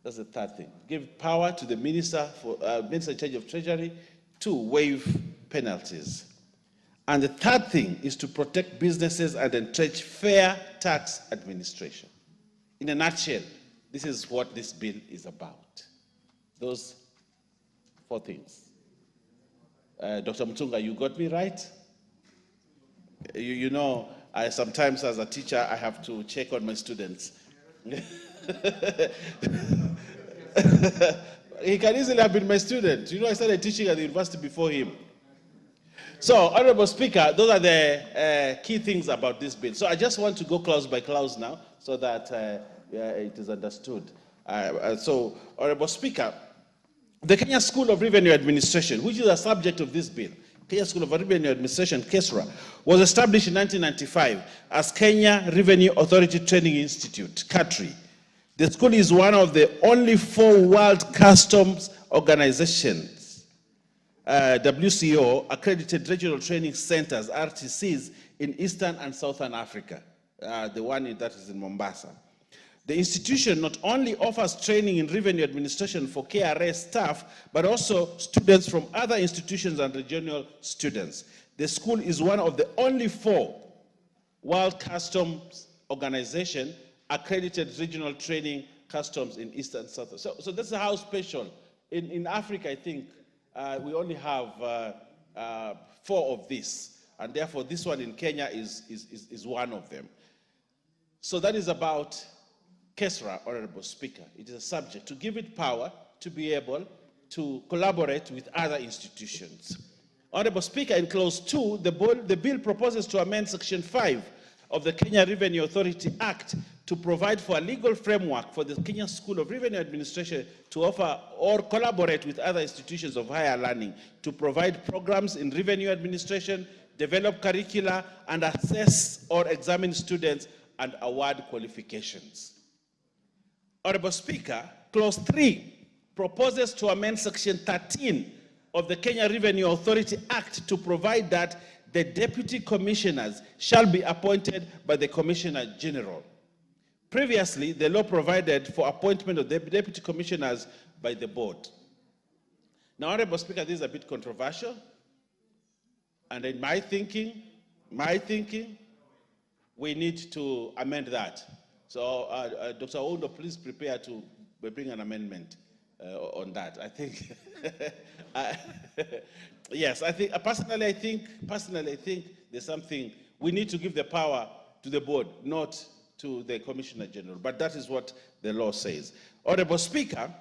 That's the third thing. Give power to the minister, minister in charge of Treasury, to waive penalties. And the third thing is to protect businesses and entrench fair tax administration. In a nutshell, this is what this bill is about. Those four things. Dr. Mutunga, you got me right? You know, sometimes as a teacher, I have to check on my students. He can easily have been my student. You know, I started teaching at the university before him. So, Honorable Speaker, those are the key things about this bill. So I just want to go clause by clause now so that it is understood. So, Honorable Speaker, the Kenya School of Revenue Administration, which is a subject of this bill, Kenya School of Revenue Administration, KESRA, was established in 1995 as Kenya Revenue Authority Training Institute, KATRI. The school is one of the only 4 World Customs Organizations, WCO, accredited regional training centers, RTCs, in Eastern and Southern Africa, the one that is in Mombasa. The institution not only offers training in revenue administration for KRA staff, but also students from other institutions and regional students. The school is one of the only 4 World Customs Organization accredited regional training customs in East and South. So this is how special. In Africa, I think, we only have 4 of these. And therefore, this one in Kenya is one of them. So that is about KESRA, Honorable Speaker. It is a subject to give it power to be able to collaborate with other institutions. Honorable Speaker, in clause 2, the bill proposes to amend section 5 of the Kenya Revenue Authority Act to provide for a legal framework for the Kenya School of Revenue Administration to offer or collaborate with other institutions of higher learning to provide programs in revenue administration, develop curricula, and assess or examine students and award qualifications. Honorable Speaker, clause 3 proposes to amend section 13 of the Kenya Revenue Authority Act to provide that the deputy commissioners shall be appointed by the Commissioner General. Previously, the law provided for appointment of the deputy commissioners by the board. Now, Honorable Speaker, this is a bit controversial, and in my thinking, we need to amend that. So, Dr. Oundo, please prepare to bring an amendment on that. I think, yes, I think, personally, I think there's something, we need to give the power to the board, not to the Commissioner General, but that is what the law says. Honorable Speaker,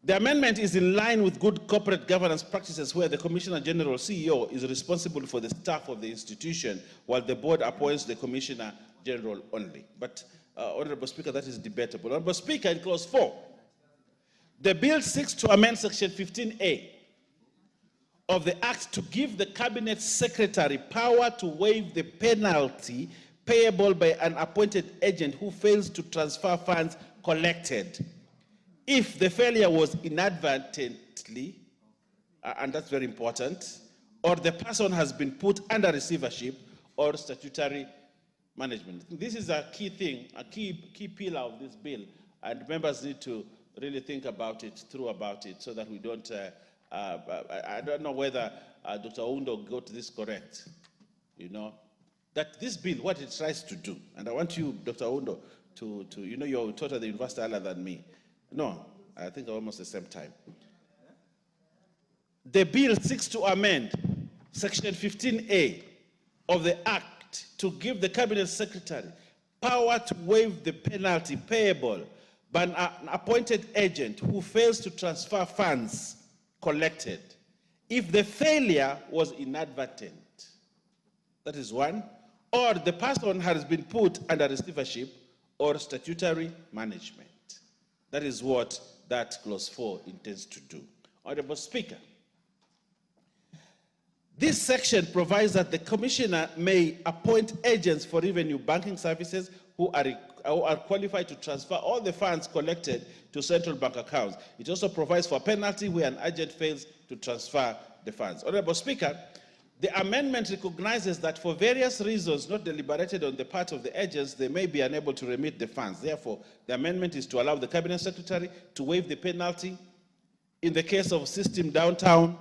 the amendment is in line with good corporate governance practices where the Commissioner General, CEO, is responsible for the staff of the institution, while the board appoints the Commissioner General only. But, Honorable Speaker, that is debatable. Honorable Speaker, in clause 4, the bill seeks to amend section 15A of the Act to give the Cabinet Secretary power to waive the penalty payable by an appointed agent who fails to transfer funds collected if the failure was inadvertently, and that's very important, or the person has been put under receivership or statutory management. This is a key thing, a key pillar of this bill, and members need to really think about it, so that we don't, I don't know whether Dr. Oundo got this correct, you know, that this bill, what it tries to do, and I want you, Dr. Oundo, to you know, you're taught at the university earlier than me. No, I think almost the same time. The bill seeks to amend section 15A of the Act to give the Cabinet Secretary power to waive the penalty payable by an appointed agent who fails to transfer funds collected if the failure was inadvertent. That is one. Or the person has been put under receivership or statutory management. That is what that clause 4 intends to do. Honorable Speaker, this section provides that the Commissioner may appoint agents for revenue banking services who are qualified to transfer all the funds collected to central bank accounts. It also provides for a penalty where an agent fails to transfer the funds. Honorable Speaker, the amendment recognizes that for various reasons not deliberated on the part of the agents, they may be unable to remit the funds. Therefore, the amendment is to allow the Cabinet Secretary to waive the penalty in the case of system downtime,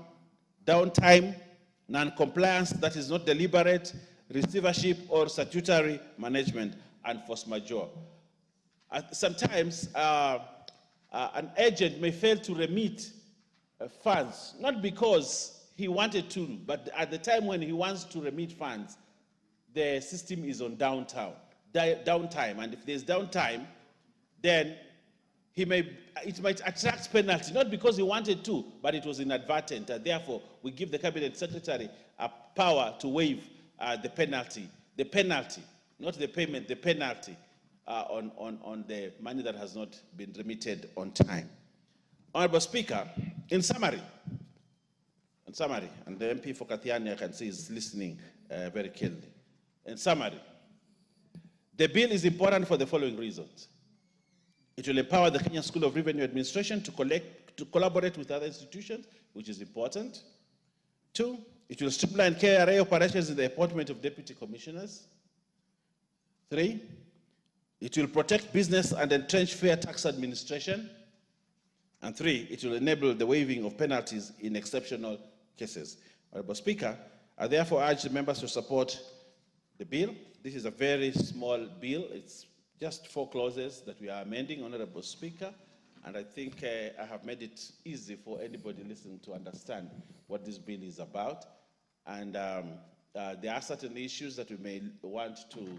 non-compliance that is not deliberate, receivership or statutory management, and force majeure. Sometimes an agent may fail to remit funds, not because he wanted to, but at the time when he wants to remit funds, the system is on downtime. And if there's downtime, then it might attract penalty, not because he wanted to, but it was inadvertent. And therefore, we give the Cabinet Secretary a power to waive the penalty, not the payment, the penalty on the money that has not been remitted on time. Honorable Speaker, in summary, and the MP for Kathiani, I can see, is listening very keenly. In summary, the bill is important for the following reasons. It will empower the Kenya School of Revenue Administration to collaborate with other institutions, which is important. 2, it will streamline KRA operations in the appointment of deputy commissioners. 3, it will protect business and entrench fair tax administration. And 3, it will enable the waiving of penalties in exceptional cases. Honorable Speaker, I therefore urge the members to support the bill. This is a very small bill. It's just 4 clauses that we are amending, Honorable Speaker, and I think I have made it easy for anybody listening to understand what this bill is about. And there are certain issues that we may want to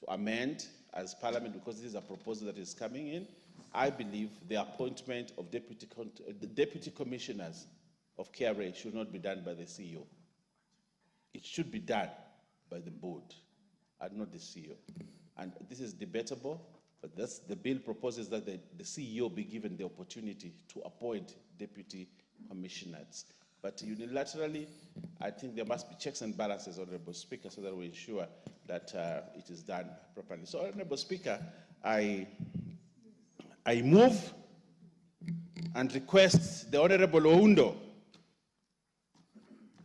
amend as Parliament, because this is a proposal that is coming in. I believe the appointment of the deputy commissioners of KRA should not be done by the CEO. It should be done by the board and not the CEO. And this is debatable, but the bill proposes that the CEO be given the opportunity to appoint deputy commissioners. But unilaterally, I think there must be checks and balances, Honorable Speaker, so that we ensure that it is done properly. So, Honorable Speaker, I move and request the Honorable Oundo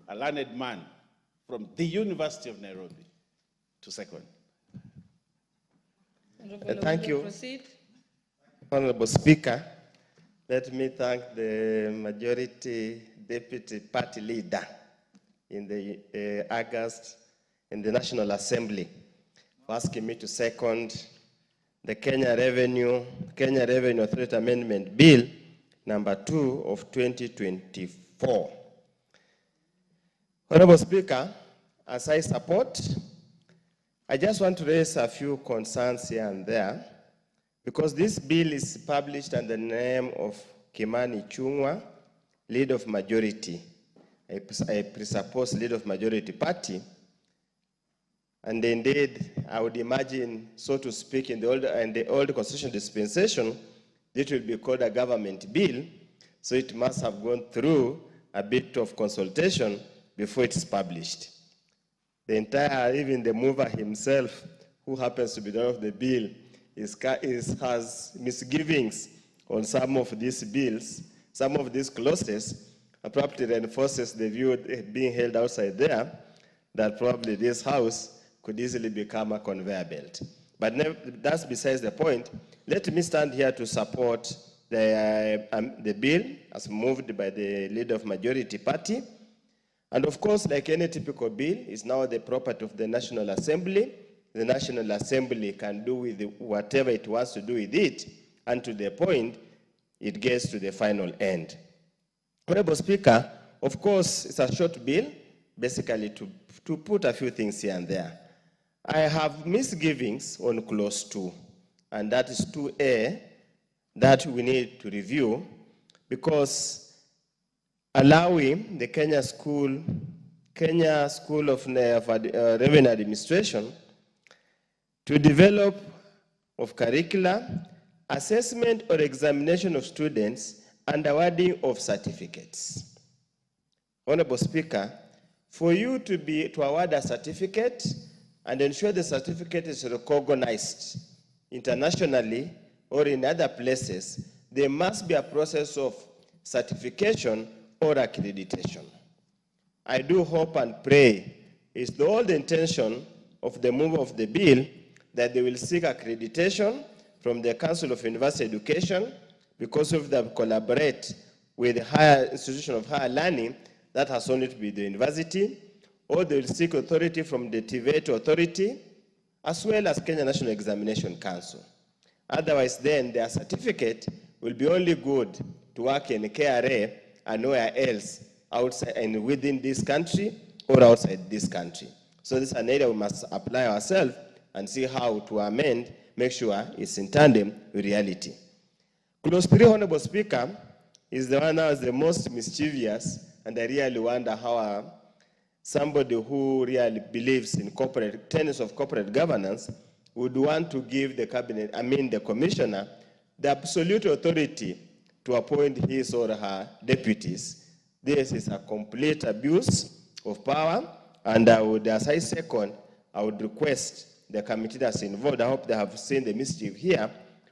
a learned man from the University of Nairobi to second. Thank you. Proceed. Honorable Speaker, let me thank the majority deputy party leader in the August in the National Assembly for asking me to second the Kenya Revenue Authority Amendment Bill number 2 of 2024. Honorable Speaker, as I support, I just want to raise a few concerns here and there, because this bill is published under the name of Kimani Chungwa, Leader of Majority, a presupposed Leader of Majority Party. And indeed, I would imagine, so to speak, in the old constitutional dispensation, it will be called a government bill, so it must have gone through a bit of consultation before it's published. The entire, even the mover himself, who happens to be the author of the bill, has misgivings on some of these bills, some of these clauses, and probably reinforces the view being held outside there that probably this house could easily become a conveyor belt. But that's besides the point. Let me stand here to support the bill as moved by the Leader of Majority Party. And of course, like any typical bill, is now the property of the National Assembly. The National Assembly can do with whatever it wants to do with it, and to the point, it gets to the final end. Honorable Speaker, of course, it's a short bill, basically to put a few things here and there. I have misgivings on clause 2, and that is 2A, that we need to review, because allowing the Kenya School of Revenue Administration to develop of curricula, assessment or examination of students, and awarding of certificates. Honorable Speaker, for you to award a certificate and ensure the certificate is recognized internationally or in other places, there must be a process of certification or accreditation. I do hope and pray it's the old intention of the mover of the bill that they will seek accreditation from the Council of University Education, because if they collaborate with the higher institution of higher learning, that has only to be the university, or they will seek authority from the TVET authority, as well as Kenya National Examination Council. Otherwise, then their certificate will be only good to work in KRA and nowhere else outside and within this country or outside this country. So this is an area we must apply ourselves and see how to amend, make sure it's in tandem with reality. Clause 3, Honorable Speaker, is the one that is the most mischievous, and I really wonder how somebody who really believes in tenets of corporate governance would want to give the commissioner, the absolute authority to appoint his or her deputies. This is a complete abuse of power, and I would, as I second, I would request the committee that's involved, I hope they have seen the mischief here,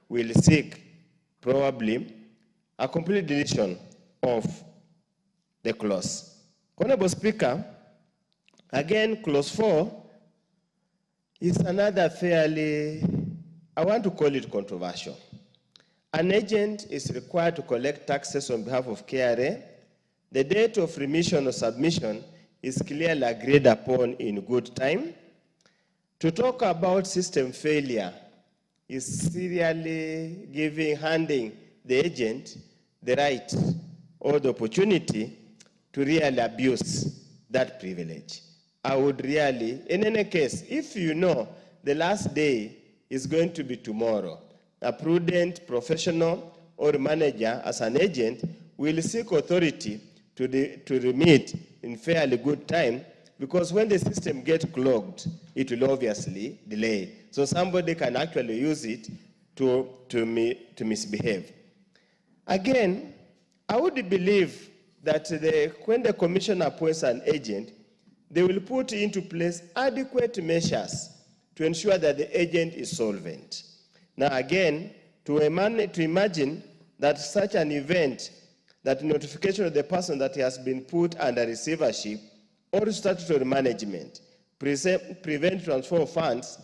will seek probably a complete deletion of the clause. Honorable Speaker, again, clause 4 is another fairly, I want to call it controversial. An agent is required to collect taxes on behalf of KRA. The date of remission or submission is clearly agreed upon in good time. To talk about system failure is serially handing the agent the right or the opportunity to really abuse that privilege. I would really, in any case, if you know the last day is going to be tomorrow, a prudent professional or manager as an agent will seek authority to remit in fairly good time, because when the system gets clogged, it will obviously delay. So somebody can actually use it to misbehave. Again, I would believe that when the commissioner appoints an agent, they will put into place adequate measures to ensure that the agent is solvent. Now again, to imagine that such an event, that notification of the person that has been put under receivership or statutory management prevent transfer of funds,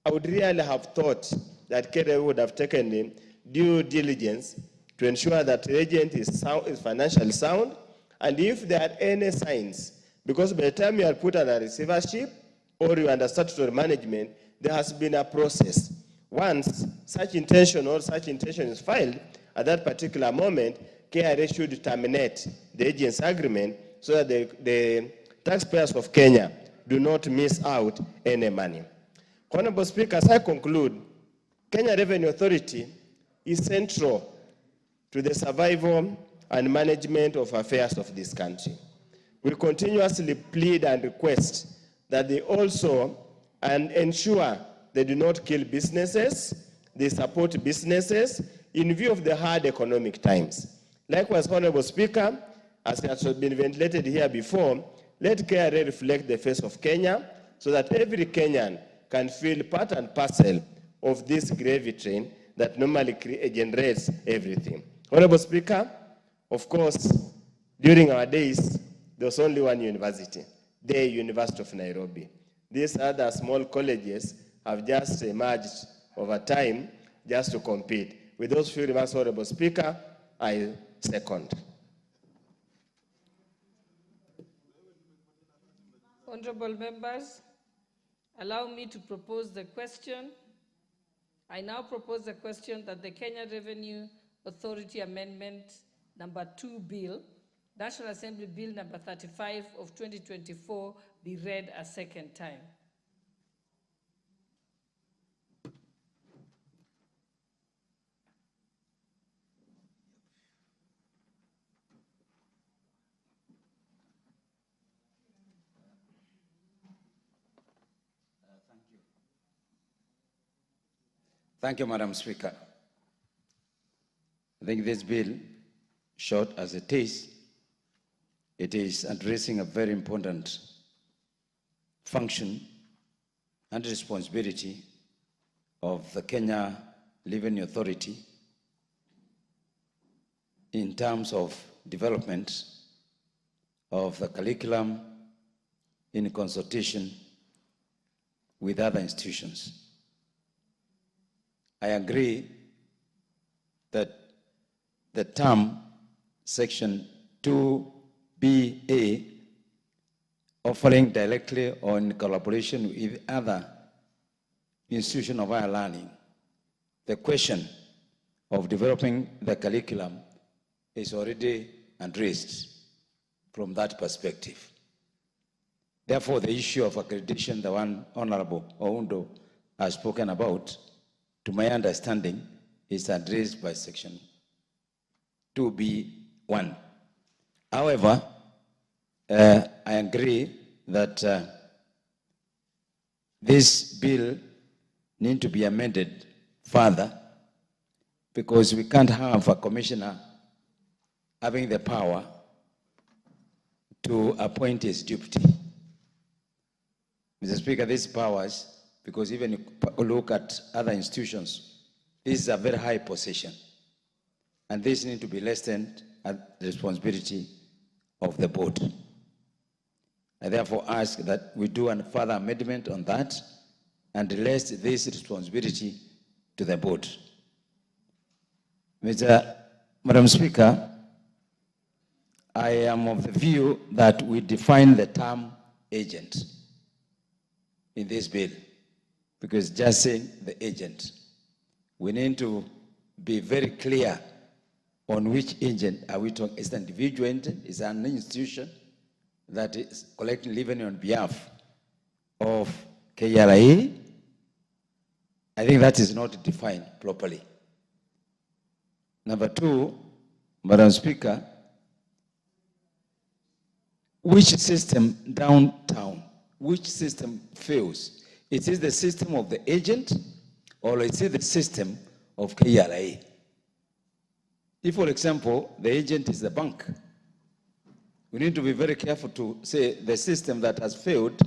I would really have thought that KRA would have taken due diligence to ensure that the agent is financially sound, and if there are any signs, because by the time you are put under receivership or you are under statutory management, there has been a process. Once such intention is filed, at that particular moment, KRA should terminate the agent's agreement so that the taxpayers of Kenya do not miss out any money. Honorable Speaker, as I conclude, Kenya Revenue Authority is central to the survival and management of affairs of this country. We continuously plead and request that they also ensure they do not kill businesses, they support businesses in view of the hard economic times. Likewise, Honorable Speaker, as has been ventilated here before, let KRA reflect the face of Kenya so that every Kenyan can feel part and parcel of this gravy train that normally generates everything. Honorable Speaker, of course, during our days, there was only one university, the University of Nairobi. These other small colleges have just emerged over time just to compete. With those few remarks, Honorable Speaker, I second. Honorable members, allow me to propose the question. I now propose the question that the Kenya Revenue Authority Amendment Number 2 Bill, National Assembly Bill Number 35 of 2024, be read a second time. Thank you, Madam Speaker. I think this bill, short as it is addressing a very important function and responsibility of the Kenya Revenue Authority in terms of development of the curriculum in consultation with other institutions. I agree that the term section 2BA, offering directly or in collaboration with other institutions of higher learning, the question of developing the curriculum is already addressed from that perspective. Therefore, the issue of accreditation, the one Honorable Oundo has spoken about, to my understanding, is addressed by section 2B1. However, I agree that this bill needs to be amended further, because we can't have a commissioner having the power to appoint his deputy. Mr. Speaker, these powers, because even if you look at other institutions, this is a very high position. And this needs to be lessened at the responsibility of the board. I therefore ask that we do a further amendment on that and release this responsibility to the board. Madam Speaker, I am of the view that we define the term agent in this bill, because just saying the agent, we need to be very clear on which agent are we talking. Is it an individual agent? Is it an institution that is collecting revenue on behalf of KRA? I think that is not defined properly. Number two, Madam Speaker, which system downtown, which system fails? Is it the system of the agent, or is it the system of KRA? If, for example, the agent is the bank, we need to be very careful to say the system that has failed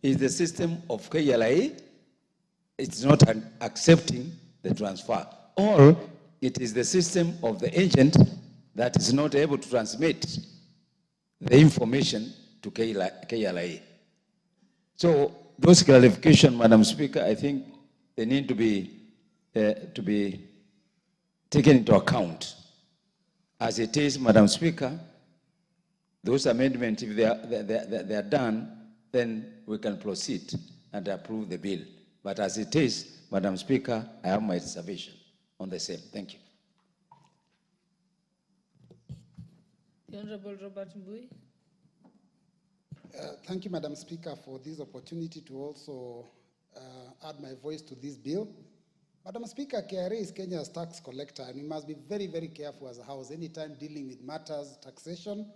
is the system of KRA. It's not accepting the transfer. Or it is the system of the agent that is not able to transmit the information to KLIA. So those clarifications, Madam Speaker, I think they need to be taken into account. As it is, Madam Speaker, those amendments, if they are done, then we can proceed and approve the bill. But as it is, Madam Speaker, I have my reservation on the same. Thank you. The Honorable Robert Mbui. Thank you, Madam Speaker, for this opportunity to also add my voice to this bill. Madam Speaker, KRA is Kenya's tax collector, and we must be very, very careful as a House anytime dealing with matters taxation,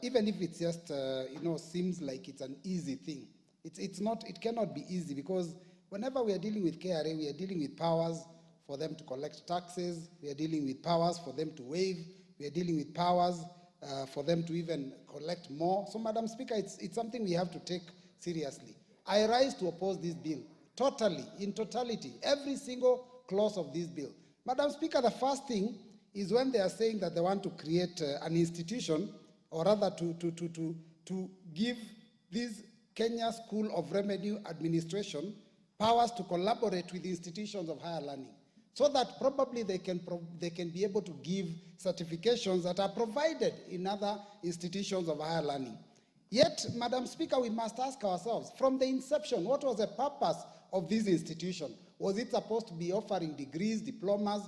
even if it's just, seems like it's an easy thing. It's not, it cannot be easy, because whenever we are dealing with KRA, we are dealing with powers for them to collect taxes, we are dealing with powers for them to waive, we are dealing with powers for them to even collect more. So, Madam Speaker, it's something we have to take seriously. I rise to oppose this bill, totally, in totality, every single clause of this bill. Madam Speaker, the first thing is when they are saying that they want to create an institution, or rather to give this Kenya School of Revenue Administration powers to collaborate with institutions of higher learning, so that probably they can be able to give certifications that are provided in other institutions of higher learning. Yet, Madam Speaker, we must ask ourselves, from the inception, what was the purpose of this institution? Was it supposed to be offering degrees, diplomas,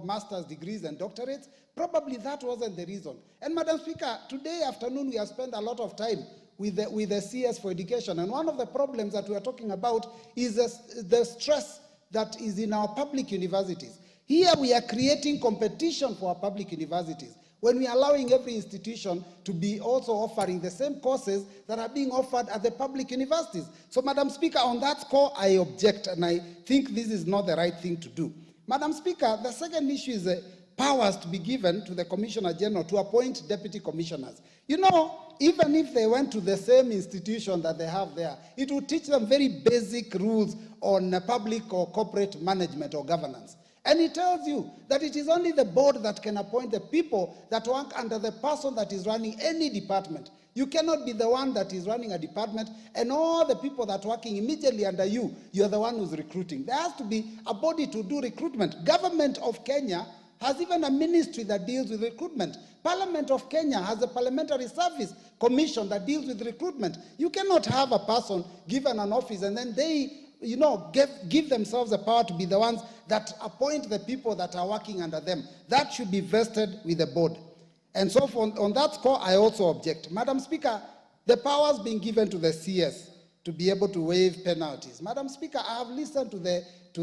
master's degrees and doctorates? Probably that wasn't the reason. And Madam Speaker, today afternoon we have spent a lot of time with the CS for education, and one of the problems that we are talking about is the stress that is in our public universities. Here we are creating competition for our public universities when we are allowing every institution to be also offering the same courses that are being offered at the public universities. So, Madam Speaker, on that score, I object, and I think this is not the right thing to do. Madam Speaker, the second issue is powers to be given to the Commissioner General to appoint deputy commissioners. Even if they went to the same institution that they have there, it would teach them very basic rules on public or corporate management or governance. And it tells you that it is only the board that can appoint the people that work under the person that is running any department. You cannot be the one that is running a department and all the people that are working immediately under you, you're the one who's recruiting. There has to be a body to do recruitment. Government of Kenya has even a ministry that deals with recruitment. Parliament of Kenya has a Parliamentary Service Commission that deals with recruitment. You cannot have a person given an office and then they give themselves the power to be the ones that appoint the people that are working under them. That should be vested with the board. And so on that score, I also object. Madam Speaker, the powers being given to the CS to be able to waive penalties. Madam Speaker, I have listened to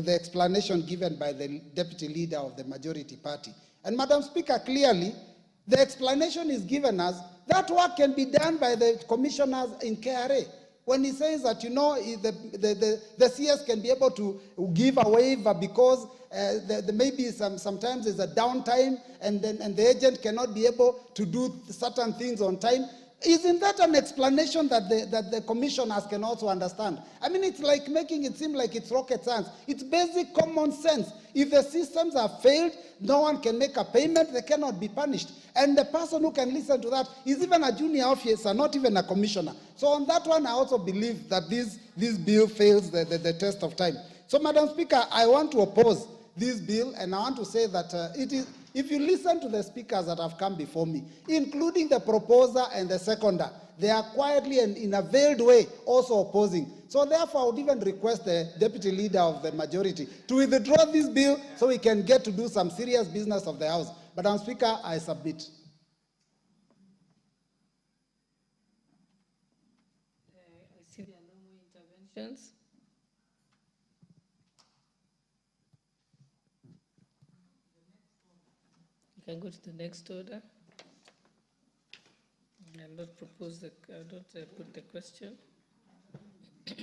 the explanation given by the deputy leader of the majority party. And Madam Speaker, clearly, the explanation is given as that work can be done by the commissioners in KRA. When he says that, the CS can be able to give a waiver because there may be sometimes there's a downtime and the agent cannot be able to do certain things on time. Isn't that an explanation that the commissioners can also understand? I mean, it's like making it seem like it's rocket science. It's basic common sense. If the systems have failed, no one can make a payment, they cannot be punished. And the person who can listen to that is even a junior officer, not even a commissioner. So on that one, I also believe that this bill fails the test of time. So, Madam Speaker, I want to oppose this bill, and I want to say that if you listen to the speakers that have come before me, including the proposer and the seconder, they are quietly and in a veiled way also opposing. So therefore, I would even request the deputy leader of the majority to withdraw this bill so we can get to do some serious business of the House. Madam Speaker, I submit. I see there are no more interventions. You can go to the next order. I'll not propose I'll not put the question.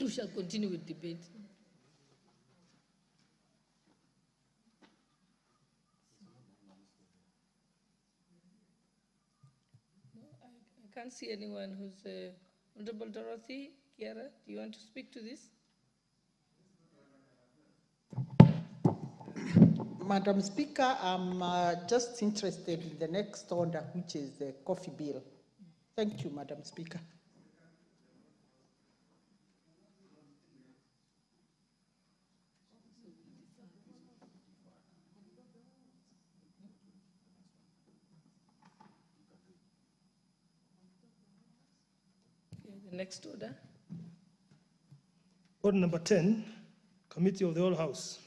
We shall continue with debate. No, I can't see anyone who's Honorable Dorothy, Kiara, do you want to speak to this? Madam Speaker, I'm just interested in the next order, which is the coffee bill. Thank you, Madam Speaker. The next order. Order number 10, Committee of the Whole House.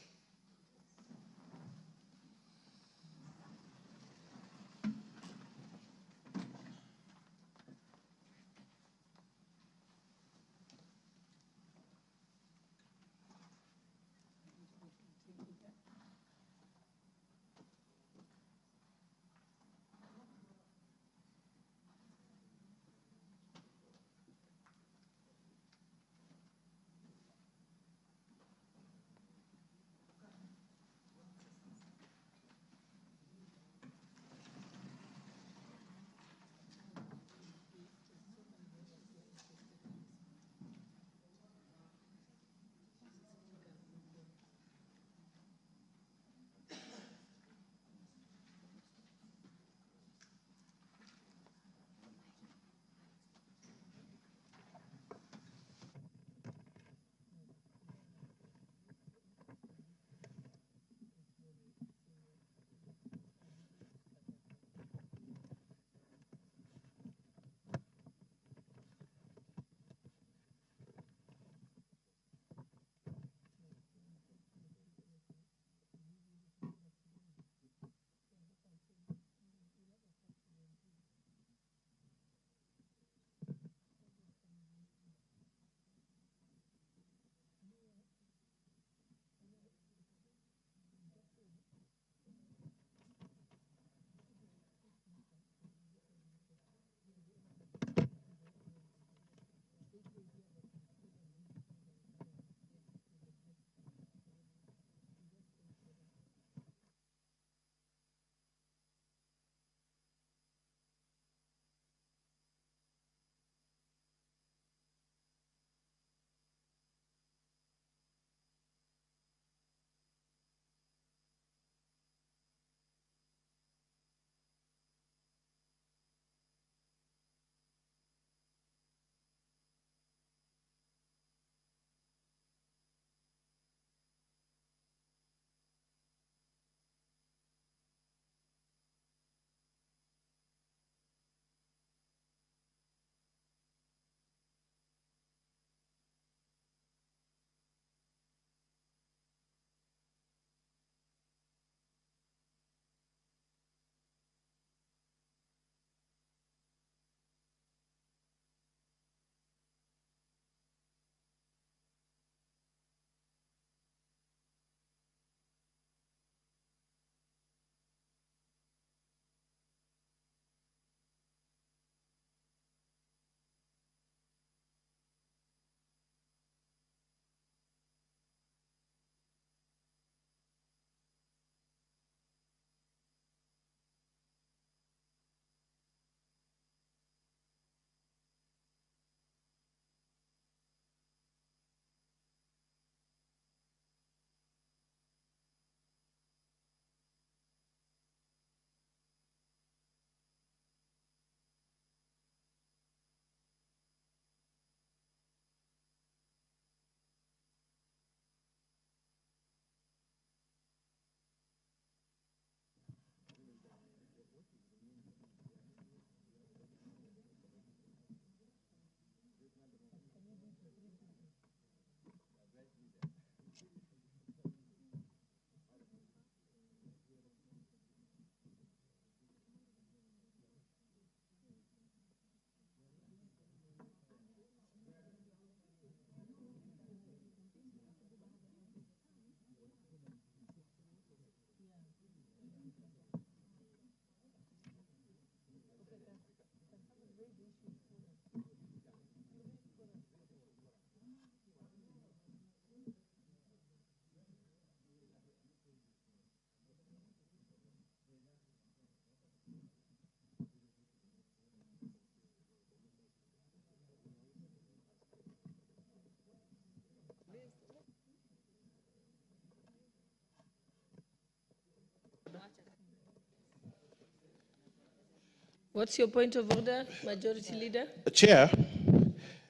What's your point of order, Majority Leader? Chair,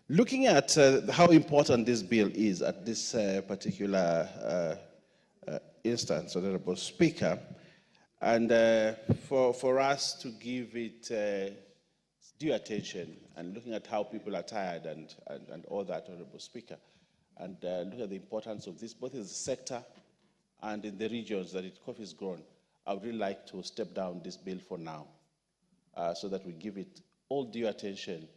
looking at how important this bill is at this particular instance, Honorable Speaker, and for us to give it due attention and looking at how people are tired and all that, Honorable Speaker, and look at the importance of this, both in the sector and in the regions that coffee is grown, I would really like to step down this bill for now so that we give it all due attention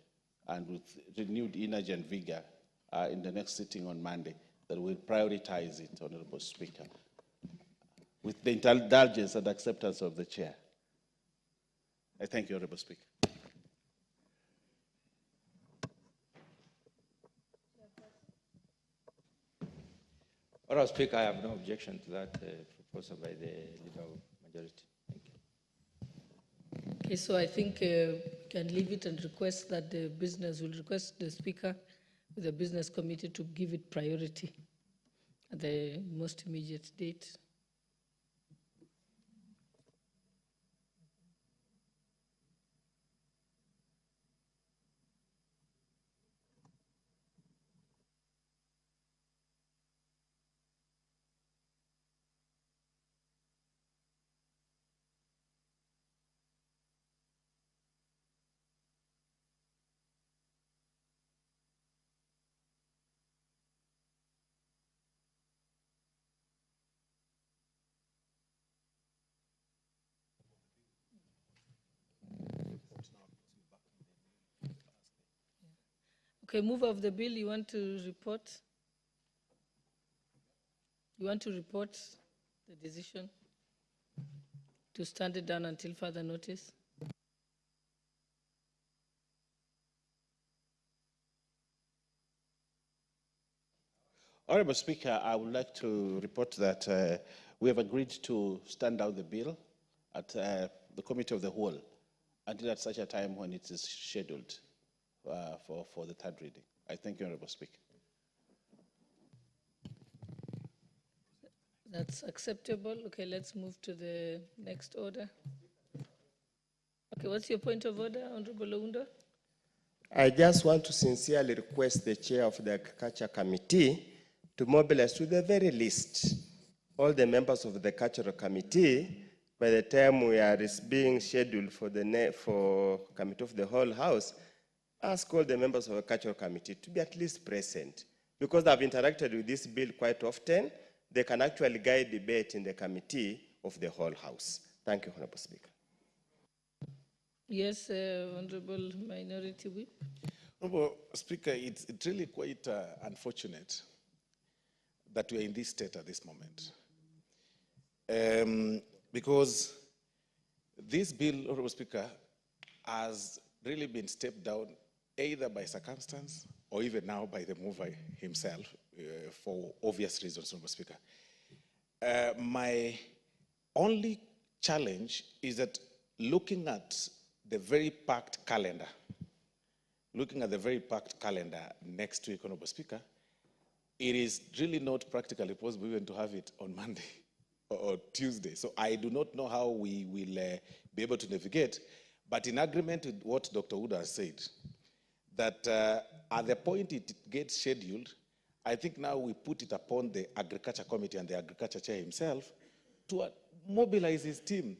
and with renewed energy and vigor in the next sitting on Monday, that we'll prioritize it, Honorable Speaker, with the indulgence and acceptance of the Chair. I thank you, Honorable Speaker. Honorable Speaker, I have no objection to that proposal by the Leader of Majority. Thank you. Okay, so I think we can leave it and request that the business will request the Speaker with the Business Committee to give it priority at the most immediate date. Okay, mover of the bill, you want to report? You want to report the decision? To stand it down until further notice? Honorable Speaker, I would like to report that we have agreed to stand down the bill at the Committee of the Whole until at such a time when it is scheduled for the third reading. I thank you, Honorable Speaker. That's acceptable. Okay, let's move to the next order. Okay, what's your point of order, Honorable Oundo? I just want to sincerely request the chair of the Agriculture Committee to mobilize to the very least all the members of the Cultural Committee by the time we are being scheduled for the Committee of the Whole House. Ask all the members of the Cultural Committee to be at least present, because I've interacted with this bill quite often. They can actually guide debate in the Committee of the Whole House. Thank you, Honorable Speaker. Yes, Honorable Minority Whip. Honorable Speaker, it's really quite unfortunate that we are in this state at this moment. Because this bill, Honorable Speaker, has really been stepped down either by circumstance or even now by the mover himself for obvious reasons, Honorable Speaker. My only challenge is that looking at the very packed calendar, next week, Honorable Speaker, it is really not practically possible even to have it on Monday or Tuesday. So I do not know how we will be able to navigate, but in agreement with what Dr. Uda has said, that at the point it gets scheduled, I think now we put it upon the Agriculture Committee and the Agriculture Chair himself to mobilize his team.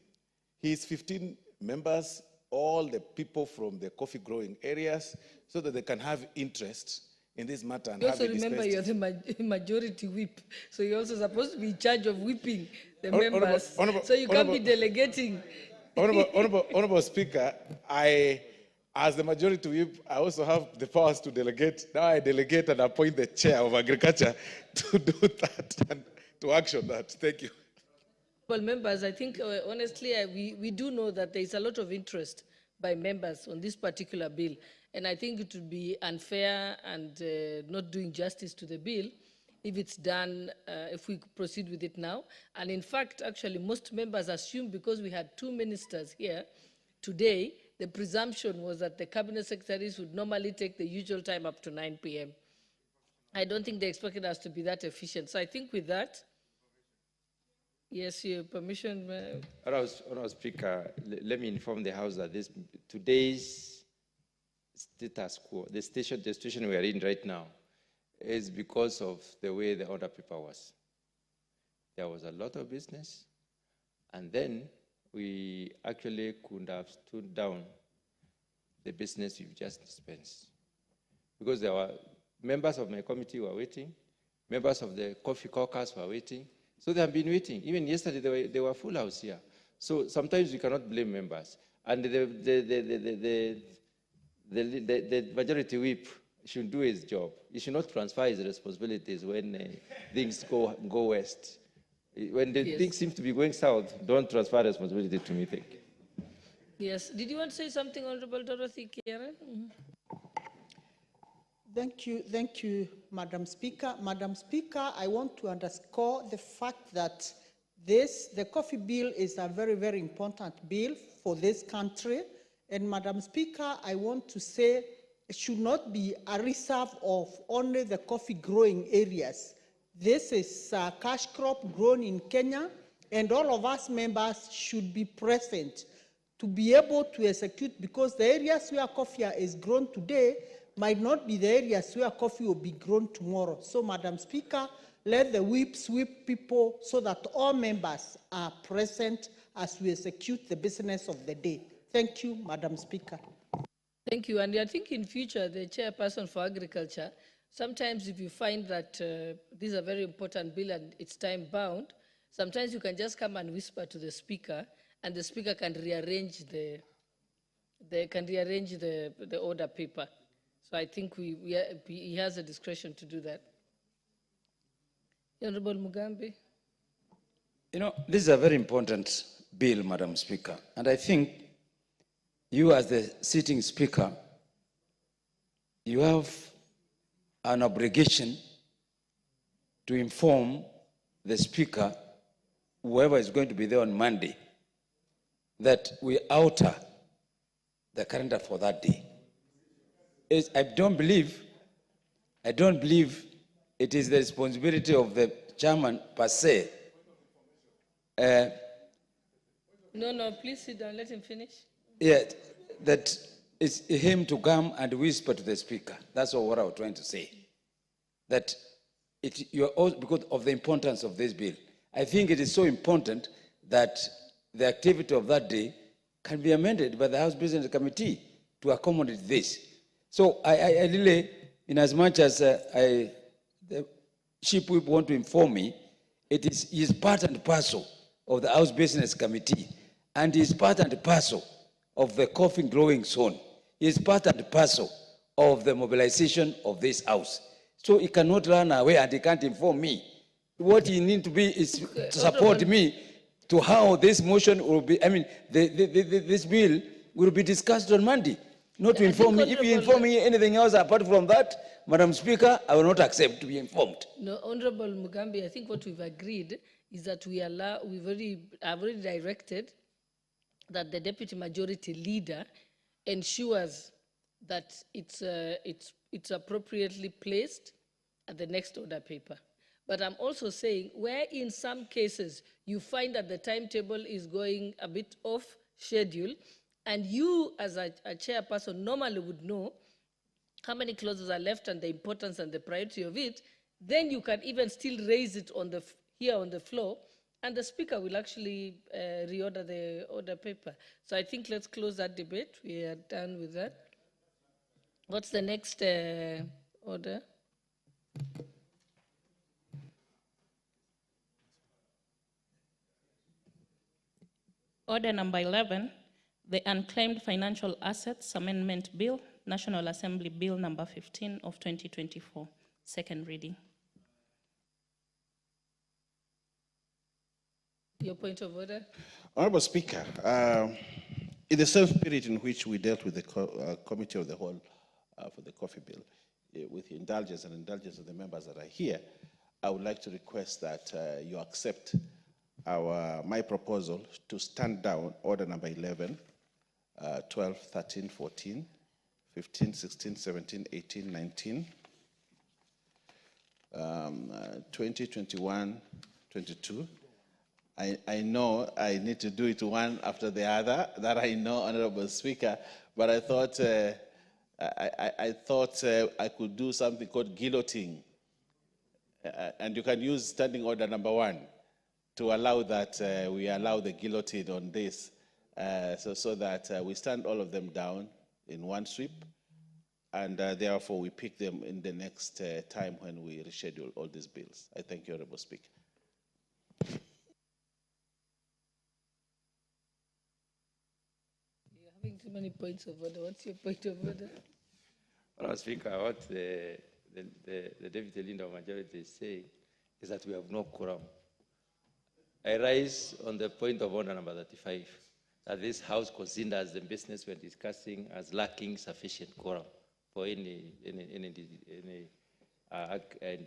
His 15 members, all the people from the coffee growing areas, so that they can have interest in this matter. And You also remember you're the majority whip, so you're also supposed to be in charge of whipping the members. So you can't be delegating. Honorable Speaker, as the majority whip, I also have the powers to delegate. Now I delegate and appoint the chair of agriculture to do that and to action that. Thank you. Well, members, I think honestly, we do know that there is a lot of interest by members on this particular bill. And I think it would be unfair and not doing justice to the bill if it's done, if we proceed with it now. And in fact, actually, most members assume, because we had two ministers here today, the presumption was that the cabinet secretaries would normally take the usual time up to 9 p.m. I don't think they expected us to be that efficient. So I think with that, Yes, your permission. Honourable Speaker, let me inform the House that today's status quo, the situation we are in right now, is because of the way the order paper was. There was a lot of business, and then we actually could have stood down the business you've just dispensed. Because there were members of my committee were waiting, members of the coffee caucus were waiting. So they have been waiting. Even yesterday, they were full house here. So sometimes we cannot blame members. And the majority whip should do his job. He should not transfer his responsibilities when things go west. When things seem to be going south, don't transfer responsibility to me. Thank you. Yes. Did you want to say something, Honorable Dorothy Kiara? Thank you, Madam Speaker. Madam Speaker, I want to underscore the fact that the coffee bill is a very, very important bill for this country. And Madam Speaker, I want to say it should not be a reserve of only the coffee growing areas. This is a cash crop grown in Kenya, and all of us members should be present to be able to execute, because the areas where coffee is grown today might not be the areas where coffee will be grown tomorrow. So, Madam Speaker, let the whip sweep people so that all members are present as we execute the business of the day. Thank you, Madam Speaker. Thank you. And I think in future, the chairperson for agriculture, sometimes if you find that this is a very important bill and it's time bound, sometimes you can just come and whisper to the speaker, and the speaker can rearrange the order paper. So I think he has a discretion to do that. Honorable Mugambi. You know, this is a very important bill, Madam Speaker. And I think you as the sitting speaker, you have an obligation to inform the speaker, whoever is going to be there on Monday, that we alter the calendar for that day. I don't believe it is the responsibility of the chairman per se. No, please sit down, let him finish. Yeah, that it's him to come and whisper to the speaker. That's all what I was trying to say. That you're also, because of the importance of this bill. I think it is so important that the activity of that day can be amended by the House Business Committee to accommodate this. So I really, in as much as the chief whip want to inform me, it is part and parcel of the House Business Committee, and is part and parcel of the coffee growing zone. It is part and parcel of the mobilization of this House. So he cannot run away and he can't inform me. What he needs to be is to support me to how this motion will be, this bill will be discussed on Monday. Not to inform me. If you inform me anything else apart from that, Madam Speaker, I will not accept to be informed. No, Honorable Mugambi, I think what we've agreed is that I've already directed that the deputy majority leader ensures that it's appropriately placed at the next order paper. But I'm also saying where in some cases you find that the timetable is going a bit off schedule, and you as a chairperson normally would know how many clauses are left and the importance and the priority of it, then you can even still raise it here on the floor, and the speaker will actually reorder the order paper. So I think let's close that debate. We are done with that. What's the next order? Order number 11, the Unclaimed Financial Assets Amendment Bill, National Assembly Bill number 15 of 2024, second reading. Your point of order? Honorable Speaker, in the same spirit in which we dealt with the Committee of the Whole for the coffee bill, with the indulgence and indulgence of the members that are here, I would like to request that you accept my proposal to stand down order number 11, 12, 13, 14, 15, 16, 17, 18, 19, 20, 21, 22, I know I need to do it one after the other, that I know, Honorable Speaker, but I thought I could do something called guillotine. And you can use standing order number 1 to allow that we allow the guillotine on this, so that we stand all of them down in one sweep, and therefore we pick them in the next time when we reschedule all these bills. I thank you, Honorable Speaker. You're having too many points of order. What's your point of order? Madam Speaker, what the Deputy Leader of Majority is saying is that we have no quorum. I rise on the point of order number 35, that this House considers the business we're discussing as lacking sufficient quorum for any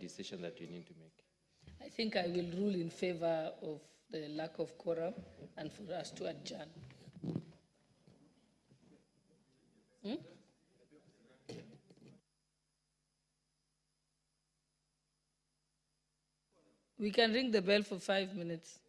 decision that we need to make. I think I will rule in favor of the lack of quorum and for us to adjourn. We can ring the bell for 5 minutes.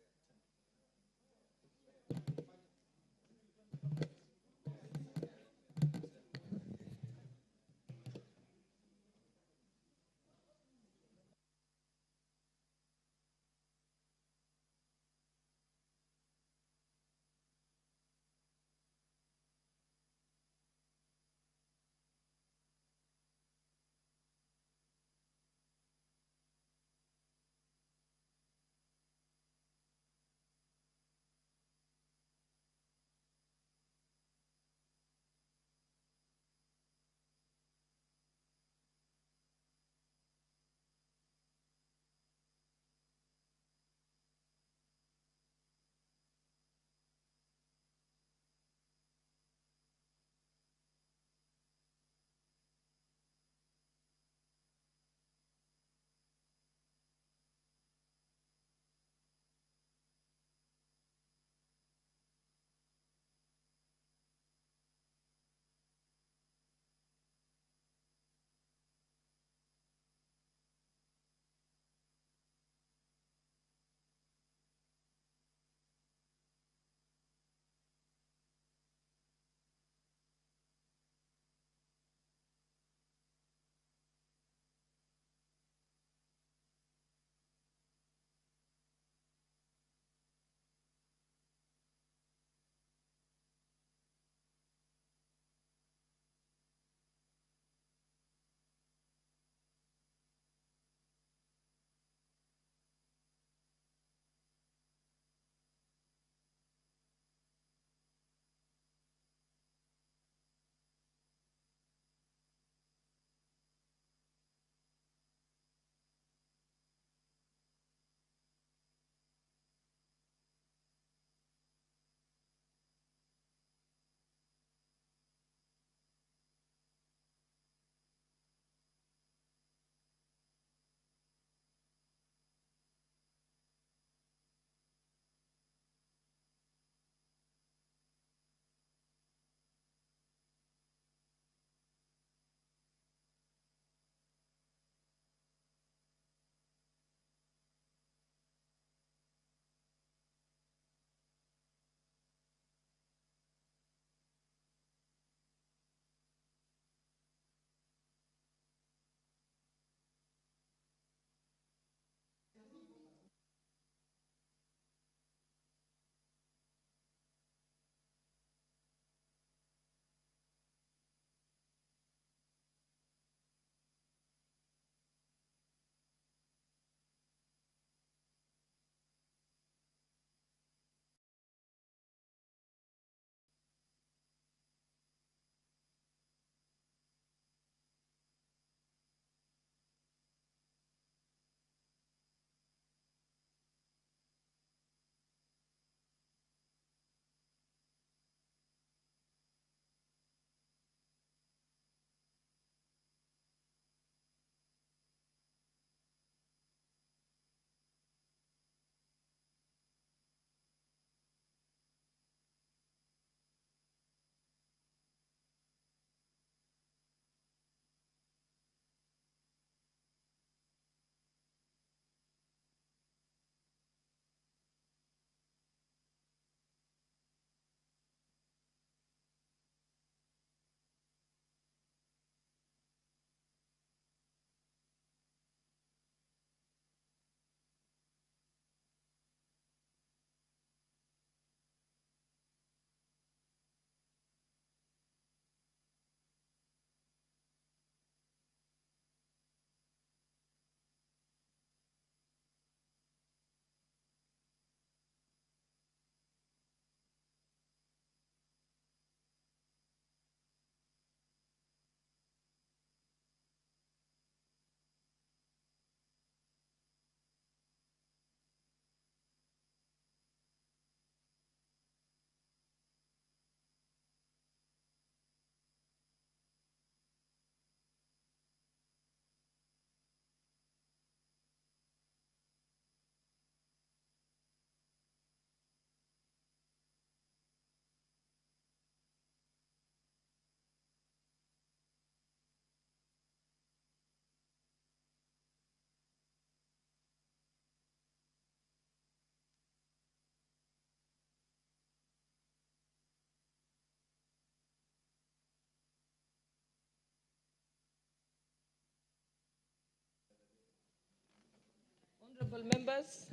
Honorable members.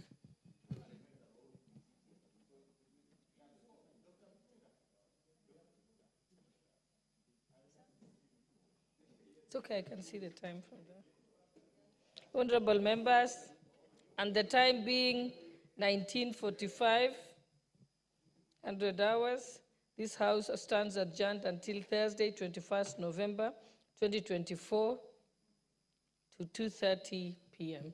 It's okay, I can see the time from there. Honorable members, and the time being 19:45, 100 hours, this House stands adjourned until Thursday, 21st November 2024 to 2:30 p.m.